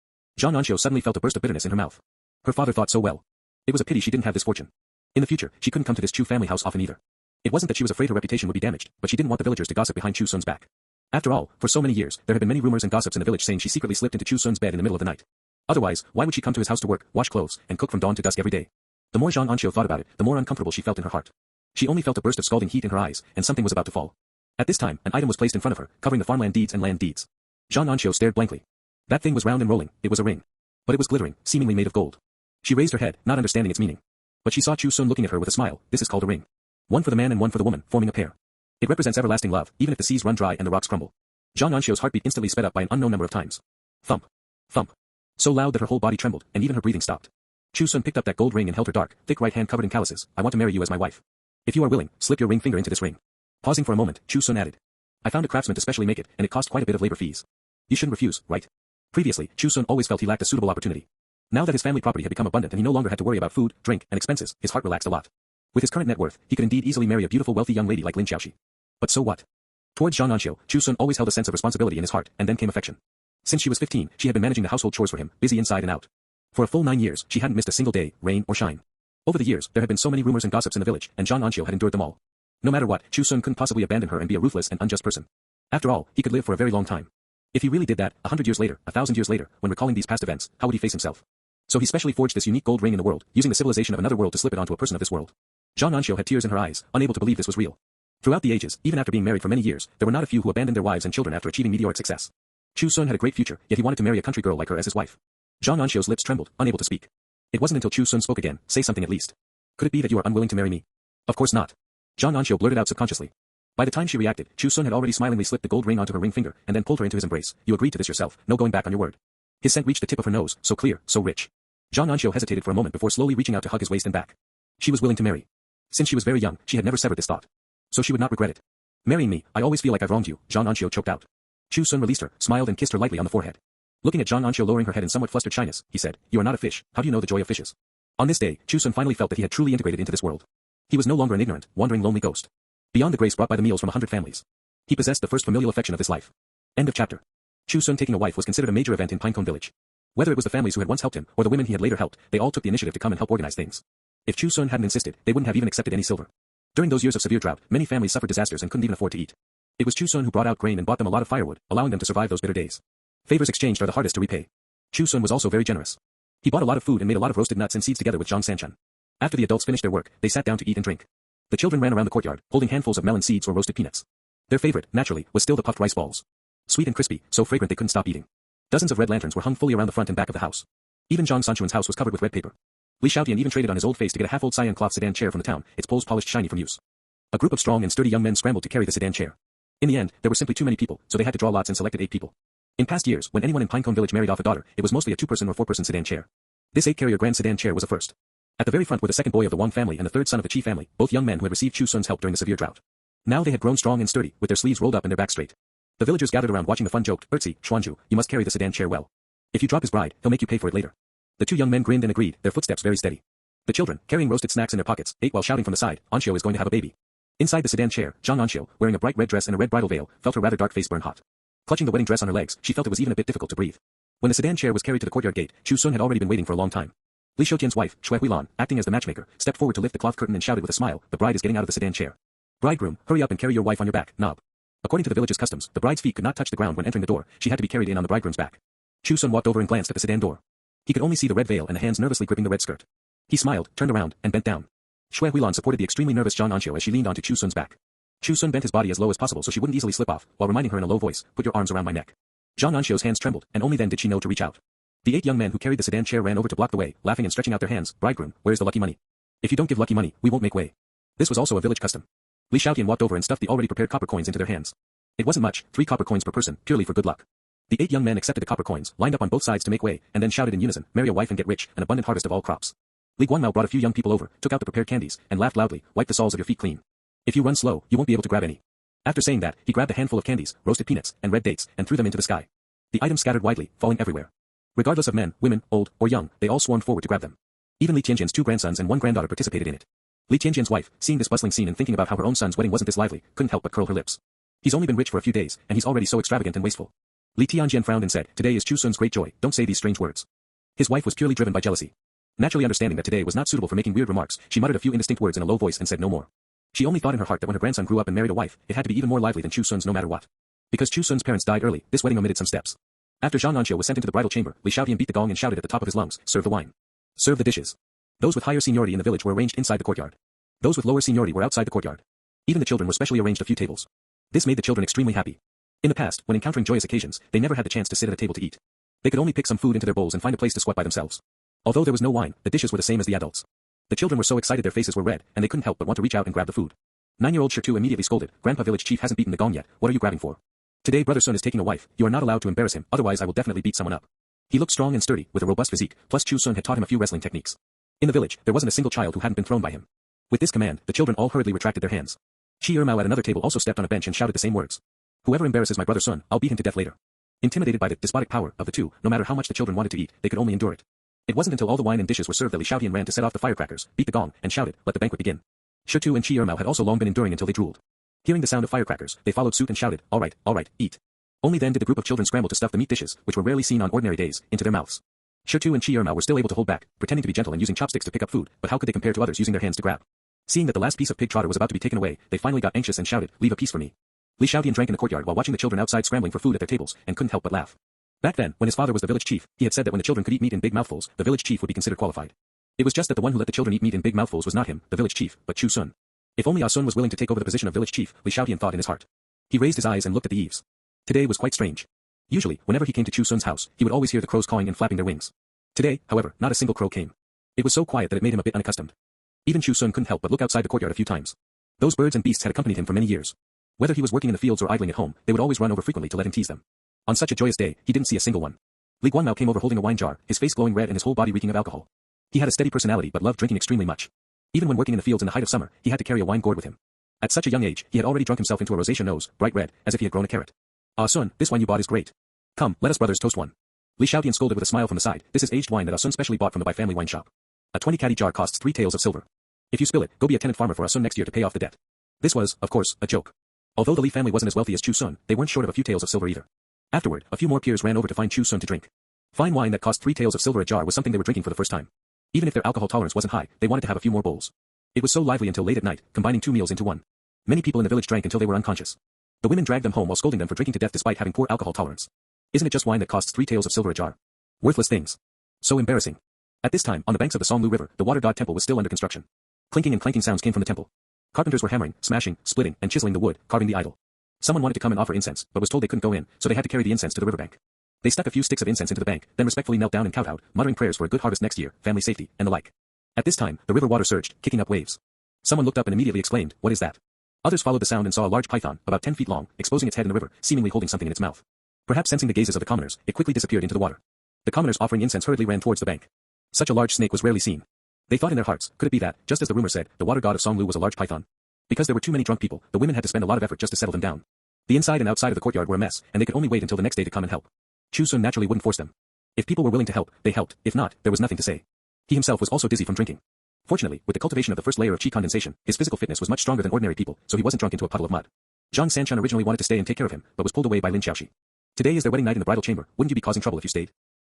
An Xiu suddenly felt a burst of bitterness in her mouth. Her father thought so well. It was a pity she didn't have this fortune. In the future, she couldn't come to this Chu family house often either. It wasn't that she was afraid her reputation would be damaged, but she didn't want the villagers to gossip behind Chu Xun's back. After all, for so many years, there had been many rumors and gossips in the village saying she secretly slipped into Chu Xun's bed in the middle of the night. Otherwise, why would she come to his house to work, wash clothes, and cook from dawn to dusk every day? The more An Xiu thought about it, the more uncomfortable she felt in her heart. She only felt a burst of scalding heat in her eyes, and something was about to fall. At this time, an item was placed in front of her, covering the farmland deeds and land deeds. An Xiu stared blankly. That thing was round and rolling, it was a ring. But it was glittering, seemingly made of gold. She raised her head, not understanding its meaning. But she saw Chu Xun looking at her with a smile. This is called a ring. One for the man and one for the woman, forming a pair. It represents everlasting love, even if the seas run dry and the rocks crumble. An Xiu's heartbeat instantly sped up by an unknown number of times. Thump. Thump. So loud that her whole body trembled, and even her breathing stopped. Chu Xun picked up that gold ring and held her dark, thick right hand covered in calluses. I want to marry you as my wife. If you are willing, slip your ring finger into this ring. Pausing for a moment, Chu Xun added. I found a craftsman to specially make it, and it cost quite a bit of labor fees. You shouldn't refuse, right? Previously, Chu Xun always felt he lacked a suitable opportunity. Now that his family property had become abundant and he no longer had to worry about food, drink, and expenses, his heart relaxed a lot. With his current net worth, he could indeed easily marry a beautiful wealthy young lady like Lin Xiaoxi. But so what? Towards An Xiu, Chu Xun always held a sense of responsibility in his heart, and then came affection. Since she was 15, she had been managing the household chores for him, busy inside and out. For a full 9 years, she hadn't missed a single day, rain or shine. Over the years, there had been so many rumors and gossips in the village, and An Xiu had endured them all. No matter what, Chu Xun couldn't possibly abandon her and be a ruthless and unjust person. After all, he could live for a very long time. If he really did that, 100 years later, 1,000 years later, when recalling these past events, how would he face himself? So he specially forged this unique gold ring in the world, using the civilization of another world to slip it onto a person of this world. An Xiu had tears in her eyes, unable to believe this was real. Throughout the ages, even after being married for many years, there were not a few who abandoned their wives and children after achieving meteoric success. Chu Xun had a great future, yet he wanted to marry a country girl like her as his wife. An Xiu's lips trembled, unable to speak. It wasn't until Chu Xun spoke again. Say something at least. Could it be that you are unwilling to marry me? Of course not. An Xiu blurted out subconsciously. By the time she reacted, Chu Xun had already smilingly slipped the gold ring onto her ring finger, and then pulled her into his embrace. You agreed to this yourself, no going back on your word. His scent reached the tip of her nose, so clear, so rich. An Xiu hesitated for a moment before slowly reaching out to hug his waist and back. She was willing to marry. Since she was very young, she had never severed this thought. So she would not regret it. Marrying me, I always feel like I've wronged you, An Xiu choked out. Chu Xun released her, smiled and kissed her lightly on the forehead. Looking at An Xiu lowering her head in somewhat flustered shyness, he said, You are not a fish, how do you know the joy of fishes? On this day, Chu Xun finally felt that he had truly integrated into this world. He was no longer an ignorant, wandering lonely ghost. Beyond the grace brought by the meals from 100 families. He possessed the first familial affection of this life. End of chapter. Chu Xun taking a wife was considered a major event in Pinecone Village. Whether it was the families who had once helped him, or the women he had later helped, they all took the initiative to come and help organize things. If Chu Xun hadn't insisted, they wouldn't have even accepted any silver. During those years of severe drought, many families suffered disasters and couldn't even afford to eat. It was Chu Xun who brought out grain and bought them a lot of firewood, allowing them to survive those bitter days. Favors exchanged are the hardest to repay. Chu Xun was also very generous. He bought a lot of food and made a lot of roasted nuts and seeds together with Zhang Sanchan. After the adults finished their work, they sat down to eat and drink. The children ran around the courtyard, holding handfuls of melon seeds or roasted peanuts. Their favorite, naturally, was still the puffed rice balls. Sweet and crispy, so fragrant they couldn't stop eating. Dozens of red lanterns were hung fully around the front and back of the house. Even Zhang Sanchuan's house was covered with red paper. Li Xiaotian even traded on his old face to get a half-old cyan cloth sedan chair from the town, its poles polished shiny from use. A group of strong and sturdy young men scrambled to carry the sedan chair. In the end, there were simply too many people, so they had to draw lots and selected 8 people. In past years, when anyone in Pinecone Village married off a daughter, it was mostly a 2-person or 4-person sedan chair. This 8-carrier grand sedan chair was a first. At the very front were the second boy of the Wang family and the third son of the Qi family, both young men who had received Chu Xun's help during the severe drought. Now they had grown strong and sturdy, with their sleeves rolled up and their backs straight. The villagers gathered around watching the fun joked, Erzi, Xuanju, you must carry the sedan chair well. If you drop his bride, he'll make you pay for it later. The 2 young men grinned and agreed, their footsteps very steady. The children, carrying roasted snacks in their pockets, ate while shouting from the side, An Xiu is going to have a baby. Inside the sedan chair, An Xiu, wearing a bright red dress and a red bridal veil, felt her rather dark face burn hot. Clutching the wedding dress on her legs, she felt it was even a bit difficult to breathe. When the sedan chair was carried to the courtyard gate, Chu Xun had already been waiting for a long time. Li Xiutian's wife, Shui Huilan, acting as the matchmaker, stepped forward to lift the cloth curtain and shouted with a smile, the bride is getting out of the sedan chair. Bridegroom, hurry up and carry your wife on your back, knob. According to the village's customs, the bride's feet could not touch the ground when entering the door, she had to be carried in on the bridegroom's back. Chu Xun walked over and glanced at the sedan door. He could only see the red veil and the hands nervously gripping the red skirt. He smiled, turned around, and bent down. Shui Huilan supported the extremely nervous An Xiu as she leaned onto Chu Xun's back. Chu Xun bent his body as low as possible so she wouldn't easily slip off, while reminding her in a low voice, put your arms around my neck. An Xiu's hands trembled, and only then did she know to reach out. The 8 young men who carried the sedan chair ran over to block the way, laughing and stretching out their hands, bridegroom, where's the lucky money? If you don't give lucky money, we won't make way. This was also a village custom. Li Xiaotian walked over and stuffed the already prepared copper coins into their hands. It wasn't much, 3 copper coins per person, purely for good luck. The 8 young men accepted the copper coins, lined up on both sides to make way, and then shouted in unison, marry a wife and get rich, an abundant harvest of all crops. Li Guanmao brought a few young people over, took out the prepared candies, and laughed loudly, wipe the soles of your feet clean. If you run slow, you won't be able to grab any. After saying that, he grabbed a handful of candies, roasted peanuts, and red dates, and threw them into the sky. The items scattered widely, falling everywhere. Regardless of men, women, old, or young, they all swarmed forward to grab them. Even Li Tianjian's 2 grandsons and 1 granddaughter participated in it. Li Tianjian's wife, seeing this bustling scene and thinking about how her own son's wedding wasn't this lively, couldn't help but curl her lips. He's only been rich for a few days, and he's already so extravagant and wasteful. Li Tianjian frowned and said, "Today is Chu Xun's great joy, don't say these strange words." His wife was purely driven by jealousy. Naturally understanding that today was not suitable for making weird remarks, she muttered a few indistinct words in a low voice and said no more. She only thought in her heart that when her grandson grew up and married a wife, it had to be even more lively than Chu Xun's no matter what. Because Chu Xun's parents died early, this wedding omitted some steps. After An Xiu was sent into the bridal chamber, Li Xiaotian beat the gong and shouted at the top of his lungs, "Serve the wine. Serve the dishes." Those with higher seniority in the village were arranged inside the courtyard. Those with lower seniority were outside the courtyard. Even the children were specially arranged a few tables. This made the children extremely happy. In the past, when encountering joyous occasions, they never had the chance to sit at a table to eat. They could only pick some food into their bowls and find a place to squat by themselves. Although there was no wine, the dishes were the same as the adults. The children were so excited their faces were red, and they couldn't help but want to reach out and grab the food. 9-year-old Chu Xun immediately scolded, "Grandpa village chief hasn't beaten the gong yet, what are you grabbing for? Today brother Sun is taking a wife, you are not allowed to embarrass him, otherwise I will definitely beat someone up." He looked strong and sturdy, with a robust physique, plus Chu Xun had taught him a few wrestling techniques. In the village, there wasn't a single child who hadn't been thrown by him. With this command, the children all hurriedly retracted their hands. Chi Ermao at another table also stepped on a bench and shouted the same words. "Whoever embarrasses my brother Sun, I'll beat him to death later." Intimidated by the despotic power of the two, no matter how much the children wanted to eat, they could only endure it. It wasn't until all the wine and dishes were served that Li Xiaotian ran to set off the firecrackers, beat the gong, and shouted, "Let the banquet begin." Shi Tu and Chi Ermao had also long been enduring until they drooled. Hearing the sound of firecrackers, they followed suit and shouted, all right, eat." Only then did the group of children scramble to stuff the meat dishes, which were rarely seen on ordinary days, into their mouths. Shi Tu and Chi Ermao were still able to hold back, pretending to be gentle and using chopsticks to pick up food, but how could they compare to others using their hands to grab? Seeing that the last piece of pig trotter was about to be taken away, they finally got anxious and shouted, "Leave a piece for me." Li Xiaotian drank in the courtyard while watching the children outside scrambling for food at their tables, and couldn't help but laugh. Back then, when his father was the village chief, he had said that when the children could eat meat in big mouthfuls, the village chief would be considered qualified. It was just that the one who let the children eat meat in big mouthfuls was not him, the village chief, but Chu Xun. If only Ah Sun was willing to take over the position of village chief, Li Xiaotian thought in his heart. He raised his eyes and looked at the eaves. Today was quite strange. Usually, whenever he came to Chu Xun's house, he would always hear the crows cawing and flapping their wings. Today, however, not a single crow came. It was so quiet that it made him a bit unaccustomed. Even Chu Xun couldn't help but look outside the courtyard a few times. Those birds and beasts had accompanied him for many years. Whether he was working in the fields or idling at home, they would always run over frequently to let him tease them. On such a joyous day, he didn't see a single one. Li Guanmao came over holding a wine jar, his face glowing red and his whole body reeking of alcohol. He had a steady personality but loved drinking extremely much. Even when working in the fields in the height of summer, he had to carry a wine gourd with him. At such a young age, he had already drunk himself into a rosacea nose, bright red, as if he had grown a carrot. "Ah Sun, this wine you bought is great. Come, let us brothers toast one." Li Xiaotian scolded with a smile from the side, "This is aged wine that Ah Sun specially bought from the Bai family wine shop. A 20 caddy jar costs 3 taels of silver. If you spill it, go be a tenant farmer for Ah Sun next year to pay off the debt." This was, of course, a joke. Although the Li family wasn't as wealthy as Chu Xun, they weren't short of a few taels of silver either. Afterward, a few more peers ran over to find Chu Xun to drink. Fine wine that cost 3 taels of silver a jar was something they were drinking for the first time. Even if their alcohol tolerance wasn't high, they wanted to have a few more bowls. It was so lively until late at night, combining 2 meals into one. Many people in the village drank until they were unconscious. The women dragged them home while scolding them for drinking to death despite having poor alcohol tolerance. Isn't it just wine that costs 3 taels of silver a jar? Worthless things. So embarrassing. At this time, on the banks of the Songlu River, the water god temple was still under construction. Clinking and clanking sounds came from the temple. Carpenters were hammering, smashing, splitting, and chiseling the wood, carving the idol. Someone wanted to come and offer incense, but was told they couldn't go in, so they had to carry the incense to the riverbank. They stuck a few sticks of incense into the bank, then respectfully knelt down and kowtowed, muttering prayers for a good harvest next year, family safety, and the like. At this time, the river water surged, kicking up waves. Someone looked up and immediately exclaimed, "What is that?" Others followed the sound and saw a large python, about 10 feet long, exposing its head in the river, seemingly holding something in its mouth. Perhaps sensing the gazes of the commoners, it quickly disappeared into the water. The commoners offering incense hurriedly ran towards the bank. Such a large snake was rarely seen. They thought in their hearts, could it be that, just as the rumor said, the water god of Songlu was a large python? Because there were too many drunk people, the women had to spend a lot of effort just to settle them down. The inside and outside of the courtyard were a mess, and they could only wait until the next day to come and help. Chu Xun naturally wouldn't force them. If people were willing to help, they helped, if not, there was nothing to say. He himself was also dizzy from drinking. Fortunately, with the cultivation of the first layer of qi condensation, his physical fitness was much stronger than ordinary people, so he wasn't drunk into a puddle of mud. Zhang Sanchun originally wanted to stay and take care of him, but was pulled away by Lin Xiaoxi. Today is their wedding night in the bridal chamber, wouldn't you be causing trouble if you stayed?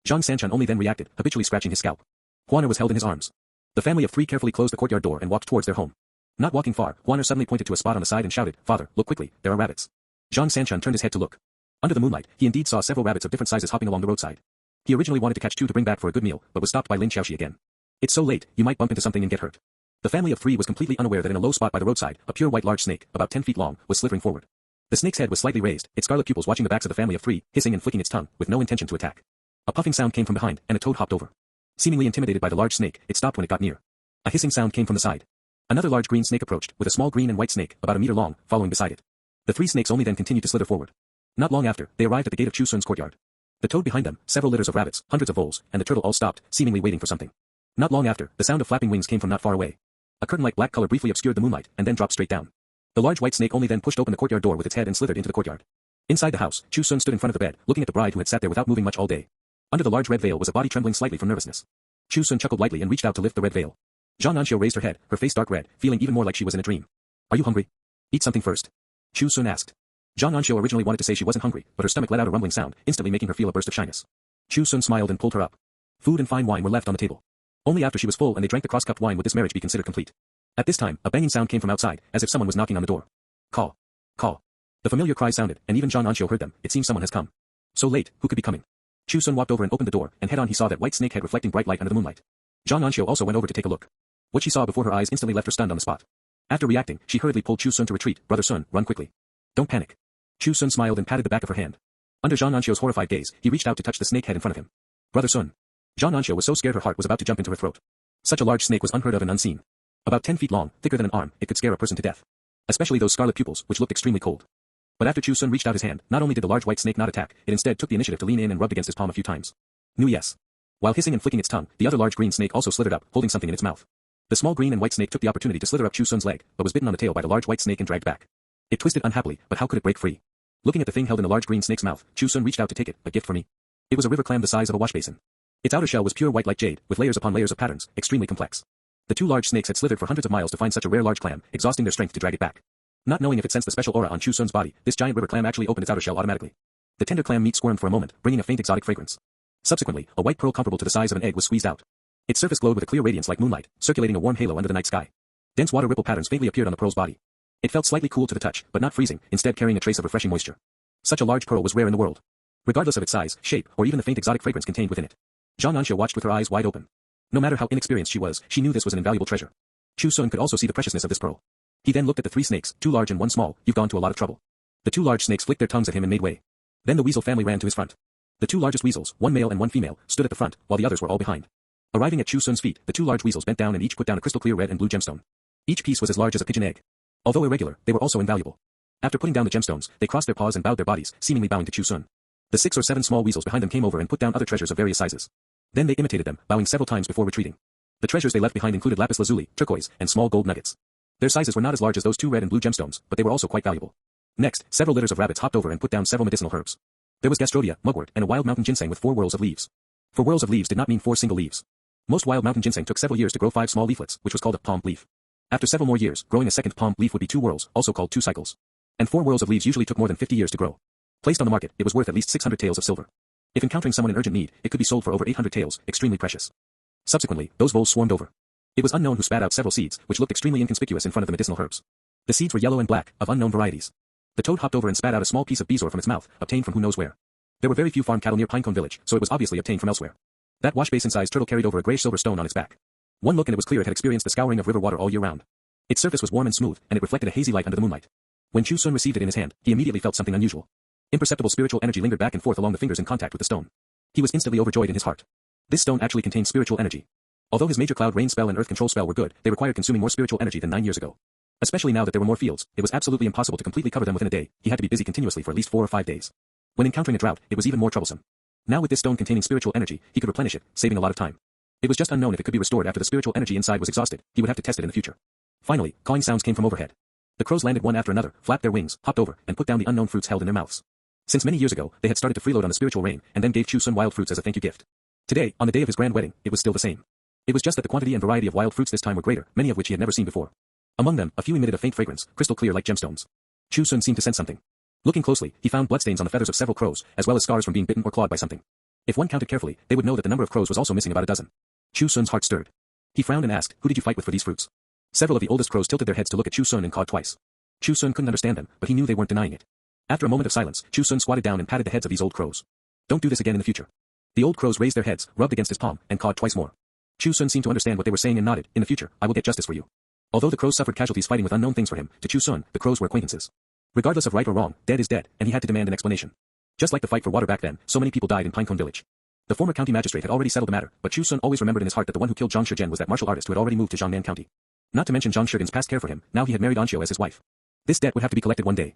Zhang Sanchun only then reacted, habitually scratching his scalp. Huaner was held in his arms. The family of 3 carefully closed the courtyard door and walked towards their home. Not walking far, Huaner suddenly pointed to a spot on the side and shouted, "Father, look quickly, there are rabbits." Zhang Sanchun turned his head to look. Under the moonlight, he indeed saw several rabbits of different sizes hopping along the roadside. He originally wanted to catch 2 to bring back for a good meal, but was stopped by Lin Xiaoxi again. "It's so late, you might bump into something and get hurt." The family of 3 was completely unaware that in a low spot by the roadside, a pure white large snake, about 10 feet long, was slithering forward. The snake's head was slightly raised, its scarlet pupils watching the backs of the family of 3, hissing and flicking its tongue, with no intention to attack. A puffing sound came from behind, and a toad hopped over. Seemingly intimidated by the large snake, it stopped when it got near. A hissing sound came from the side. Another large green snake approached, with a small green and white snake, about a meter long, following beside it. The 3 snakes only then continued to slither forward. Not long after, they arrived at the gate of Chu Xun's courtyard. The toad behind them, several litters of rabbits, hundreds of voles, and the turtle all stopped, seemingly waiting for something. Not long after, the sound of flapping wings came from not far away. A curtain-like black color briefly obscured the moonlight, and then dropped straight down. The large white snake only then pushed open the courtyard door with its head and slithered into the courtyard. Inside the house, Chu Xun stood in front of the bed, looking at the bride who had sat there without moving much all day. Under the large red veil was a body trembling slightly from nervousness. Chu Xun chuckled lightly and reached out to lift the red veil. An Xiu raised her head, her face dark red, feeling even more like she was in a dream. Are you hungry? Eat something first. Chu Xun asked. An Xiu originally wanted to say she wasn't hungry, but her stomach let out a rumbling sound, instantly making her feel a burst of shyness. Chu Xun smiled and pulled her up. Food and fine wine were left on the table. Only after she was full and they drank the cross-cupped wine would this marriage be considered complete. At this time, a banging sound came from outside, as if someone was knocking on the door. Call. Call. The familiar cry sounded, and even An Xiu heard them. It seems someone has come. So late, who could be coming? Chu Xun walked over and opened the door, and head-on he saw that white snake head reflecting bright light under the moonlight. An Xiu also went over to take a look. What she saw before her eyes instantly left her stunned on the spot. After reacting, she hurriedly pulled Chu Xun to retreat. Brother Sun, run quickly. Don't panic. Chu Xun smiled and patted the back of her hand. Under An Xiu's horrified gaze, he reached out to touch the snake head in front of him. Brother Sun. An Xiu was so scared her heart was about to jump into her throat. Such a large snake was unheard of and unseen. About 10 feet long, thicker than an arm, it could scare a person to death. Especially those scarlet pupils, which looked extremely cold. But after Chu Xun reached out his hand, not only did the large white snake not attack, it instead took the initiative to lean in and rubbed against his palm a few times. Yes. While hissing and flicking its tongue, the other large green snake also slithered up, holding something in its mouth. The small green and white snake took the opportunity to slither up Chu Xun's leg, but was bitten on the tail by the large white snake and dragged back. It twisted unhappily, but how could it break free? Looking at the thing held in the large green snake's mouth, Chu Xun reached out to take it, a gift for me. It was a river clam the size of a wash basin. Its outer shell was pure white like jade, with layers upon layers of patterns, extremely complex. The two large snakes had slithered for hundreds of miles to find such a rare large clam, exhausting their strength to drag it back. Not knowing if it sensed the special aura on Chu Xun's body, this giant river clam actually opened its outer shell automatically. The tender clam meat squirmed for a moment, bringing a faint exotic fragrance. Subsequently, a white pearl comparable to the size of an egg was squeezed out. Its surface glowed with a clear radiance like moonlight, circulating a warm halo under the night sky. Dense water ripple patterns faintly appeared on the pearl's body. It felt slightly cool to the touch, but not freezing, instead carrying a trace of refreshing moisture. Such a large pearl was rare in the world. Regardless of its size, shape, or even the faint exotic fragrance contained within it. An Xiu watched with her eyes wide open. No matter how inexperienced she was, she knew this was an invaluable treasure. Chu Xun could also see the preciousness of this pearl. He then looked at the three snakes, two large and one small. You've gone to a lot of trouble. The two large snakes flicked their tongues at him and made way. Then the weasel family ran to his front. The two largest weasels, one male and one female, stood at the front, while the others were all behind. Arriving at Chu Xun's feet, the two large weasels bent down and each put down a crystal clear red and blue gemstone. Each piece was as large as a pigeon egg. Although irregular, they were also invaluable. After putting down the gemstones, they crossed their paws and bowed their bodies, seemingly bowing to Chu Xun. The 6 or 7 small weasels behind them came over and put down other treasures of various sizes. Then they imitated them, bowing several times before retreating. The treasures they left behind included lapis lazuli, turquoise, and small gold nuggets. Their sizes were not as large as those 2 red and blue gemstones, but they were also quite valuable. Next, several litters of rabbits hopped over and put down several medicinal herbs. There was gastrodia, mugwort, and a wild mountain ginseng with 4 whorls of leaves. 4 whorls of leaves did not mean 4 single leaves. Most wild mountain ginseng took several years to grow 5 small leaflets, which was called a palm leaf. After several more years, growing a second palm leaf would be 2 whorls, also called 2 cycles. And 4 whorls of leaves usually took more than 50 years to grow. Placed on the market, it was worth at least 600 taels of silver. If encountering someone in urgent need, it could be sold for over 800 taels, extremely precious. Subsequently, those voles swarmed over. It was unknown who spat out several seeds, which looked extremely inconspicuous in front of the medicinal herbs. The seeds were yellow and black, of unknown varieties. The toad hopped over and spat out a small piece of bezoar from its mouth, obtained from who knows where. There were very few farm cattle near Pinecone Village, so it was obviously obtained from elsewhere. That wash basin-sized turtle carried over a grayish-silver stone on its back. One look and it was clear it had experienced the scouring of river water all year round. Its surface was warm and smooth, and it reflected a hazy light under the moonlight. When Chu Xun received it in his hand, he immediately felt something unusual. Imperceptible spiritual energy lingered back and forth along the fingers in contact with the stone. He was instantly overjoyed in his heart. This stone actually contained spiritual energy. Although his major cloud rain spell and earth control spell were good, they required consuming more spiritual energy than 9 years ago. Especially now that there were more fields, it was absolutely impossible to completely cover them within a day. He had to be busy continuously for at least 4 or 5 days. When encountering a drought, it was even more troublesome. Now with this stone containing spiritual energy, he could replenish it, saving a lot of time. It was just unknown if it could be restored after the spiritual energy inside was exhausted. He would have to test it in the future. Finally, cawing sounds came from overhead. The crows landed one after another, flapped their wings, hopped over, and put down the unknown fruits held in their mouths. Since many years ago, they had started to freeload on the spiritual rain, and then gave Chu Xun wild fruits as a thank you gift. Today, on the day of his grand wedding, it was still the same. It was just that the quantity and variety of wild fruits this time were greater, many of which he had never seen before. Among them, a few emitted a faint fragrance, crystal clear like gemstones. Chu Xun seemed to sense something. Looking closely, he found bloodstains on the feathers of several crows, as well as scars from being bitten or clawed by something. If one counted carefully, they would know that the number of crows was also missing about a dozen. Chu Xun's heart stirred. He frowned and asked, "Who did you fight with for these fruits?" Several of the oldest crows tilted their heads to look at Chu Xun and cawed twice. Chu Xun couldn't understand them, but he knew they weren't denying it. After a moment of silence, Chu Xun squatted down and patted the heads of these old crows. "Don't do this again in the future." The old crows raised their heads, rubbed against his palm, and cawed twice more. Chu Xun seemed to understand what they were saying and nodded. "In the future, I will get justice for you." Although the crows suffered casualties fighting with unknown things for him, to Chu Xun, the crows were acquaintances. Regardless of right or wrong, dead is dead, and he had to demand an explanation. Just like the fight for water back then, so many people died in Pinecone Village. The former county magistrate had already settled the matter, but Chu Xun always remembered in his heart that the one who killed Zhang Shizhen was that martial artist who had already moved to Jiangnan County. Not to mention Zhang Shigen's past care for him, now he had married An Xiu as his wife. This debt would have to be collected one day.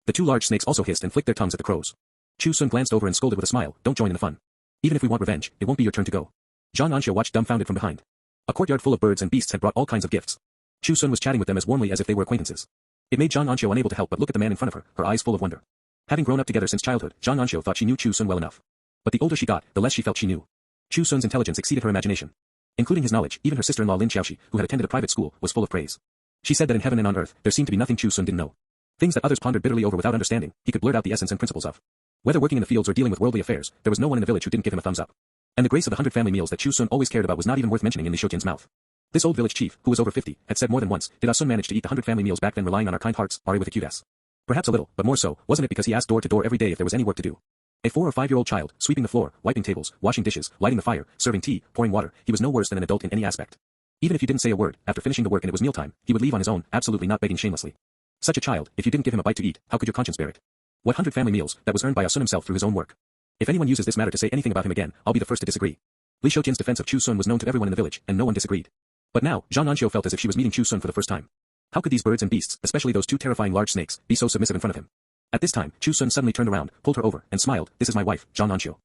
The two large snakes also hissed and flicked their tongues at the crows. Chu Xun glanced over and scolded with a smile, "Don't join in the fun. Even if we want revenge, it won't be your turn to go." An Xiu watched dumbfounded from behind. A courtyard full of birds and beasts had brought all kinds of gifts. Chu Xun was chatting with them as warmly as if they were acquaintances. It made An Xiu unable to help but look at the man in front of her, her eyes full of wonder. Having grown up together since childhood, An Xiu thought she knew Chu Xun well enough. But the older she got, the less she felt she knew. Chu Xun's intelligence exceeded her imagination. Including his knowledge, even her sister-in-law Lin Xiaoxi, who had attended a private school, was full of praise. She said that in heaven and on earth, there seemed to be nothing Chu Xun didn't know. Things that others pondered bitterly over without understanding, he could blurt out the essence and principles of. Whether working in the fields or dealing with worldly affairs, there was no one in the village who didn't give him a thumbs up. And the grace of the 100 family meals that Chu Xun always cared about was not even worth mentioning in Li Xiutian's mouth. This old village chief, who was over 50, had said more than once, did An Xiu manage to eat the 100 family meals back then relying on our kind hearts, are we with a cute ass? Perhaps a little, but more so, wasn't it because he asked door to door every day if there was any work to do? A 4 or 5-year-old child, sweeping the floor, wiping tables, washing dishes, lighting the fire, serving tea, pouring water, he was no worse than an adult in any aspect. Even if you didn't say a word, after finishing the work and it was mealtime, he would leave on his own, absolutely not begging shamelessly. Such a child, if you didn't give him a bite to eat, how could your conscience bear it? What 100 family meals, that was earned by An Xiu himself through his own work. If anyone uses this matter to say anything about him again, I'll be the first to disagree. Li Xiutian's defense of Chu Xun was known to everyone in the village, and no one disagreed. But now, An Xiu felt as if she was meeting Chu Xun for the first time. How could these birds and beasts, especially those 2 terrifying large snakes, be so submissive in front of him? At this time, Chu Xun suddenly turned around, pulled her over, and smiled, "This is my wife, An Xiu."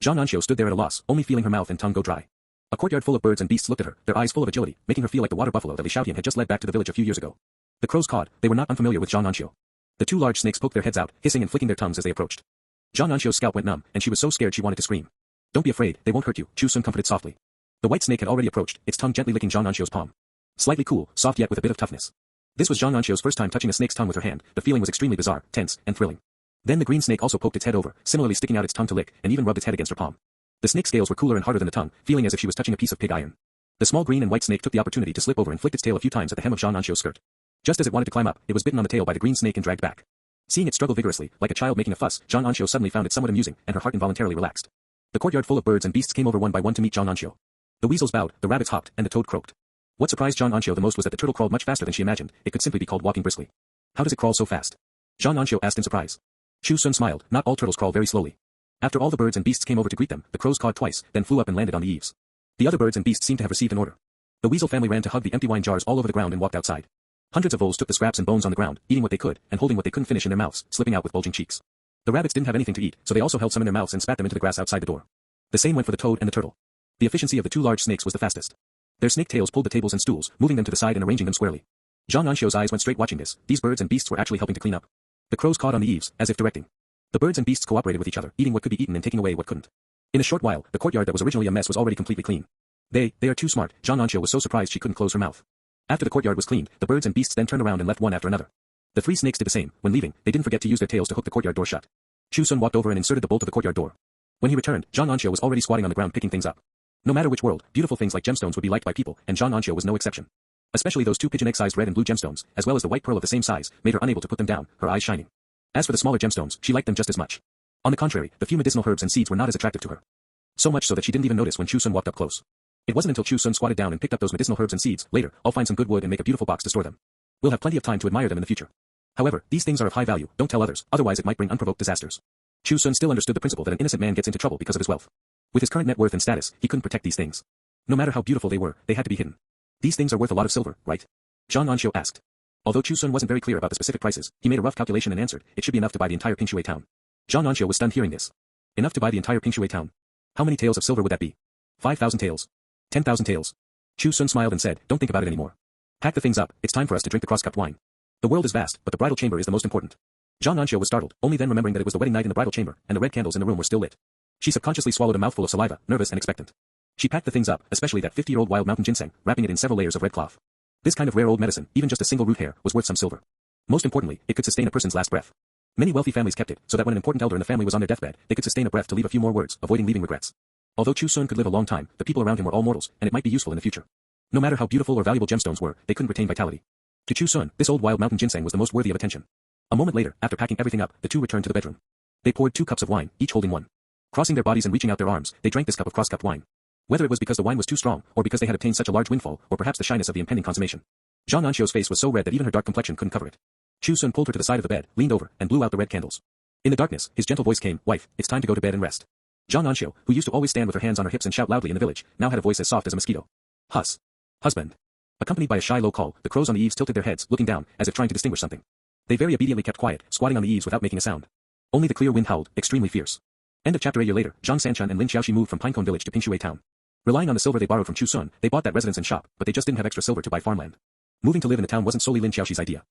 An Xiu stood there at a loss, only feeling her mouth and tongue go dry. A courtyard full of birds and beasts looked at her, their eyes full of agility, making her feel like the water buffalo that Li Xiutian had just led back to the village a few years ago. The crows cawed, they were not unfamiliar with An Xiu. The 2 large snakes poked their heads out, hissing and flicking their tongues as they approached. An Xiu's scalp went numb, and she was so scared she wanted to scream. "Don't be afraid, they won't hurt you," Chu Xun comforted softly. The white snake had already approached, its tongue gently licking An Xiu's palm. Slightly cool, soft yet with a bit of toughness. This was An Xiu's first time touching a snake's tongue with her hand, the feeling was extremely bizarre, tense, and thrilling. Then the green snake also poked its head over, similarly sticking out its tongue to lick, and even rubbed its head against her palm. The snake's scales were cooler and harder than the tongue, feeling as if she was touching a piece of pig iron. The small green and white snake took the opportunity to slip over and flicked its tail a few times at the hem of An Xiu's skirt. Just as it wanted to climb up, it was bitten on the tail by the green snake and dragged back. Seeing it struggle vigorously, like a child making a fuss, An Xiu suddenly found it somewhat amusing, and her heart involuntarily relaxed. The courtyard full of birds and beasts came over one by one to meet An Xiu. The weasels bowed, the rabbits hopped, and the toad croaked. What surprised An Xiu the most was that the turtle crawled much faster than she imagined, it could simply be called walking briskly. How does it crawl so fast? An Xiu asked in surprise. Chu Xun smiled, not all turtles crawl very slowly. After all the birds and beasts came over to greet them, the crows cawed twice, then flew up and landed on the eaves. The other birds and beasts seemed to have received an order. The weasel family ran to hug the empty wine jars all over the ground and walked outside. Hundreds of voles took the scraps and bones on the ground, eating what they could, and holding what they couldn't finish in their mouths, slipping out with bulging cheeks. The rabbits didn't have anything to eat, so they also held some in their mouths and spat them into the grass outside the door. The same went for the toad and the turtle. The efficiency of the 2 large snakes was the fastest. Their snake tails pulled the tables and stools, moving them to the side and arranging them squarely. An Xiu's eyes went straight watching this, these birds and beasts were actually helping to clean up. The crows cawed on the eaves, as if directing. The birds and beasts cooperated with each other, eating what could be eaten and taking away what couldn't. In a short while, the courtyard that was originally a mess was already completely clean. They are too smart, An Xiu was so surprised she couldn't close her mouth. After the courtyard was cleaned, the birds and beasts then turned around and left one after another. The 3 snakes did the same. When leaving, they didn't forget to use their tails to hook the courtyard door shut. Chu Xun walked over and inserted the bolt of the courtyard door. When he returned, An Xiu was already squatting on the ground picking things up. No matter which world, beautiful things like gemstones would be liked by people, and An Xiu was no exception. Especially those 2 pigeon egg-sized red and blue gemstones, as well as the white pearl of the same size, made her unable to put them down, her eyes shining. As for the smaller gemstones, she liked them just as much. On the contrary, the few medicinal herbs and seeds were not as attractive to her. So much so that she didn't even notice when Chu Xun walked up close. It wasn't until Chu Xun squatted down and picked up those medicinal herbs and seeds, later, I'll find some good wood and make a beautiful box to store them. We'll have plenty of time to admire them in the future. However, these things are of high value, don't tell others, otherwise it might bring unprovoked disasters. Chu Xun still understood the principle that an innocent man gets into trouble because of his wealth. With his current net worth and status, he couldn't protect these things. No matter how beautiful they were, they had to be hidden. These things are worth a lot of silver, right? An Xiu asked. Although Chu Xun wasn't very clear about the specific prices, he made a rough calculation and answered, it should be enough to buy the entire Pinecone town. An Xiu was stunned hearing this. Enough to buy the entire Pinecone town. How many taels of silver would that be? 5,000 taels. 10,000 taels. Chu Xun smiled and said, don't think about it anymore. Pack the things up, it's time for us to drink the cross-cupped wine. The world is vast, but the bridal chamber is the most important. An Xiu was startled, only then remembering that it was the wedding night in the bridal chamber, and the red candles in the room were still lit. She subconsciously swallowed a mouthful of saliva, nervous and expectant. She packed the things up, especially that 50-year-old wild mountain ginseng, wrapping it in several layers of red cloth. This kind of rare old medicine, even just a single root hair, was worth some silver. Most importantly, it could sustain a person's last breath. Many wealthy families kept it, so that when an important elder in the family was on their deathbed, they could sustain a breath to leave a few more words, avoiding leaving regrets. Although Chu Xun could live a long time, the people around him were all mortals, and it might be useful in the future. No matter how beautiful or valuable gemstones were, they couldn't retain vitality. To Chu Xun, this old wild mountain ginseng was the most worthy of attention. A moment later, after packing everything up, the 2 returned to the bedroom. They poured 2 cups of wine, each holding one. Crossing their bodies and reaching out their arms, they drank this cup of cross-cupped wine. Whether it was because the wine was too strong, or because they had obtained such a large windfall, or perhaps the shyness of the impending consummation. An Xiu's face was so red that even her dark complexion couldn't cover it. Chu Xun pulled her to the side of the bed, leaned over, and blew out the red candles. In the darkness, his gentle voice came, wife, it's time to go to bed and rest. An Xiu, who used to always stand with her hands on her hips and shout loudly in the village, now had a voice as soft as a mosquito. Husband. Accompanied by a shy low call, the crows on the eaves tilted their heads, looking down, as if trying to distinguish something. They very obediently kept quiet, squatting on the eaves without making a sound. Only the clear wind howled, extremely fierce. End of chapter. A year later, Zhang Sanchun and Lin Xiaoxi moved from Pinecone Village to Pinecone town. Relying on the silver they borrowed from Chu Xun, they bought that residence and shop, but they just didn't have extra silver to buy farmland. Moving to live in the town wasn't solely Lin Xiaoxi's idea.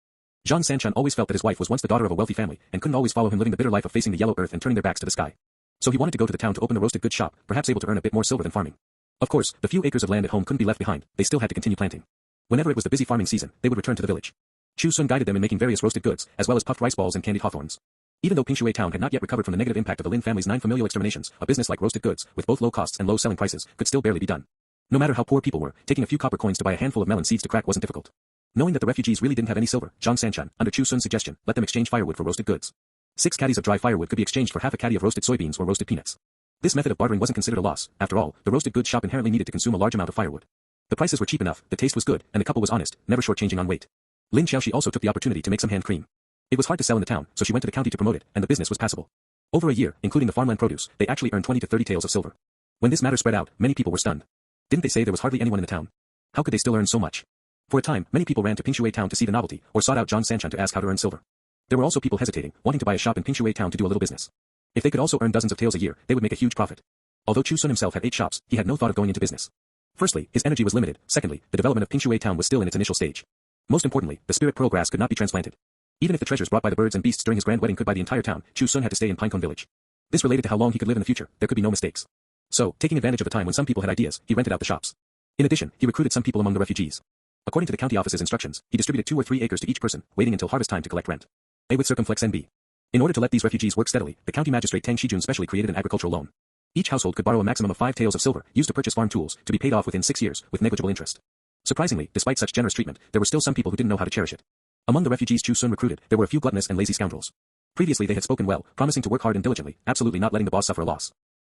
Zhang Sanchen always felt that his wife was once the daughter of a wealthy family and couldn't always follow him living the bitter life of facing the yellow earth and turning their backs to the sky. So he wanted to go to the town to open the roasted goods shop, perhaps able to earn a bit more silver than farming. Of course, the few acres of land at home couldn't be left behind, they still had to continue planting. Whenever it was the busy farming season, they would return to the village. Chu Xun guided them in making various roasted goods, as well as puffed rice balls and candied hawthorns. Even though Pinecone town had not yet recovered from the negative impact of the Lin family's 9 familial exterminations, a business like roasted goods, with both low costs and low selling prices, could still barely be done. No matter how poor people were, taking a few copper coins to buy a handful of melon seeds to crack wasn't difficult. Knowing that the refugees really didn't have any silver, Zhang Sanchen, under Chu Xun's suggestion, let them exchange firewood for roasted goods. 6 caddies of dry firewood could be exchanged for half a caddy of roasted soybeans or roasted peanuts. This method of bartering wasn't considered a loss. After all, the roasted goods shop inherently needed to consume a large amount of firewood. The prices were cheap enough, the taste was good, and the couple was honest, never shortchanging on weight. Lin Xiaoxi also took the opportunity to make some hand cream. It was hard to sell in the town, so she went to the county to promote it, and the business was passable. Over a year, including the farmland produce, they actually earned 20 to 30 taels of silver. When this matter spread out, many people were stunned. Didn't they say there was hardly anyone in the town? How could they still earn so much? For a time, many people ran to Pinecone town to see the novelty, or sought out Zhang Sanchen to ask how to earn silver. There were also people hesitating, wanting to buy a shop in Pinecone town to do a little business. If they could also earn dozens of taels a year, they would make a huge profit. Although Chu Xun himself had 8 shops, he had no thought of going into business. Firstly, his energy was limited. Secondly, the development of Pinecone town was still in its initial stage. Most importantly, the spirit pearl grass could not be transplanted. Even if the treasures brought by the birds and beasts during his grand wedding could buy the entire town, Chu Xun had to stay in Pinecone Village. This related to how long he could live in the future, there could be no mistakes. So, taking advantage of the time when some people had ideas, he rented out the shops. In addition, he recruited some people among the refugees. According to the county office's instructions, he distributed 2 or 3 acres to each person, waiting until harvest time to collect rent. A with circumflex NB. In order to let these refugees work steadily, the county magistrate An Xiu specially created an agricultural loan. Each household could borrow a maximum of 5 taels of silver, used to purchase farm tools, to be paid off within 6 years, with negligible interest. Surprisingly, despite such generous treatment, there were still some people who didn't know how to cherish it. Among the refugees Chu Xun recruited, there were a few gluttonous and lazy scoundrels. Previously they had spoken well, promising to work hard and diligently, absolutely not letting the boss suffer a loss.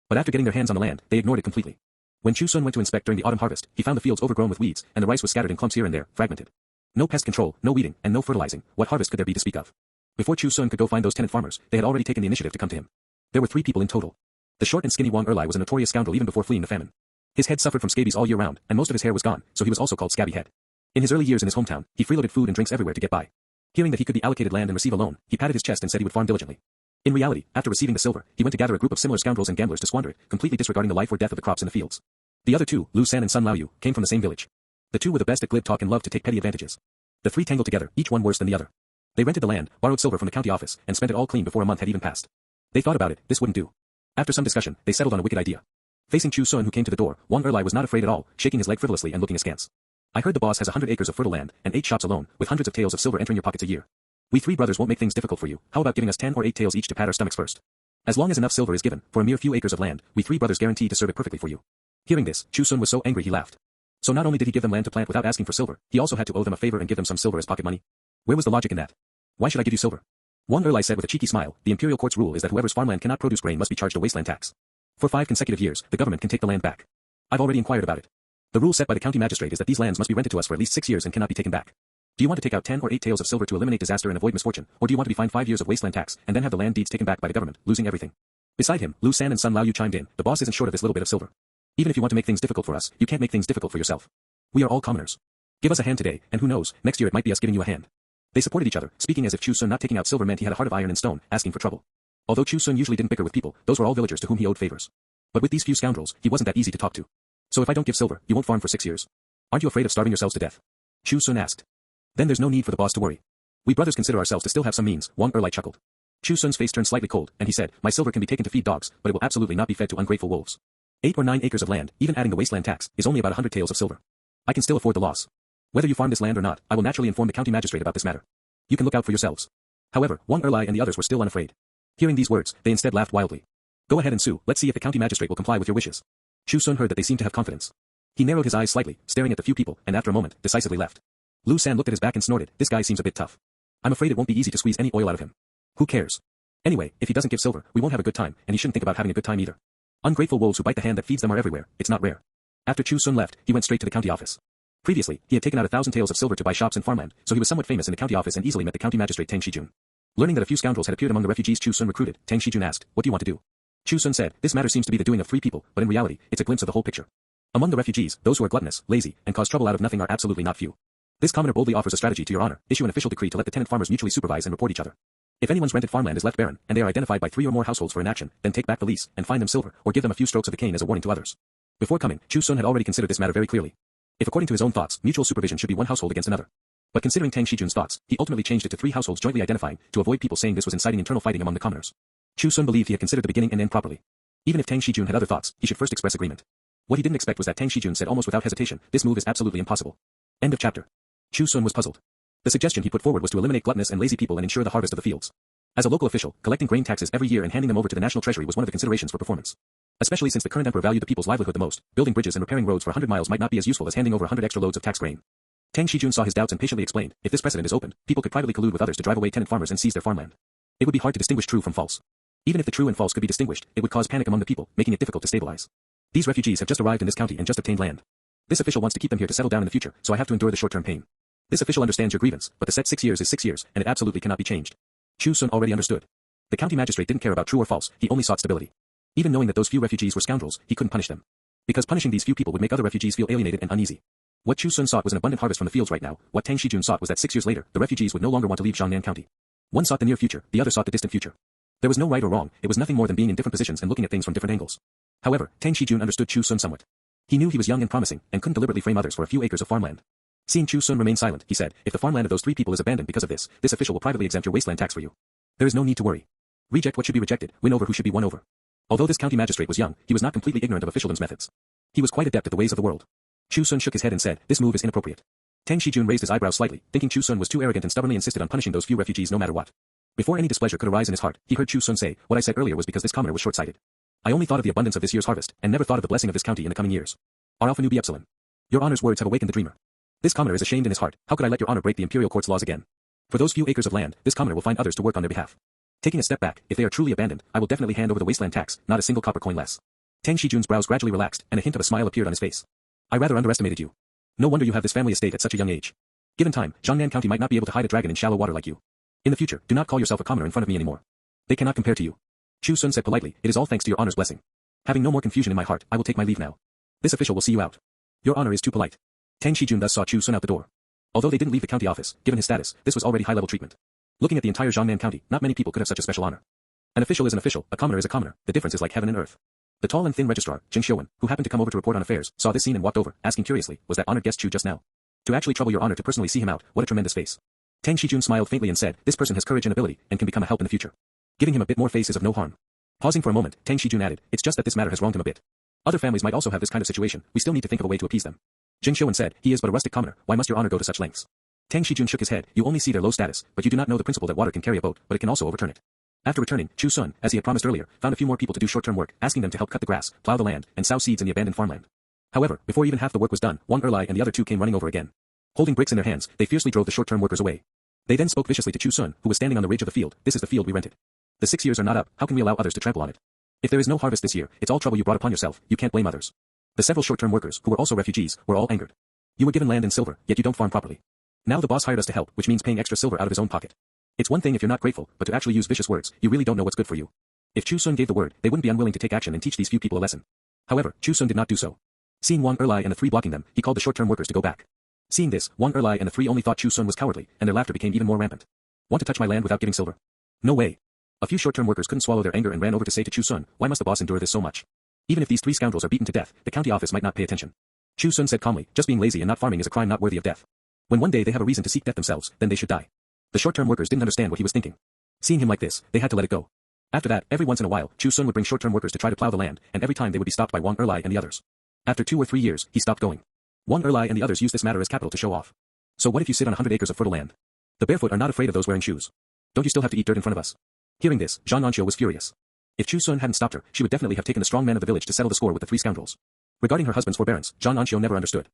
But after getting their hands on the land, they ignored it completely. When Chu Xun went to inspect during the autumn harvest, he found the fields overgrown with weeds, and the rice was scattered in clumps here and there, fragmented. No pest control, no weeding, and no fertilizing, what harvest could there be to speak of? Before Chu Xun could go find those tenant farmers, they had already taken the initiative to come to him. There were 3 people in total. The short and skinny Wang Erlai was a notorious scoundrel even before fleeing the famine. His head suffered from scabies all year round, and most of his hair was gone, so he was also called Scabby Head. In his early years in his hometown, he freeloaded food and drinks everywhere to get by. Hearing that he could be allocated land and receive a loan, he patted his chest and said he would farm diligently. In reality, after receiving the silver, he went to gather a group of similar scoundrels and gamblers to squander it, completely disregarding the life or death of the crops in the fields. The other 2, Lu San and Sun Laoyu, came from the same village. The 2 were the best at glib talk and loved to take petty advantages. The 3 tangled together, each one worse than the other. They rented the land, borrowed silver from the county office, and spent it all clean before a month had even passed. They thought about it, this wouldn't do. After some discussion, they settled on a wicked idea. Facing Chu Xun who came to the door, Wang Erlai was not afraid at all, shaking his leg frivolously and looking askance. I heard the boss has 100 acres of fertile land, and 8 shops alone, with hundreds of taels of silver entering your pockets a year. We 3 brothers won't make things difficult for you, how about giving us 10 or 8 taels each to pat our stomachs first? As long as enough silver is given, for a mere few acres of land, we 3 brothers guarantee to serve it perfectly for you. Hearing this, Chu Xun was so angry he laughed. So not only did he give them land to plant without asking for silver, he also had to owe them a favor and give them some silver as pocket money. Where was the logic in that? Why should I give you silver? Wang Erlai said with a cheeky smile, the imperial court's rule is that whoever's farmland cannot produce grain must be charged a wasteland tax. For 5 consecutive years, the government can take the land back. I've already inquired about it. The rule set by the county magistrate is that these lands must be rented to us for at least 6 years and cannot be taken back. Do you want to take out 10 or 8 taels of silver to eliminate disaster and avoid misfortune, or do you want to be fined 5 years of wasteland tax, and then have the land deeds taken back by the government, losing everything? Beside him, Lu San and Sun Laoyu chimed in, the boss isn't short of this little bit of silver. Even if you want to make things difficult for us, you can't make things difficult for yourself. We are all commoners. Give us a hand today, and who knows, next year it might be us giving you a hand. They supported each other, speaking as if Chu Xun not taking out silver meant he had a heart of iron and stone, asking for trouble. Although Chu Xun usually didn't bicker with people, those were all villagers to whom he owed favors. But with these few scoundrels, he wasn't that easy to talk to. So if I don't give silver, you won't farm for 6 years. Aren't you afraid of starving yourselves to death? Chu Xun asked. Then there's no need for the boss to worry. We brothers consider ourselves to still have some means, Wang Erlai chuckled. Chu Xun's face turned slightly cold, and he said, my silver can be taken to feed dogs, but it will absolutely not be fed to ungrateful wolves. 8 or 9 acres of land, even adding the wasteland tax, is only about 100 taels of silver. I can still afford the loss. Whether you farm this land or not, I will naturally inform the county magistrate about this matter. You can look out for yourselves. However, Wang Erlai and the others were still unafraid. Hearing these words, they instead laughed wildly. Go ahead and sue, let's see if the county magistrate will comply with your wishes. Chu Xun heard that they seemed to have confidence. He narrowed his eyes slightly, staring at the few people, and after a moment, decisively left. Lu San looked at his back and snorted, this guy seems a bit tough. I'm afraid it won't be easy to squeeze any oil out of him. Who cares? Anyway, if he doesn't give silver, we won't have a good time, and he shouldn't think about having a good time either. Ungrateful wolves who bite the hand that feeds them are everywhere, it's not rare. After Chu Xun left, he went straight to the county office. Previously, he had taken out 1,000 taels of silver to buy shops and farmland, so he was somewhat famous in the county office and easily met the county magistrate An Xiu. Learning that a few scoundrels had appeared among the refugees Chu Xun recruited, An Xiu asked, what do you want to do? Chu Xun said, this matter seems to be the doing of 3 people, but in reality, it's a glimpse of the whole picture. Among the refugees, those who are gluttonous, lazy, and cause trouble out of nothing are absolutely not few. This commoner boldly offers a strategy to your honor, issue an official decree to let the tenant farmers mutually supervise and report each other. If anyone's rented farmland is left barren, and they are identified by 3 or more households for inaction, then take back the lease, and fine them silver, or give them a few strokes of the cane as a warning to others. Before coming, Chu Xun had already considered this matter very clearly. If according to his own thoughts, mutual supervision should be one household against another. But considering Tang Shijun's thoughts, he ultimately changed it to 3 households jointly identifying, to avoid people saying this was inciting internal fighting among the commoners. Chu Xun believed he had considered the beginning and end properly. Even if Tang Shijun had other thoughts, he should first express agreement. What he didn't expect was that Tang Shijun said almost without hesitation, this move is absolutely impossible. End of chapter. Chu Xun was puzzled. The suggestion he put forward was to eliminate gluttonous and lazy people and ensure the harvest of the fields. As a local official, collecting grain taxes every year and handing them over to the national treasury was one of the considerations for performance. Especially since the current emperor valued the people's livelihood the most, building bridges and repairing roads for 100 miles might not be as useful as handing over 100 extra loads of tax grain. Tang Shijun saw his doubts and patiently explained, if this precedent is opened, people could privately collude with others to drive away tenant farmers and seize their farmland. It would be hard to distinguish true from false. Even if the true and false could be distinguished, it would cause panic among the people, making it difficult to stabilize. These refugees have just arrived in this county and just obtained land. This official wants to keep them here to settle down in the future, so I have to endure the short-term pain. This official understands your grievance, but the set 6 years is 6 years, and it absolutely cannot be changed. Chu Xun already understood. The county magistrate didn't care about true or false, he only sought stability. Even knowing that those few refugees were scoundrels, he couldn't punish them. Because punishing these few people would make other refugees feel alienated and uneasy. What Chu Xun sought was an abundant harvest from the fields right now, what Tang Shijun sought was that 6 years later, the refugees would no longer want to leave Jiangnan County. One sought the near future, the other sought the distant future. There was no right or wrong, it was nothing more than being in different positions and looking at things from different angles. However, Tang Shijun understood Chu Xun somewhat. He knew he was young and promising, and couldn't deliberately frame others for a few acres of farmland. Seeing Chu Xun remain silent, he said, if the farmland of those 3 people is abandoned because of this, this official will privately exempt your wasteland tax for you. There is no need to worry. Reject what should be rejected, win over who should be won over. Although this county magistrate was young, he was not completely ignorant of officialdom's methods. He was quite adept at the ways of the world. Chu Xun shook his head and said, this move is inappropriate. Tang Shijun raised his eyebrows slightly, thinking Chu Xun was too arrogant and stubbornly insisted on punishing those few refugees no matter what. Before any displeasure could arise in his heart, he heard Chu Xun say, what I said earlier was because this commoner was short-sighted. I only thought of the abundance of this year's harvest, and never thought of the blessing of this county in the coming years. Our Alpha Nubi Epsilon. Your honor's words have awakened the dreamer. This commoner is ashamed in his heart, how could I let your honor break the imperial court's laws again? For those few acres of land, this commoner will find others to work on their behalf. Taking a step back, if they are truly abandoned, I will definitely hand over the wasteland tax, not a single copper coin less. Tang Shijun's brows gradually relaxed, and a hint of a smile appeared on his face. I rather underestimated you. No wonder you have this family estate at such a young age. Given time, Jiangnan County might not be able to hide a dragon in shallow water like you. In the future, do not call yourself a commoner in front of me anymore. They cannot compare to you. Chu Xun said politely, it is all thanks to your honor's blessing. Having no more confusion in my heart, I will take my leave now. This official will see you out. Your honor is too polite. Tang Shijun thus saw Chu Xun out the door. Although they didn't leave the county office, given his status, this was already high-level treatment. Looking at the entire Jiangnan County, not many people could have such a special honor. An official is an official, a commoner is a commoner, the difference is like heaven and earth. The tall and thin registrar, An Xiu, who happened to come over to report on affairs, saw this scene and walked over, asking curiously, was that honored guest Chu just now? To actually trouble your honor to personally see him out, what a tremendous face. Tang Shijun smiled faintly and said, this person has courage and ability, and can become a help in the future. Giving him a bit more face is of no harm. Pausing for a moment, Tang Shijun added, it's just that this matter has wronged him a bit. Other families might also have this kind of situation, we still need to think of a way to appease them. An Xiu said, he is but a rustic commoner, why must your honor go to such lengths? Tang Shijun shook his head, you only see their low status, but you do not know the principle that water can carry a boat, but it can also overturn it. After returning, Chu Xun, as he had promised earlier, found a few more people to do short-term work, asking them to help cut the grass, plow the land, and sow seeds in the abandoned farmland. However, before even half the work was done, Wang Erlai and the other 2 came running over again. Holding bricks in their hands, they fiercely drove the short-term workers away. They then spoke viciously to Chu Xun, who was standing on the ridge of the field, this is the field we rented. The 6 years are not up, how can we allow others to trample on it? If there is no harvest this year, it's all trouble you brought upon yourself, you can't blame others. The several short-term workers, who were also refugees, were all angered. You were given land and silver, yet you don't farm properly. Now the boss hired us to help, which means paying extra silver out of his own pocket. It's one thing if you're not grateful, but to actually use vicious words, you really don't know what's good for you. If Chu Xun gave the word, they wouldn't be unwilling to take action and teach these few people a lesson. However, Chu Xun did not do so. Seeing Wang Erlai and the 3 blocking them, he called the short-term workers to go back. Seeing this, Wang Erlai and the 3 only thought Chu Xun was cowardly, and their laughter became even more rampant. Want to touch my land without giving silver? No way. A few short-term workers couldn't swallow their anger and ran over to say to Chu Xun, why must the boss endure this so much? Even if these 3 scoundrels are beaten to death, the county office might not pay attention. Chu Xun said calmly, just being lazy and not farming is a crime not worthy of death. When one day they have a reason to seek death themselves, then they should die. The short-term workers didn't understand what he was thinking. Seeing him like this, they had to let it go. After that, every once in a while, Chu Xun would bring short-term workers to try to plow the land, and every time they would be stopped by Wang Erlai and the others. After 2 or 3 years, he stopped going. Wang Erlai and the others used this matter as capital to show off. So what if you sit on 100 acres of fertile land? The barefoot are not afraid of those wearing shoes. Don't you still have to eat dirt in front of us? Hearing this, An Xiu was furious. If Chu Xun hadn't stopped her, she would definitely have taken the strong man of the village to settle the score with the 3 scoundrels. Regarding her husband's forbearance, An Xiu never understood.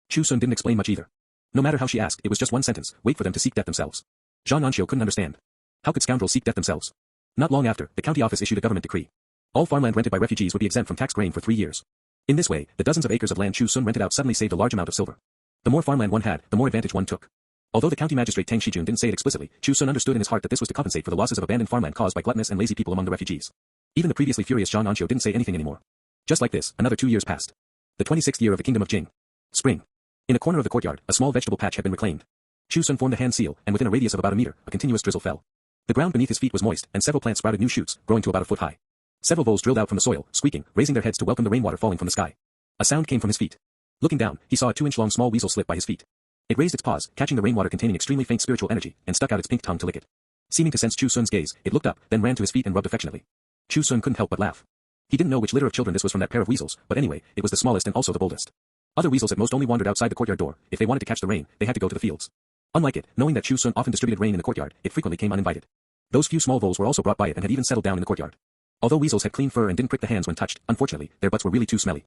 Chu Xun didn't explain much either. No matter how she asked, it was just one sentence, wait for them to seek death themselves. An Xiu couldn't understand. How could scoundrels seek death themselves? Not long after, the county office issued a government decree. All farmland rented by refugees would be exempt from tax grain for 3 years. In this way, the dozens of acres of land Chu Xun rented out suddenly saved a large amount of silver. The more farmland one had, the more advantage one took. Although the county magistrate Tang Shijun didn't say it explicitly, Chu Xun understood in his heart that this was to compensate for the losses of abandoned farmland caused by gluttonous and lazy people among the refugees. Even the previously furious An Xiu didn't say anything anymore. Just like this, another 2 years passed. The 26th year of the Kingdom of Jing. Spring. In a corner of the courtyard, a small vegetable patch had been reclaimed. Chu Xun formed a hand seal, and within a radius of about a meter, a continuous drizzle fell. The ground beneath his feet was moist, and several plants sprouted new shoots, growing to about a foot high. Several voles drilled out from the soil, squeaking, raising their heads to welcome the rainwater falling from the sky. A sound came from his feet. Looking down, he saw a 2-inch long small weasel slip by his feet. It raised its paws, catching the rainwater containing extremely faint spiritual energy, and stuck out its pink tongue to lick it. Seeming to sense Chu Xun's gaze, it looked up, then ran to his feet and rubbed affectionately. Chu Xun couldn't help but laugh. He didn't know which litter of children this was from that pair of weasels, but anyway, it was the smallest and also the boldest. Other weasels at most only wandered outside the courtyard door. If they wanted to catch the rain, they had to go to the fields. Unlike it, knowing that Chu Xun often distributed rain in the courtyard, it frequently came uninvited. Those few small voles were also brought by it and had even settled down in the courtyard. Although weasels had clean fur and didn't prick the hands when touched, unfortunately, their butts were really too smelly.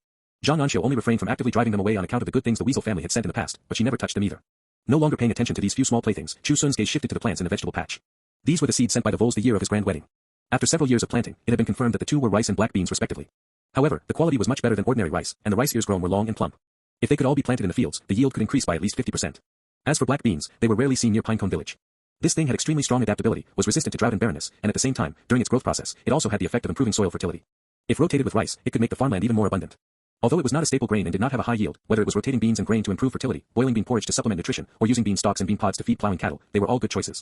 An Xiu only refrained from actively driving them away on account of the good things the weasel family had sent in the past, but she never touched them either. No longer paying attention to these few small playthings, Chu Xun's gaze shifted to the plants in the vegetable patch. These were the seeds sent by the voles the year of his grand wedding. After several years of planting, it had been confirmed that the two were rice and black beans respectively. However, the quality was much better than ordinary rice, and the rice ears grown were long and plump. If they could all be planted in the fields, the yield could increase by at least 50%. As for black beans, they were rarely seen near Pinecone Village. This thing had extremely strong adaptability, was resistant to drought and barrenness, and at the same time, during its growth process, it also had the effect of improving soil fertility. If rotated with rice, it could make the farmland even more abundant. Although it was not a staple grain and did not have a high yield, whether it was rotating beans and grain to improve fertility, boiling bean porridge to supplement nutrition, or using bean stalks and bean pods to feed plowing cattle, they were all good choices.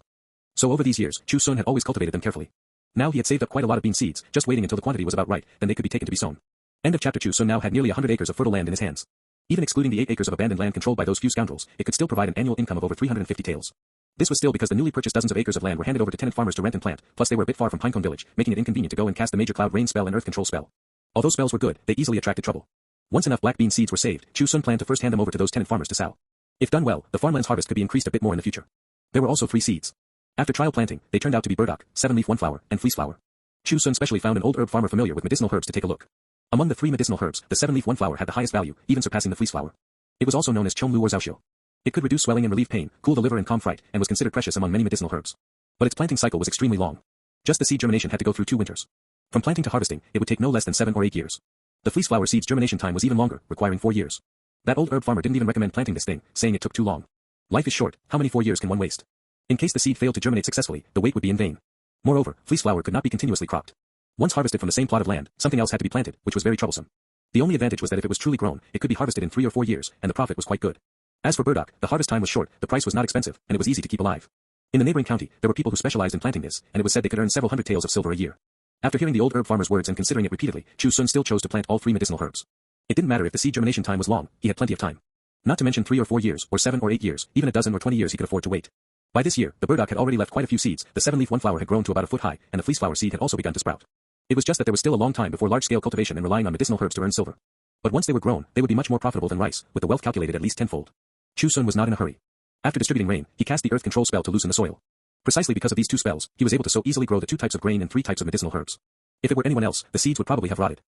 So over these years, Chu Xun had always cultivated them carefully. Now he had saved up quite a lot of bean seeds, just waiting until the quantity was about right, then they could be taken to be sown. End of chapter. Chu Xun now had nearly 100 acres of fertile land in his hands. Even excluding the 8 acres of abandoned land controlled by those few scoundrels, it could still provide an annual income of over 350 taels. This was still because the newly purchased dozens of acres of land were handed over to tenant farmers to rent and plant, plus they were a bit far from Pinecone Village, making it inconvenient to go and cast the major cloud rain spell and earth control spell. Although spells were good, they easily attracted trouble. Once enough black bean seeds were saved, Chu Xun planned to first hand them over to those tenant farmers to sow. If done well, the farmland's harvest could be increased a bit more in the future. There were also 3 seeds. After trial planting, they turned out to be burdock, 7-leaf one-flower, and fleeceflower. Chu Xun specially found an old herb farmer familiar with medicinal herbs to take a look. Among the 3 medicinal herbs, the 7-leaf one-flower had the highest value, even surpassing the fleeceflower. It was also known as Chonglu or Zhaoxiu. It could reduce swelling and relieve pain, cool the liver and calm fright, and was considered precious among many medicinal herbs. But its planting cycle was extremely long. Just the seed germination had to go through 2 winters. From planting to harvesting, it would take no less than 7 or 8 years. The fleeceflower seed's germination time was even longer, requiring 4 years. That old herb farmer didn't even recommend planting this thing, saying it took too long. Life is short, how many 4 years can one waste? In case the seed failed to germinate successfully, the wait would be in vain. Moreover, fleeceflower could not be continuously cropped. Once harvested from the same plot of land, something else had to be planted, which was very troublesome. The only advantage was that if it was truly grown, it could be harvested in 3 or 4 years, and the profit was quite good. As for burdock, the harvest time was short, the price was not expensive, and it was easy to keep alive. In the neighboring county, there were people who specialized in planting this, and it was said they could earn several hundred taels of silver a year. After hearing the old herb farmer's words and considering it repeatedly, Chu Xun still chose to plant all 3 medicinal herbs. It didn't matter if the seed germination time was long, he had plenty of time. Not to mention 3 or 4 years, or 7 or 8 years, even a dozen or 20 years he could afford to wait. By this year, the burdock had already left quite a few seeds, the 7-leaf one-flower had grown to about a foot high, and the fleeceflower seed had also begun to sprout. It was just that there was still a long time before large-scale cultivation and relying on medicinal herbs to earn silver. But once they were grown, they would be much more profitable than rice, with the wealth calculated at least tenfold. Chu Xun was not in a hurry. After distributing rain, he cast the earth control spell to loosen the soil. Precisely because of these 2 spells, he was able to so easily grow the 2 types of grain and 3 types of medicinal herbs. If it were anyone else, the seeds would probably have rotted.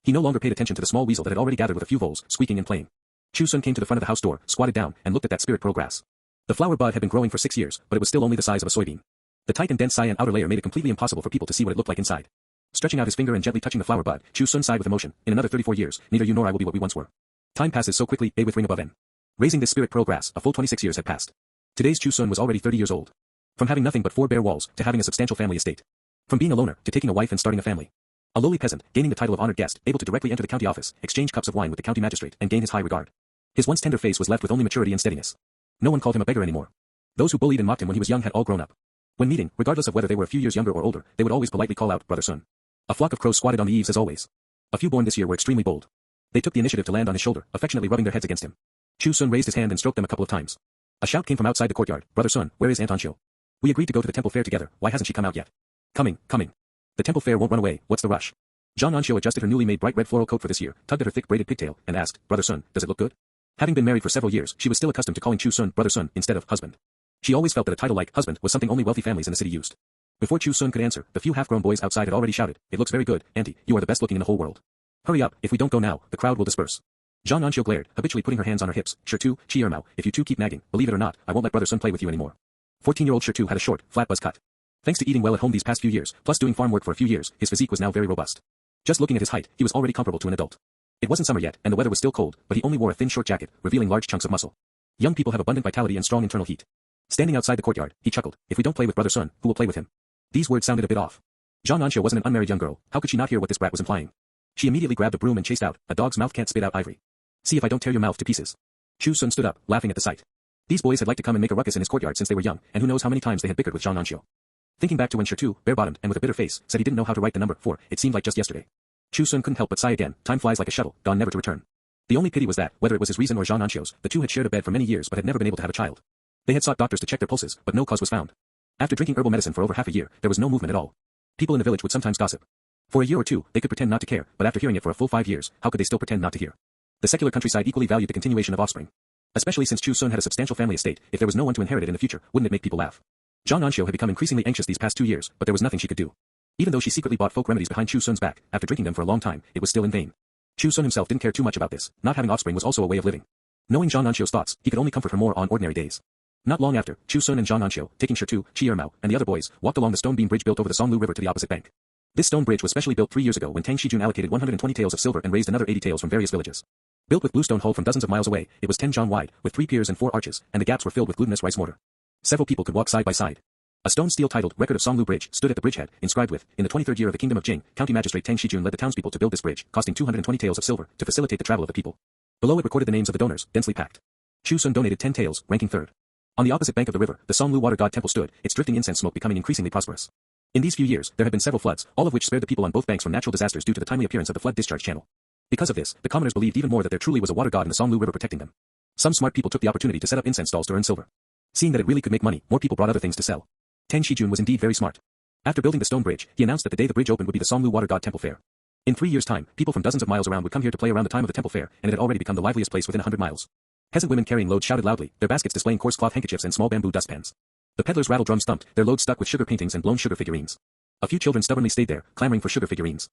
He no longer paid attention to the small weasel that had already gathered with a few voles, squeaking and playing. Chu Xun came to the front of the house door, squatted down, and looked at that spirit pearl grass. The flower bud had been growing for 6 years, but it was still only the size of a soybean. The tight and dense cyan outer layer made it completely impossible for people to see what it looked like inside. Stretching out his finger and gently touching the flower bud, Chu Xun sighed with emotion. In another 34 years, neither you nor I will be what we once were. Time passes so quickly, A with ring above N. Raising this spirit pearl grass, a full 26 years had passed. Today's Chu Xun was already 30 years old. From having nothing but 4 bare walls, to having a substantial family estate. From being a loner, to taking a wife and starting a family. A lowly peasant, gaining the title of honored guest, able to directly enter the county office, exchange cups of wine with the county magistrate, and gain his high regard. His once tender face was left with only maturity and steadiness. No one called him a beggar anymore. Those who bullied and mocked him when he was young had all grown up. When meeting, regardless of whether they were a few years younger or older, they would always politely call out, "Brother Sun." A flock of crows squatted on the eaves as always. A few born this year were extremely bold. They took the initiative to land on his shoulder, affectionately rubbing their heads against him. Chu Xun raised his hand and stroked them a couple of times. A shout came from outside the courtyard. "Brother Sun, where is An Xiu? We agreed to go to the temple fair together, why hasn't she come out yet?" Coming. The temple fair won't run away, what's the rush?" An Xiu adjusted her newly made bright red floral coat for this year, tugged at her thick braided pigtail, and asked, "Brother Sun, does it look good?" Having been married for several years, she was still accustomed to calling Chu Xun Brother Sun instead of husband. She always felt that a title like husband was something only wealthy families in the city used. Before Chu Xun could answer, the few half-grown boys outside had already shouted, "It looks very good, Auntie, you are the best looking in the whole world. Hurry up, if we don't go now, the crowd will disperse." An Xiu glared, habitually putting her hands on her hips. "Shirtu, Chiermao, if you two keep nagging, believe it or not, I won't let Brother Sun play with you anymore." 14-year-old Shirtu had a short, flat buzz cut. Thanks to eating well at home these past few years, plus doing farm work for a few years, his physique was now very robust. Just looking at his height, he was already comparable to an adult. It wasn't summer yet, and the weather was still cold, but he only wore a thin short jacket, revealing large chunks of muscle. Young people have abundant vitality and strong internal heat. Standing outside the courtyard, he chuckled, "If we don't play with Brother Sun, who will play with him?" These words sounded a bit off. An Xiu wasn't an unmarried young girl, how could she not hear what this brat was implying? She immediately grabbed a broom and chased out, "A dog's mouth can't spit out ivory. See if I don't tear your mouth to pieces." Chu Xun stood up, laughing at the sight. These boys had liked to come and make a ruckus in his courtyard since they were young, and who knows how many times they had bickered with An Xiu. Thinking back to when Shirtu, bare-bottomed and with a bitter face, said he didn't know how to write the number 4, it seemed like just yesterday. Chu Xun couldn't help but sigh again. Time flies like a shuttle, gone never to return. The only pity was that, whether it was his reason or An Xiu's, the two had shared a bed for many years but had never been able to have a child. They had sought doctors to check their pulses, but no cause was found. After drinking herbal medicine for over half a year, there was no movement at all. People in the village would sometimes gossip. For a year or two, they could pretend not to care, but after hearing it for a full 5 years, how could they still pretend not to hear? The secular countryside equally valued the continuation of offspring. Especially since Chu Xun had a substantial family estate, if there was no one to inherit it in the future, wouldn't it make people laugh? An Xiu had become increasingly anxious these past 2 years, but there was nothing she could do. Even though she secretly bought folk remedies behind Chu Xun's back, after drinking them for a long time, it was still in vain. Chu Xun himself didn't care too much about this. Not having offspring was also a way of living. Knowing An Xiu's thoughts, he could only comfort her more on ordinary days. Not long after, Chu Xun and An Xiu, taking Chu Xun, and the other boys, walked along the stone beam bridge built over the Songlu River to the opposite bank. This stone bridge was specially built 3 years ago when An Xiu allocated 120 taels of silver and raised another 80 taels from various villages. Built with bluestone hull from dozens of miles away, it was 10 john wide, with 3 piers and 4 arches, and the gaps were filled with glutinous rice mortar. Several people could walk side by side. A stone stele titled Record of Songlu Bridge stood at the bridgehead, inscribed with, in the 23rd year of the Kingdom of Jing, County Magistrate An Xiu led the townspeople to build this bridge, costing 220 taels of silver, to facilitate the travel of the people. Below it recorded the names of the donors, densely packed. Chu Xun donated 10 taels, ranking 3rd. On the opposite bank of the river, the Songlu water god temple stood, its drifting incense smoke becoming increasingly prosperous. In these few years, there had been several floods, all of which spared the people on both banks from natural disasters due to the timely appearance of the flood discharge channel. Because of this, the commoners believed even more that there truly was a water god in the Songlu River protecting them. Some smart people took the opportunity to set up incense stalls to earn silver. Seeing that it really could make money, more people brought other things to sell. An Xiu was indeed very smart. After building the stone bridge, he announced that the day the bridge opened would be the Songlu water god temple fair. In 3 years' time, people from dozens of miles around would come here to play around the time of the temple fair, and it had already become the liveliest place within 100 miles. Peasant women carrying loads shouted loudly, their baskets displaying coarse cloth handkerchiefs and small bamboo dustpans. The peddlers' rattle drums thumped, their loads stuck with sugar paintings and blown sugar figurines. A few children stubbornly stayed there, clamoring for sugar figurines.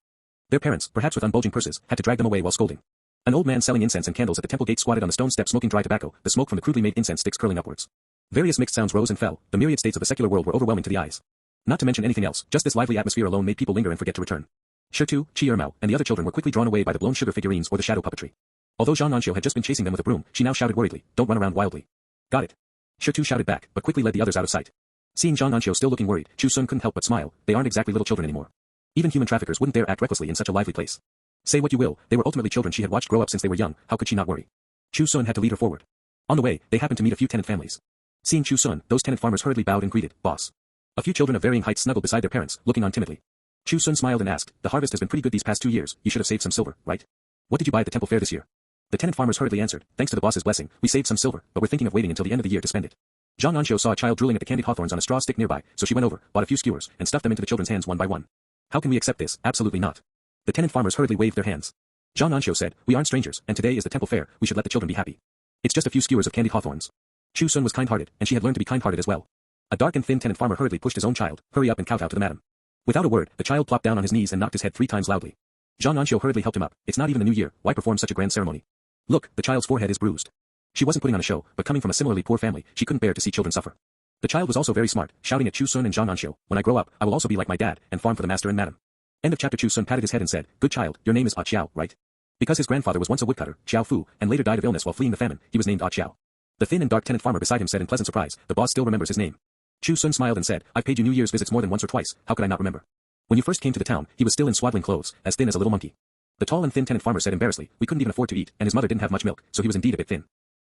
Their parents, perhaps with unbulging purses, had to drag them away while scolding. An old man selling incense and candles at the temple gate squatted on the stone step smoking dry tobacco, the smoke from the crudely made incense sticks curling upwards. Various mixed sounds rose and fell, the myriad states of the secular world were overwhelming to the eyes. Not to mention anything else, just this lively atmosphere alone made people linger and forget to return. Chu Xun, and the other children were quickly drawn away by the blown sugar figurines or the shadow puppetry. Although An Xiu had just been chasing them with a broom, she now shouted worriedly, don't run around wildly. Got it. Chu shouted back, but quickly led the others out of sight. Seeing An Xiu still looking worried, Chu Xun couldn't help but smile, they aren't exactly little children anymore. Even human traffickers wouldn't dare act recklessly in such a lively place. Say what you will, they were ultimately children she had watched grow up since they were young, how could she not worry? Chu Xun had to lead her forward. On the way, they happened to meet a few tenant families. Seeing Chu Xun, those tenant farmers hurriedly bowed and greeted, boss. A few children of varying heights snuggled beside their parents, looking on timidly. Chu Xun smiled and asked, the harvest has been pretty good these past 2 years, you should have saved some silver, right? What did you buy at the temple fair this year? The tenant farmers hurriedly answered, thanks to the boss's blessing, we saved some silver, but we're thinking of waiting until the end of the year to spend it. An Xiu saw a child drooling at the candied hawthorns on a straw stick nearby, so she went over, bought a few skewers, and stuffed them into the children's hands one by one. How can we accept this? Absolutely not. The tenant farmers hurriedly waved their hands. An Xiu said, we aren't strangers, and today is the temple fair, we should let the children be happy. It's just a few skewers of candied hawthorns. Chu Xun was kind-hearted, and she had learned to be kind-hearted as well. A dark and thin tenant farmer hurriedly pushed his own child, hurry up and kowtow to the madam. Without a word, the child plopped down on his knees and knocked his head 3 times loudly. An Xiu hurriedly helped him up, it's not even the new year, why perform such a grand ceremony? Look, the child's forehead is bruised. She wasn't putting on a show, but coming from a similarly poor family, she couldn't bear to see children suffer. The child was also very smart, shouting at Chu Xun and An Xiu, when I grow up, I will also be like my dad, and farm for the master and madam. End of chapter. Chu Xun patted his head and said, good child, your name is Ah Xiao, right? Because his grandfather was once a woodcutter, Xiao Fu, and later died of illness while fleeing the famine, he was named Ah Xiao. The thin and dark tenant farmer beside him said in pleasant surprise, the boss still remembers his name. Chu Xun smiled and said, I've paid you New Year's visits more than once or twice, how could I not remember? When you first came to the town, he was still in swaddling clothes, as thin as a little monkey. The tall and thin tenant farmer said embarrassedly, we couldn't even afford to eat, and his mother didn't have much milk, so he was indeed a bit thin.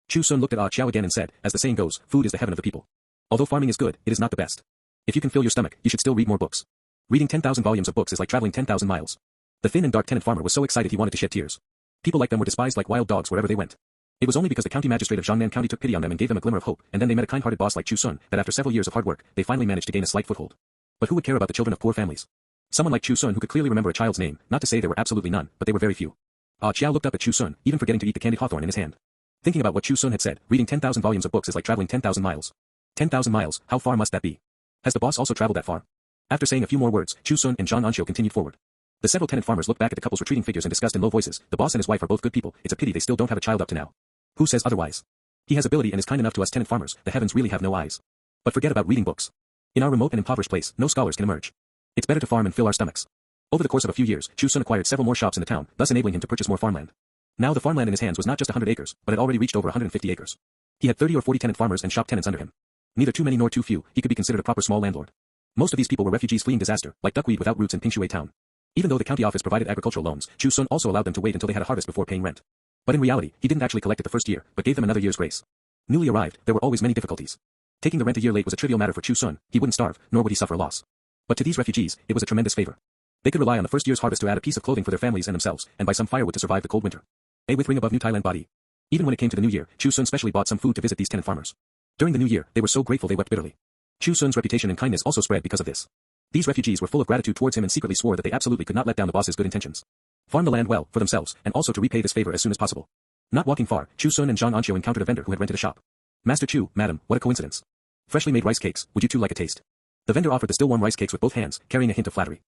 Chu Xun looked at Ah Xiao again and said, as the saying goes, food is the heaven of the people. Although farming is good, it is not the best. If you can fill your stomach, you should still read more books. Reading 10,000 volumes of books is like traveling 10,000 miles. The thin and dark tenant farmer was so excited he wanted to shed tears. People like them were despised like wild dogs wherever they went. It was only because the county magistrate of Jiangnan County took pity on them and gave them a glimmer of hope, and then they met a kind-hearted boss like Chu Xun, that after several years of hard work, they finally managed to gain a slight foothold. But who would care about the children of poor families? Someone like Chu Xun who could clearly remember a child's name, not to say there were absolutely none, but they were very few. Ah Xiao looked up at Chu Xun, even forgetting to eat the candied hawthorn in his hand. Thinking about what Chu Xun had said, reading 10,000 volumes of books is like traveling 10,000 miles. 10,000 miles, how far must that be? Has the boss also traveled that far? After saying a few more words, Chu Xun and An Xiu continued forward. The several tenant farmers looked back at the couple's retreating figures and discussed in low voices, the boss and his wife are both good people, it's a pity they still don't have a child up to now. Who says otherwise? He has ability and is kind enough to us tenant farmers, the heavens really have no eyes. But forget about reading books. In our remote and impoverished place, no scholars can emerge. It's better to farm and fill our stomachs. Over the course of a few years, Chu Xun acquired several more shops in the town, thus enabling him to purchase more farmland. Now the farmland in his hands was not just 100 acres, but had already reached over 150 acres. He had 30 or 40 tenant farmers and shop tenants under him. Neither too many nor too few, he could be considered a proper small landlord. Most of these people were refugees fleeing disaster, like duckweed without roots in Pinecone town. Even though the county office provided agricultural loans, Chu Xun also allowed them to wait until they had a harvest before paying rent. But in reality, he didn't actually collect it the first year, but gave them another year's grace. Newly arrived, there were always many difficulties. Taking the rent a year late was a trivial matter for Chu Xun, he wouldn't starve, nor would he suffer a loss. But to these refugees, it was a tremendous favor. They could rely on the first year's harvest to add a piece of clothing for their families and themselves, and buy some firewood to survive the cold winter. A with ring above new Thailand body. Even when it came to the new year, Chu Xun specially bought some food to visit these tenant farmers. During the new year, they were so grateful they wept bitterly. Chu Xun's reputation and kindness also spread because of this. These refugees were full of gratitude towards him and secretly swore that they absolutely could not let down the boss's good intentions. Farm the land well, for themselves, and also to repay this favor as soon as possible. Not walking far, Chu Xun and An Xiu encountered a vendor who had rented a shop. Master Chu, madam, what a coincidence. Freshly made rice cakes, would you two like a taste? The vendor offered the still warm rice cakes with both hands, carrying a hint of flattery.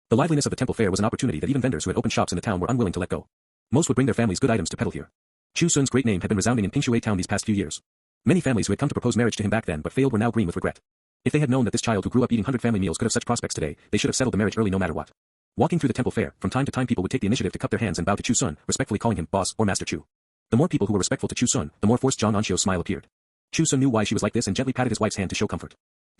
The liveliness of the temple fair was an opportunity that even vendors who had opened shops in the town were unwilling to let go. Most would bring their families good items to peddle here. Chu Xun's great name had been resounding in Pinecone town these past few years. Many families who had come to propose marriage to him back then but failed were now green with regret. If they had known that this child who grew up eating 100 family meals could have such prospects today, they should have settled the marriage early no matter what. Walking through the temple fair, from time to time people would take the initiative to cup their hands and bow to Chu Xun, respectfully calling him boss or Master Chu. The more people who were respectful to Chu Xun, the more forced An Xiu's smile appeared. Chu Xun knew why she was like this and gently patted his wife's hand to show comfort.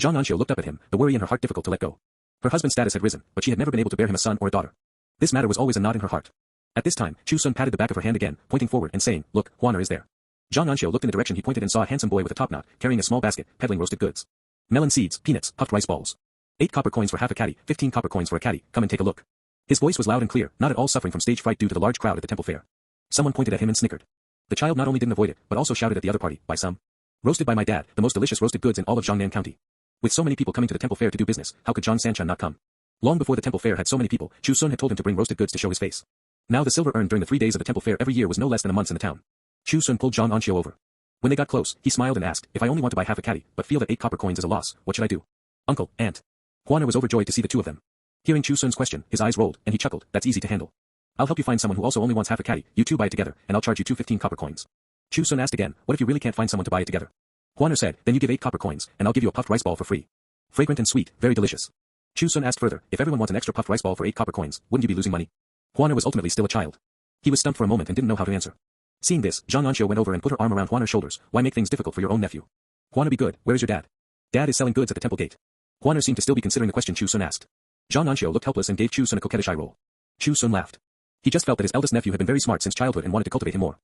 An Xiu looked up at him, the worry in her heart difficult to let go. Her husband's status had risen, but she had never been able to bear him a son or a daughter. This matter was always a knot in her heart. At this time, Chu Xun patted the back of her hand again, pointing forward and saying, "Look, Huaner is there." An Xiu looked in the direction he pointed and saw a handsome boy with a top knot, carrying a small basket, peddling roasted goods. Melon seeds, peanuts, puffed rice balls. 8 copper coins for half a caddy, 15 copper coins for a caddy, come and take a look. His voice was loud and clear, not at all suffering from stage fright due to the large crowd at the temple fair. Someone pointed at him and snickered. The child not only didn't avoid it, but also shouted at the other party, "Buy some. Roasted by my dad, the most delicious roasted goods in all of Jiangnan County." With so many people coming to the temple fair to do business, how could Zhang Sanchan not come? Long before the temple fair had so many people, Chu Xun had told him to bring roasted goods to show his face. Now the silver earned during the 3 days of the temple fair every year was no less than a month's in the town. Chu Xun pulled An Xiu over. When they got close, he smiled and asked, "If I only want to buy half a caddy, but feel that 8 copper coins is a loss, what should I do?" "Uncle, aunt." Huaner was overjoyed to see the two of them. Hearing Chu Xun's question, his eyes rolled, and he chuckled, "That's easy to handle. I'll help you find someone who also only wants half a caddy, you two buy it together, and I'll charge you 15 copper coins." Chu Xun asked again, "What if you really can't find someone to buy it together?" Huaner said, "Then you give 8 copper coins, and I'll give you a puffed rice ball for free. Fragrant and sweet, very delicious." Chu Xun asked further, "If everyone wants an extra puffed rice ball for 8 copper coins, wouldn't you be losing money?" Huaner was ultimately still a child. He was stumped for a moment and didn't know how to answer. Seeing this, An Xiu went over and put her arm around Huaner's shoulders. "Why make things difficult for your own nephew? Huaner, be good, where is your dad?" "Dad is selling goods at the temple gate." Huaner seemed to still be considering the question Chu Xun asked. An Xiu looked helpless and gave Chu Xun a coquettish eye roll. Chu Xun laughed. He just felt that his eldest nephew had been very smart since childhood and wanted to cultivate him more.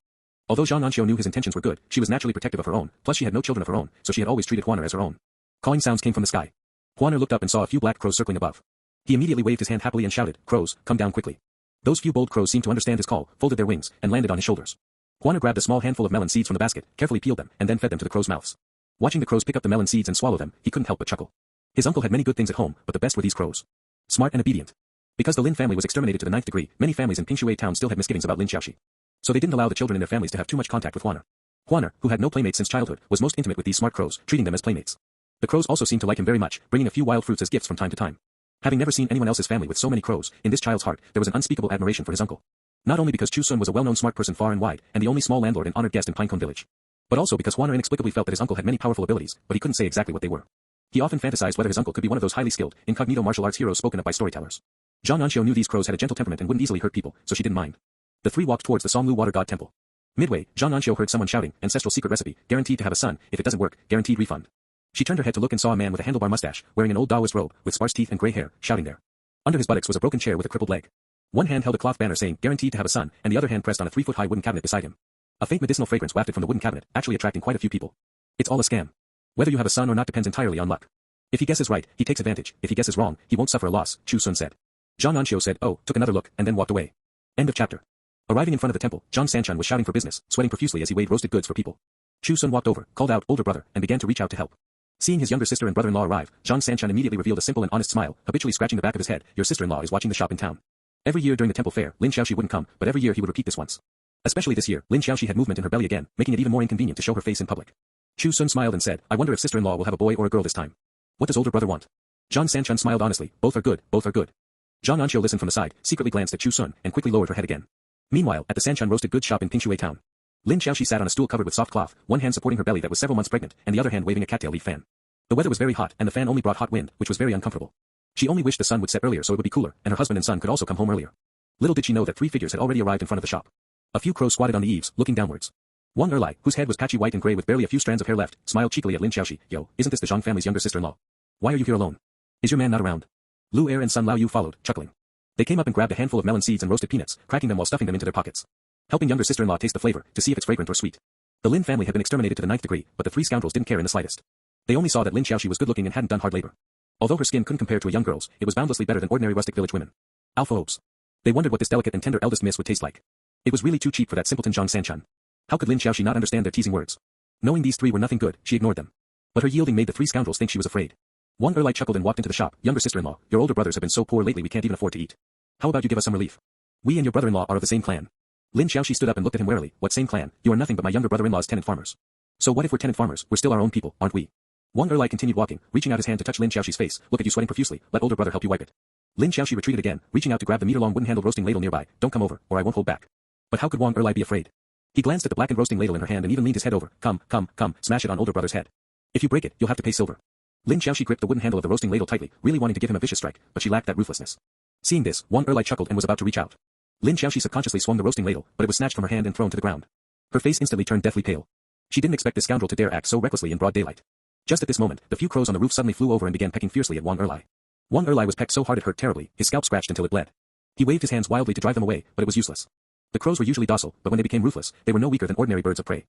Although An Xiu knew his intentions were good, she was naturally protective of her own, plus she had no children of her own, so she had always treated Huaner as her own. Cawing sounds came from the sky. Huaner looked up and saw a few black crows circling above. He immediately waved his hand happily and shouted, "Crows, come down quickly." Those few bold crows seemed to understand his call, folded their wings, and landed on his shoulders. Huaner grabbed a small handful of melon seeds from the basket, carefully peeled them, and then fed them to the crows' mouths. Watching the crows pick up the melon seeds and swallow them, he couldn't help but chuckle. His uncle had many good things at home, but the best were these crows. Smart and obedient. Because the Lin family was exterminated to the 9th degree, many families in Pinecone town still had misgivings about Lin Xiaoxi. So they didn't allow the children in their families to have too much contact with Huaner. Huaner, who had no playmates since childhood, was most intimate with these smart crows, treating them as playmates. The crows also seemed to like him very much, bringing a few wild fruits as gifts from time to time. Having never seen anyone else's family with so many crows, in this child's heart, there was an unspeakable admiration for his uncle. Not only because Chu Xun was a well-known smart person far and wide, and the only small landlord and honored guest in Pinecone Village, but also because Huaner inexplicably felt that his uncle had many powerful abilities, but he couldn't say exactly what they were. He often fantasized whether his uncle could be one of those highly skilled, incognito martial arts heroes spoken of by storytellers. An Xiu knew these crows had a gentle temperament and wouldn't easily hurt people, so she didn't mind. The three walked towards the Songlu water god temple. Midway, An Xiu heard someone shouting, "Ancestral secret recipe, guaranteed to have a son, if it doesn't work, guaranteed refund." She turned her head to look and saw a man with a handlebar mustache, wearing an old Taoist robe, with sparse teeth and gray hair, shouting there. Under his buttocks was a broken chair with a crippled leg. One hand held a cloth banner saying, "Guaranteed to have a son," and the other hand pressed on a 3-foot-high wooden cabinet beside him. A faint medicinal fragrance wafted from the wooden cabinet, actually attracting quite a few people. It's all a scam. Whether you have a son or not depends entirely on luck. If he guesses right, he takes advantage. If he guesses wrong, he won't suffer a loss, Chu Xun said. An Xiu said, "Oh," took another look, and then walked away. End of chapter. Arriving in front of the temple, Zhang Sanchan was shouting for business, sweating profusely as he weighed roasted goods for people. Chu Xun walked over, called out, "Older brother," and began to reach out to help. Seeing his younger sister and brother-in-law arrive, Zhang Sanchan immediately revealed a simple and honest smile, habitually scratching the back of his head. "Your sister-in-law is watching the shop in town." Every year during the temple fair, Lin Xiaoxi wouldn't come, but every year he would repeat this once. Especially this year, Lin Xiaoxi had movement in her belly again, making it even more inconvenient to show her face in public. Chu Xun smiled and said, "I wonder if sister-in-law will have a boy or a girl this time. What does older brother want?" Zhang Sanchan smiled honestly, "Both are good, both are good." An Xiu listened from the side, secretly glanced at Chu Xun, and quickly lowered her head again. Meanwhile, at the Sanchan roasted goods shop in Pinecone town, Lin Xiaoxi sat on a stool covered with soft cloth, one hand supporting her belly that was several months pregnant, and the other hand waving a cattail leaf fan. The weather was very hot, and the fan only brought hot wind, which was very uncomfortable. She only wished the sun would set earlier so it would be cooler, and her husband and son could also come home earlier. Little did she know that 3 figures had already arrived in front of the shop. A few crows squatted on the eaves, looking downwards. Wang Erlai, whose head was patchy white and gray with barely a few strands of hair left, smiled cheekily at Lin Xiaoxi. "Yo, isn't this the Zhang family's younger sister-in-law? Why are you here alone? Is your man not around?" Lu Er and son Lao Yu followed, chuckling. They came up and grabbed a handful of melon seeds and roasted peanuts, cracking them while stuffing them into their pockets. Helping younger sister-in-law taste the flavor, to see if it's fragrant or sweet. The Lin family had been exterminated to the 9th degree, but the 3 scoundrels didn't care in the slightest. They only saw that Lin Xiaoxi was good-looking and hadn't done hard labor. Although her skin couldn't compare to a young girl's, it was boundlessly better than ordinary rustic village women. Alpha hopes. They wondered what this delicate and tender eldest miss would taste like. It was really too cheap for that simpleton Zhang Sanchun. How could Lin Xiaoxi not understand their teasing words? Knowing these three were nothing good, she ignored them. But her yielding made the three scoundrels think she was afraid. Wang Erlai chuckled and walked into the shop. Younger sister-in-law, your older brothers have been so poor lately we can't even afford to eat. How about you give us some relief? We and your brother-in-law are of the same clan. Lin Xiaoxi stood up and looked at him warily. What same clan? You are nothing but my younger brother-in-law's tenant farmers. So what if we're tenant farmers? We're still our own people, aren't we? Wang Erlai continued walking, reaching out his hand to touch Lin Xiaoxi's face. Look at you sweating profusely. Let older brother help you wipe it. Lin Xiaoxi retreated again, reaching out to grab the meter-long wooden-handled roasting ladle nearby. Don't come over, or I won't hold back. But how could Wang Erlai be afraid? He glanced at the blackened roasting ladle in her hand and even leaned his head over. Come, smash it on older brother's head. If you break it, you'll have to pay silver. Lin Xiaoxi gripped the wooden handle of the roasting ladle tightly, really wanting to give him a vicious strike, but she lacked that ruthlessness. Seeing this, Wang Erlai chuckled and was about to reach out. Lin Xiaoxi subconsciously swung the roasting ladle, but it was snatched from her hand and thrown to the ground. Her face instantly turned deathly pale. She didn't expect this scoundrel to dare act so recklessly in broad daylight. Just at this moment, the few crows on the roof suddenly flew over and began pecking fiercely at Wang Erlai. Wang Erlai was pecked so hard it hurt terribly, his scalp scratched until it bled. He waved his hands wildly to drive them away, but it was useless. The crows were usually docile, but when they became ruthless, they were no weaker than ordinary birds of prey.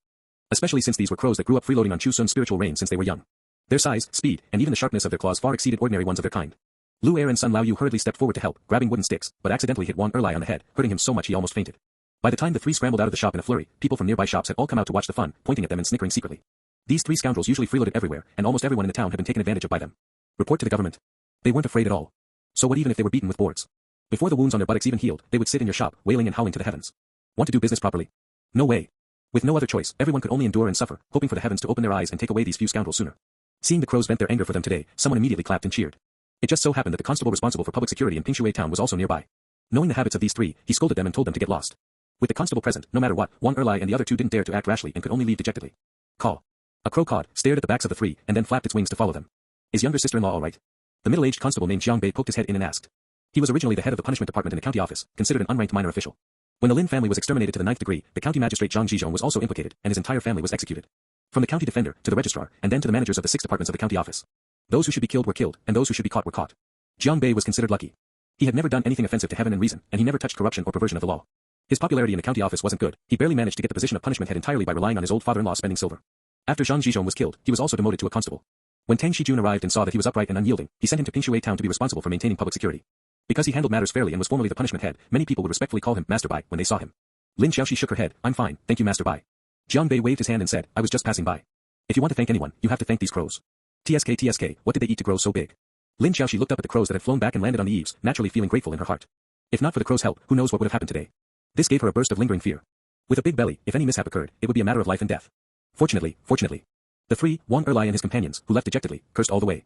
Especially since these were crows that grew up freeloading on Chu Xun's spiritual reign since they were young. Their size, speed, and even the sharpness of their claws far exceeded ordinary ones of their kind. Lu Er and Sun Laoyu hurriedly stepped forward to help, grabbing wooden sticks, but accidentally hit Wang Erlai on the head, hurting him so much he almost fainted. By the time the three scrambled out of the shop in a flurry, people from nearby shops had all come out to watch the fun, pointing at them and snickering secretly. These three scoundrels usually freeloaded everywhere, and almost everyone in the town had been taken advantage of by them. Report to the government. They weren't afraid at all. So what even if they were beaten with boards? Before the wounds on their buttocks even healed, they would sit in your shop, wailing and howling to the heavens. Want to do business properly? No way. With no other choice, everyone could only endure and suffer, hoping for the heavens to open their eyes and take away these few scoundrels sooner. Seeing the crows vent their anger for them today, someone immediately clapped and cheered. It just so happened that the constable responsible for public security in Pinecone town was also nearby. Knowing the habits of these three, he scolded them and told them to get lost. With the constable present, no matter what, Wang Erlai and the other two didn't dare to act rashly and could only leave dejectedly. Call. A crow cawed, stared at the backs of the three, and then flapped its wings to follow them. Is younger sister-in-law all right? The middle-aged constable named Jiang Bei poked his head in and asked. He was originally the head of the punishment department in the county office, considered an unranked minor official. When the Lin family was exterminated to the 9th degree, the county magistrate Zhang Zhizhong was also implicated, and his entire family was executed. From the county defender, to the registrar, and then to the managers of the 6 departments of the county office. Those who should be killed were killed, and those who should be caught were caught. Jiang Bei was considered lucky. He had never done anything offensive to heaven and reason, and he never touched corruption or perversion of the law. His popularity in the county office wasn't good. He barely managed to get the position of punishment head entirely by relying on his old father-in-law spending silver. After Zhang Zhizhong was killed, he was also demoted to a constable. When Tang Shijun arrived and saw that he was upright and unyielding, he sent him to Pinecone town to be responsible for maintaining public security. Because he handled matters fairly and was formerly the punishment head, many people would respectfully call him Master Bai when they saw him. Lin Xiaoxi shook her head. I'm fine, thank you Master Bai. Jiang Bei waved his hand and said, I was just passing by. If you want to thank anyone, you have to thank these crows. TSK, what did they eat to grow so big? Lin Xiaoxi looked up at the crows that had flown back and landed on the eaves, naturally feeling grateful in her heart. If not for the crows' help, who knows what would have happened today? This gave her a burst of lingering fear. With a big belly, if any mishap occurred, it would be a matter of life and death. Fortunately. The three, Wang Erlai and his companions, who left dejectedly, cursed all the way.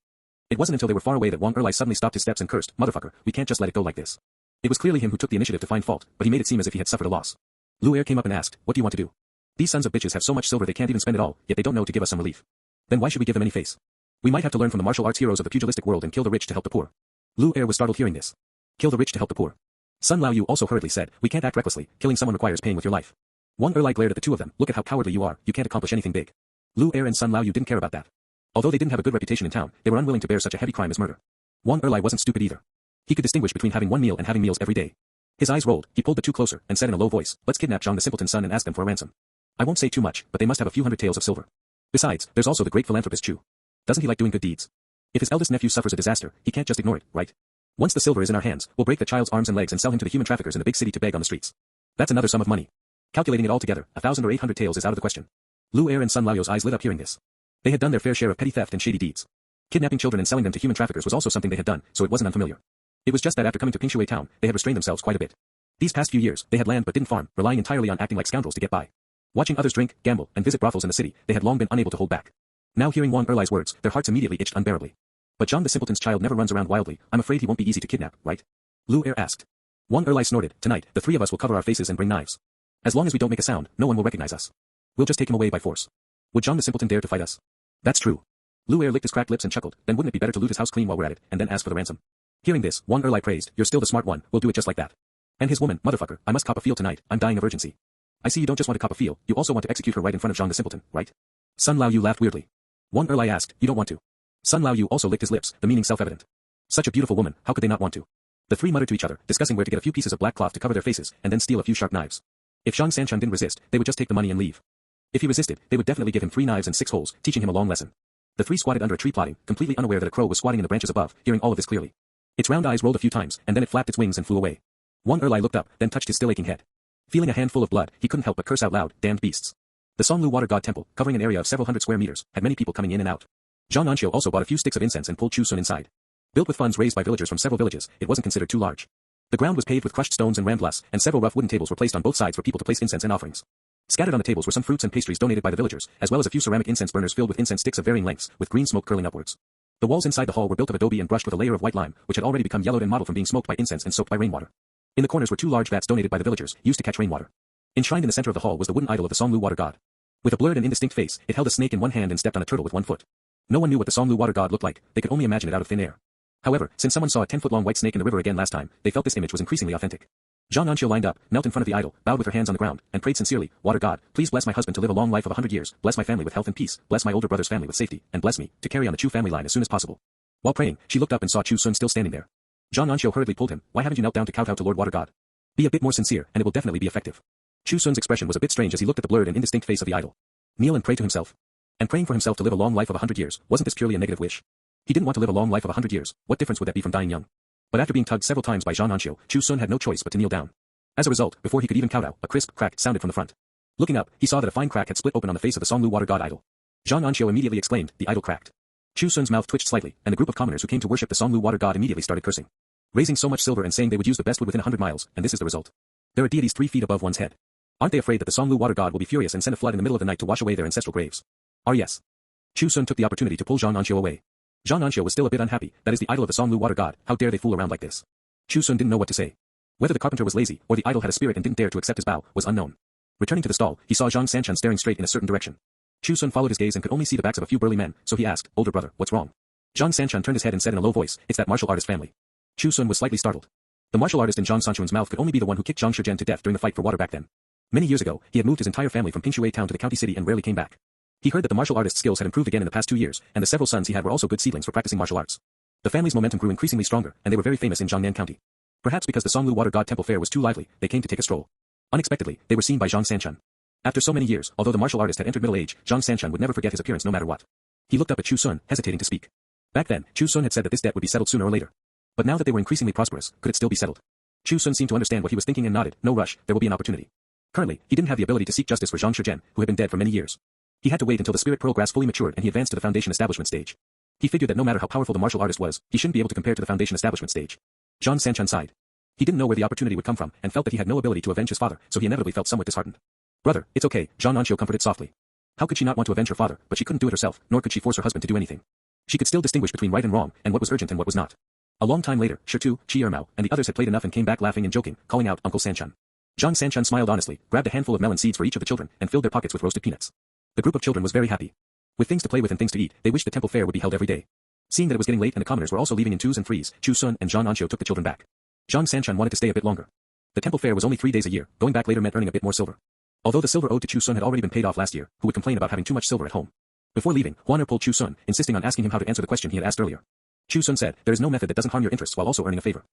It wasn't until they were far away that Wang Erlai suddenly stopped his steps and cursed, motherfucker, we can't just let it go like this. It was clearly him who took the initiative to find fault, but he made it seem as if he had suffered a loss. Lu Er came up and asked, what do you want to do? These sons of bitches have so much silver they can't even spend it all, yet they don't know to give us some relief. Then why should we give them any face? We might have to learn from the martial arts heroes of the pugilistic world and kill the rich to help the poor. Lu Er was startled hearing this. Kill the rich to help the poor. Sun Laoyu also hurriedly said, we can't act recklessly, killing someone requires paying with your life. Wang Erlai glared at the two of them, look at how cowardly you are, you can't accomplish anything big. Lu Er and Sun Laoyu didn't care about that. Although they didn't have a good reputation in town, they were unwilling to bear such a heavy crime as murder. Wang Erlai wasn't stupid either. He could distinguish between having one meal and having meals every day. His eyes rolled, he pulled the two closer, and said in a low voice, let's kidnap Zhang the simpleton's son and ask them for a ransom. I won't say too much, but they must have a few hundred taels of silver. Besides, there's also the great philanthropist Chu. Doesn't he like doing good deeds? If his eldest nephew suffers a disaster, he can't just ignore it, right? Once the silver is in our hands, we'll break the child's arms and legs and sell him to the human traffickers in the big city to beg on the streets. That's another sum of money. Calculating it all together, 1,000 or 800 taels is out of the question. Lu Er and Sun Laoyu's eyes lit up hearing this. They had done their fair share of petty theft and shady deeds. Kidnapping children and selling them to human traffickers was also something they had done, so it wasn't unfamiliar. It was just that after coming to Pinecone town, they had restrained themselves quite a bit. These past few years, they had land but didn't farm, relying entirely on acting like scoundrels to get by. Watching others drink, gamble, and visit brothels in the city, they had long been unable to hold back. Now hearing Wang Erlai's words, their hearts immediately itched unbearably. But Zhang the simpleton's child never runs around wildly, I'm afraid he won't be easy to kidnap, right? Lu Er asked. Wang Erlai snorted, tonight, the three of us will cover our faces and bring knives. As long as we don't make a sound, no one will recognize us. We'll just take him away by force. Would Zhang the simpleton dare to fight us? That's true. Lu Er licked his cracked lips and chuckled, then wouldn't it be better to loot his house clean while we're at it, and then ask for the ransom? Hearing this, Wang Erlai praised, you're still the smart one, we'll do it just like that. And his woman, motherfucker, I must cop a feel tonight, I'm dying of urgency. I see you don't just want to cop a feel, you also want to execute her right in front of Zhang the simpleton, right? Sun Laoyu laughed weirdly. Wang Erlai asked, you don't want to. Sun Laoyu also licked his lips, the meaning self-evident. Such a beautiful woman, how could they not want to? The three muttered to each other, discussing where to get a few pieces of black cloth to cover their faces, and then steal a few sharp knives. If Zhang Sanchun didn't resist, they would just take the money and leave. If he resisted, they would definitely give him 3 knives and 6 holes, teaching him a long lesson. The three squatted under a tree plotting, completely unaware that a crow was squatting in the branches above, hearing all of this clearly. Its round eyes rolled a few times, and then it flapped its wings and flew away. Wang Erlai looked up, then touched his still aching head. Feeling a handful of blood, he couldn't help but curse out loud, damned beasts. The Songlu Water God Temple, covering an area of several hundred square meters, had many people coming in and out. An Xiu also bought a few sticks of incense and pulled Chu Xun inside. Built with funds raised by villagers from several villages, it wasn't considered too large. The ground was paved with crushed stones and ramblus, and several rough wooden tables were placed on both sides for people to place incense and offerings. Scattered on the tables were some fruits and pastries donated by the villagers, as well as a few ceramic incense burners filled with incense sticks of varying lengths, with green smoke curling upwards. The walls inside the hall were built of adobe and brushed with a layer of white lime, which had already become yellowed and mottled from being smoked by incense and soaked by rainwater. In the corners were two large vats donated by the villagers, used to catch rainwater. Enshrined in the center of the hall was the wooden idol of the Songlu Water God. With a blurred and indistinct face, it held a snake in one hand and stepped on a turtle with one foot. No one knew what the Songlu Water God looked like, they could only imagine it out of thin air. However, since someone saw a 10-foot-long white snake in the river again last time, they felt this image was increasingly authentic. An Xiu lined up, knelt in front of the idol, bowed with her hands on the ground, and prayed sincerely, Water God, please bless my husband to live a long life of 100 years, bless my family with health and peace, bless my older brother's family with safety, and bless me, to carry on the Chu family line as soon as possible. While praying, she looked up and saw Chu Xun still standing there. An Xiu hurriedly pulled him, why haven't you knelt down to kowtow to Lord Water God? Be a bit more sincere, and it will definitely be effective. Chu Xun's expression was a bit strange as he looked at the blurred and indistinct face of the idol. Kneel and pray to himself. And praying for himself to live a long life of 100 years, wasn't this purely a negative wish? He didn't want to live a long life of 100 years, what difference would that be from dying young? But after being tugged several times by An Xiu, Chu Xun had no choice but to kneel down. As a result, before he could even kowtow, a crisp crack sounded from the front. Looking up, he saw that a fine crack had split open on the face of the Songlu Water God idol. An Xiu immediately exclaimed, the idol cracked. Chu Xun's mouth twitched slightly, and the group of commoners who came to worship the Songlu Water God immediately started cursing. Raising so much silver and saying they would use the best wood within 100 miles, and this is the result. There are deities 3 feet above one's head. Aren't they afraid that the Songlu Water God will be furious and send a flood in the middle of the night to wash away their ancestral graves? Yes. Chu Xun took the opportunity to pull An Xiu away. An Xiu was still a bit unhappy, that is the idol of the Songlu Water God, how dare they fool around like this? Chu Xun didn't know what to say. Whether the carpenter was lazy, or the idol had a spirit and didn't dare to accept his bow, was unknown. Returning to the stall, he saw Zhang Sanchen staring straight in a certain direction. Chu Xun followed his gaze and could only see the backs of a few burly men, so he asked, older brother, what's wrong? Zhang Sanchen turned his head and said in a low voice, it's that martial artist family. Chu Xun was slightly startled. The martial artist in Zhang Sanchun's mouth could only be the one who kicked Zhang Shizhen to death during the fight for water back then. Many years ago, he had moved his entire family from Pingshui town to the county city and rarely came back. He heard that the martial artist's skills had improved again in the past 2 years, and the several sons he had were also good seedlings for practicing martial arts. The family's momentum grew increasingly stronger, and they were very famous in Jiangnan County. Perhaps because the Songlu Water God Temple fair was too lively, they came to take a stroll. Unexpectedly, they were seen by Zhang Sanchen. After so many years, although the martial artist had entered middle age, Zhang Sanchen would never forget his appearance no matter what. He looked up at Chu Xun, hesitating to speak. Back then, Chu Xun had said that this debt would be settled sooner or later. But now that they were increasingly prosperous, could it still be settled? Chu Xun seemed to understand what he was thinking and nodded, no rush, there will be an opportunity. Currently, he didn't have the ability to seek justice for Zhang Shizhen, who had been dead for many years. He had to wait until the spirit pearl grass fully matured and he advanced to the foundation establishment stage. He figured that no matter how powerful the martial artist was, he shouldn't be able to compare to the foundation establishment stage. Zhang Sanchen sighed. He didn't know where the opportunity would come from, and felt that he had no ability to avenge his father, so he inevitably felt somewhat disheartened. Brother, it's okay, An Xiu comforted softly. How could she not want to avenge her father, but she couldn't do it herself, nor could she force her husband to do anything. She could still distinguish between right and wrong, and what was urgent and what was not. A long time later, Shitu, Chi Ermao, and the others had played enough and came back laughing and joking, calling out Uncle Sanchen. Zhang Sanchen smiled honestly, grabbed a handful of melon seeds for each of the children, and filled their pockets with roasted peanuts. The group of children was very happy. With things to play with and things to eat, they wished the temple fair would be held every day. Seeing that it was getting late and the commoners were also leaving in 2s and 3s, Chu Xun and An Xiu took the children back. Zhang Sanchen wanted to stay a bit longer. The temple fair was only 3 days a year, going back later meant earning a bit more silver. Although the silver owed to Chu Xun had already been paid off last year, who would complain about having too much silver at home. Before leaving, Huaner pulled Chu Xun, insisting on asking him how to answer the question he had asked earlier. Chu Xun said, there is no method that doesn't harm your interests while also earning a favor.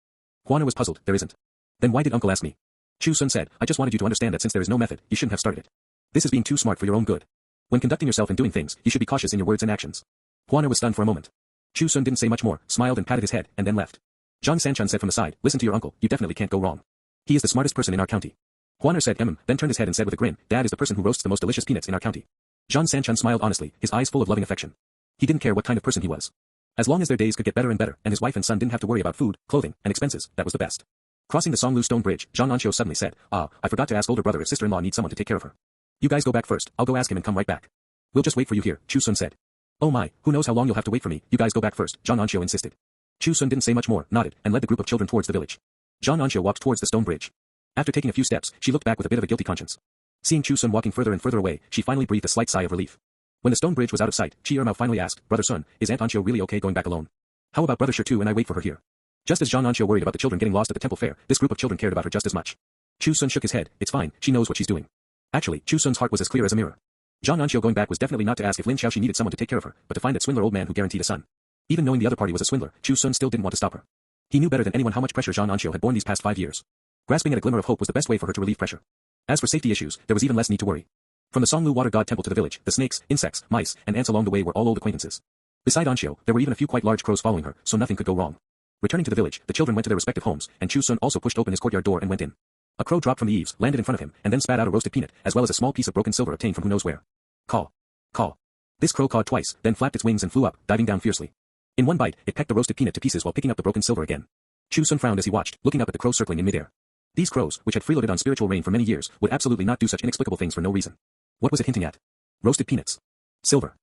Huaner was puzzled, there isn't. Then why did Uncle ask me? Chu Xun said, I just wanted you to understand that since there is no method, you shouldn't have started it. This is being too smart for your own good. When conducting yourself and doing things, you should be cautious in your words and actions. Huaner was stunned for a moment. Chu Xun didn't say much more, smiled and patted his head, and then left. Zhang Sanchen said from the side, listen to your uncle, you definitely can't go wrong. He is the smartest person in our county. Huaner said then turned his head and said with a grin, Dad is the person who roasts the most delicious peanuts in our county. Zhang Sanchen smiled honestly, his eyes full of loving affection. He didn't care what kind of person he was. As long as their days could get better and better, and his wife and son didn't have to worry about food, clothing, and expenses, that was the best. Crossing the Songlu stone bridge, An Xiu suddenly said, I forgot to ask older brother if sister-in-law needs someone to take care of her. You guys go back first, I'll go ask him and come right back. We'll just wait for you here, Chu Xun said. Oh my, who knows how long you'll have to wait for me, you guys go back first, An Xiu insisted. Chu Xun didn't say much more, nodded, and led the group of children towards the village. An Xiu walked towards the stone bridge. After taking a few steps, she looked back with a bit of a guilty conscience. Seeing Chu Xun walking further and further away, she finally breathed a slight sigh of relief. When the stone bridge was out of sight, Chi Ermao finally asked, Brother Sun, is An Xiu really okay going back alone? How about Brother Shitu and I wait for her here? Just as An Xiu worried about the children getting lost at the temple fair, this group of children cared about her just as much. Chu Xun shook his head, it's fine, she knows what she's doing. Actually, Chu Xun's heart was as clear as a mirror. An Xiu going back was definitely not to ask if Lin Xiaoxi needed someone to take care of her, but to find that swindler old man who guaranteed a son. Even knowing the other party was a swindler, Chu Xun still didn't want to stop her. He knew better than anyone how much pressure An Xiu had borne these past 5 years. Grasping at a glimmer of hope was the best way for her to relieve pressure. As for safety issues, there was even less need to worry. From the Songlu Water God Temple to the village, the snakes, insects, mice, and ants along the way were all old acquaintances. Beside An Xiu, there were even a few quite large crows following her, so nothing could go wrong. Returning to the village, the children went to their respective homes, and Chu Xun also pushed open his courtyard door and went in. A crow dropped from the eaves, landed in front of him, and then spat out a roasted peanut, as well as a small piece of broken silver obtained from who knows where. Caw. Caw. This crow cawed twice, then flapped its wings and flew up, diving down fiercely. In one bite, it pecked the roasted peanut to pieces while picking up the broken silver again. Chu Xun frowned as he watched, looking up at the crow circling in midair. These crows, which had freeloaded on spiritual rain for many years, would absolutely not do such inexplicable things for no reason. What was it hinting at? Roasted peanuts. Silver.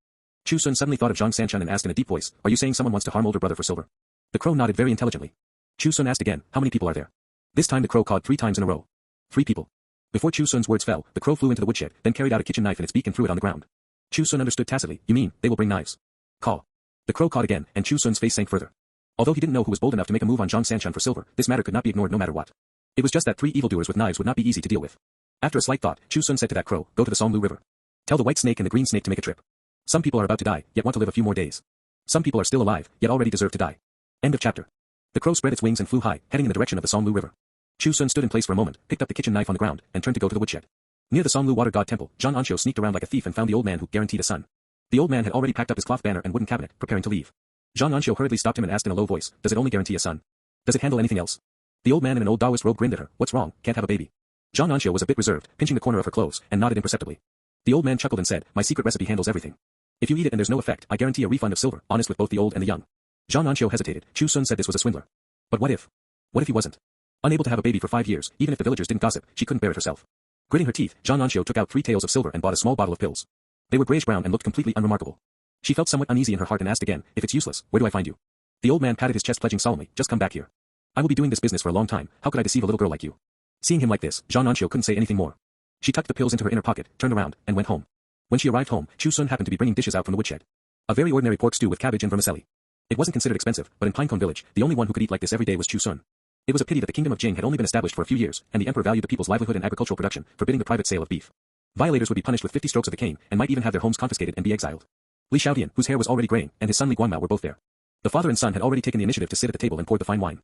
Chu Xun suddenly thought of Zhang Sanchun and asked in a deep voice, "Are you saying someone wants to harm older brother for silver?" The crow nodded very intelligently. Chu Xun asked again, "How many people are there?" This time the crow cawed 3 times in a row. 3 people. Before Chu Xun's words fell, the crow flew into the woodshed, then carried out a kitchen knife in its beak and threw it on the ground. Chu Xun understood tacitly, "You mean, they will bring knives?" Caw. The crow cawed again, and Chu Xun's face sank further. Although he didn't know who was bold enough to make a move on Zhang Sanchun for silver, this matter could not be ignored no matter what. It was just that 3 evildoers with knives would not be easy to deal with. After a slight thought, Chu Xun said to that crow, "Go to the Songlu River. Tell the white snake and the green snake to make a trip. Some people are about to die, yet want to live a few more days. Some people are still alive, yet already deserve to die." End of chapter. The crow spread its wings and flew high, heading in the direction of the Songlu River. Chu Xun stood in place for a moment, picked up the kitchen knife on the ground, and turned to go to the woodshed. Near the Songlu water god temple, An Xiu sneaked around like a thief and found the old man who guaranteed a son. The old man had already packed up his cloth banner and wooden cabinet, preparing to leave. An Xiu hurriedly stopped him and asked in a low voice, "Does it only guarantee a son? Does it handle anything else?" The old man in an old Taoist robe grinned at her, "What's wrong, can't have a baby?" An Xiu was a bit reserved, pinching the corner of her clothes, and nodded imperceptibly. The old man chuckled and said, "My secret recipe handles everything. If you eat it and there's no effect, I guarantee a refund of silver, honest with both the old and the young." An Xiu hesitated. Chu Xun said this was a swindler. But what if? What if he wasn't? Unable to have a baby for 5 years, even if the villagers didn't gossip, she couldn't bear it herself. Gritting her teeth, An Xiu took out 3 taels of silver and bought a small bottle of pills. They were grayish-brown and looked completely unremarkable. She felt somewhat uneasy in her heart and asked again, "If it's useless, where do I find you?" The old man patted his chest pledging solemnly, "Just come back here. I will be doing this business for a long time, how could I deceive a little girl like you?" Seeing him like this, An Xiu couldn't say anything more. She tucked the pills into her inner pocket, turned around, and went home. When she arrived home, Chu Xun happened to be bringing dishes out from the woodshed. A very ordinary pork stew with cabbage and vermicelli. It wasn't considered expensive, but in Pinecone Village, the only one who could eat like this every day was Chu Xun. It was a pity that the kingdom of Jing had only been established for a few years, and the emperor valued the people's livelihood and agricultural production, forbidding the private sale of beef. Violators would be punished with 50 strokes of the cane, and might even have their homes confiscated and be exiled. Li Xiaodian, whose hair was already graying, and his son Li Guangmao were both there. The father and son had already taken the initiative to sit at the table and poured the fine wine.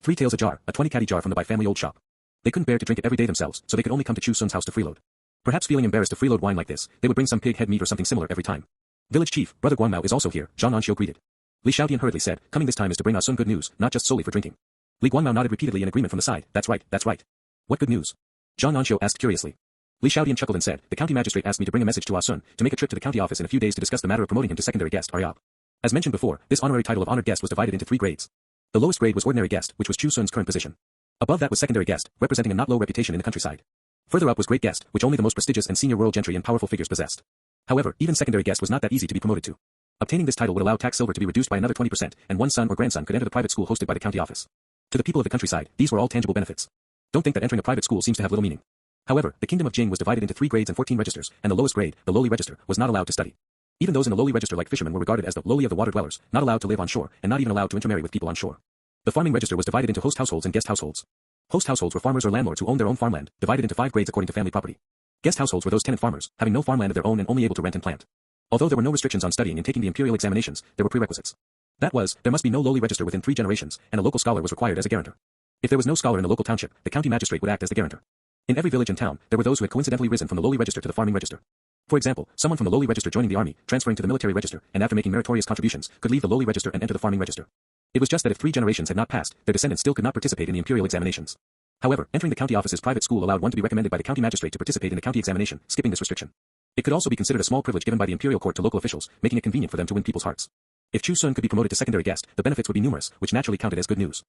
3 taels a jar, a 20 caddy jar from the Bai family old shop. They couldn't bear to drink it every day themselves, so they could only come to Chu Xun's house to freeload. Perhaps feeling embarrassed to freeload wine like this, they would bring some pig head meat or something similar every time. "Village chief, brother Guangmao is also here," An Xiu greeted. Li Xiaodian hurriedly said, "Coming this time is to bring Sun good news, not just solely for drinking." Li Guangmao nodded repeatedly in agreement from the side, "That's right, that's right." "What good news?" An Xiu asked curiously. Li Xiaodian chuckled and said, "The county magistrate asked me to bring a message to Sun, to make a trip to the county office in a few days to discuss the matter of promoting him to secondary guest, Ariab. As mentioned before, this honorary title of honored guest was divided into 3 grades. The lowest grade was ordinary guest, which was Chu Xun's current position. Above that was secondary guest, representing a not low reputation in the countryside. Further up was great guest, which only the most prestigious and senior royal gentry and powerful figures possessed. However, even secondary guest was not that easy to be promoted to. Obtaining this title would allow tax silver to be reduced by another 20%, and one son or grandson could enter the private school hosted by the county office. To the people of the countryside, these were all tangible benefits. Don't think that entering a private school seems to have little meaning. However, the kingdom of Jing was divided into 3 grades and 14 registers, and the lowest grade, the lowly register, was not allowed to study. Even those in the lowly register like fishermen were regarded as the lowly of the water dwellers, not allowed to live on shore, and not even allowed to intermarry with people on shore. The farming register was divided into host households and guest households. Host households were farmers or landlords who owned their own farmland, divided into 5 grades according to family property. Guest households were those tenant farmers, having no farmland of their own and only able to rent and plant. Although there were no restrictions on studying and taking the imperial examinations, there were prerequisites. That was, there must be no lowly register within 3 generations, and a local scholar was required as a guarantor. If there was no scholar in the local township, the county magistrate would act as the guarantor. In every village and town, there were those who had coincidentally risen from the lowly register to the farming register. For example, someone from the lowly register joining the army, transferring to the military register, and after making meritorious contributions, could leave the lowly register and enter the farming register. It was just that if 3 generations had not passed, their descendants still could not participate in the imperial examinations. However, entering the county office's private school allowed one to be recommended by the county magistrate to participate in the county examination, skipping this restriction. It could also be considered a small privilege given by the imperial court to local officials, making it convenient for them to win people's hearts. If Chu Xun could be promoted to secondary guest, the benefits would be numerous, which naturally counted as good news.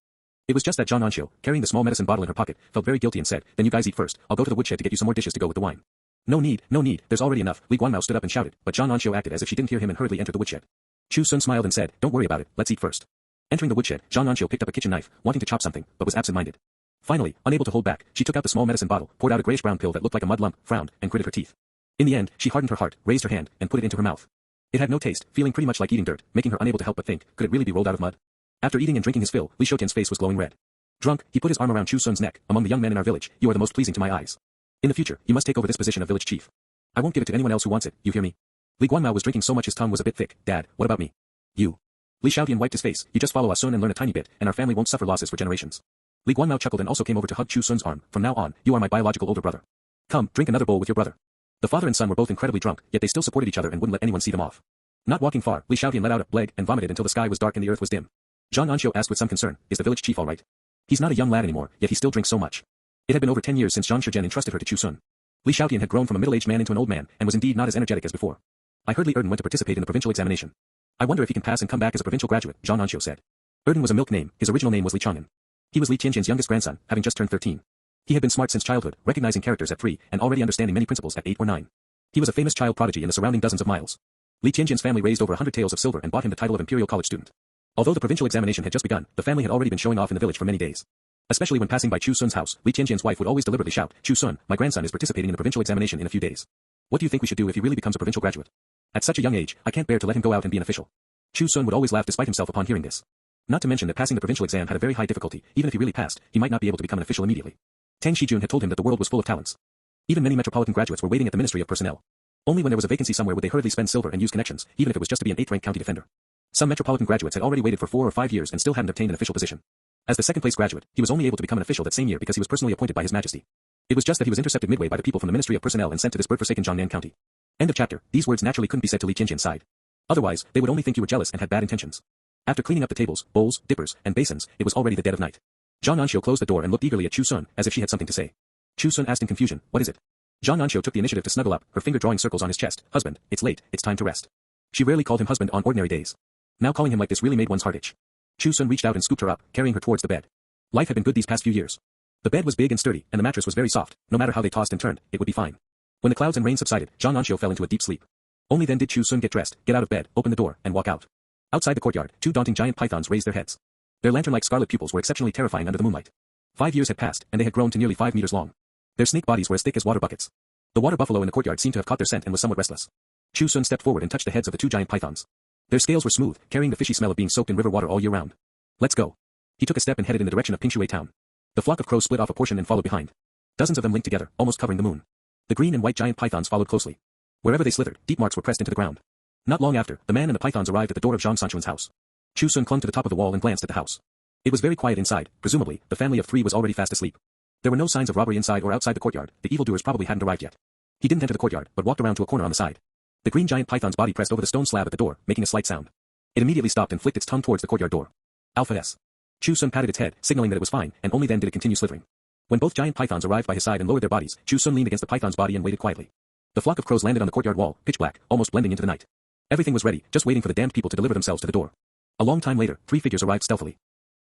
It was just that An Xiu, carrying the small medicine bottle in her pocket, felt very guilty and said, "Then you guys eat first, I'll go to the woodshed to get you some more dishes to go with the wine." No need, there's already enough." Li Guangmao stood up and shouted, but An Xiu acted as if she didn't hear him and hurriedly entered the woodshed. Chu Xun smiled and said, "Don't worry about it, let's eat first." Entering the woodshed, An Xiu picked up a kitchen knife, wanting to chop something, but was absent-minded. Finally, unable to hold back, she took out the small medicine bottle, poured out a grayish-brown pill that looked like a mud lump, frowned, and gritted her teeth. In the end, she hardened her heart, raised her hand, and put it into her mouth. It had no taste, feeling pretty much like eating dirt, making her unable to help but think, could it really be rolled out of mud? After eating and drinking his fill, Li Xiaodian's face was glowing red. Drunk, he put his arm around Chu Xun's neck. "Among the young men in our village, you are the most pleasing to my eyes. In the future, you must take over this position of village chief. I won't give it to anyone else who wants it, you hear me?" Li Guangmao was drinking so much his tongue was a bit thick. "Dad, what about me?" "You." Li Xiaodian wiped his face. "You just follow Sun and learn a tiny bit, and our family won't suffer losses for generations." Li Guangmao chuckled and also came over to hug Chu Xun's arm. "From now on, you are my biological older brother. Come, drink another bowl with your brother." The father and son were both incredibly drunk, yet they still supported each other and wouldn't let anyone see them off. Not walking far, Li Xiaodian let out a leg and vomited until the sky was dark and the earth was dim. An Xiu asked with some concern, "Is the village chief all right? He's not a young lad anymore, yet he still drinks so much." It had been over 10 years since Zhang Shizhen entrusted her to Chu Xun. Li Xiaotian had grown from a middle-aged man into an old man, and was indeed not as energetic as before. I heard Li Erden went to participate in the provincial examination. I wonder if he can pass and come back as a provincial graduate, An Xiu said. Erden was a milk name, his original name was Li Chang'an. He was Li Qianqian's youngest grandson, having just turned 13. He had been smart since childhood, recognizing characters at 3, and already understanding many principles at 8 or 9. He was a famous child prodigy in the surrounding dozens of miles. Li Qianqian's family raised over 100 taels of silver and bought him the title of Imperial College student. Although the provincial examination had just begun, the family had already been showing off in the village for many days. Especially when passing by Chu Xun's house, Li Qianqian's wife would always deliberately shout, "Chu Xun, my grandson is participating in the provincial examination in a few days. What do you think we should do if he really becomes a provincial graduate? At such a young age, I can't bear to let him go out and be an official." Chu Xun would always laugh despite himself upon hearing this. Not to mention that passing the provincial exam had a very high difficulty. Even if he really passed, he might not be able to become an official immediately. Tang Shijun had told him that the world was full of talents. Even many metropolitan graduates were waiting at the Ministry of Personnel. Only when there was a vacancy somewhere would they hurriedly spend silver and use connections, even if it was just to be an 8th-rank county defender. Some metropolitan graduates had already waited for 4 or 5 years and still hadn't obtained an official position. As the second-place graduate, he was only able to become an official that same year because he was personally appointed by His Majesty. It was just that he was intercepted midway by the people from the Ministry of Personnel and sent to this bird-forsaken Jiangnan County. End of chapter. These words naturally couldn't be said to Li Qianqian's side. Otherwise, they would only think you were jealous and had bad intentions. After cleaning up the tables, bowls, dippers, and basins, it was already the dead of night. An Xiu closed the door and looked eagerly at Chu Xun, as if she had something to say. Chu Xun asked in confusion, "What is it?" An Xiu took the initiative to snuggle up, her finger drawing circles on his chest. "Husband, it's late, it's time to rest." She rarely called him husband on ordinary days. Now calling him like this really made one's heart itch. Chu Xun reached out and scooped her up, carrying her towards the bed. Life had been good these past few years. The bed was big and sturdy, and the mattress was very soft. No matter how they tossed and turned, it would be fine. When the clouds and rain subsided, An Xiu fell into a deep sleep. Only then did Chu Xun get dressed, get out of bed, open the door, and walk out. Outside the courtyard, 2 daunting giant pythons raised their heads. Their lantern-like scarlet pupils were exceptionally terrifying under the moonlight. 5 years had passed, and they had grown to nearly 5 meters long. Their snake bodies were as thick as water buckets. The water buffalo in the courtyard seemed to have caught their scent and was somewhat restless. Chu Xun stepped forward and touched the heads of the 2 giant pythons. Their scales were smooth, carrying the fishy smell of being soaked in river water all year round. "Let's go." He took a step and headed in the direction of Pinecone town. The flock of crows split off a portion and followed behind. Dozens of them linked together, almost covering the moon. The green and white giant pythons followed closely. Wherever they slithered, deep marks were pressed into the ground. Not long after, the man and the pythons arrived at the door of Zhang Sanquan's house. Chu Xun clung to the top of the wall and glanced at the house. It was very quiet inside. Presumably, the family of 3 was already fast asleep. There were no signs of robbery inside or outside the courtyard. The evildoers probably hadn't arrived yet. He didn't enter the courtyard, but walked around to a corner on the side. The green giant python's body pressed over the stone slab at the door, making a slight sound. It immediately stopped and flicked its tongue towards the courtyard door. Alpha S. Chu Xun patted its head, signaling that it was fine, and only then did it continue slithering. When both giant pythons arrived by his side and lowered their bodies, Chu Xun leaned against the python's body and waited quietly. The flock of crows landed on the courtyard wall, pitch black, almost blending into the night. Everything was ready, just waiting for the damned people to deliver themselves to the door. A long time later, 3 figures arrived stealthily.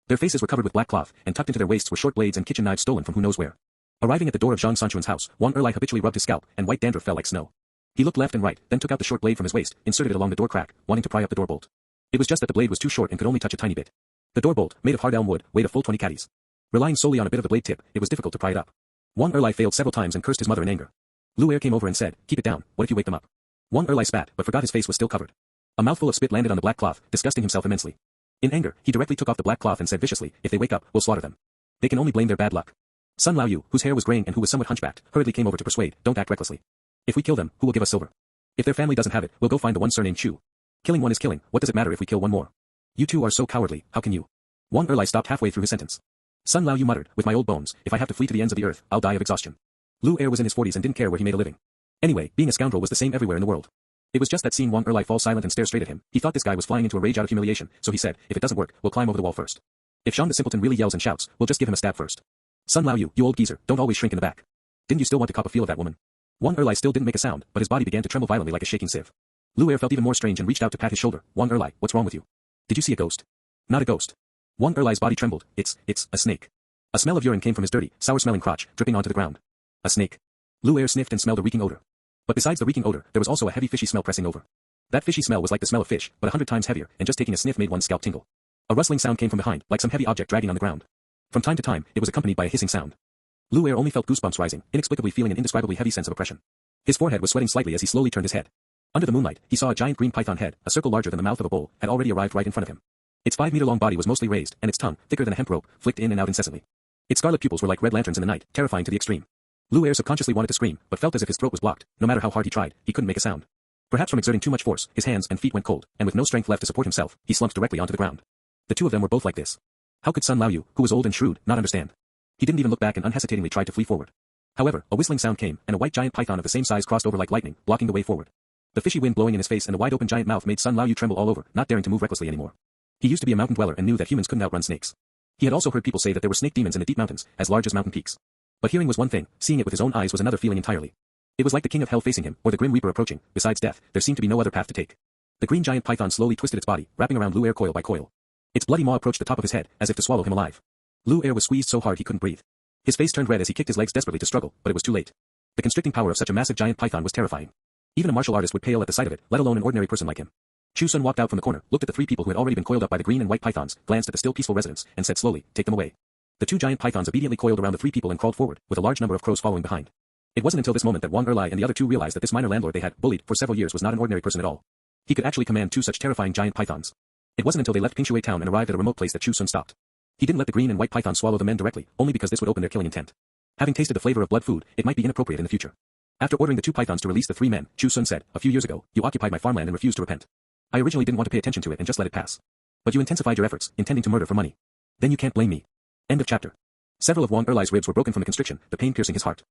Their faces were covered with black cloth, and tucked into their waists were short blades and kitchen knives stolen from who knows where. Arriving at the door of Zhang Sanquan's house, Wang Erlai habitually rubbed his scalp, and white dandruff fell like snow. He looked left and right, then took out the short blade from his waist, inserted it along the door crack, wanting to pry up the door bolt. It was just that the blade was too short and could only touch a tiny bit. The door bolt, made of hard elm wood, weighed a full 20 caddies. Relying solely on a bit of the blade tip, it was difficult to pry it up. Wang Erlai failed several times and cursed his mother in anger. Lu Er came over and said, "Keep it down, what if you wake them up?" Wang Erlai spat, but forgot his face was still covered. A mouthful of spit landed on the black cloth, disgusting himself immensely. In anger, he directly took off the black cloth and said viciously, "If they wake up, we'll slaughter them." They can only blame their bad luck. Sun Lao Yu, whose hair was graying and who was somewhat hunchbacked, hurriedly came over to persuade, "Don't act recklessly. If we kill them, who will give us silver? If their family doesn't have it, we'll go find the one surnamed Chu. Killing one is killing, what does it matter if we kill one more? You two are so cowardly, how can you?" Wang Erlai stopped halfway through his sentence. Sun Lao Yu muttered, "With my old bones, if I have to flee to the ends of the earth, I'll die of exhaustion." Lu Er was in his 40s and didn't care where he made a living. Anyway, being a scoundrel was the same everywhere in the world. It was just that seeing Wang Erlai fall silent and stare straight at him, he thought this guy was flying into a rage out of humiliation, so he said, "If it doesn't work, we'll climb over the wall first. If Zhang the simpleton really yells and shouts, we'll just give him a stab first. Sun Lao Yu, you old geezer, don't always shrink in the back. Didn't you still want to cop a feel of that woman?" Wang Erlai still didn't make a sound, but his body began to tremble violently like a shaking sieve. Lu Er felt even more strange and reached out to pat his shoulder. "Wang Erlai, what's wrong with you? Did you see a ghost?" "Not a ghost." Wang Erlai's body trembled. It's a snake." A smell of urine came from his dirty, sour-smelling crotch, dripping onto the ground. A snake. Lu Er sniffed and smelled a reeking odor. But besides the reeking odor, there was also a heavy fishy smell pressing over. That fishy smell was like the smell of fish, but 100 times heavier, and just taking a sniff made one's scalp tingle. A rustling sound came from behind, like some heavy object dragging on the ground. From time to time, it was accompanied by a hissing sound. Lu Er only felt goosebumps rising, inexplicably feeling an indescribably heavy sense of oppression. His forehead was sweating slightly as he slowly turned his head. Under the moonlight, he saw a giant green python head, a circle larger than the mouth of a bull, had already arrived right in front of him. Its 5-meter-long body was mostly raised, and its tongue, thicker than a hemp rope, flicked in and out incessantly. Its scarlet pupils were like red lanterns in the night, terrifying to the extreme. Lu Er subconsciously wanted to scream, but felt as if his throat was blocked. No matter how hard he tried, he couldn't make a sound. Perhaps from exerting too much force, his hands and feet went cold, and with no strength left to support himself, he slumped directly onto the ground. The two of them were both like this. How could Sun Lao Yu, who was old and shrewd, not understand? He didn't even look back and unhesitatingly tried to flee forward. However, a whistling sound came, and a white giant python of the same size crossed over like lightning, blocking the way forward. The fishy wind blowing in his face and the wide-open giant mouth made Sun Lao Yu tremble all over, not daring to move recklessly anymore. He used to be a mountain dweller and knew that humans couldn't outrun snakes. He had also heard people say that there were snake demons in the deep mountains, as large as mountain peaks. But hearing was one thing, seeing it with his own eyes was another feeling entirely. It was like the king of hell facing him, or the grim reaper approaching. Besides death, there seemed to be no other path to take. The green giant python slowly twisted its body, wrapping around Lu Er coil by coil. Its bloody maw approached the top of his head, as if to swallow him alive. Lu Er was squeezed so hard he couldn't breathe. His face turned red as he kicked his legs desperately to struggle, but it was too late. The constricting power of such a massive giant python was terrifying. Even a martial artist would pale at the sight of it, let alone an ordinary person like him. Chu Xun walked out from the corner, looked at the three people who had already been coiled up by the green and white pythons, glanced at the still peaceful residents, and said slowly, "Take them away." The two giant pythons obediently coiled around the three people and crawled forward, with a large number of crows following behind. It wasn't until this moment that Wang Erlai and the other two realized that this minor landlord they had bullied for several years was not an ordinary person at all. He could actually command two such terrifying giant pythons. It wasn't until they left Pinecone town and arrived at a remote place that Chu Xun stopped. He didn't let the green and white pythons swallow the men directly, only because this would open their killing intent. Having tasted the flavor of blood food, it might be inappropriate in the future. After ordering the two pythons to release the three men, Chu Xun said, "A few years ago, you occupied my farmland and refused to repent. I originally didn't want to pay attention to it and just let it pass. But you intensified your efforts, intending to murder for money. Then you can't blame me." End of chapter. Several of Wang Erlai's ribs were broken from the constriction, the pain piercing his heart.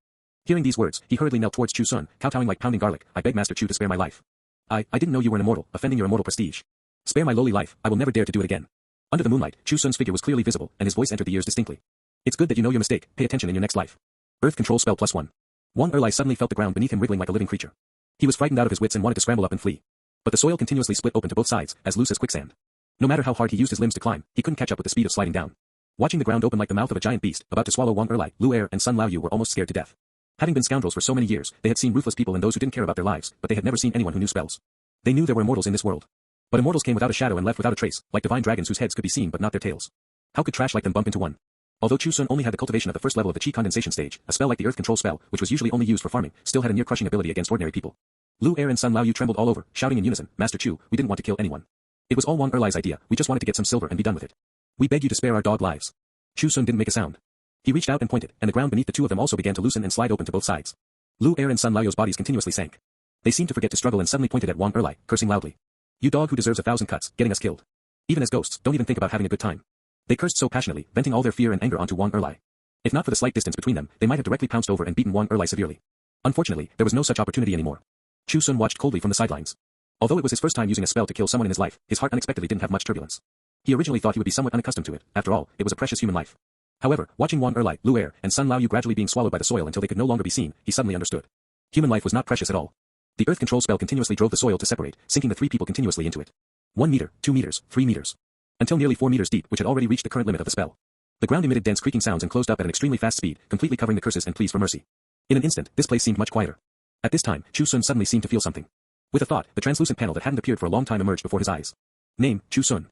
Hearing these words, he hurriedly knelt towards Chu Xun, kowtowing like pounding garlic. "I beg Master Chu to spare my life. I didn't know you were an immortal, offending your immortal prestige. Spare my lowly life, I will never dare to do it again." Under the moonlight, Chu Xun's figure was clearly visible, and his voice entered the ears distinctly. "It's good that you know your mistake, pay attention in your next life. Earth control spell +1. Wang Erlai suddenly felt the ground beneath him wriggling like a living creature. He was frightened out of his wits and wanted to scramble up and flee. But the soil continuously split open to both sides, as loose as quicksand. No matter how hard he used his limbs to climb, he couldn't catch up with the speed of sliding down. Watching the ground open like the mouth of a giant beast, about to swallow Wang Erlai, Lu Er, and Sun Laoyu were almost scared to death. Having been scoundrels for so many years, they had seen ruthless people and those who didn't care about their lives, but they had never seen anyone who knew spells. They knew there were immortals in this world. But immortals came without a shadow and left without a trace, like divine dragons whose heads could be seen but not their tails. How could trash like them bump into one? Although Chu Xun only had the cultivation of the first level of the chi condensation stage, a spell like the earth control spell, which was usually only used for farming, still had a near-crushing ability against ordinary people. Lu Er and Sun Laoyu trembled all over, shouting in unison, "Master Chu, we didn't want to kill anyone. It was all Wang Erlai's idea, we just wanted to get some silver and be done with it. We beg you to spare our dog lives." Chu Xun didn't make a sound. He reached out and pointed, and the ground beneath the two of them also began to loosen and slide open to both sides. Lu Er and Sun Laoyu's bodies continuously sank. They seemed to forget to struggle and suddenly pointed at Wang Erlai, cursing loudly. "You dog who deserves 1,000 cuts, getting us killed. Even as ghosts, don't even think about having a good time." They cursed so passionately, venting all their fear and anger onto Wang Erlai. If not for the slight distance between them, they might have directly pounced over and beaten Wang Erlai severely. Unfortunately, there was no such opportunity anymore. Chu Xun watched coldly from the sidelines. Although it was his first time using a spell to kill someone in his life, his heart unexpectedly didn't have much turbulence. He originally thought he would be somewhat unaccustomed to it, after all, it was a precious human life. However, watching Wang Erlai, Lu Er, and Sun Laoyu gradually being swallowed by the soil until they could no longer be seen, he suddenly understood. Human life was not precious at all. The earth control spell continuously drove the soil to separate, sinking the three people continuously into it. 1 meter, 2 meters, 3 meters. Until nearly 4 meters deep, which had already reached the current limit of the spell. The ground emitted dense creaking sounds and closed up at an extremely fast speed, completely covering the curses and pleas for mercy. In an instant, this place seemed much quieter. At this time, Chu Xun suddenly seemed to feel something. With a thought, the translucent panel that hadn't appeared for a long time emerged before his eyes. Name, Chu Xun.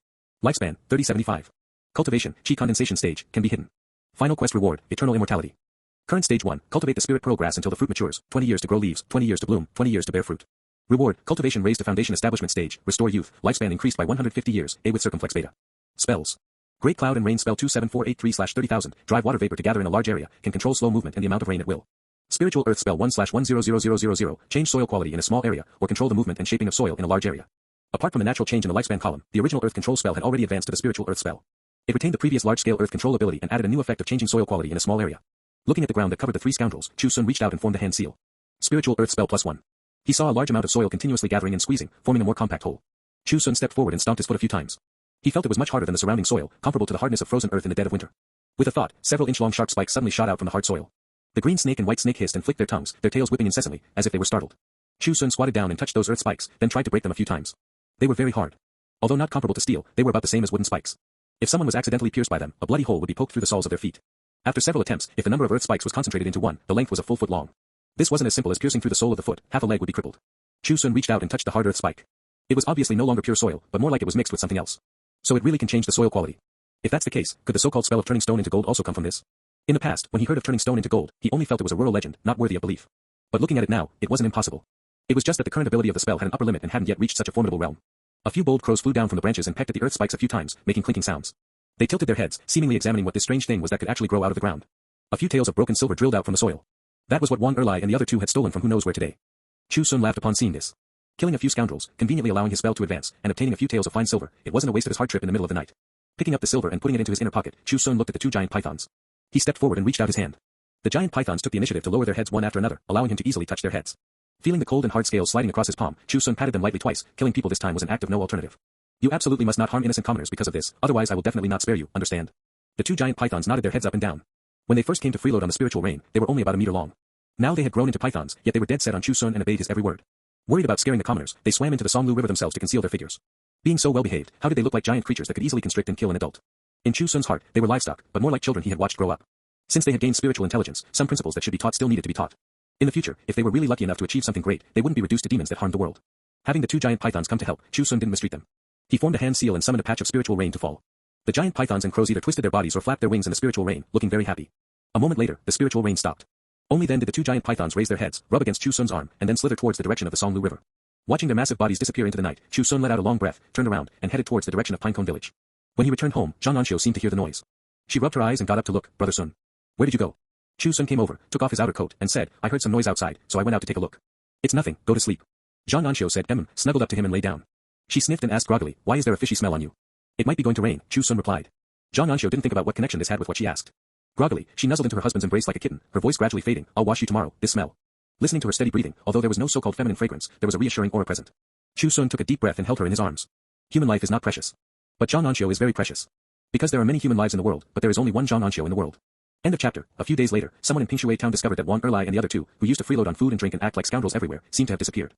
Lifespan, 3075. Cultivation, chi condensation stage, can be hidden. Final quest reward, eternal immortality. Current stage 1, cultivate the spirit pearl grass until the fruit matures, 20 years to grow leaves, 20 years to bloom, 20 years to bear fruit. Reward, cultivation raised to foundation establishment stage, restore youth, lifespan increased by 150 years, A with circumflex beta. Spells. Great Cloud and Rain spell 27483/30,000, drive water vapor to gather in a large area, can control slow movement and the amount of rain at will. Spiritual Earth spell 1/100000, change soil quality in a small area, or control the movement and shaping of soil in a large area. Apart from the natural change in the lifespan column, the original Earth control spell had already advanced to the Spiritual Earth spell. It retained the previous large-scale Earth control ability and added a new effect of changing soil quality in a small area. Looking at the ground that covered the three scoundrels, Chu Xun reached out and formed the hand seal. Spiritual Earth spell +1. He saw a large amount of soil continuously gathering and squeezing, forming a more compact whole. Chu Xun stepped forward and stomped his foot a few times. He felt it was much harder than the surrounding soil, comparable to the hardness of frozen earth in the dead of winter. With a thought, several inch-long sharp spikes suddenly shot out from the hard soil. The green snake and white snake hissed and flicked their tongues, their tails whipping incessantly, as if they were startled. Chu Xun squatted down and touched those earth spikes, then tried to break them a few times. They were very hard. Although not comparable to steel, they were about the same as wooden spikes. If someone was accidentally pierced by them, a bloody hole would be poked through the soles of their feet. After several attempts, if the number of earth spikes was concentrated into one, the length was a full foot long. This wasn't as simple as piercing through the sole of the foot, half a leg would be crippled. Chu Xun reached out and touched the hard earth spike. It was obviously no longer pure soil, but more like it was mixed with something else. So it really can change the soil quality. If that's the case, could the so-called spell of turning stone into gold also come from this? In the past, when he heard of turning stone into gold, he only felt it was a rural legend, not worthy of belief. But looking at it now, it wasn't impossible. It was just that the current ability of the spell had an upper limit and hadn't yet reached such a formidable realm. A few bold crows flew down from the branches and pecked at the earth spikes a few times, making clinking sounds. They tilted their heads, seemingly examining what this strange thing was that could actually grow out of the ground. A few tails of broken silver drilled out from the soil. That was what Wang Erlai and the other two had stolen from who knows where today. Chu Xun laughed upon seeing this. Killing a few scoundrels, conveniently allowing his spell to advance, and obtaining a few tails of fine silver, it wasn't a waste of his hard trip in the middle of the night. Picking up the silver and putting it into his inner pocket, Chu Xun looked at the two giant pythons. He stepped forward and reached out his hand. The giant pythons took the initiative to lower their heads one after another, allowing him to easily touch their heads. Feeling the cold and hard scales sliding across his palm, Chu Xun patted them lightly twice. Killing people this time was an act of no alternative. You absolutely must not harm innocent commoners because of this, otherwise I will definitely not spare you, understand? The two giant pythons nodded their heads up and down. When they first came to freeload on the spiritual rain, they were only about a meter long. Now they had grown into pythons, yet they were dead set on Chu Xun and obeyed his every word. Worried about scaring the commoners, they swam into the Songlu River themselves to conceal their figures. Being so well behaved, how did they look like giant creatures that could easily constrict and kill an adult? In Chu Xun's heart, they were livestock, but more like children he had watched grow up. Since they had gained spiritual intelligence, some principles that should be taught still needed to be taught. In the future, if they were really lucky enough to achieve something great, they wouldn't be reduced to demons that harmed the world. Having the two giant pythons come to help, Chu Xun didn't mistreat them. He formed a An Xiu and summoned a patch of spiritual rain to fall. The giant pythons and crows either twisted their bodies or flapped their wings in the spiritual rain, looking very happy. A moment later, the spiritual rain stopped. Only then did the two giant pythons raise their heads, rub against Chu Xun's arm, and then slither towards the direction of the Songlu River. Watching their massive bodies disappear into the night, Chu Xun let out a long breath, turned around, and headed towards the direction of Pinecone Village. When he returned home, An Xiu seemed to hear the noise. She rubbed her eyes and got up to look. Brother Sun. Where did you go? Chu Xun came over, took off his outer coat, and said, I heard some noise outside, so I went out to take a look. It's nothing, go to sleep. An Xiu said, snuggled up to him and lay down. She sniffed and asked groggily, why is there a fishy smell on you? It might be going to rain, Chu Xun replied. An Xiu didn't think about what connection this had with what she asked. Groggily, she nuzzled into her husband's embrace like a kitten, her voice gradually fading, I'll wash you tomorrow, this smell. Listening to her steady breathing, although there was no so-called feminine fragrance, there was a reassuring aura present. Chu Xun took a deep breath and held her in his arms. Human life is not precious. But An Xiu is very precious. Because there are many human lives in the world, but there is only one An Xiu in the world. End of chapter. A few days later, someone in Pinecone town discovered that Wan Erlai and the other two, who used to freeload on food and drink and act like scoundrels everywhere, seemed to have disappeared.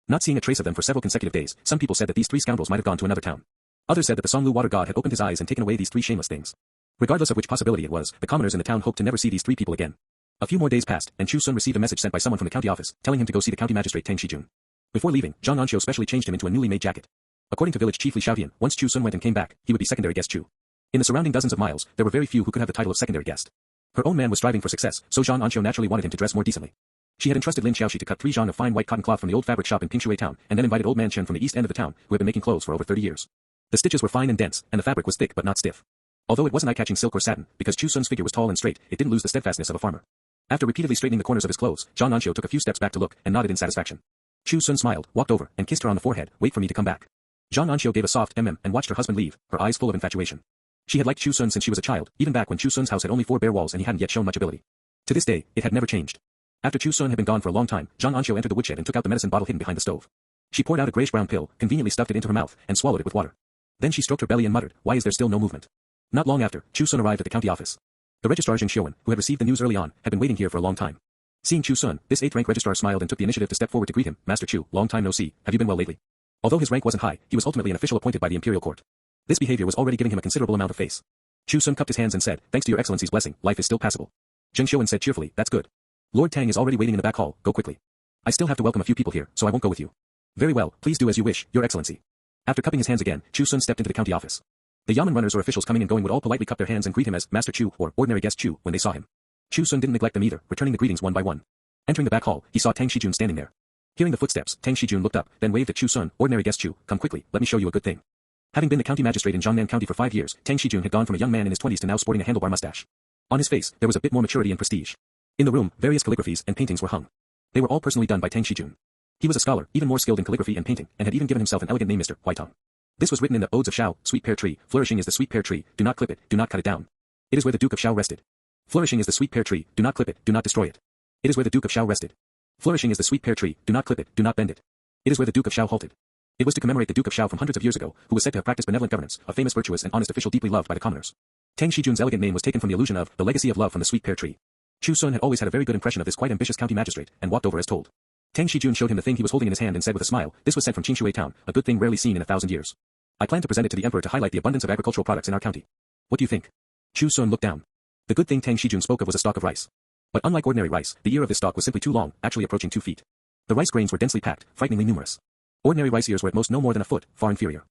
Not seeing a trace of them for several consecutive days, some people said that these three scoundrels might have gone to another town. Others said that the Songlu water god had opened his eyes and taken away these three shameless things. Regardless of which possibility it was, the commoners in the town hoped to never see these three people again. A few more days passed, and Chu Xun received a message sent by someone from the county office, telling him to go see the county magistrate An Xiu. Before leaving, An Xiu specially changed him into a newly made jacket. According to village chief Li Xiaotian, once Chu Xun went and came back, he would be secondary guest Chu. In the surrounding dozens of miles, there were very few who could have the title of secondary guest. Her own man was striving for success, so An Xiu naturally wanted him to dress more decently. She had entrusted Lin Xiaoxi to cut 3 zhang of fine white cotton cloth from the old fabric shop in Pinecone town, and then invited old man Chen from the east end of the town, who had been making clothes for over 30 years. The stitches were fine and dense, and the fabric was thick but not stiff. Although it wasn't eye-catching silk or satin, because Chu Xun's figure was tall and straight, it didn't lose the steadfastness of a farmer. After repeatedly straightening the corners of his clothes, An Xiu took a few steps back to look, and nodded in satisfaction. Chu Xun smiled, walked over, and kissed her on the forehead, wait for me to come back. An Xiu gave a soft and watched her husband leave, her eyes full of infatuation. She had liked Chu Xun since she was a child, even back when Chu Xun's house had only 4 bare walls and he hadn't yet shown much ability. To this day, it had never changed. After Chu Xun had been gone for a long time, An Xiu entered the woodshed and took out the medicine bottle hidden behind the stove. She poured out a grayish-brown pill, conveniently stuffed it into her mouth, and swallowed it with water. Then she stroked her belly and muttered, why is there still no movement? Not long after, Chu Xun arrived at the county office. The registrar An Xiu, who had received the news early on, had been waiting here for a long time. Seeing Chu Xun, this 8th rank registrar smiled and took the initiative to step forward to greet him. Master Chu, long time no see, have you been well lately? Although his rank wasn't high, he was ultimately an official appointed by the imperial court. This behavior was already giving him a considerable amount of face. Chu Xun cupped his hands and said, thanks to your excellency's blessing, life is still passable. An Xiu said cheerfully, that's good. Lord Tang is already waiting in the back hall, go quickly. I still have to welcome a few people here, so I won't go with you. Very well, please do as you wish, your excellency. After cupping his hands again, Chu Xun stepped into the county office. The yamen runners or officials coming and going would all politely cup their hands and greet him as Master Chu or ordinary guest Chu when they saw him. Chu Xun didn't neglect them either, returning the greetings one by one. Entering the back hall, he saw An Xiu standing there. Hearing the footsteps, An Xiu looked up, then waved at Chu Xun, ordinary guest Chu, come quickly, let me show you a good thing. Having been the county magistrate in Jiangnan County for 5 years, An Xiu had gone from a young man in his 20s to now sporting a handlebar mustache. On his face, there was a bit more maturity and prestige. In the room, various calligraphies and paintings were hung. They were all personally done by An Xiu. He was a scholar, even more skilled in calligraphy and painting, and had even given himself an elegant name, Mr. Huaitong. This was written in the Odes of Shao, sweet pear tree, flourishing is the sweet pear tree, do not clip it, do not cut it down. It is where the Duke of Shao rested. Flourishing is the sweet pear tree, do not clip it, do not destroy it. It is where the Duke of Shao rested. Flourishing is the sweet pear tree, do not clip it, do not bend it. It is where the Duke of Shao halted. It was to commemorate the Duke of Shao from hundreds of years ago, who was said to have practiced benevolent governance, a famous virtuous and honest official deeply loved by the commoners. An Xiu's elegant name was taken from the illusion of the legacy of love from the sweet pear tree. Chu Xun had always had a very good impression of this quite ambitious county magistrate, and walked over as told. An Xiu showed him the thing he was holding in his hand and said with a smile, this was sent from Pinecone town, a good thing rarely seen in 1,000 years. I plan to present it to the emperor to highlight the abundance of agricultural products in our county. What do you think? Chu Xun looked down. The good thing An Xiu spoke of was a stalk of rice. But unlike ordinary rice, the ear of this stalk was simply too long, actually approaching 2 feet. The rice grains were densely packed, frighteningly numerous. Ordinary rice ears were at most no more than a foot, far inferior.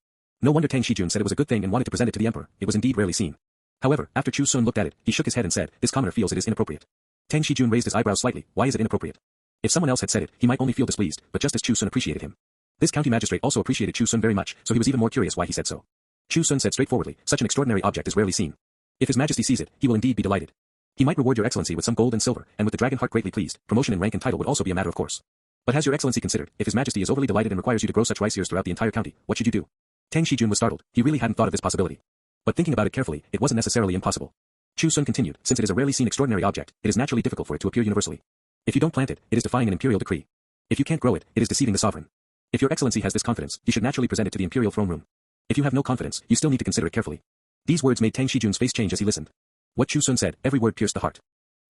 No wonder An Xiu said it was a good thing and wanted to present it to the emperor, it was indeed rarely seen. However, after Chu Xun looked at it, he shook his head and said, this commoner feels it is inappropriate. An Xiu raised his eyebrows slightly, why is it inappropriate? If someone else had said it, he might only feel displeased, but just as Chu Xun appreciated him. This county magistrate also appreciated Chu Xun very much, so he was even more curious why he said so. Chu Xun said straightforwardly, such an extraordinary object is rarely seen. If His Majesty sees it, he will indeed be delighted. He might reward your excellency with some gold and silver, and with the dragon heart greatly pleased, promotion in rank and title would also be a matter of course. But has your excellency considered, if His Majesty is overly delighted and requires you to grow such rice ears throughout the entire county, what should you do? An Xiu was startled, he really hadn't thought of this possibility. But thinking about it carefully, it wasn't necessarily impossible. Chu Xun continued, since it is a rarely seen extraordinary object, it is naturally difficult for it to appear universally. If you don't plant it, it is defying an imperial decree. If you can't grow it, it is deceiving the sovereign. If your excellency has this confidence, you should naturally present it to the imperial throne room. If you have no confidence, you still need to consider it carefully. These words made An Xiu's face change as he listened. What Chu Xun said, every word pierced the heart.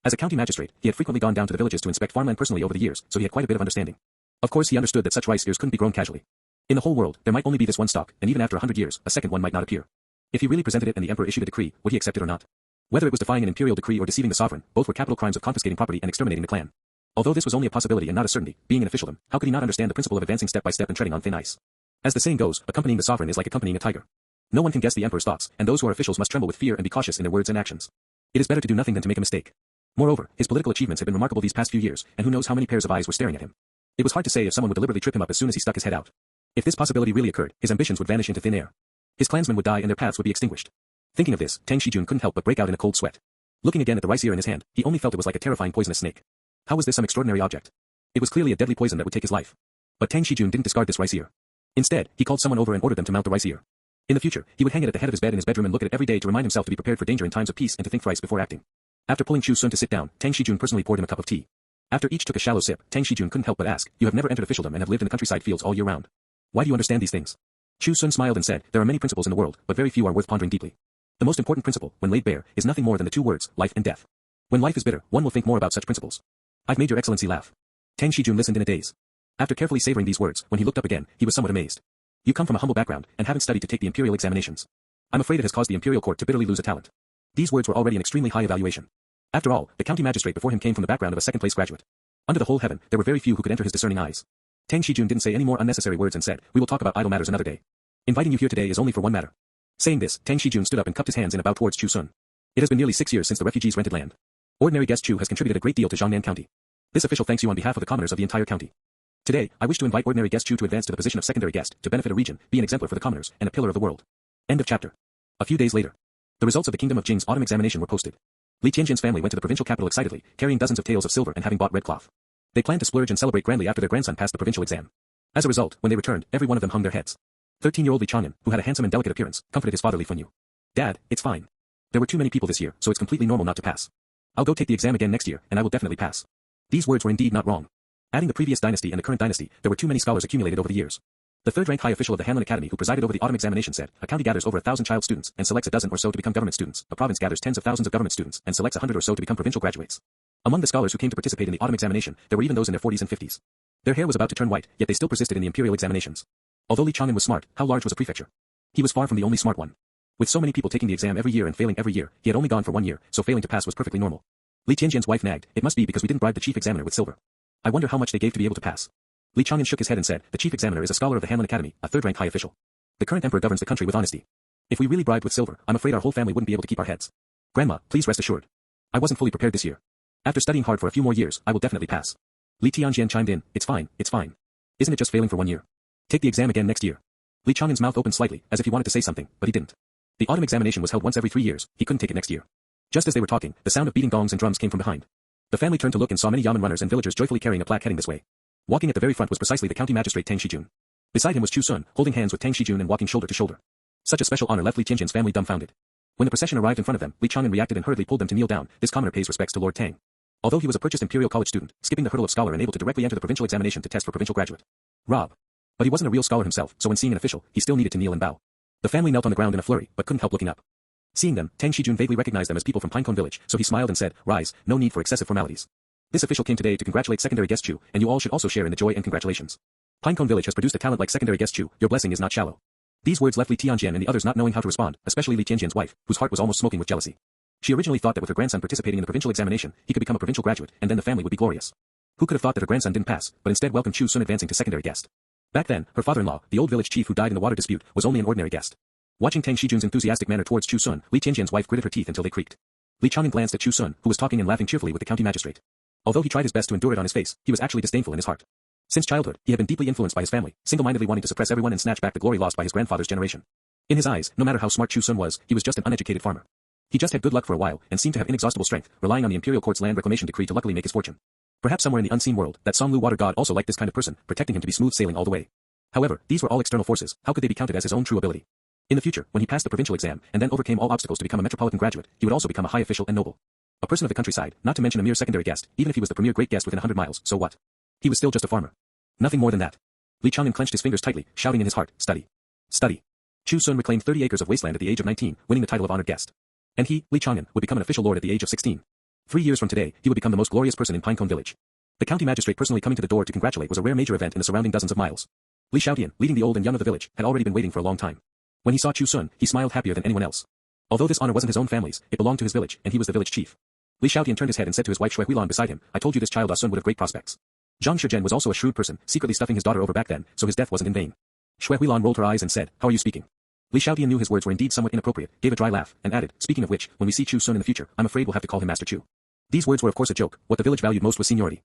As a county magistrate, he had frequently gone down to the villages to inspect farmland personally over the years, so he had quite a bit of understanding. Of course he understood that such rice ears couldn't be grown casually. In the whole world, there might only be this one stock, and even after 100 years, a second one might not appear. If he really presented it and the emperor issued a decree, would he accept it or not? Whether it was defying an imperial decree or deceiving the sovereign, both were capital crimes of confiscating property and exterminating the clan. Although this was only a possibility and not a certainty, being an officialdom, how could he not understand the principle of advancing step by step and treading on thin ice? As the saying goes, accompanying the sovereign is like accompanying a tiger. No one can guess the emperor's thoughts, and those who are officials must tremble with fear and be cautious in their words and actions. It is better to do nothing than to make a mistake. Moreover, his political achievements had been remarkable these past few years, and who knows how many pairs of eyes were staring at him. It was hard to say if someone would deliberately trip him up as soon as he stuck his head out. If this possibility really occurred, his ambitions would vanish into thin air. His clansmen would die and their paths would be extinguished. Thinking of this, An Xiu couldn't help but break out in a cold sweat. Looking again at the rice ear in his hand, he only felt it was like a terrifying poisonous snake. How was this some extraordinary object? It was clearly a deadly poison that would take his life. But An Xiu didn't discard this rice ear. Instead, he called someone over and ordered them to mount the rice ear. In the future, he would hang it at the head of his bed in his bedroom and look at it every day to remind himself to be prepared for danger in times of peace and to think thrice before acting. After pulling Chu Xun to sit down, An Xiu personally poured him a cup of tea. After each took a shallow sip, An Xiu couldn't help but ask, "You have never entered officialdom and have lived in the countryside fields all year round. Why do you understand these things?" Chu Xun smiled and said, "There are many principles in the world, but very few are worth pondering deeply. The most important principle, when laid bare, is nothing more than the two words, life and death. When life is bitter, one will think more about such principles." "I've made your excellency laugh." An Xiu listened in a daze. After carefully savoring these words, when he looked up again, he was somewhat amazed. "You come from a humble background, and haven't studied to take the imperial examinations. I'm afraid it has caused the imperial court to bitterly lose a talent." These words were already an extremely high evaluation. After all, the county magistrate before him came from the background of a second-place graduate. Under the whole heaven, there were very few who could enter his discerning eyes. An Xiu didn't say any more unnecessary words and said, "We will talk about idle matters another day. Inviting you here today is only for one matter." Saying this, An Xiu stood up and cupped his hands in a bow towards Chu Xun. "It has been nearly 6 years since the refugees rented land. Ordinary guest Chu has contributed a great deal to Jiangnan County. This official thanks you on behalf of the commoners of the entire county. Today, I wish to invite ordinary guest Chu to advance to the position of secondary guest, to benefit a region, be an exemplar for the commoners, and a pillar of the world." End of chapter. A few days later, the results of the Kingdom of Jing's autumn examination were posted. Li Tianjian's family went to the provincial capital excitedly, carrying dozens of taels of silver and having bought red cloth. They planned to splurge and celebrate grandly after their grandson passed the provincial exam. As a result, when they returned, every one of them hung their heads. 13-year-old Li Chang'an, who had a handsome and delicate appearance, comforted his father Li Fenyu. "Dad, it's fine. There were too many people this year, so it's completely normal not to pass. I'll go take the exam again next year, and I will definitely pass." These words were indeed not wrong. Adding the previous dynasty and the current dynasty, there were too many scholars accumulated over the years. The third-rank high official of the Hanlin Academy who presided over the autumn examination said, "A county gathers over 1,000 child students and selects a dozen or so to become government students. A province gathers tens of thousands of government students and selects 100 or so to become provincial graduates." Among the scholars who came to participate in the autumn examination, there were even those in their 40s and 50s. Their hair was about to turn white, yet they still persisted in the imperial examinations. Although Li Chang'an was smart, how large was a prefecture? He was far from the only smart one. With so many people taking the exam every year and failing every year, he had only gone for 1 year, so failing to pass was perfectly normal. Li Tianjian's wife nagged, "It must be because we didn't bribe the chief examiner with silver. I wonder how much they gave to be able to pass." Li Chang'an shook his head and said, "The chief examiner is a scholar of the Hanlin Academy, a third-rank high official. The current emperor governs the country with honesty. If we really bribed with silver, I'm afraid our whole family wouldn't be able to keep our heads. Grandma, please rest assured. I wasn't fully prepared this year. After studying hard for a few more years, I will definitely pass." Li Tianjian chimed in, "It's fine, it's fine. Isn't it just failing for 1 year? Take the exam again next year." Li Chang'an's mouth opened slightly, as if he wanted to say something, but he didn't. The autumn examination was held once every 3 years, he couldn't take it next year. Just as they were talking, the sound of beating gongs and drums came from behind. The family turned to look and saw many yamen runners and villagers joyfully carrying a plaque heading this way. Walking at the very front was precisely the county magistrate An Xiu. Beside him was Chu Xun, holding hands with An Xiu and walking shoulder to shoulder. Such a special honor left Li Tianjian's family dumbfounded. When the procession arrived in front of them, Li Chang'an reacted and hurriedly pulled them to kneel down. This commoner pays respects to Lord Tang. Although he was a purchased imperial college student, skipping the hurdle of scholar and able to directly enter the provincial examination to test for provincial graduate. Rob. But he wasn't a real scholar himself, so when seeing an official, he still needed to kneel and bow. The family knelt on the ground in a flurry, but couldn't help looking up. Seeing them, An Xiu vaguely recognized them as people from Pinecone Village, so he smiled and said, "Rise, no need for excessive formalities. This official came today to congratulate secondary guest Chu, and you all should also share in the joy and congratulations. Pinecone Village has produced a talent like secondary guest Chu, your blessing is not shallow." These words left Li Tianjian and the others not knowing how to respond, especially Li Tianjian's wife, whose heart was almost smoking with jealousy. She originally thought that with her grandson participating in the provincial examination, he could become a provincial graduate, and then the family would be glorious. Who could have thought that her grandson didn't pass, but instead welcomed Chu Xun advancing to secondary guest? Back then, her father-in-law, the old village chief who died in the water dispute, was only an ordinary guest. Watching An Xiu's enthusiastic manner towards Chu Xun, Li Tianjian's wife gritted her teeth until they creaked. Li Chang'an glanced at Chu Xun, who was talking and laughing cheerfully with the county magistrate. Although he tried his best to endure it on his face, he was actually disdainful in his heart. Since childhood, he had been deeply influenced by his family, single-mindedly wanting to suppress everyone and snatch back the glory lost by his grandfather's generation. In his eyes, no matter how smart Chu Xun was, he was just an uneducated farmer. He just had good luck for a while, and seemed to have inexhaustible strength, relying on the imperial court's land reclamation decree to luckily make his fortune. Perhaps somewhere in the unseen world, that Songlu water god also liked this kind of person, protecting him to be smooth sailing all the way. However, these were all external forces, how could they be counted as his own true ability? In the future, when he passed the provincial exam, and then overcame all obstacles to become a metropolitan graduate, he would also become a high official and noble. A person of the countryside, not to mention a mere secondary guest, even if he was the premier great guest within 100 miles, so what? He was still just a farmer. Nothing more than that. Li Chang'an clenched his fingers tightly, shouting in his heart, "Study. Study." Chu Xun reclaimed 30 acres of wasteland at the age of 19, winning the title of honored guest. And he, Li Chang'an, would become an official lord at the age of 16. 3 years from today, he would become the most glorious person in Pinecone Village. The county magistrate personally coming to the door to congratulate was a rare major event in the surrounding dozens of miles. Li Xiaotian, leading the old and young of the village, had already been waiting for a long time. When he saw Chu Xun, he smiled happier than anyone else. Although this honor wasn't his own family's, it belonged to his village, and he was the village chief. Li Xiaotian turned his head and said to his wife Shui Huilan beside him, "I told you this child Sun would have great prospects." Zhang Shizhen was also a shrewd person, secretly stuffing his daughter over back then, so his death wasn't in vain. Shui Huilan rolled her eyes and said, "How are you speaking?" Li Xiaotian knew his words were indeed somewhat inappropriate, gave a dry laugh, and added, "Speaking of which, when we see Chu Xun in the future, I'm afraid we'll have to call him Master Chu." These words were of course a joke. What the village valued most was seniority.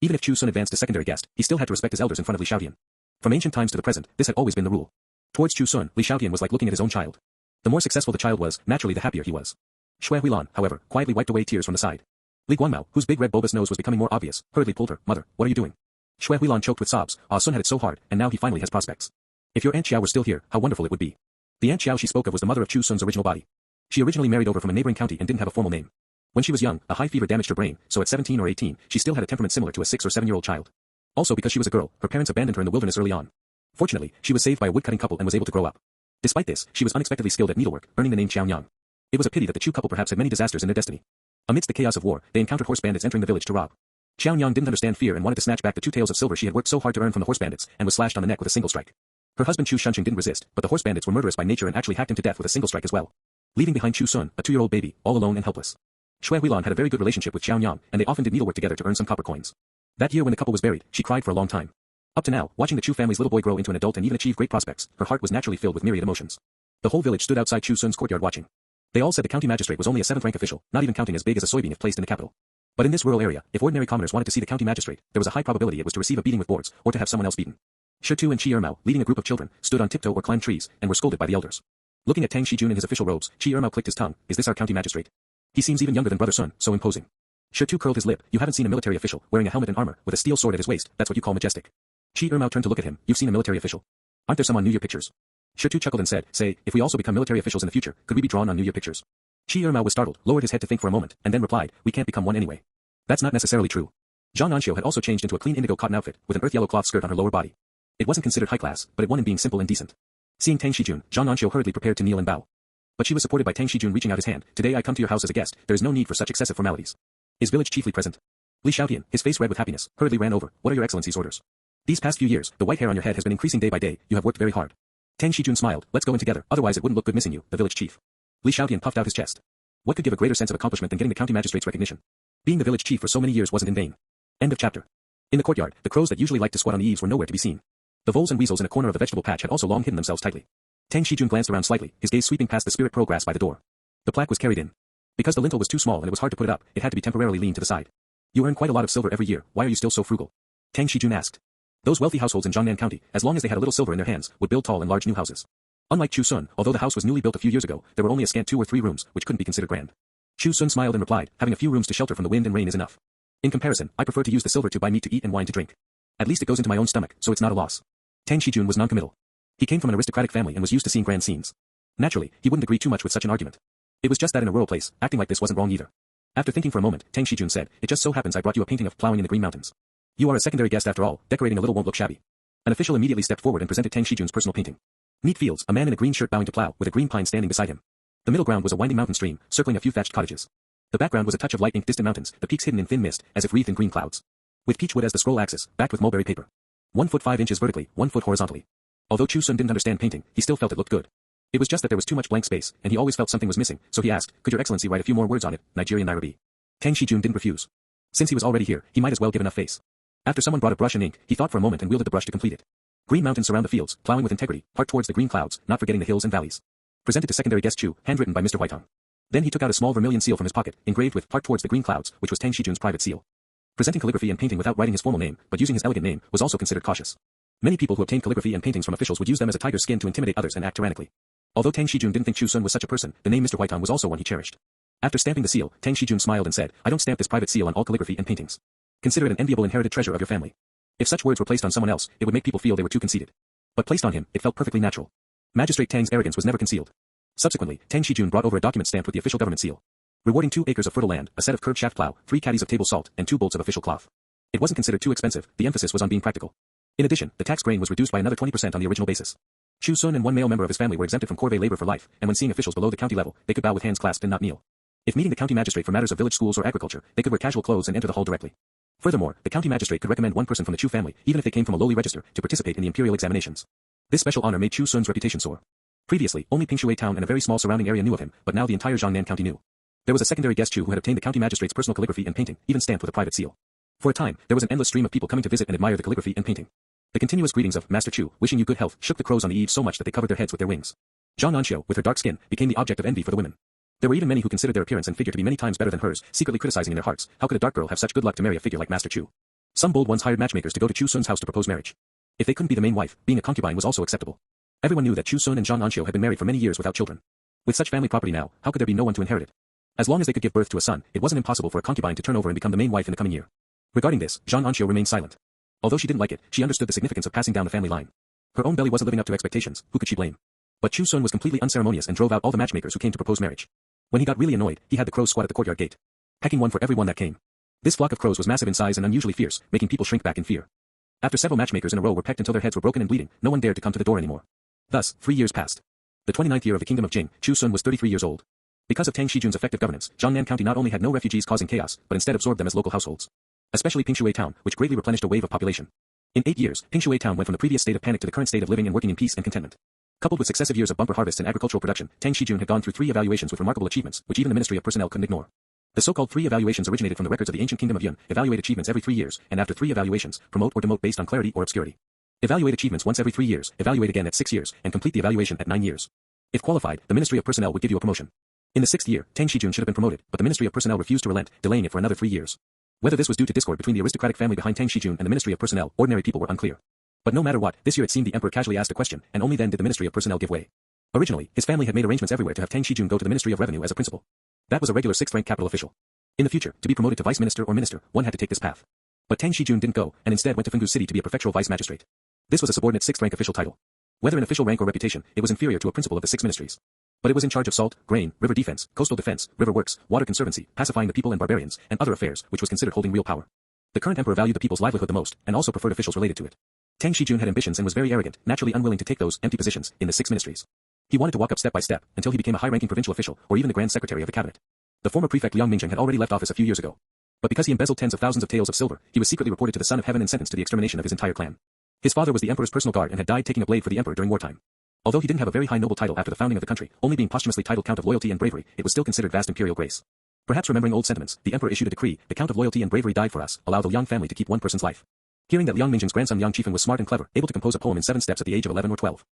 Even if Chu Xun advanced to secondary guest, he still had to respect his elders in front of Li Xiaotian. From ancient times to the present, this had always been the rule. Towards Chu Xun, Li Xiaotian was like looking at his own child. The more successful the child was, naturally the happier he was. Shui Huilan, however, quietly wiped away tears from the side. Li Guanmao, whose big red bulbous nose was becoming more obvious, hurriedly pulled her. "Mother, what are you doing?" Shui Huilan choked with sobs. Sun had it so hard, and now he finally has prospects. If your Aunt Xiao were still here, how wonderful it would be. The Aunt Xiao she spoke of was the mother of Chu Xun's original body. She originally married over from a neighboring county and didn't have a formal name. When she was young, a high fever damaged her brain, so at 17 or 18, she still had a temperament similar to a 6 or 7-year-old child. Also because she was a girl, her parents abandoned her in the wilderness early on. Fortunately, she was saved by a woodcutting couple and was able to grow up. Despite this, she was unexpectedly skilled at needlework, earning the name Xiaonyang. It was a pity that the Chu couple perhaps had many disasters in their destiny. Amidst the chaos of war, they encountered horse bandits entering the village to rob. Xiaonyang didn't understand fear and wanted to snatch back the 2 taels of silver she had worked so hard to earn from the horse bandits, and was slashed on the neck with a single strike. Her husband Chu Xun didn't resist, but the horse bandits were murderous by nature and actually hacked him to death with a single strike as well, leaving behind Chu Xun, a 2-year-old baby, all alone and helpless. Shui Huilan had a very good relationship with Xiaonyang, and they often did needlework together to earn some copper coins. That year when the couple was buried, she cried for a long time. Up to now, watching the Chu family's little boy grow into an adult and even achieve great prospects, her heart was naturally filled with myriad emotions. The whole village stood outside Chu Xun's courtyard watching. They all said the county magistrate was only a 7th-rank official, not even counting as big as a soybean if placed in the capital. But in this rural area, if ordinary commoners wanted to see the county magistrate, there was a high probability it was to receive a beating with boards, or to have someone else beaten. Shi Tu and Qi Ermao, leading a group of children, stood on tiptoe or climbed trees, and were scolded by the elders. Looking at Tang Shijun in his official robes, Qi Ermao clicked his tongue. "Is this our county magistrate? He seems even younger than Brother Sun, so imposing." Shi Tu curled his lip. "You haven't seen a military official, wearing a helmet and armor, with a steel sword at his waist, that's what you call majestic." Qi Ermao turned to look at him. "You've seen a military official? Aren't there some on New Year pictures?" Shi Tu chuckled and said, "Say, if we also become military officials in the future, could we be drawn on New Year pictures?" Qi Ermao was startled, lowered his head to think for a moment, and then replied, "We can't become one anyway." "That's not necessarily true." An Xiu had also changed into a clean indigo cotton outfit, with an earth yellow cloth skirt on her lower body. It wasn't considered high class, but it won in being simple and decent. Seeing Tang Shijun, An Xiu hurriedly prepared to kneel and bow. But she was supported by Tang Shijun reaching out his hand. "Today I come to your house as a guest, there is no need for such excessive formalities. Is village chiefly present?" Li Xiaotian, his face red with happiness, hurriedly ran over. "What are your excellency's orders?" "These past few years, the white hair on your head has been increasing day by day, you have worked very hard." Tang Shijun smiled. "Let's go in together, otherwise it wouldn't look good missing you, the village chief." Li Xiaotian puffed out his chest. What could give a greater sense of accomplishment than getting the county magistrate's recognition? Being the village chief for so many years wasn't in vain. End of chapter. In the courtyard, the crows that usually liked to squat on the eaves were nowhere to be seen. The voles and weasels in a corner of the vegetable patch had also long hidden themselves tightly. Tang Shijun glanced around slightly, his gaze sweeping past the spirit pearl grass by the door. The plaque was carried in. Because the lintel was too small and it was hard to put it up, it had to be temporarily leaned to the side. "You earn quite a lot of silver every year, why are you still so frugal?" Tang Shijun asked. Those wealthy households in Jiangnan County, as long as they had a little silver in their hands, would build tall and large new houses. Unlike Chu Xun, although the house was newly built a few years ago, there were only a scant 2 or 3 rooms, which couldn't be considered grand. Chu Xun smiled and replied, "Having a few rooms to shelter from the wind and rain is enough. In comparison, I prefer to use the silver to buy meat to eat and wine to drink. At least it goes into my own stomach, so it's not a loss." Tang Shijun was noncommittal. He came from an aristocratic family and was used to seeing grand scenes. Naturally, he wouldn't agree too much with such an argument. It was just that in a rural place, acting like this wasn't wrong either. After thinking for a moment, Tang Shijun said, "It just so happens I brought you a painting of plowing in the Green Mountains. You are a secondary guest after all, decorating a little won't look shabby." An official immediately stepped forward and presented Tang Shijun's personal painting. Neat fields, a man in a green shirt bowing to plow, with a green pine standing beside him. The middle ground was a winding mountain stream, circling a few thatched cottages. The background was a touch of light ink distant mountains, the peaks hidden in thin mist, as if wreathed in green clouds. With peach wood as the scroll axis, backed with mulberry paper. 1 foot 5 inches vertically, 1 foot horizontally. Although Chu Xun didn't understand painting, he still felt it looked good. It was just that there was too much blank space, and he always felt something was missing, so he asked, "Could your excellency write a few more words on it, Nigerian Nairobi?" Tang Shijun didn't refuse. Since he was already here, he might as well give enough face. After someone brought a brush and ink, he thought for a moment and wielded the brush to complete it. Green mountains surround the fields, plowing with integrity, heart towards the green clouds, not forgetting the hills and valleys. Presented to secondary guest Chu, handwritten by Mr. Huitong. Then he took out a small vermilion seal from his pocket, engraved with heart towards the green clouds, which was Tang Shijun's private seal. Presenting calligraphy and painting without writing his formal name, but using his elegant name, was also considered cautious. Many people who obtained calligraphy and paintings from officials would use them as a tiger's skin to intimidate others and act tyrannically. Although Tang Shijun didn't think Chu Xun was such a person, the name Mr. Huitong was also one he cherished. After stamping the seal, Tang Shijun smiled and said, "I don't stamp this private seal on all calligraphy and paintings. Consider it an enviable inherited treasure of your family." If such words were placed on someone else, it would make people feel they were too conceited. But placed on him, it felt perfectly natural. Magistrate Tang's arrogance was never concealed. Subsequently, Tang Shijun brought over a document stamped with the official government seal. Rewarding 2 acres of fertile land, a set of curved shaft plow, 3 caddies of table salt, and 2 bolts of official cloth. It wasn't considered too expensive, the emphasis was on being practical. In addition, the tax grain was reduced by another 20% on the original basis. Chu Xun and one male member of his family were exempted from corvée labor for life, and when seeing officials below the county level, they could bow with hands clasped and not kneel. If meeting the county magistrate for matters of village schools or agriculture, they could wear casual clothes and enter the hall directly. Furthermore, the county magistrate could recommend one person from the Chu family, even if they came from a lowly register, to participate in the imperial examinations. This special honor made Chu Xun's reputation soar. Previously, only Pinecone town and a very small surrounding area knew of him, but now the entire Jiangnan county knew. There was a secondary guest Chu who had obtained the county magistrate's personal calligraphy and painting, even stamped with a private seal. For a time, there was an endless stream of people coming to visit and admire the calligraphy and painting. The continuous greetings of Master Chu, wishing you good health, shook the crows on the eaves so much that they covered their heads with their wings. An Xiu, with her dark skin, became the object of envy for the women. There were even many who considered their appearance and figure to be many times better than hers, secretly criticizing in their hearts, how could a dark girl have such good luck to marry a figure like Master Chu? Some bold ones hired matchmakers to go to Chu Xun's house to propose marriage. If they couldn't be the main wife, being a concubine was also acceptable. Everyone knew that Chu Xun and An Xiu had been married for many years without children. With such family property now, how could there be no one to inherit it? As long as they could give birth to a son, it wasn't impossible for a concubine to turn over and become the main wife in the coming year. Regarding this, An Xiu remained silent. Although she didn't like it, she understood the significance of passing down the family line. Her own belly wasn't living up to expectations, who could she blame? But Chu Xun was completely unceremonious and drove out all the matchmakers who came to propose marriage. When he got really annoyed, he had the crows squat at the courtyard gate, pecking one for everyone that came. This flock of crows was massive in size and unusually fierce, making people shrink back in fear. After several matchmakers in a row were pecked until their heads were broken and bleeding, no one dared to come to the door anymore. Thus, 3 years passed. The 29th year of the kingdom of Jing, Chu Xun was 33 years old. Because of An Xiu's effective governance, Jiangnan County not only had no refugees causing chaos, but instead absorbed them as local households. Especially Pinecone town, which greatly replenished a wave of population. In 8 years, Pinecone town went from the previous state of panic to the current state of living and working in peace and contentment. Coupled with successive years of bumper harvests and agricultural production, An Xiu had gone through 3 evaluations with remarkable achievements, which even the Ministry of Personnel couldn't ignore. The so-called 3 evaluations originated from the records of the ancient kingdom of Yun, evaluate achievements every 3 years, and after 3 evaluations, promote or demote based on clarity or obscurity. Evaluate achievements once every 3 years, evaluate again at 6 years, and complete the evaluation at 9 years. If qualified, the Ministry of Personnel would give you a promotion. In the 6th year, An Xiu should have been promoted, but the Ministry of Personnel refused to relent, delaying it for another 3 years. Whether this was due to discord between the aristocratic family behind An Xiu and the Ministry of Personnel, ordinary people were unclear. But no matter what, this year it seemed the emperor casually asked a question, and only then did the Ministry of Personnel give way. Originally, his family had made arrangements everywhere to have An Xiu go to the Ministry of Revenue as a principal. That was a regular 6th-rank capital official. In the future, to be promoted to vice minister or minister, one had to take this path. But An Xiu didn't go, and instead went to Fengdu City to be a prefectural vice magistrate. This was a subordinate 6th-rank official title. Whether in official rank or reputation, it was inferior to a principal of the 6 ministries. But it was in charge of salt, grain, river defense, coastal defense, river works, water conservancy, pacifying the people and barbarians, and other affairs, which was considered holding real power. The current emperor valued the people's livelihood the most, and also preferred officials related to it. An Xiu had ambitions and was very arrogant, naturally unwilling to take those empty positions in the 6 ministries. He wanted to walk up step by step, until he became a high-ranking provincial official, or even the grand secretary of the cabinet. The former prefect Liang Mingjing had already left office a few years ago. But because he embezzled tens of thousands of taels of silver, he was secretly reported to the Son of Heaven and sentenced to the extermination of his entire clan. His father was the emperor's personal guard and had died taking a blade for the emperor during wartime. Although he didn't have a very high noble title after the founding of the country, only being posthumously titled Count of Loyalty and Bravery, it was still considered vast imperial grace. Perhaps remembering old sentiments, the emperor issued a decree, the Count of Loyalty and Bravery died for us, allow the Liang family to keep one person's life. Hearing that Liang Mingjing's grandson Liang Chiefeng was smart and clever, able to compose a poem in 7 steps at the age of 11 or 12.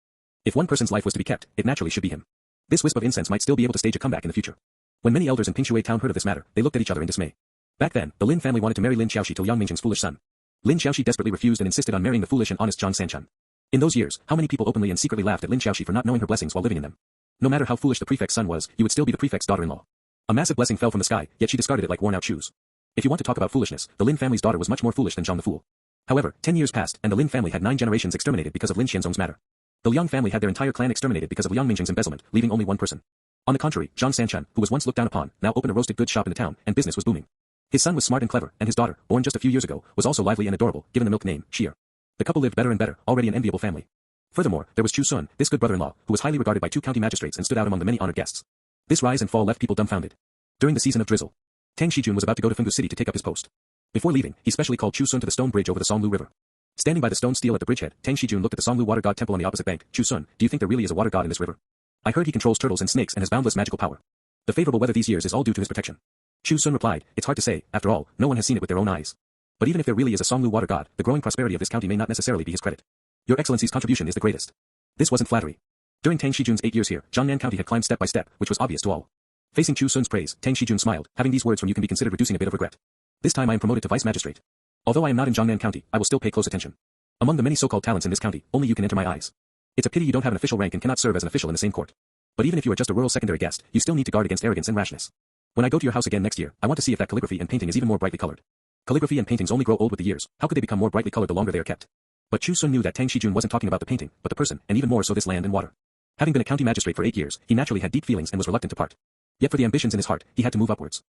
If one person's life was to be kept, it naturally should be him. This wisp of incense might still be able to stage a comeback in the future. When many elders in Pinecone town heard of this matter, they looked at each other in dismay. Back then, the Lin family wanted to marry Lin Xiaoxi to Liang Mingjing's foolish son. Lin Xiaoxi desperately refused and insisted on marrying the foolish and honest Zhang Sanchun. In those years, how many people openly and secretly laughed at Lin Xiaoxi for not knowing her blessings while living in them? No matter how foolish the prefect's son was, you would still be the prefect's daughter-in-law. A massive blessing fell from the sky, yet she discarded it like worn-out shoes. If you want to talk about foolishness, the Lin family's daughter was much more foolish than Zhang the Fool. However, 10 years passed, and the Lin family had 9 generations exterminated because of Lin Xianzong's matter. The Liang family had their entire clan exterminated because of Liang Mingjing's embezzlement, leaving only one person. On the contrary, Zhang Sanchun, who was once looked down upon, now opened a roasted goods shop in the town, and business was booming. His son was smart and clever, and his daughter, born just a few years ago, was also lively and adorable, given the milk name, Xia. The couple lived better and better, already an enviable family. Furthermore, there was Chu Xun, this good brother-in-law, who was highly regarded by 2 county magistrates and stood out among the many honored guests. This rise and fall left people dumbfounded. During the season of drizzle, An Xiu was about to go to Fengdu City to take up his post. Before leaving, he specially called Chu Xun to the stone bridge over the Songlu River. Standing by the stone stele at the bridgehead, An Xiu looked at the Songlu water god temple on the opposite bank. Chu Xun, do you think there really is a water god in this river? I heard he controls turtles and snakes and has boundless magical power. The favorable weather these years is all due to his protection. Chu Xun replied, it's hard to say, after all, no one has seen it with their own eyes. But even if there really is a Songlu water god, the growing prosperity of this county may not necessarily be his credit. Your Excellency's contribution is the greatest. This wasn't flattery. During An Xiu's 8 years here, Jiangnan County had climbed step by step, which was obvious to all. Facing Chu Xun's praise, An Xiu smiled, having these words from you can be considered reducing a bit of regret. This time I am promoted to vice magistrate. Although I am not in Jiangnan County, I will still pay close attention. Among the many so-called talents in this county, only you can enter my eyes. It's a pity you don't have an official rank and cannot serve as an official in the same court. But even if you are just a rural secondary guest, you still need to guard against arrogance and rashness. When I go to your house again next year, I want to see if that calligraphy and painting is even more brightly colored. Calligraphy and paintings only grow old with the years, how could they become more brightly colored the longer they are kept? But Chu Xun knew that An Xiu wasn't talking about the painting, but the person, and even more so this land and water. Having been a county magistrate for 8 years, he naturally had deep feelings and was reluctant to part. Yet for the ambitions in his heart, he had to move upwards.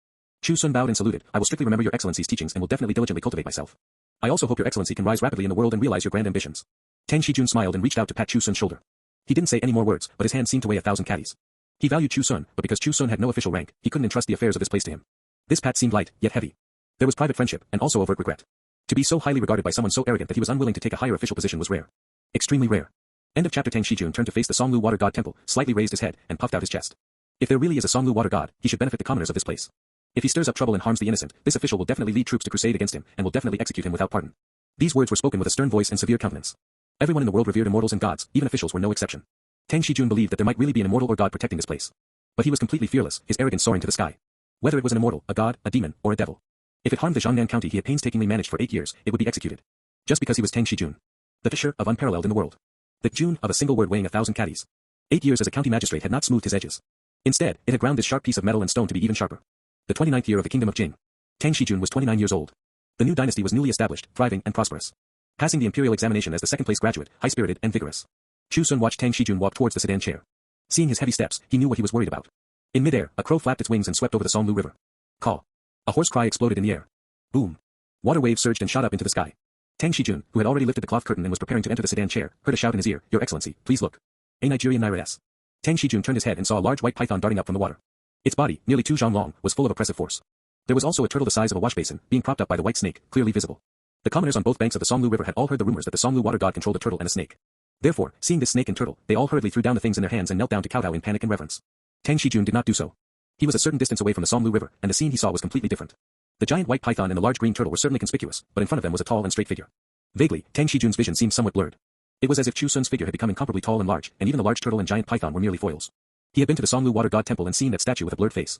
Chu Xun bowed and saluted, I will strictly remember your Excellency's teachings and will definitely diligently cultivate myself. I also hope your Excellency can rise rapidly in the world and realize your grand ambitions. An Xiu smiled and reached out to pat Chu Xun's shoulder. He didn't say any more words, but his hand seemed to weigh 1,000 caddies. He valued Chu Xun, but because Chu Xun had no official rank, he couldn't entrust the affairs of this place to him. This pat seemed light, yet heavy. There was private friendship, and also overt regret. To be so highly regarded by someone so arrogant that he was unwilling to take a higher official position was rare. Extremely rare. End of chapter. An Xiu turned to face the Songlu Water God Temple, slightly raised his head, and puffed out his chest. If there really is a Songlu Water God, he should benefit the commoners of this place. If he stirs up trouble and harms the innocent, this official will definitely lead troops to crusade against him, and will definitely execute him without pardon. These words were spoken with a stern voice and severe countenance. Everyone in the world revered immortals and gods, even officials were no exception. An Xiu believed that there might really be an immortal or god protecting this place. But he was completely fearless, his arrogance soaring to the sky. Whether it was an immortal, a god, a demon, or a devil. If it harmed the Jiangnan county he had painstakingly managed for 8 years, it would be executed. Just because he was An Xiu. The fisher of unparalleled in the world. The June of a single word weighing 1,000 caddies. 8 years as a county magistrate had not smoothed his edges. Instead, it had ground this sharp piece of metal and stone to be even sharper. The 29th year of the kingdom of Jing. An Xiu was 29 years old. The new dynasty was newly established, thriving, and prosperous. Passing the imperial examination as the second-place graduate, high-spirited and vigorous. Chu Xun watched An Xiu walk towards the sedan chair. Seeing his heavy steps, he knew what he was worried about. In midair, a crow flapped its wings and swept over the Songlu River. Caw. A hoarse cry exploded in the air. Boom. Water waves surged and shot up into the sky. An Xiu, who had already lifted the cloth curtain and was preparing to enter the sedan chair, heard a shout in his ear, "Your Excellency, please look." A Nigerian Nairas. An Xiu turned his head and saw a large white python darting up from the water. Its body, nearly 2 zhang long, was full of oppressive force. There was also a turtle the size of a wash basin, being propped up by the white snake, clearly visible. The commoners on both banks of the Songlu River had all heard the rumors that the Songlu water god controlled a turtle and a snake. Therefore, seeing this snake and turtle, they all hurriedly threw down the things in their hands and knelt down to kowtow in panic and reverence. An Xiu did not do so. He was a certain distance away from the Songlu River, and the scene he saw was completely different. The giant white python and the large green turtle were certainly conspicuous, but in front of them was a tall and straight figure. Vaguely, An Xiu's vision seemed somewhat blurred. It was as if Chu Xun's figure had become incomparably tall and large, and even the large turtle and giant python were merely foils. He had been to the Songlu water god temple and seen that statue with a blurred face.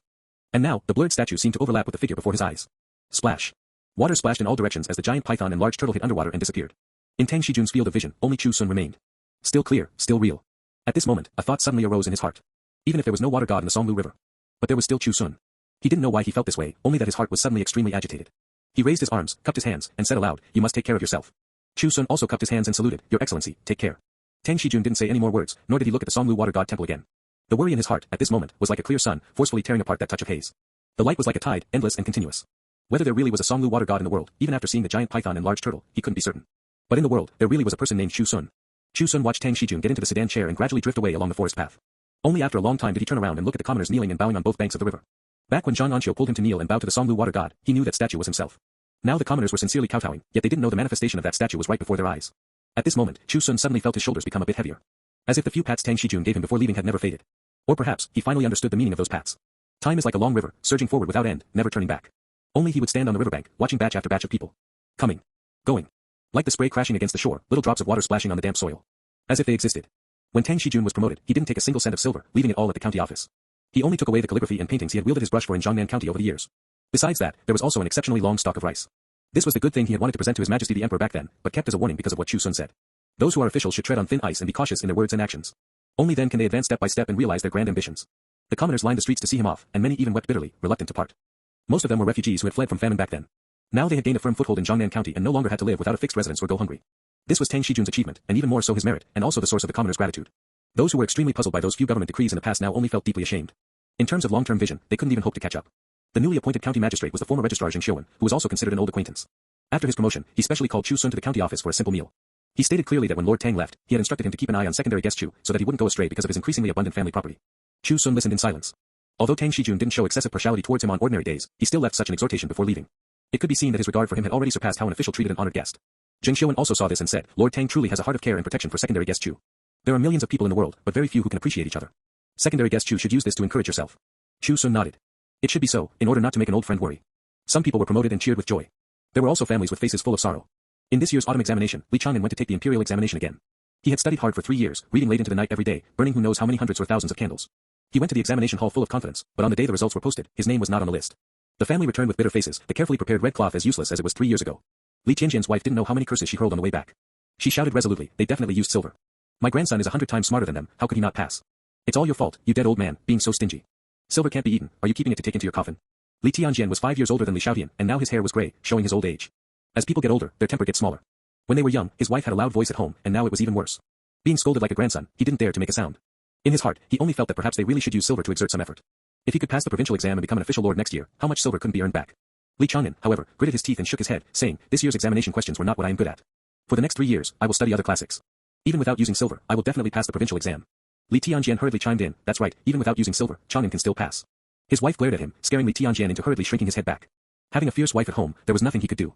And now, the blurred statue seemed to overlap with the figure before his eyes. Splash. Water splashed in all directions as the giant python and large turtle hit underwater and disappeared. In An Xiu's field of vision, only Chu Xun remained. Still clear, still real. At this moment, a thought suddenly arose in his heart. Even if there was no water god in the Songlu River. But there was still Chu Xun. He didn't know why he felt this way, only that his heart was suddenly extremely agitated. He raised his arms, cupped his hands, and said aloud, "You must take care of yourself." Chu Xun also cupped his hands and saluted, "Your Excellency, take care." An Xiu didn't say any more words, nor did he look at the Songlu water god temple again. The worry in his heart, at this moment, was like a clear sun, forcefully tearing apart that touch of haze. The light was like a tide, endless and continuous. Whether there really was a Songlu water god in the world, even after seeing the giant python and large turtle, he couldn't be certain. But in the world, there really was a person named Chu Xun. Chu Xun watched An Xiu get into the sedan chair and gradually drift away along the forest path. Only after a long time did he turn around and look at the commoners kneeling and bowing on both banks of the river. Back when An Xiu pulled him to kneel and bow to the Songlu water god, he knew that statue was himself. Now the commoners were sincerely kowtowing, yet they didn't know the manifestation of that statue was right before their eyes. At this moment, Chu Xun suddenly felt his shoulders become a bit heavier. As if the few pats An Xiu gave him before leaving had never faded. Or perhaps, he finally understood the meaning of those pats. Time is like a long river, surging forward without end, never turning back. Only he would stand on the riverbank, watching batch after batch of people. Coming. Going. Like the spray crashing against the shore, little drops of water splashing on the damp soil. As if they existed. When An Xiu was promoted, he didn't take a single cent of silver, leaving it all at the county office. He only took away the calligraphy and paintings he had wielded his brush for in Jiangnan County over the years. Besides that, there was also an exceptionally long stock of rice. This was the good thing he had wanted to present to His Majesty the Emperor back then, but kept as a warning because of what Chu Xun said. Those who are officials should tread on thin ice and be cautious in their words and actions. Only then can they advance step by step and realize their grand ambitions. The commoners lined the streets to see him off, and many even wept bitterly, reluctant to part. Most of them were refugees who had fled from famine back then. Now they had gained a firm foothold in Jiangnan County and no longer had to live without a fixed residence or go hungry. This was An Xiu's achievement, and even more so his merit, and also the source of the commoners' gratitude. Those who were extremely puzzled by those few government decrees in the past now only felt deeply ashamed. In terms of long-term vision, they couldn't even hope to catch up. The newly appointed county magistrate was the former registrar An Xiu, who was also considered an old acquaintance. After his promotion, he specially called Chu Xun to the county office for a simple meal. He stated clearly that when Lord Tang left, he had instructed him to keep an eye on secondary guest Chu, so that he wouldn't go astray because of his increasingly abundant family property. Chu Xun listened in silence. Although An Xiu didn't show excessive partiality towards him on ordinary days, he still left such an exhortation before leaving. It could be seen that his regard for him had already surpassed how an official treated an honored guest. An Xiu also saw this and said, "Lord Tang truly has a heart of care and protection for secondary guest Chu. There are millions of people in the world, but very few who can appreciate each other. Secondary guest Chu should use this to encourage yourself." Chu Xun nodded. It should be so, in order not to make an old friend worry. Some people were promoted and cheered with joy. There were also families with faces full of sorrow. In this year's autumn examination, Li Chang'an went to take the imperial examination again. He had studied hard for 3 years, reading late into the night every day, burning who knows how many hundreds or thousands of candles. He went to the examination hall full of confidence, but on the day the results were posted, his name was not on the list. The family returned with bitter faces, the carefully prepared red cloth as useless as it was 3 years ago. Li Qianjian's wife didn't know how many curses she hurled on the way back. She shouted resolutely, "They definitely used silver. My grandson is 100 times smarter than them, how could he not pass? It's all your fault, you dead old man, being so stingy. Silver can't be eaten, are you keeping it to take into your coffin?" Li Tianjian was 5 years older than Li Xiaoyan, and now his hair was gray, showing his old age. As people get older, their temper gets smaller. When they were young, his wife had a loud voice at home, and now it was even worse. Being scolded like a grandson, he didn't dare to make a sound. In his heart, he only felt that perhaps they really should use silver to exert some effort. If he could pass the provincial exam and become an official lord next year, how much silver couldn't be earned back? Li Chang'an, however, gritted his teeth and shook his head, saying, "This year's examination questions were not what I am good at. For the next 3 years, I will study other classics." Even without using silver, I will definitely pass the provincial exam. Li Tianjian hurriedly chimed in, that's right, even without using silver, Chang'an can still pass. His wife glared at him, scaring Li Tianjian into hurriedly shrinking his head back. Having a fierce wife at home, there was nothing he could do.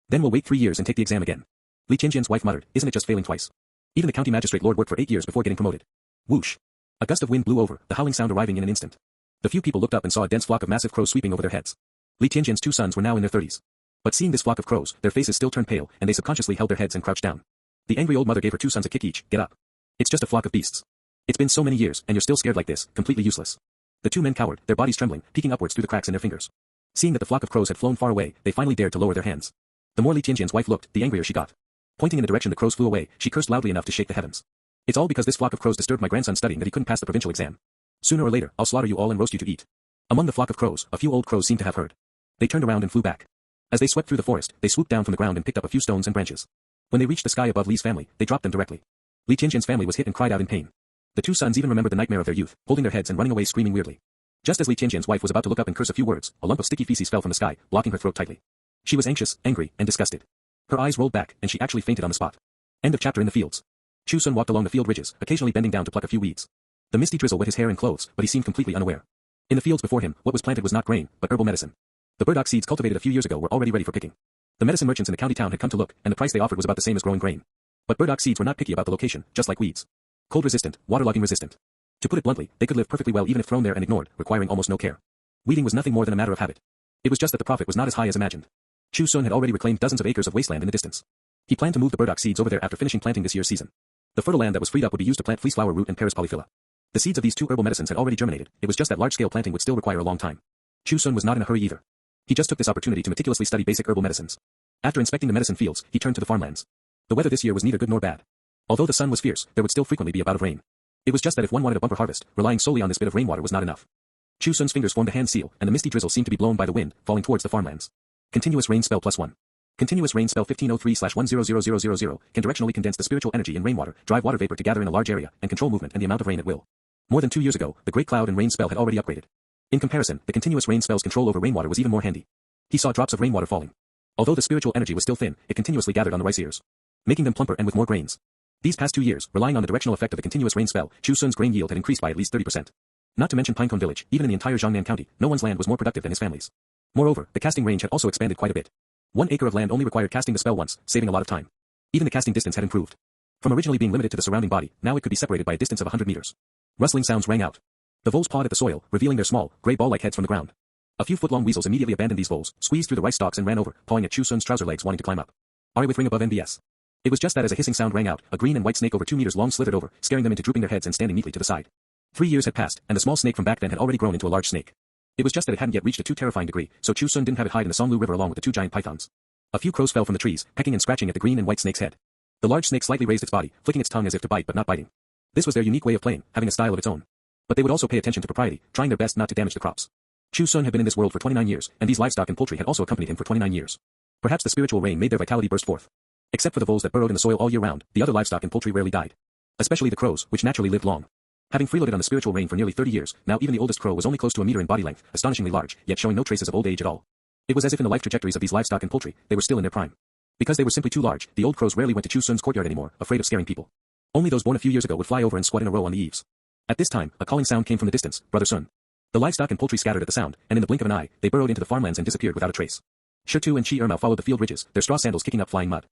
Then we'll wait 3 years and take the exam again. Li Tianjian's wife muttered, isn't it just failing twice? Even the county magistrate lord worked for 8 years before getting promoted. Whoosh. A gust of wind blew over, the howling sound arriving in an instant. The few people looked up and saw a dense flock of massive crows sweeping over their heads. Li Tianjian's 2 sons were now in their 30s. But seeing this flock of crows, their faces still turned pale, and they subconsciously held their heads and crouched down. The angry old mother gave her 2 sons a kick each, get up. It's just a flock of beasts. It's been so many years, and you're still scared like this, completely useless. The 2 men cowered, their bodies trembling, peeking upwards through the cracks in their fingers. Seeing that the flock of crows had flown far away, they finally dared to lower their hands. The more Li Tianjian's wife looked, the angrier she got. Pointing in the direction the crows flew away, she cursed loudly enough to shake the heavens. It's all because this flock of crows disturbed my grandson studying that he couldn't pass the provincial exam. Sooner or later, I'll slaughter you all and roast you to eat. Among the flock of crows, a few old crows seemed to have heard. They turned around and flew back. As they swept through the forest, they swooped down from the ground and picked up a few stones and branches. When they reached the sky above Li's family, they dropped them directly. Li Tianjian's family was hit and cried out in pain. The 2 sons even remembered the nightmare of their youth, holding their heads and running away screaming weirdly. Just as Li Tianjian's wife was about to look up and curse a few words, a lump of sticky feces fell from the sky, blocking her throat tightly. She was anxious, angry, and disgusted. Her eyes rolled back, and she actually fainted on the spot. End of chapter. In the fields. Chu Xun walked along the field ridges, occasionally bending down to pluck a few weeds. The misty drizzle wet his hair and clothes, but he seemed completely unaware. In the fields before him, what was planted was not grain, but herbal medicine. The burdock seeds cultivated a few years ago were already ready for picking. The medicine merchants in the county town had come to look, and the price they offered was about the same as growing grain. But burdock seeds were not picky about the location, just like weeds. Cold resistant, waterlogging resistant. To put it bluntly, they could live perfectly well even if thrown there and ignored, requiring almost no care. Weeding was nothing more than a matter of habit. It was just that the profit was not as high as imagined. Chu Xun had already reclaimed dozens of acres of wasteland in the distance. He planned to move the burdock seeds over there after finishing planting this year's season. The fertile land that was freed up would be used to plant fleeceflower root and Paris polyphylla. The seeds of these 2 herbal medicines had already germinated, it was just that large-scale planting would still require a long time. Chu Xun was not in a hurry either. He just took this opportunity to meticulously study basic herbal medicines. After inspecting the medicine fields, he turned to the farmlands. The weather this year was neither good nor bad. Although the sun was fierce, there would still frequently be a bout of rain. It was just that if one wanted a bumper harvest, relying solely on this bit of rainwater was not enough. Chu Xun's fingers formed a hand seal, and the misty drizzle seemed to be blown by the wind, falling towards the farmlands. Continuous rain spell +1. Continuous rain spell 1503/100000 can directionally condense the spiritual energy in rainwater, drive water vapor to gather in a large area, and control movement and the amount of rain at will. More than 2 years ago, the Great Cloud and Rain spell had already upgraded. In comparison, the continuous rain spell's control over rainwater was even more handy. He saw drops of rainwater falling. Although the spiritual energy was still thin, it continuously gathered on the rice ears, making them plumper and with more grains. These past 2 years, relying on the directional effect of the continuous rain spell, Chu Xun's grain yield had increased by at least 30%. Not to mention Pinecone Village, even in the entire Jiangnan County, no one's land was more productive than his family's. Moreover, the casting range had also expanded quite a bit. 1 acre of land only required casting the spell once, saving a lot of time. Even the casting distance had improved. From originally being limited to the surrounding body, now it could be separated by a distance of 100 meters. Rustling sounds rang out. The voles pawed at the soil, revealing their small, gray ball-like heads from the ground. A few foot-long weasels immediately abandoned these voles, squeezed through the rice stalks and ran over, pawing at Chu Xun's trouser legs wanting to climb up. Ari with ring above NBS. It was just that as a hissing sound rang out, a green and white snake over 2 meters long slithered over, scaring them into drooping their heads and standing neatly to the side. 3 years had passed, and the small snake from back then had already grown into a large snake. It was just that it hadn't yet reached a too terrifying degree, so Chu Xun didn't have it hide in the Songlu River along with the 2 giant pythons. A few crows fell from the trees, pecking and scratching at the green and white snake's head. The large snake slightly raised its body, flicking its tongue as if to bite but not biting. This was their unique way of playing, having a style of its own. But they would also pay attention to propriety, trying their best not to damage the crops. Chu Xun had been in this world for 29 years, and these livestock and poultry had also accompanied him for 29 years. Perhaps the spiritual rain made their vitality burst forth. Except for the voles that burrowed in the soil all year round, the other livestock and poultry rarely died. Especially the crows, which naturally lived long. Having freeloaded on the spiritual rain for nearly 30 years, now even the oldest crow was only close to a meter in body length, astonishingly large, yet showing no traces of old age at all. It was as if in the life trajectories of these livestock and poultry, they were still in their prime. Because they were simply too large, the old crows rarely went to Chu Xun's courtyard anymore, afraid of scaring people. Only those born a few years ago would fly over and squat in a row on the eaves. At this time, a calling sound came from the distance, Brother Sun. The livestock and poultry scattered at the sound, and in the blink of an eye, they burrowed into the farmlands and disappeared without a trace. Chu Xun and Chi Ermao followed the field ridges, their straw sandals kicking up flying mud.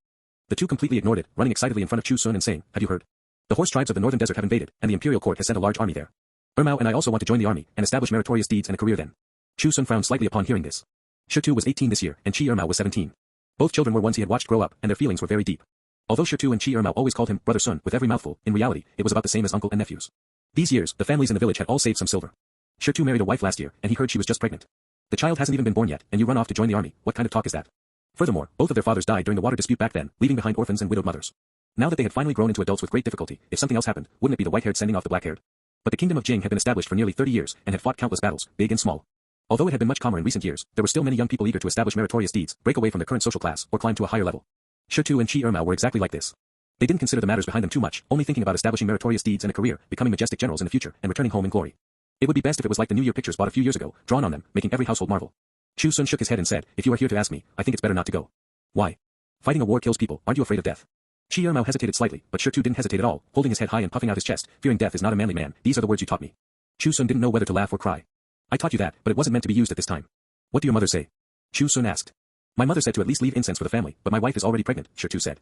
The 2 completely ignored it, running excitedly in front of Chu Xun and saying, "Have you heard? The horse tribes of the northern desert have invaded, and the imperial court has sent a large army there. Ermao and I also want to join the army, and establish meritorious deeds and a career then." Chu Xun frowned slightly upon hearing this. Chu was 18 this year, and Chi Ermao was 17. Both children were ones he had watched grow up, and their feelings were very deep. Although Chu and Chi Ermao always called him Brother Sun with every mouthful, in reality, it was about the same as uncle and nephews. These years, the families in the village had all saved some silver. Chu married a wife last year, and he heard she was just pregnant. The child hasn't even been born yet, and you run off to join the army, what kind of talk is that? Furthermore, both of their fathers died during the water dispute back then, leaving behind orphans and widowed mothers. Now that they had finally grown into adults with great difficulty, if something else happened, wouldn't it be the white-haired sending off the black-haired? But the kingdom of Jing had been established for nearly 30 years, and had fought countless battles, big and small. Although it had been much calmer in recent years, there were still many young people eager to establish meritorious deeds, break away from their current social class, or climb to a higher level. Chu and Chi Ermao were exactly like this. They didn't consider the matters behind them too much, only thinking about establishing meritorious deeds and a career, becoming majestic generals in the future, and returning home in glory. It would be best if it was like the New Year pictures bought a few years ago, drawn on them, making every household marvel. Chu Xun shook his head and said, "If you are here to ask me, I think it's better not to go." "Why? Fighting a war kills people, aren't you afraid of death?" Chi Ermao hesitated slightly, but Shi Tu didn't hesitate at all, holding his head high and puffing out his chest, fearing death is not a manly man. These are the words you taught me. Chu Xun didn't know whether to laugh or cry. I taught you that, but it wasn't meant to be used at this time. What do your mother say? Chu Xun asked. My mother said to at least leave incense for the family, but my wife is already pregnant, Shi Tu said.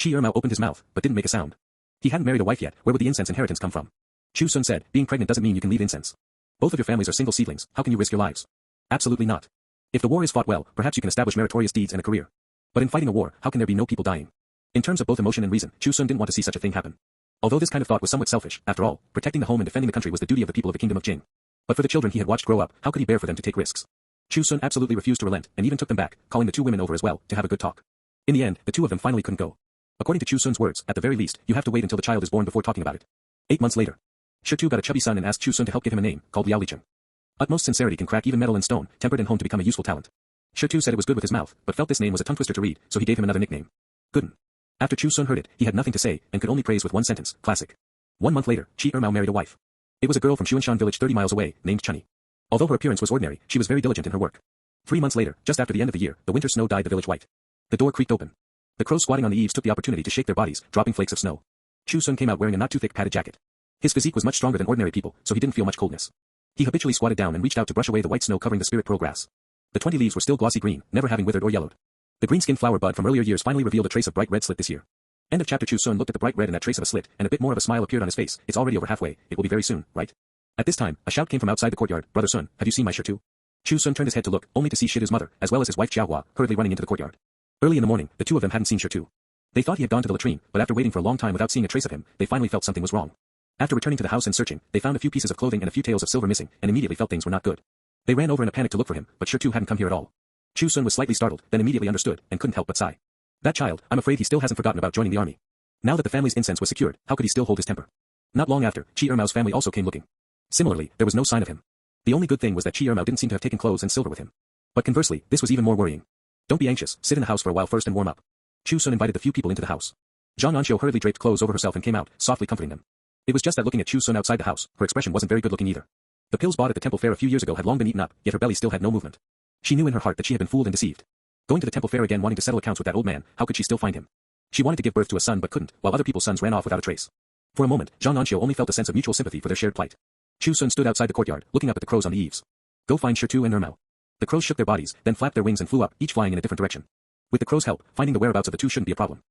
Chi Ermao opened his mouth, but didn't make a sound. He hadn't married a wife yet, where would the incense inheritance come from? Chu Xun said, being pregnant doesn't mean you can leave incense. Both of your families are single seedlings, how can you risk your lives? Absolutely not. If the war is fought well, perhaps you can establish meritorious deeds and a career. But in fighting a war, how can there be no people dying? In terms of both emotion and reason, Chu Xun didn't want to see such a thing happen. Although this kind of thought was somewhat selfish, after all, protecting the home and defending the country was the duty of the people of the kingdom of Jing. But for the children he had watched grow up, how could he bear for them to take risks? Chu Xun absolutely refused to relent, and even took them back, calling the two women over as well, to have a good talk. In the end, the two of them finally couldn't go. According to Chu Xun's words, at the very least, you have to wait until the child is born before talking about it. 8 months later. Shi Tu got a chubby son and asked Chu Xun to help give him a name, called Liao Licheng. Utmost sincerity can crack even metal and stone, tempered and honed to become a useful talent. Shi Tu said it was good with his mouth, but felt this name was a tongue twister to read, so he gave him another nickname. Gooden. After Chu Xun heard it, he had nothing to say, and could only praise with one sentence, classic. 1 month later, Chi Ermao married a wife. It was a girl from Hongtian Village 30 miles away, named Chunny. Although her appearance was ordinary, she was very diligent in her work. 3 months later, just after the end of the year, the winter snow dyed the village white. The door creaked open. The crows squatting on the eaves took the opportunity to shake their bodies, dropping flakes of snow. Chu Xun came out wearing a not too thick padded jacket. His physique was much stronger than ordinary people, so he didn't feel much coldness. He habitually squatted down and reached out to brush away the white snow covering the spirit pearl grass. The 20 leaves were still glossy green, never having withered or yellowed. The green-skinned flower bud from earlier years finally revealed a trace of bright red slit this year. End of chapter. Chu Xun looked at the bright red and that trace of a slit, and a bit more of a smile appeared on his face. It's already over halfway, it will be very soon, right? At this time, a shout came from outside the courtyard. Brother Sun, have you seen my Shi Tu? Chu Xun turned his head to look, only to see Shi Tu's mother, as well as his wife Jiahua, hurriedly running into the courtyard. Early in the morning, the two of them hadn't seen Shi Tu. They thought he had gone to the latrine, but after waiting for a long time without seeing a trace of him, they finally felt something was wrong. After returning to the house and searching, they found a few pieces of clothing and a few tails of silver missing, and immediately felt things were not good. They ran over in a panic to look for him, but Shi Tu hadn't come here at all. Chu Xun was slightly startled, then immediately understood, and couldn't help but sigh. That child, I'm afraid he still hasn't forgotten about joining the army. Now that the family's incense was secured, how could he still hold his temper? Not long after, Chi Ermao's family also came looking. Similarly, there was no sign of him. The only good thing was that Chi Ermao didn't seem to have taken clothes and silver with him. But conversely, this was even more worrying. Don't be anxious, sit in the house for a while first and warm up. Chu Xun invited the few people into the house. An Xiu hurriedly draped clothes over herself and came out, softly comforting them. It was just that looking at Chu Xun outside the house, her expression wasn't very good looking either. The pills bought at the temple fair a few years ago had long been eaten up, yet her belly still had no movement. She knew in her heart that she had been fooled and deceived. Going to the temple fair again wanting to settle accounts with that old man, how could she still find him? She wanted to give birth to a son but couldn't, while other people's sons ran off without a trace. For a moment, An Xiu only felt a sense of mutual sympathy for their shared plight. Chu Xun stood outside the courtyard, looking up at the crows on the eaves. Go find Shi Tu and Ermao. The crows shook their bodies, then flapped their wings and flew up, each flying in a different direction. With the crows' help, finding the whereabouts of the two shouldn't be a problem.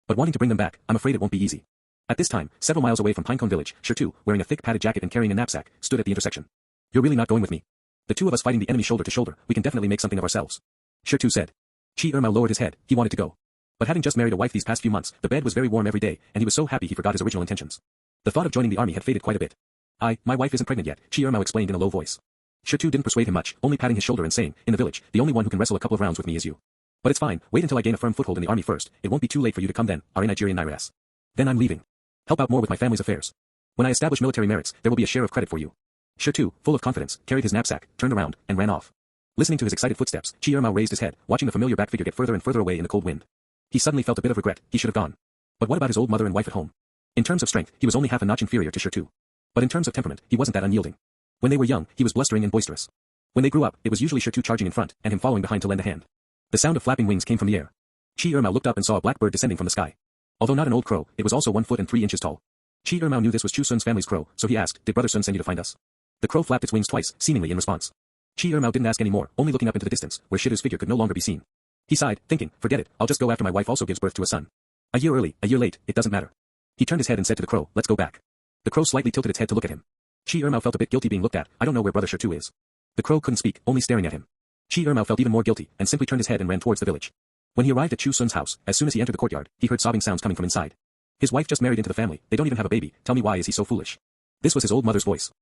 But wanting to bring them back, I'm afraid it won't be easy. At this time, several miles away from Pinecone Village, Shi Tu, wearing a thick padded jacket and carrying a knapsack, stood at the intersection. You're really not going with me? The two of us fighting the enemy shoulder to shoulder, we can definitely make something of ourselves. Shi Tu said. Chi Ermao lowered his head, he wanted to go. But having just married a wife these past few months, the bed was very warm every day, and he was so happy he forgot his original intentions. The thought of joining the army had faded quite a bit. My wife isn't pregnant yet, Chi Ermao explained in a low voice. Shi Tu didn't persuade him much, only patting his shoulder and saying, in the village, the only one who can wrestle a couple of rounds with me is you. But it's fine, wait until I gain a firm foothold in the army first, it won't be too late for you to come then, are in Nigerian Nairas. Then I'm leaving. Help out more with my family's affairs. When I establish military merits, there will be a share of credit for you. Shi Tu, full of confidence, carried his knapsack, turned around, and ran off. Listening to his excited footsteps, Chi Ermao raised his head, watching the familiar back figure get further and further away in the cold wind. He suddenly felt a bit of regret, he should have gone. But what about his old mother and wife at home? In terms of strength, he was only half a notch inferior to Shi Tu. But in terms of temperament, he wasn't that unyielding. When they were young, he was blustering and boisterous. When they grew up, it was usually Shi Tu charging in front, and him following behind to lend a hand. The sound of flapping wings came from the air. Chi Ermao looked up and saw a black bird descending from the sky. Although not an old crow, it was also 1 foot and 3 inches tall. Chi Ermao knew this was Chu Xun's family's crow, so he asked, did Brother Sun send you to find us? The crow flapped its wings twice, seemingly in response. Chi Ermao didn't ask any more, only looking up into the distance, where Shi Tu's figure could no longer be seen. He sighed, thinking, forget it, I'll just go after my wife also gives birth to a son. A year early, a year late, it doesn't matter. He turned his head and said to the crow, let's go back. The crow slightly tilted its head to look at him. Chi Ermao felt a bit guilty being looked at, I don't know where Brother Shi Tu is. The crow couldn't speak, only staring at him. Chi Ermao felt even more guilty, and simply turned his head and ran towards the village. When he arrived at Chu Xun's house, as soon as he entered the courtyard, he heard sobbing sounds coming from inside. His wife just married into the family, they don't even have a baby, tell me why is he so foolish? This was his old mother's voice.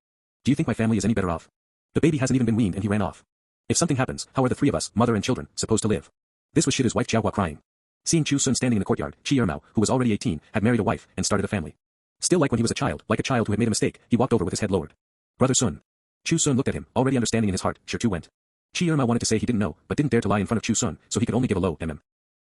Do you think my family is any better off? The baby hasn't even been weaned and he ran off. If something happens, how are the three of us, mother and children, supposed to live? This was Shi Tu's wife Jiahua crying. Seeing Chu Xun standing in the courtyard, Chi Ermao, who was already 18, had married a wife, and started a family. Still like when he was a child who had made a mistake, he walked over with his head lowered. Brother Sun. Chu Xun looked at him, already understanding in his heart, Shi Tu went. Chi Ermao wanted to say he didn't know, but didn't dare to lie in front of Chu Xun, so he could only give a low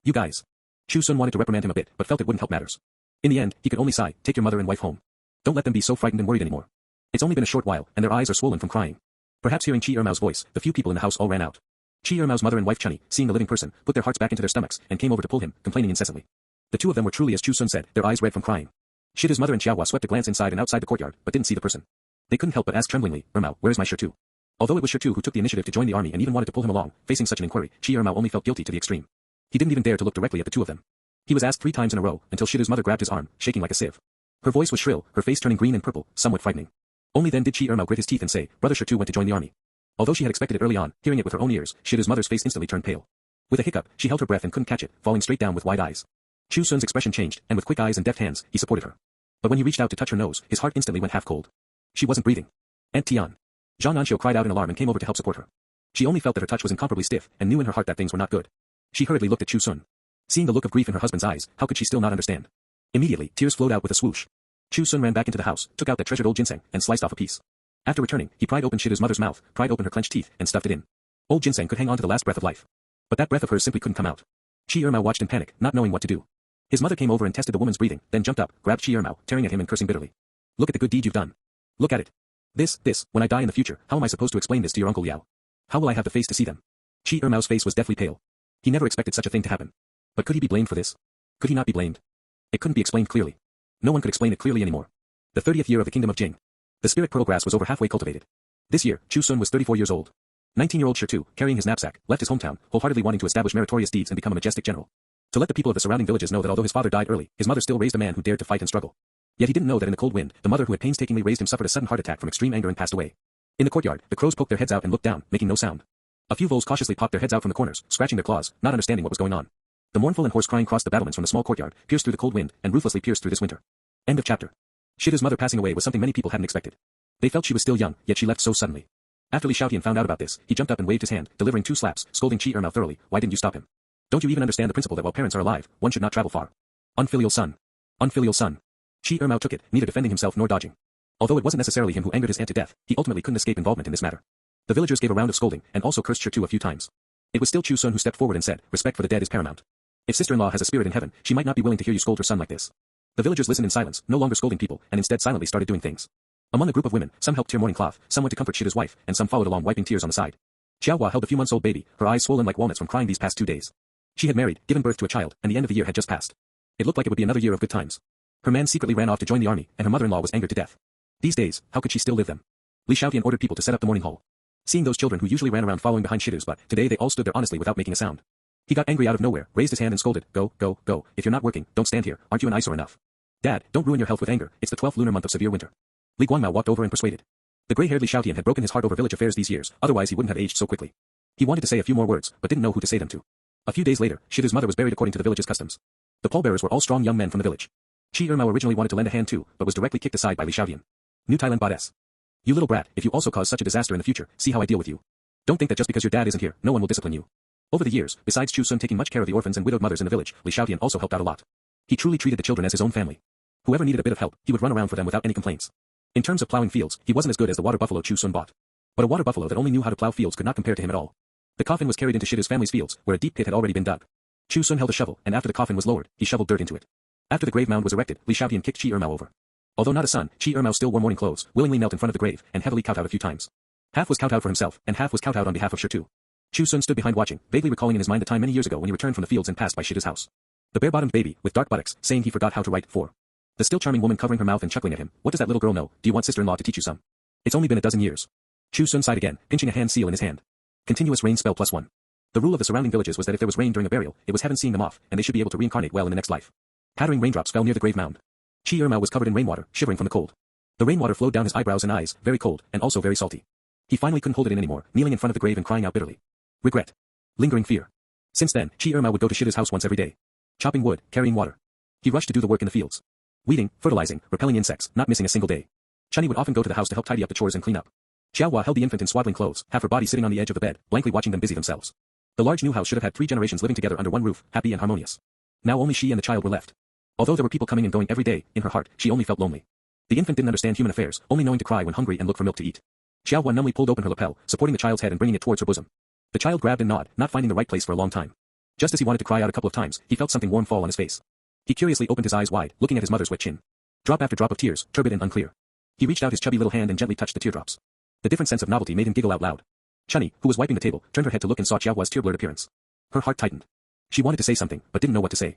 You guys. Chu Xun wanted to reprimand him a bit, but felt it wouldn't help matters. In the end, he could only sigh, take your mother and wife home. Don't let them be so frightened and worried anymore. It's only been a short while, and their eyes are swollen from crying. Perhaps hearing Chi Ermao's voice, the few people in the house all ran out. Chi Ermao's mother and wife Chunny, seeing the living person, put their hearts back into their stomachs, and came over to pull him, complaining incessantly. The two of them were truly as Chu Xun said, their eyes red from crying. Shida's mother and Xiaohua swept a glance inside and outside the courtyard, but didn't see the person. They couldn't help but ask tremblingly, Ermao, where is my Shitu? Although it was Shitu who took the initiative to join the army and even wanted to pull him along, facing such an inquiry, Ermao only felt guilty to the extreme. He didn't even dare to look directly at the two of them. He was asked 3 times in a row, until Shida's mother grabbed his arm, shaking like a sieve. Her voice was shrill, her face turning green and purple, somewhat frightening. Only then did Ermao grit his teeth and say, Brother Shitu went to join the army. Although she had expected it early on, hearing it with her own ears, Shida's mother's face instantly turned pale. With a hiccup, she held her breath and couldn't catch it, falling straight down with wide eyes. Chu Xun's expression changed, and with quick eyes and deft hands, he supported her. But when he reached out to touch her nose, his heart instantly went half cold. She wasn't breathing. Aunt Tian. An Xiu cried out in alarm and came over to help support her. She only felt that her touch was incomparably stiff, and knew in her heart that things were not good. She hurriedly looked at Chu Xun. Seeing the look of grief in her husband's eyes, how could she still not understand? Immediately, tears flowed out with a swoosh. Chu Xun ran back into the house, took out that treasured old ginseng, and sliced off a piece. After returning, he pried open Shida's mother's mouth, pried open her clenched teeth, and stuffed it in. Old ginseng could hang on to the last breath of life. But that breath of hers simply couldn't come out. Ermao watched in panic, not knowing what to do. His mother came over and tested the woman's breathing, then jumped up, grabbed Ermao, tearing at him and cursing bitterly. Look at the good deed you've done. Look at it. This, when I die in the future, how am I supposed to explain this to your Uncle Liao? How will I have the face to see them? Ermao's face was deathly pale. He never expected such a thing to happen. But could he be blamed for this? Could he not be blamed? It couldn't be explained clearly. No one could explain it clearly anymore. The 30th year of the Kingdom of Jing. The spirit pearl grass was over halfway cultivated. This year, Chu Xun was 34 years old. 19-year-old Shitu, carrying his knapsack, left his hometown, wholeheartedly wanting to establish meritorious deeds and become a majestic general. To let the people of the surrounding villages know that although his father died early, his mother still raised a man who dared to fight and struggle. Yet he didn't know that in the cold wind, the mother who had painstakingly raised him suffered a sudden heart attack from extreme anger and passed away. In the courtyard, the crows poked their heads out and looked down, making no sound. A few voles cautiously popped their heads out from the corners, scratching their claws, not understanding what was going on. The mournful and hoarse crying crossed the battlements from the small courtyard, pierced through the cold wind, and ruthlessly pierced through this winter. End of chapter. Shida's mother passing away was something many people hadn't expected. They felt she was still young, yet she left so suddenly. After Li Xiaotian found out about this, he jumped up and waved his hand, delivering 2 slaps, scolding Ermao thoroughly, why didn't you stop him? Don't you even understand the principle that while parents are alive, one should not travel far? Unfilial son. Unfilial son. Ermao took it, neither defending himself nor dodging. Although it wasn't necessarily him who angered his aunt to death, he ultimately couldn't escape involvement in this matter. The villagers gave a round of scolding, and also cursed Shitu a few times. It was still Chu Xun who stepped forward and said, respect for the dead is paramount. If sister-in-law has a spirit in heaven, she might not be willing to hear you scold her son like this. The villagers listened in silence, no longer scolding people, and instead silently started doing things. Among the group of women, some helped tear mourning cloth, some went to comfort Shida's wife, and some followed along wiping tears on the side. Xiaohua held a few months-old baby, her eyes swollen like walnuts from crying these past 2 days. She had married, given birth to a child, and the end of the year had just passed. It looked like it would be another year of good times. Her man secretly ran off to join the army, and her mother-in-law was angered to death. These days, how could she still live them? Li Xiaotian ordered people to set up the mourning hall. Seeing those children who usually ran around following behind Shidu's, but today they all stood there honestly without making a sound. He got angry out of nowhere, raised his hand and scolded, go, go, go, if you're not working, don't stand here, aren't you an eyesore enough? Dad, don't ruin your health with anger, it's the 12th lunar month of severe winter. Li Guangmao walked over and persuaded. The gray-haired Li Xiaotian had broken his heart over village affairs these years, otherwise he wouldn't have aged so quickly. He wanted to say a few more words, but didn't know who to say them to. A few days later, Shidu's mother was buried according to the village's customs. The pallbearers were all strong young men from the village. Ermao originally wanted to lend a hand too, but was directly kicked aside by Li Xiaotian. New Thailand Bot. You little brat, if you also cause such a disaster in the future, see how I deal with you. Don't think that just because your dad isn't here, no one will discipline you. Over the years, besides Chu Xun taking much care of the orphans and widowed mothers in the village, Li Xiaotian also helped out a lot. He truly treated the children as his own family. Whoever needed a bit of help, he would run around for them without any complaints. In terms of plowing fields, he wasn't as good as the water buffalo Chu Xun bought. But a water buffalo that only knew how to plow fields could not compare to him at all. The coffin was carried into Shidu's family's fields, where a deep pit had already been dug. Chu Xun held a shovel, and after the coffin was lowered, he shoveled dirt into it. After the grave mound was erected, Li Xiaotian kicked Ermao over. Although not a son, Ermao still wore mourning clothes, willingly knelt in front of the grave, and heavily kowtowed a few times. Half was kowtowed for himself, and half was kowtowed on behalf of Shitu. Chu Xun stood behind watching, vaguely recalling in his mind the time many years ago when he returned from the fields and passed by Shidu's house. The bare-bottomed baby, with dark buttocks, saying he forgot how to write for. The still charming woman covering her mouth and chuckling at him, what does that little girl know, do you want sister-in-law to teach you some? It's only been a dozen years. Chu Xun sighed again, pinching a hand seal in his hand. Continuous rain spell +1. The rule of the surrounding villages was that if there was rain during a burial, it was heaven seeing them off, and they should be able to reincarnate well in the next life. Pattering raindrops fell near the grave mound. Ermao was covered in rainwater, shivering from the cold. The rainwater flowed down his eyebrows and eyes, very cold, and also very salty. He finally couldn't hold it in anymore, kneeling in front of the grave and crying out bitterly. Regret. Lingering fear. Since then, Ermao would go to Shidu's house once every day. Chopping wood, carrying water. He rushed to do the work in the fields. Weeding, fertilizing, repelling insects, not missing a single day. Chunny would often go to the house to help tidy up the chores and clean up. Xiaohua held the infant in swaddling clothes, half her body sitting on the edge of the bed, blankly watching them busy themselves. The large new house should have had 3 generations living together under one roof, happy and harmonious. Now only she and the child were left. Although there were people coming and going every day, in her heart, she only felt lonely. The infant didn't understand human affairs, only knowing to cry when hungry and look for milk to eat. Xiaohua numbly pulled open her lapel, supporting the child's head and bringing it towards her bosom. The child grabbed and gnawed, not finding the right place for a long time. Just as he wanted to cry out a couple of times, he felt something warm fall on his face. He curiously opened his eyes wide, looking at his mother's wet chin. Drop after drop of tears, turbid and unclear. He reached out his chubby little hand and gently touched the teardrops. The different sense of novelty made him giggle out loud. Chunny, who was wiping the table, turned her head to look and saw Xiaohua's tear-blurred appearance. Her heart tightened. She wanted to say something, but didn't know what to say.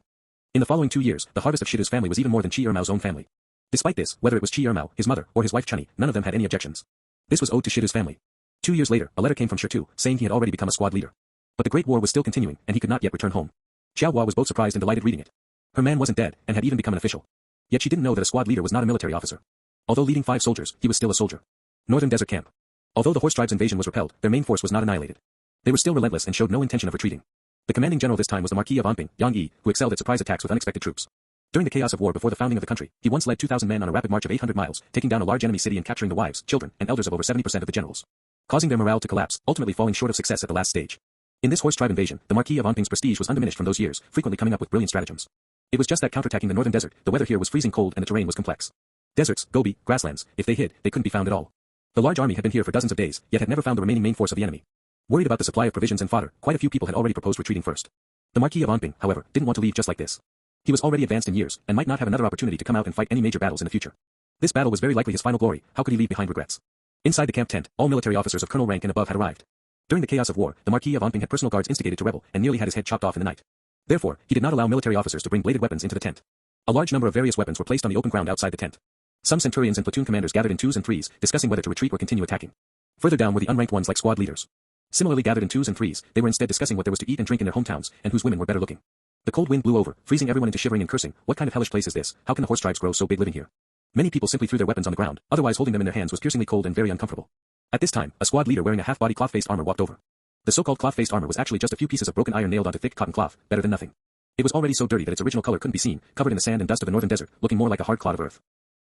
In the following 2 years, the harvest of Shidu's family was even more than Qi Ermao's own family. Despite this, whether it was Qi Ermao, his mother, or his wife Chunni, none of them had any objections. This was owed to Shidu's family. 2 years later, a letter came from Shitu, saying he had already become a squad leader. But the Great War was still continuing, and he could not yet return home. Xiaohua was both surprised and delighted reading it. Her man wasn't dead, and had even become an official. Yet she didn't know that a squad leader was not a military officer. Although leading 5 soldiers, he was still a soldier. Northern Desert Camp. Although the Horse Tribe's invasion was repelled, their main force was not annihilated. They were still relentless and showed no intention of retreating. The commanding general this time was the Marquis of Anping, Yang Yi, who excelled at surprise attacks with unexpected troops. During the chaos of war before the founding of the country, he once led 2,000 men on a rapid march of 800 miles, taking down a large enemy city and capturing the wives, children, and elders of over 70% of the generals, causing their morale to collapse, ultimately falling short of success at the last stage. In this Horse Tribe invasion, the Marquis of Anping's prestige was undiminished from those years, frequently coming up with brilliant stratagems. It was just that counterattacking the northern desert, the weather here was freezing cold and the terrain was complex. Deserts, gobi, grasslands, if they hid, they couldn't be found at all. The large army had been here for dozens of days, yet had never found the remaining main force of the enemy. Worried about the supply of provisions and fodder, quite a few people had already proposed retreating first. The Marquis of Anping, however, didn't want to leave just like this. He was already advanced in years, and might not have another opportunity to come out and fight any major battles in the future. This battle was very likely his final glory, how could he leave behind regrets? Inside the camp tent, all military officers of colonel rank and above had arrived. During the chaos of war, the Marquis of Anping had personal guards instigated to rebel, and nearly had his head chopped off in the night. Therefore, he did not allow military officers to bring bladed weapons into the tent. A large number of various weapons were placed on the open ground outside the tent. Some centurions and platoon commanders gathered in 2s and 3s, discussing whether to retreat or continue attacking. Further down were the unranked ones like squad leaders. Similarly gathered in 2s and 3s, they were instead discussing what there was to eat and drink in their hometowns, and whose women were better looking. The cold wind blew over, freezing everyone into shivering and cursing. What kind of hellish place is this? How can the horse tribes grow so big living here? Many people simply threw their weapons on the ground, otherwise holding them in their hands was piercingly cold and very uncomfortable. At this time, a squad leader wearing a half-body cloth-faced armor walked over. The so-called cloth-faced armor was actually just a few pieces of broken iron nailed onto thick cotton cloth, better than nothing. It was already so dirty that its original color couldn't be seen, covered in the sand and dust of the northern desert, looking more like a hard clod of earth.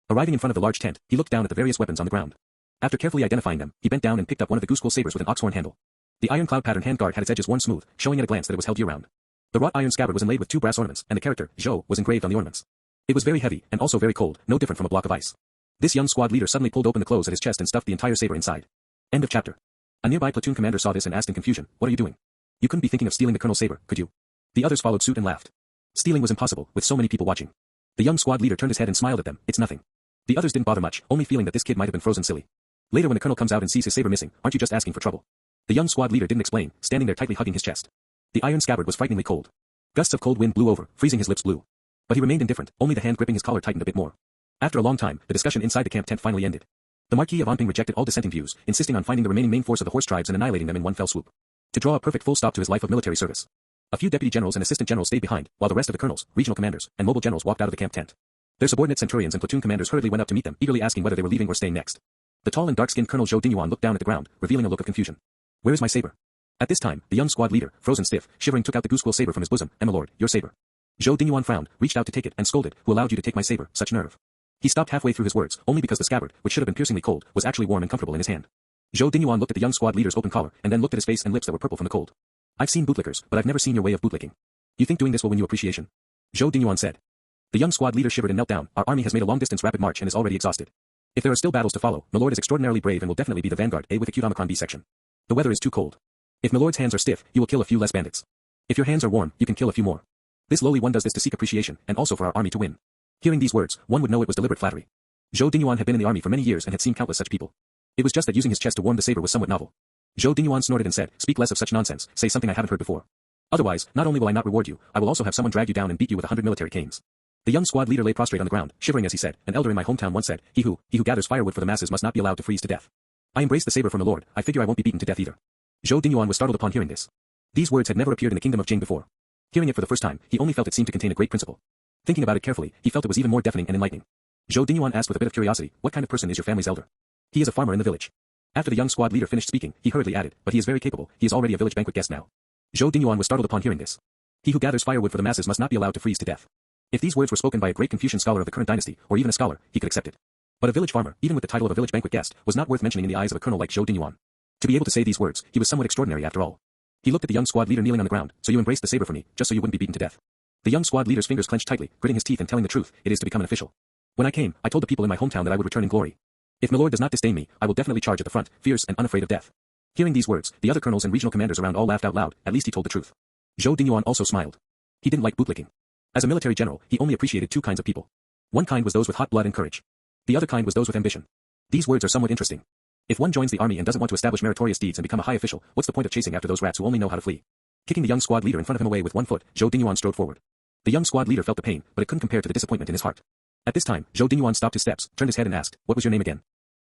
Arriving in front of the large tent, he looked down at the various weapons on the ground. After carefully identifying them, he bent down and picked up one of the goose-quill sabers with an ox-horn handle. The iron cloud pattern handguard had its edges worn smooth, showing at a glance that it was held year-round. The wrought iron scabbard was inlaid with 2 brass ornaments, and the character, Zhou, was engraved on the ornaments. It was very heavy, and also very cold, no different from a block of ice. This young squad leader suddenly pulled open the clothes at his chest and stuffed the entire saber inside. End of chapter. A nearby platoon commander saw this and asked in confusion, "What are you doing? You couldn't be thinking of stealing the colonel's saber, could you?" The others followed suit and laughed. Stealing was impossible, with so many people watching. The young squad leader turned his head and smiled at them. "It's nothing." The others didn't bother much, only feeling that this kid might have been frozen silly. Later when the colonel comes out and sees his saber missing, "Aren't you just asking for trouble?" The young squad leader didn't explain, standing there tightly hugging his chest. The iron scabbard was frighteningly cold. Gusts of cold wind blew over, freezing his lips blue. But he remained indifferent, only the hand gripping his collar tightened a bit more. After a long time, the discussion inside the camp tent finally ended. The Marquis of Anping rejected all dissenting views, insisting on finding the remaining main force of the horse tribes and annihilating them in one fell swoop. To draw a perfect full stop to his life of military service. A few deputy generals and assistant generals stayed behind, while the rest of the colonels, regional commanders, and mobile generals walked out of the camp tent. Their subordinate centurions and platoon commanders hurriedly went up to meet them, eagerly asking whether they were leaving or staying next. The tall and dark-skinned Colonel Zhou Dinyuan looked down at the ground, revealing a look of confusion. "Where is my saber?" At this time, the young squad leader, frozen stiff, shivering took out the goose-quill saber from his bosom. "My lord, your saber." Zhou Dinyuan frowned, reached out to take it, and scolded, "Who allowed you to take my saber? Such nerve." He stopped halfway through his words, only because the scabbard, which should have been piercingly cold, was actually warm and comfortable in his hand. Zhou Dinyuan looked at the young squad leader's open collar, and then looked at his face and lips that were purple from the cold. "I've seen bootlickers, but I've never seen your way of bootlicking. You think doing this will win you appreciation?" Zhou Dinyuan said. The young squad leader shivered and knelt down. "Our army has made a long-distance rapid march and is already exhausted. If there are still battles to follow, Milord is extraordinarily brave and will definitely be the vanguard, with a cute Omicron B section. The weather is too cold. If Milord's hands are stiff, you will kill a few less bandits. If your hands are warm, you can kill a few more. This lowly one does this to seek appreciation, and also for our army to win." Hearing these words, one would know it was deliberate flattery. Zhou Dinyuan had been in the army for many years and had seen countless such people. It was just that using his chest to warm the saber was somewhat novel. Zhou Dinyuan snorted and said, "Speak less of such nonsense, say something I haven't heard before. Otherwise, not only will I not reward you, I will also have someone drag you down and beat you with 100 military canes." The young squad leader lay prostrate on the ground, shivering as he said, "An elder in my hometown once said, he who gathers firewood for the masses must not be allowed to freeze to death. I embrace the saber from Milord, I figure I won't be beaten to death either." Zhou Dinyuan was startled upon hearing this. These words had never appeared in the kingdom of Jing before. Hearing it for the first time, he only felt it seemed to contain a great principle. Thinking about it carefully, he felt it was even more deafening and enlightening. Zhou Dinyuan asked with a bit of curiosity, "What kind of person is your family's elder?" "He is a farmer in the village." After the young squad leader finished speaking, he hurriedly added, "But he is very capable, he is already a village banquet guest now." Zhou Dinyuan was startled upon hearing this. He who gathers firewood for the masses must not be allowed to freeze to death. If these words were spoken by a great Confucian scholar of the current dynasty, or even a scholar, he could accept it. But a village farmer, even with the title of a village banquet guest, was not worth mentioning in the eyes of a colonel like Zhou Dinyuan. To be able to say these words, he was somewhat extraordinary after all. He looked at the young squad leader kneeling on the ground. "So you embraced the saber for me, just so you wouldn't be beaten to death." The young squad leader's fingers clenched tightly, gritting his teeth and telling the truth, "It is to become an official. When I came, I told the people in my hometown that I would return in glory. If Milord does not disdain me, I will definitely charge at the front, fierce and unafraid of death." Hearing these words, the other colonels and regional commanders around all laughed out loud. At least he told the truth. Zhou Dinyuan also smiled. He didn't like bootlicking. As a military general, he only appreciated 2 kinds of people. One kind was those with hot blood and courage. The other kind was those with ambition. These words are somewhat interesting. If one joins the army and doesn't want to establish meritorious deeds and become a high official, what's the point of chasing after those rats who only know how to flee? Kicking the young squad leader in front of him away with one foot, Zhou Dinyuan strode forward. The young squad leader felt the pain, but it couldn't compare to the disappointment in his heart. At this time, Zhou Dingyuan stopped his steps, turned his head and asked, "What was your name again?"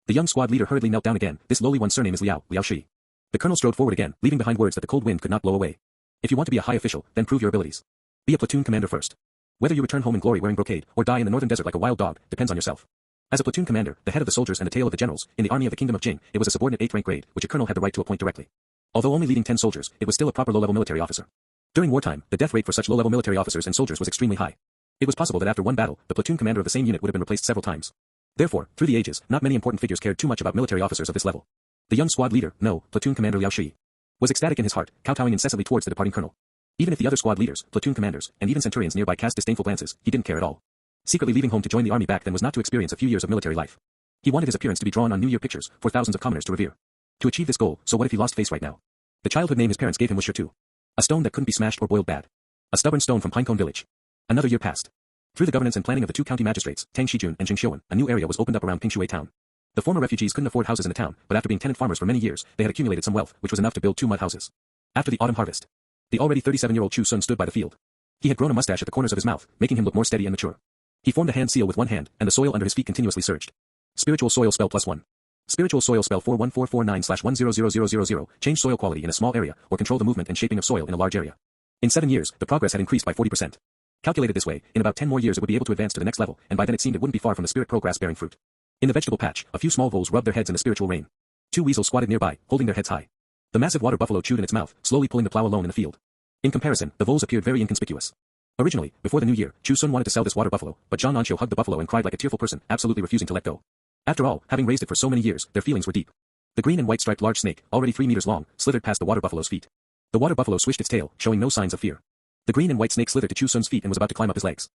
The young squad leader hurriedly knelt down again. "This lowly one's surname is Liao Shi." The colonel strode forward again, leaving behind words that the cold wind could not blow away. "If you want to be a high official, then prove your abilities. Be a platoon commander first. Whether you return home in glory wearing brocade, or die in the northern desert like a wild dog, depends on yourself." As a platoon commander, the head of the soldiers and the tail of the generals, in the army of the Kingdom of Jing, it was a subordinate 8th rank grade, which a colonel had the right to appoint directly. Although only leading 10 soldiers, it was still a proper low-level military officer. During wartime, the death rate for such low-level military officers and soldiers was extremely high. It was possible that after one battle, the platoon commander of the same unit would have been replaced several times. Therefore, through the ages, not many important figures cared too much about military officers of this level. The young squad leader, platoon commander Liao Shi, was ecstatic in his heart, kowtowing incessantly towards the departing colonel. Even if the other squad leaders, platoon commanders, and even centurions nearby cast disdainful glances, he didn't care at all. Secretly leaving home to join the army back then was not to experience a few years of military life. He wanted his appearance to be drawn on New Year pictures, for thousands of commoners to revere. To achieve this goal, so what if he lost face right now? The childhood name his parents gave him was Sure too. A stone that couldn't be smashed or boiled bad. A stubborn stone from Pinecone Village. Another year passed. Through the governance and planning of the two county magistrates, An Xiu and Chu Xun, a new area was opened up around Pinecone town. The former refugees couldn't afford houses in the town, but after being tenant farmers for many years, they had accumulated some wealth, which was enough to build 2 mud houses. After the autumn harvest, the already 37-year-old Chu Xun stood by the field. He had grown a mustache at the corners of his mouth, making him look more steady and mature. He formed a hand seal with one hand, and the soil under his feet continuously surged. Spiritual soil spell +1. Spiritual soil spell 41449/100000. Change soil quality in a small area, or control the movement and shaping of soil in a large area. In 7 years, the progress had increased by 40%. Calculated this way, in about 10 more years it would be able to advance to the next level, and by then it seemed it wouldn't be far from the spirit progress bearing fruit. In the vegetable patch, a few small voles rubbed their heads in the spiritual rain. 2 weasels squatted nearby, holding their heads high. The massive water buffalo chewed in its mouth, slowly pulling the plow alone in the field. In comparison, the voles appeared very inconspicuous. Originally, before the new year, Chu Xun wanted to sell this water buffalo, but An Xiu hugged the buffalo and cried like a tearful person, absolutely refusing to let go. After all, having raised it for so many years, their feelings were deep. The green and white striped large snake, already 3 meters long, slithered past the water buffalo's feet. The water buffalo swished its tail, showing no signs of fear. The green and white snake slithered to Chu Xun's feet and was about to climb up his legs.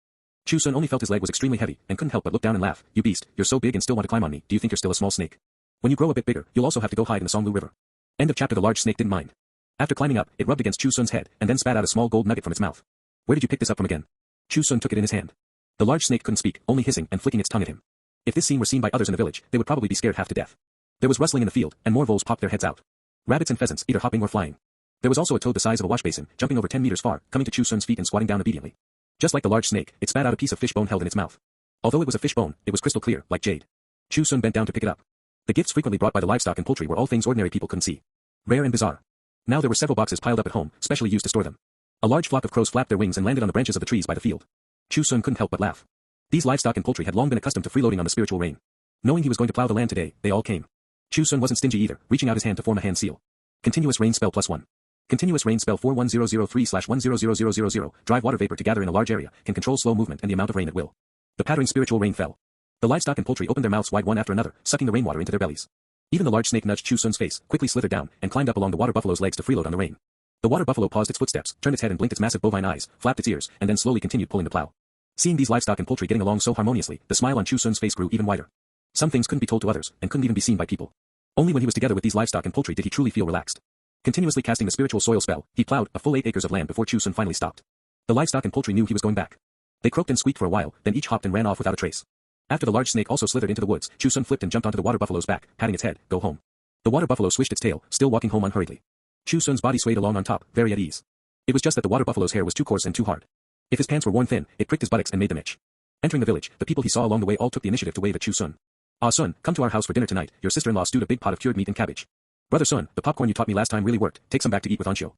Chu Xun only felt his leg was extremely heavy, and couldn't help but look down and laugh. "You beast, you're so big and still want to climb on me, do you think you're still a small snake? When you grow a bit bigger, you'll also have to go hide in the Songlu River." End of chapter. The large snake didn't mind. After climbing up, it rubbed against Chu Xun's head, and then spat out a small gold nugget from its mouth. "Where did you pick this up from again?" Chu Xun took it in his hand. The large snake couldn't speak, only hissing and flicking its tongue at him. If this scene were seen by others in the village, they would probably be scared half to death. There was rustling in the field, and more voles popped their heads out. Rabbits and pheasants, either hopping or flying. There was also a toad the size of a wash basin, jumping over 10 meters far, coming to Chu Xun's feet and squatting down obediently. Just like the large snake, it spat out a piece of fish bone held in its mouth. Although it was a fish bone, it was crystal clear, like jade. Chu Xun bent down to pick it up. The gifts frequently brought by the livestock and poultry were all things ordinary people couldn't see. Rare and bizarre. Now there were several boxes piled up at home, specially used to store them. A large flock of crows flapped their wings and landed on the branches of the trees by the field. Chu Xun couldn't help but laugh. These livestock and poultry had long been accustomed to freeloading on the spiritual rain. Knowing he was going to plow the land today, they all came. Chu Xun wasn't stingy either, reaching out his hand to form a hand seal. Continuous rain spell +1. Continuous rain spell 41003/100000. Drive water vapor to gather in a large area, can control slow movement and the amount of rain at will. The pattering spiritual rain fell. The livestock and poultry opened their mouths wide one after another, sucking the rainwater into their bellies. Even the large snake nudged Chu Xun's face, quickly slithered down, and climbed up along the water buffalo's legs to freeload on the rain. The water buffalo paused its footsteps, turned its head and blinked its massive bovine eyes, flapped its ears, and then slowly continued pulling the plow. Seeing these livestock and poultry getting along so harmoniously, the smile on Chu Xun's face grew even wider. Some things couldn't be told to others, and couldn't even be seen by people. Only when he was together with these livestock and poultry did he truly feel relaxed. Continuously casting the spiritual soil spell, he plowed a full 8 acres of land before Chu Xun finally stopped. The livestock and poultry knew he was going back. They croaked and squeaked for a while, then each hopped and ran off without a trace. After the large snake also slithered into the woods, Chu Xun flipped and jumped onto the water buffalo's back, patting its head, "Go home." The water buffalo swished its tail, still walking home unhurriedly. Chu Xun's body swayed along on top, very at ease. It was just that the water buffalo's hair was too coarse and too hard. If his pants were worn thin, it pricked his buttocks and made them itch. Entering the village, the people he saw along the way all took the initiative to wave at Chu Xun. "Ah Sun, come to our house for dinner tonight, your sister-in-law stewed a big pot of cured meat and cabbage. Brother Sun, the popcorn you taught me last time really worked, take some back to eat with An Xiu.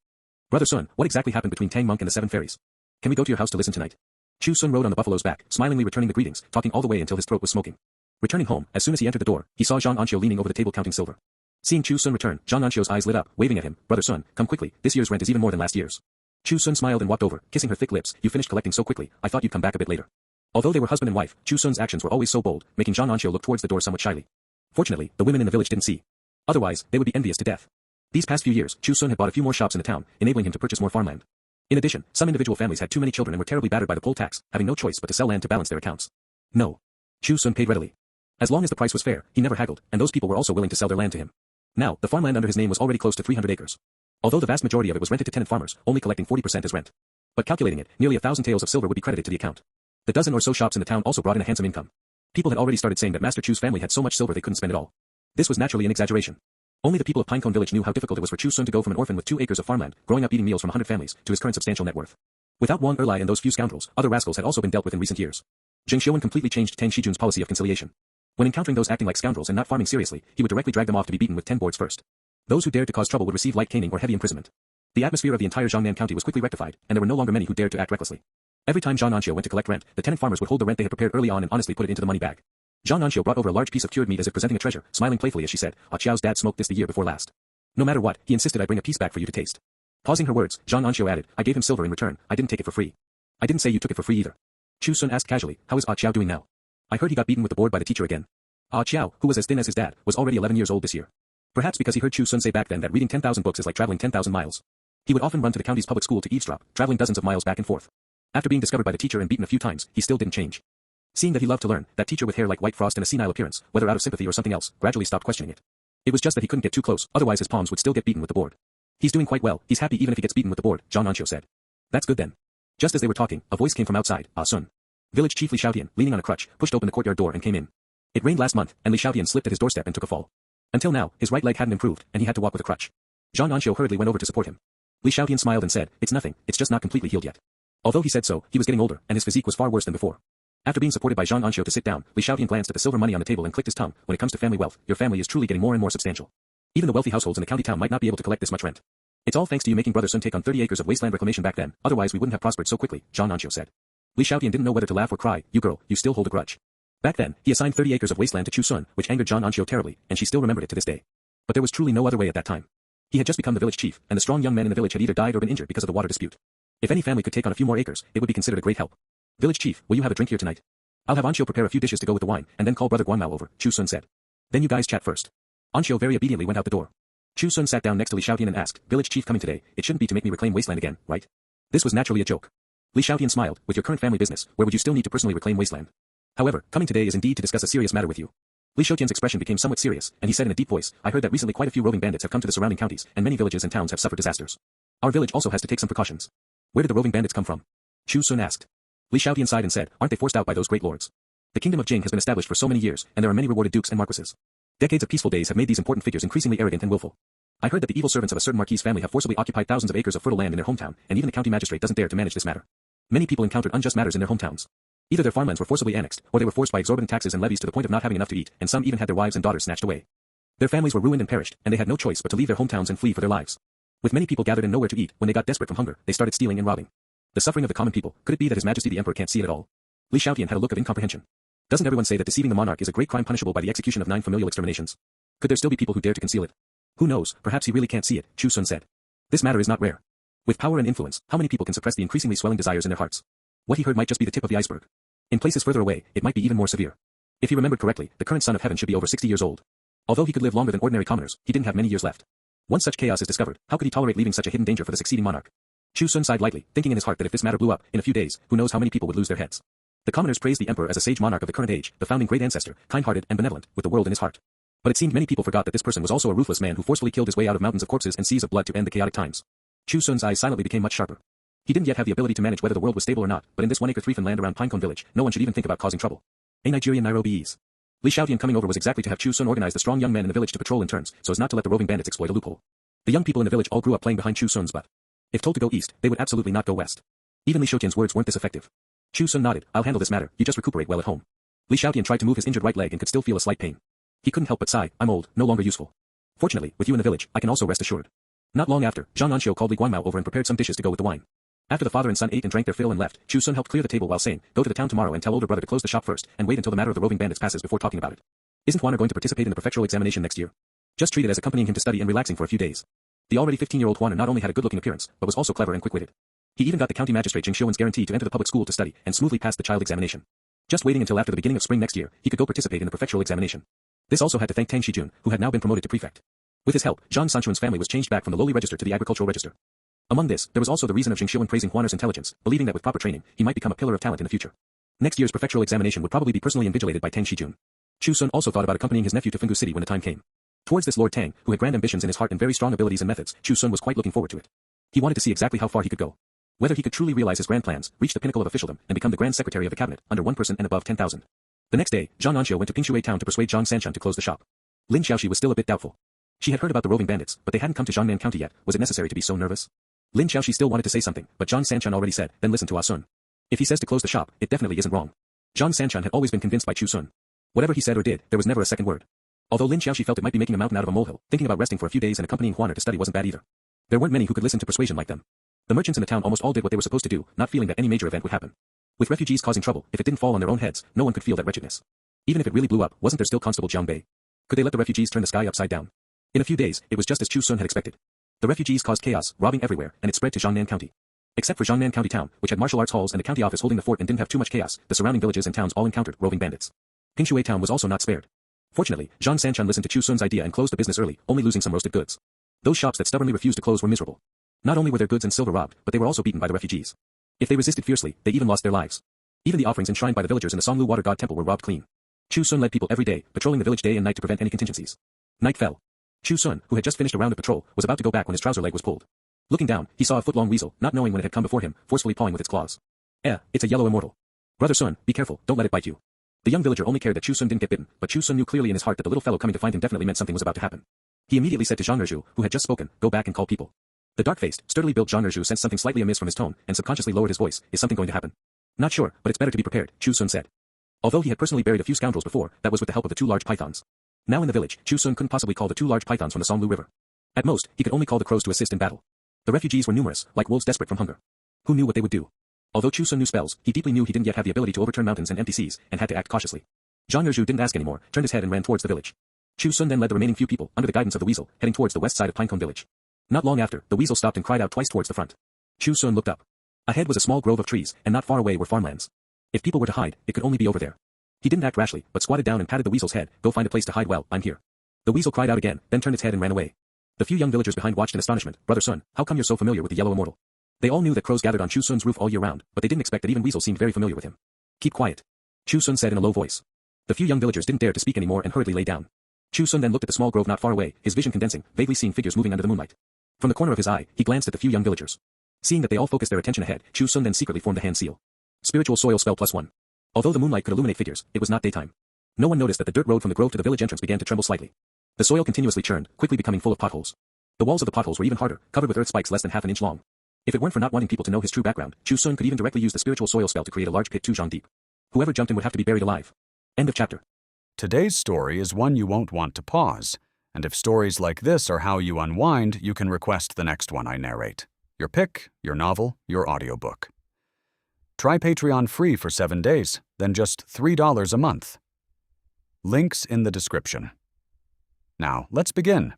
Brother Sun, what exactly happened between Tang Monk and the 7 fairies? Can we go to your house to listen tonight?" Chu Xun rode on the buffalo's back, smilingly returning the greetings, talking all the way until his throat was smoking. Returning home, as soon as he entered the door, he saw An Xiu leaning over the table counting silver. Seeing Chu Xun return, An Xiu's eyes lit up, waving at him, "Brother Sun, come quickly, this year's rent is even more than last year's." Chu Xun smiled and walked over, kissing her thick lips. "You finished collecting so quickly, I thought you'd come back a bit later." Although they were husband and wife, Chu Xun's actions were always so bold, making An Xiu look towards the door somewhat shyly. Fortunately, the women in the village didn't see. Otherwise, they would be envious to death. These past few years, Chu Xun had bought a few more shops in the town, enabling him to purchase more farmland. In addition, some individual families had too many children and were terribly battered by the poll tax, having no choice but to sell land to balance their accounts. No. Chu Xun paid readily. As long as the price was fair, he never haggled, and those people were also willing to sell their land to him. Now, the farmland under his name was already close to 300 acres. Although the vast majority of it was rented to tenant farmers, only collecting 40% as rent. But calculating it, nearly 1,000 taels of silver would be credited to the account. The dozen or so shops in the town also brought in a handsome income. People had already started saying that Master Chu's family had so much silver they couldn't spend it all. This was naturally an exaggeration. Only the people of Pinecone Village knew how difficult it was for Chu Xun to go from an orphan with 2 acres of farmland, growing up eating meals from 100 families, to his current substantial net worth. Without Wang Erlai and those few scoundrels, other rascals had also been dealt with in recent years. An Xiu completely changed An Xijun's policy of conciliation. When encountering those acting like scoundrels and not farming seriously, he would directly drag them off to be beaten with 10 boards first. Those who dared to cause trouble would receive light caning or heavy imprisonment. The atmosphere of the entire Jiangnan county was quickly rectified, and there were no longer many who dared to act recklessly. Every time An Xiu went to collect rent, the tenant farmers would hold the rent they had prepared early on and honestly put it into the money bag. An Xiu brought over a large piece of cured meat as if presenting a treasure, smiling playfully as she said, "Ah Xiao's dad smoked this the year before last." No matter what, he insisted I bring a piece back for you to taste. Pausing her words, An Xiu added, "I gave him silver in return, I didn't take it for free." "I didn't say you took it for free either." Chu Xun asked casually, "How is Ah Xiao doing now?" "I heard he got beaten with the board by the teacher again." Ah Xiao, who was as thin as his dad, was already 11 years old this year. Perhaps because he heard Chu Xun say back then that reading 10,000 books is like traveling 10,000 miles. He would often run to the county's public school to eavesdrop, traveling dozens of miles back and forth. After being discovered by the teacher and beaten a few times, he still didn't change. Seeing that he loved to learn, that teacher with hair like white frost and a senile appearance, whether out of sympathy or something else, gradually stopped questioning it. It was just that he couldn't get too close, otherwise his palms would still get beaten with the board. "He's doing quite well, he's happy even if he gets beaten with the board," An Xiu said. "That's good then." Just as they were talking, a voice came from outside, "Ah Sun." Village chief Li Xiaotian, leaning on a crutch, pushed open the courtyard door and came in. It rained last month, and Li Xiaotian slipped at his doorstep and took a fall. Until now, his right leg hadn't improved, and he had to walk with a crutch. An Xiu hurriedly went over to support him. Li Xiaotian smiled and said, "It's nothing, it's just not completely healed yet." Although he said so, he was getting older, and his physique was far worse than before. After being supported by An Xiu to sit down, Li Xiaotian glanced at the silver money on the table and clicked his tongue. "When it comes to family wealth, your family is truly getting more and more substantial. Even the wealthy households in the county town might not be able to collect this much rent. It's all thanks to you making Brother Sun take on 30 acres of wasteland reclamation back then, otherwise we wouldn't have prospered so quickly," An Xiu said. Li Xiaotian didn't know whether to laugh or cry. "You girl, you still hold a grudge." Back then, he assigned 30 acres of wasteland to Chu Xun, which angered An Xiu terribly, and she still remembered it to this day. But there was truly no other way at that time. He had just become the village chief, and the strong young men in the village had either died or been injured because of the water dispute. If any family could take on a few more acres, it would be considered a great help. "Village chief, will you have a drink here tonight?" "I'll have An Xiu prepare a few dishes to go with the wine, and then call Brother Guanmao over," Chu Xun said. "Then you guys chat first." An Xiu very obediently went out the door. Chu Xun sat down next to Li Xiaotian and asked, "Village chief coming today, it shouldn't be to make me reclaim wasteland again, right?" This was naturally a joke. Li Xiaotian smiled, "With your current family business, where would you still need to personally reclaim wasteland? However, coming today is indeed to discuss a serious matter with you." Li Xiaotian's expression became somewhat serious, and he said in a deep voice, "I heard that recently quite a few roving bandits have come to the surrounding counties, and many villages and towns have suffered disasters. Our village also has to take some precautions." "Where did the roving bandits come from?" Chu Xun asked. Li Xiaotian sighed and said, "Aren't they forced out by those great lords? The kingdom of Jing has been established for so many years, and there are many rewarded dukes and marquises. Decades of peaceful days have made these important figures increasingly arrogant and willful. I heard that the evil servants of a certain marquis family have forcibly occupied thousands of acres of fertile land in their hometown, and even the county magistrate doesn't dare to manage this matter. Many people encountered unjust matters in their hometowns. Either their farmlands were forcibly annexed, or they were forced by exorbitant taxes and levies to the point of not having enough to eat, and some even had their wives and daughters snatched away. Their families were ruined and perished, and they had no choice but to leave their hometowns and flee for their lives. With many people gathered and nowhere to eat, when they got desperate from hunger, they started stealing and robbing. The suffering of the common people, could it be that His Majesty the Emperor can't see it at all?" Li Xiaotian had a look of incomprehension. "Doesn't everyone say that deceiving the monarch is a great crime punishable by the execution of 9 familial exterminations? Could there still be people who dare to conceal it?" "Who knows, perhaps he really can't see it," Chu Xun said. "This matter is not rare. With power and influence, how many people can suppress the increasingly swelling desires in their hearts? What he heard might just be the tip of the iceberg. In places further away, it might be even more severe. If he remembered correctly, the current son of heaven should be over 60 years old. Although he could live longer than ordinary commoners, he didn't have many years left. Once such chaos is discovered, how could he tolerate leaving such a hidden danger for the succeeding monarch?" Chu Xun sighed lightly, thinking in his heart that if this matter blew up, in a few days, who knows how many people would lose their heads. The commoners praised the emperor as a sage monarch of the current age, the founding great ancestor, kind-hearted and benevolent, with the world in his heart. But it seemed many people forgot that this person was also a ruthless man who forcefully killed his way out of mountains of corpses and seas of blood to end the chaotic times. Chu Xun's eyes silently became much sharper. He didn't yet have the ability to manage whether the world was stable or not, but in this 1-acre threefen land around Pinecone Village, no one should even think about causing trouble. A Nigerian Nairobiese. Li Xiaotian coming over was exactly to have Chu Xun organize the strong young men in the village to patrol in turns, so as not to let the roving bandits exploit a loophole. The young people in the village all grew up playing behind Chu Xun's butt. If told to go east, they would absolutely not go west. Even Li Xiaotian's words weren't this effective. Chu Xun nodded, "I'll handle this matter, you just recuperate well at home." Li Xiaotian tried to move his injured right leg and could still feel a slight pain. He couldn't help but sigh, "I'm old, no longer useful. Fortunately, with you in the village, I can also rest assured." Not long after, An Xiu called Li Guanmao over and prepared some dishes to go with the wine. After the father and son ate and drank their fill and left, Chu Xun helped clear the table while saying, "Go to the town tomorrow and tell older brother to close the shop first, and wait until the matter of the roving bandits passes before talking about it. Isn't Juaner going to participate in the prefectural examination next year? Just treat it as accompanying him to study and relaxing for a few days." The already 15-year-old Juaner not only had a good-looking appearance, but was also clever and quick-witted. He even got the county magistrate An Xiu's guarantee to enter the public school to study, and smoothly passed the child examination. Just waiting until after the beginning of spring next year, he could go participate in the prefectural examination. This also had to thank An Xiu, who had now been promoted to prefect. With his help, An Xiu's family was changed back from the lowly register to the agricultural register. Among this, there was also the reason of An Xiu praising Juaner's intelligence, believing that with proper training, he might become a pillar of talent in the future. Next year's prefectural examination would probably be personally invigilated by An Xiu. Chu Xun also thought about accompanying his nephew to Fenggu City when the time came. Towards this Lord Tang, who had grand ambitions in his heart and very strong abilities and methods, Chu Xun was quite looking forward to it. He wanted to see exactly how far he could go. Whether he could truly realize his grand plans, reach the pinnacle of officialdom, and become the grand secretary of the cabinet, under one person and above 10,000. The next day, An Xiu went to Pinecone town to persuade Zhang Sanshun to close the shop. Lin Xiaoxi was still a bit doubtful. She had heard about the roving bandits, but they hadn't come to Jiangnan County yet. Was it necessary to be so nervous? Lin Xiaoxi still wanted to say something, but Zhang Sanchan already said, then listen to Ah Sun. If he says to close the shop, it definitely isn't wrong. Zhang Sanchan had always been convinced by Chu Xun. Whatever he said or did, there was never a second word. Although Lin Xiaoxi felt it might be making a mountain out of a molehill, thinking about resting for a few days and accompanying Huaner to study wasn't bad either. There weren't many who could listen to persuasion like them. The merchants in the town almost all did what they were supposed to do, not feeling that any major event would happen. With refugees causing trouble, if it didn't fall on their own heads, no one could feel that wretchedness. Even if it really blew up, wasn't there still Constable Jiang Bei? Could they let the refugees turn the sky upside down? In a few days, it was just as Chu Xun had expected. The refugees caused chaos, robbing everywhere, and it spread to Jiangnan County. Except for Jiangnan County town, which had martial arts halls and a county office holding the fort and didn't have too much chaos, the surrounding villages and towns all encountered roving bandits. Pingshui town was also not spared. Fortunately, Zhang Sanchan listened to Chu Xun's idea and closed the business early, only losing some roasted goods. Those shops that stubbornly refused to close were miserable. Not only were their goods and silver robbed, but they were also beaten by the refugees. If they resisted fiercely, they even lost their lives. Even the offerings enshrined by the villagers in the Songlu Water God Temple were robbed clean. Chu Xun led people every day, patrolling the village day and night to prevent any contingencies. Night fell. Chu Xun, who had just finished a round of patrol, was about to go back when his trouser leg was pulled. Looking down, he saw a foot-long weasel, not knowing when it had come before him, forcefully pawing with its claws. It's a yellow immortal. Brother Sun, be careful, don't let it bite you. The young villager only cared that Chu Xun didn't get bitten, but Chu Xun knew clearly in his heart that the little fellow coming to find him definitely meant something was about to happen. He immediately said to Zhang Erju, who had just spoken, go back and call people. The dark-faced, sturdily built Zhang Erju sensed something slightly amiss from his tone, and subconsciously lowered his voice. Is something going to happen? Not sure, but it's better to be prepared, Chu Xun said. Although he had personally buried a few scoundrels before, that was with the help of the two large pythons. Now in the village, Chu Xun couldn't possibly call the two large pythons from the Songlu River. At most, he could only call the crows to assist in battle. The refugees were numerous, like wolves desperate from hunger. Who knew what they would do? Although Chu Xun knew spells, he deeply knew he didn't yet have the ability to overturn mountains and empty seas, and had to act cautiously. Zhang Erju didn't ask anymore, turned his head and ran towards the village. Chu Xun then led the remaining few people, under the guidance of the weasel, heading towards the west side of Pinecone Village. Not long after, the weasel stopped and cried out twice towards the front. Chu Xun looked up. Ahead was a small grove of trees, and not far away were farmlands. If people were to hide, it could only be over there. He didn't act rashly, but squatted down and patted the weasel's head. Go find a place to hide. Well, I'm here. The weasel cried out again, then turned its head and ran away. The few young villagers behind watched in astonishment. Brother Sun, how come you're so familiar with the yellow immortal? They all knew that crows gathered on Chu Xun's roof all year round, but they didn't expect that even weasel seemed very familiar with him. Keep quiet. Chu Xun said in a low voice. The few young villagers didn't dare to speak anymore and hurriedly lay down. Chu Xun then looked at the small grove not far away, his vision condensing, vaguely seeing figures moving under the moonlight. From the corner of his eye, he glanced at the few young villagers. Seeing that they all focused their attention ahead, Chu Xun then secretly formed the hand seal. Spiritual soil spell +1. Although the moonlight could illuminate figures, it was not daytime. No one noticed that the dirt road from the grove to the village entrance began to tremble slightly. The soil continuously churned, quickly becoming full of potholes. The walls of the potholes were even harder, covered with earth spikes less than half an inch long. If it weren't for not wanting people to know his true background, Chu Xun could even directly use the spiritual soil spell to create a large pit 2 zhang deep. Whoever jumped in would have to be buried alive. End of chapter. Today's story is one you won't want to pause, and if stories like this are how you unwind, you can request the next one I narrate. Your pick, your novel, your audiobook. Try Patreon free for 7 days, then just $3 a month. Links in the description. Now, let's begin.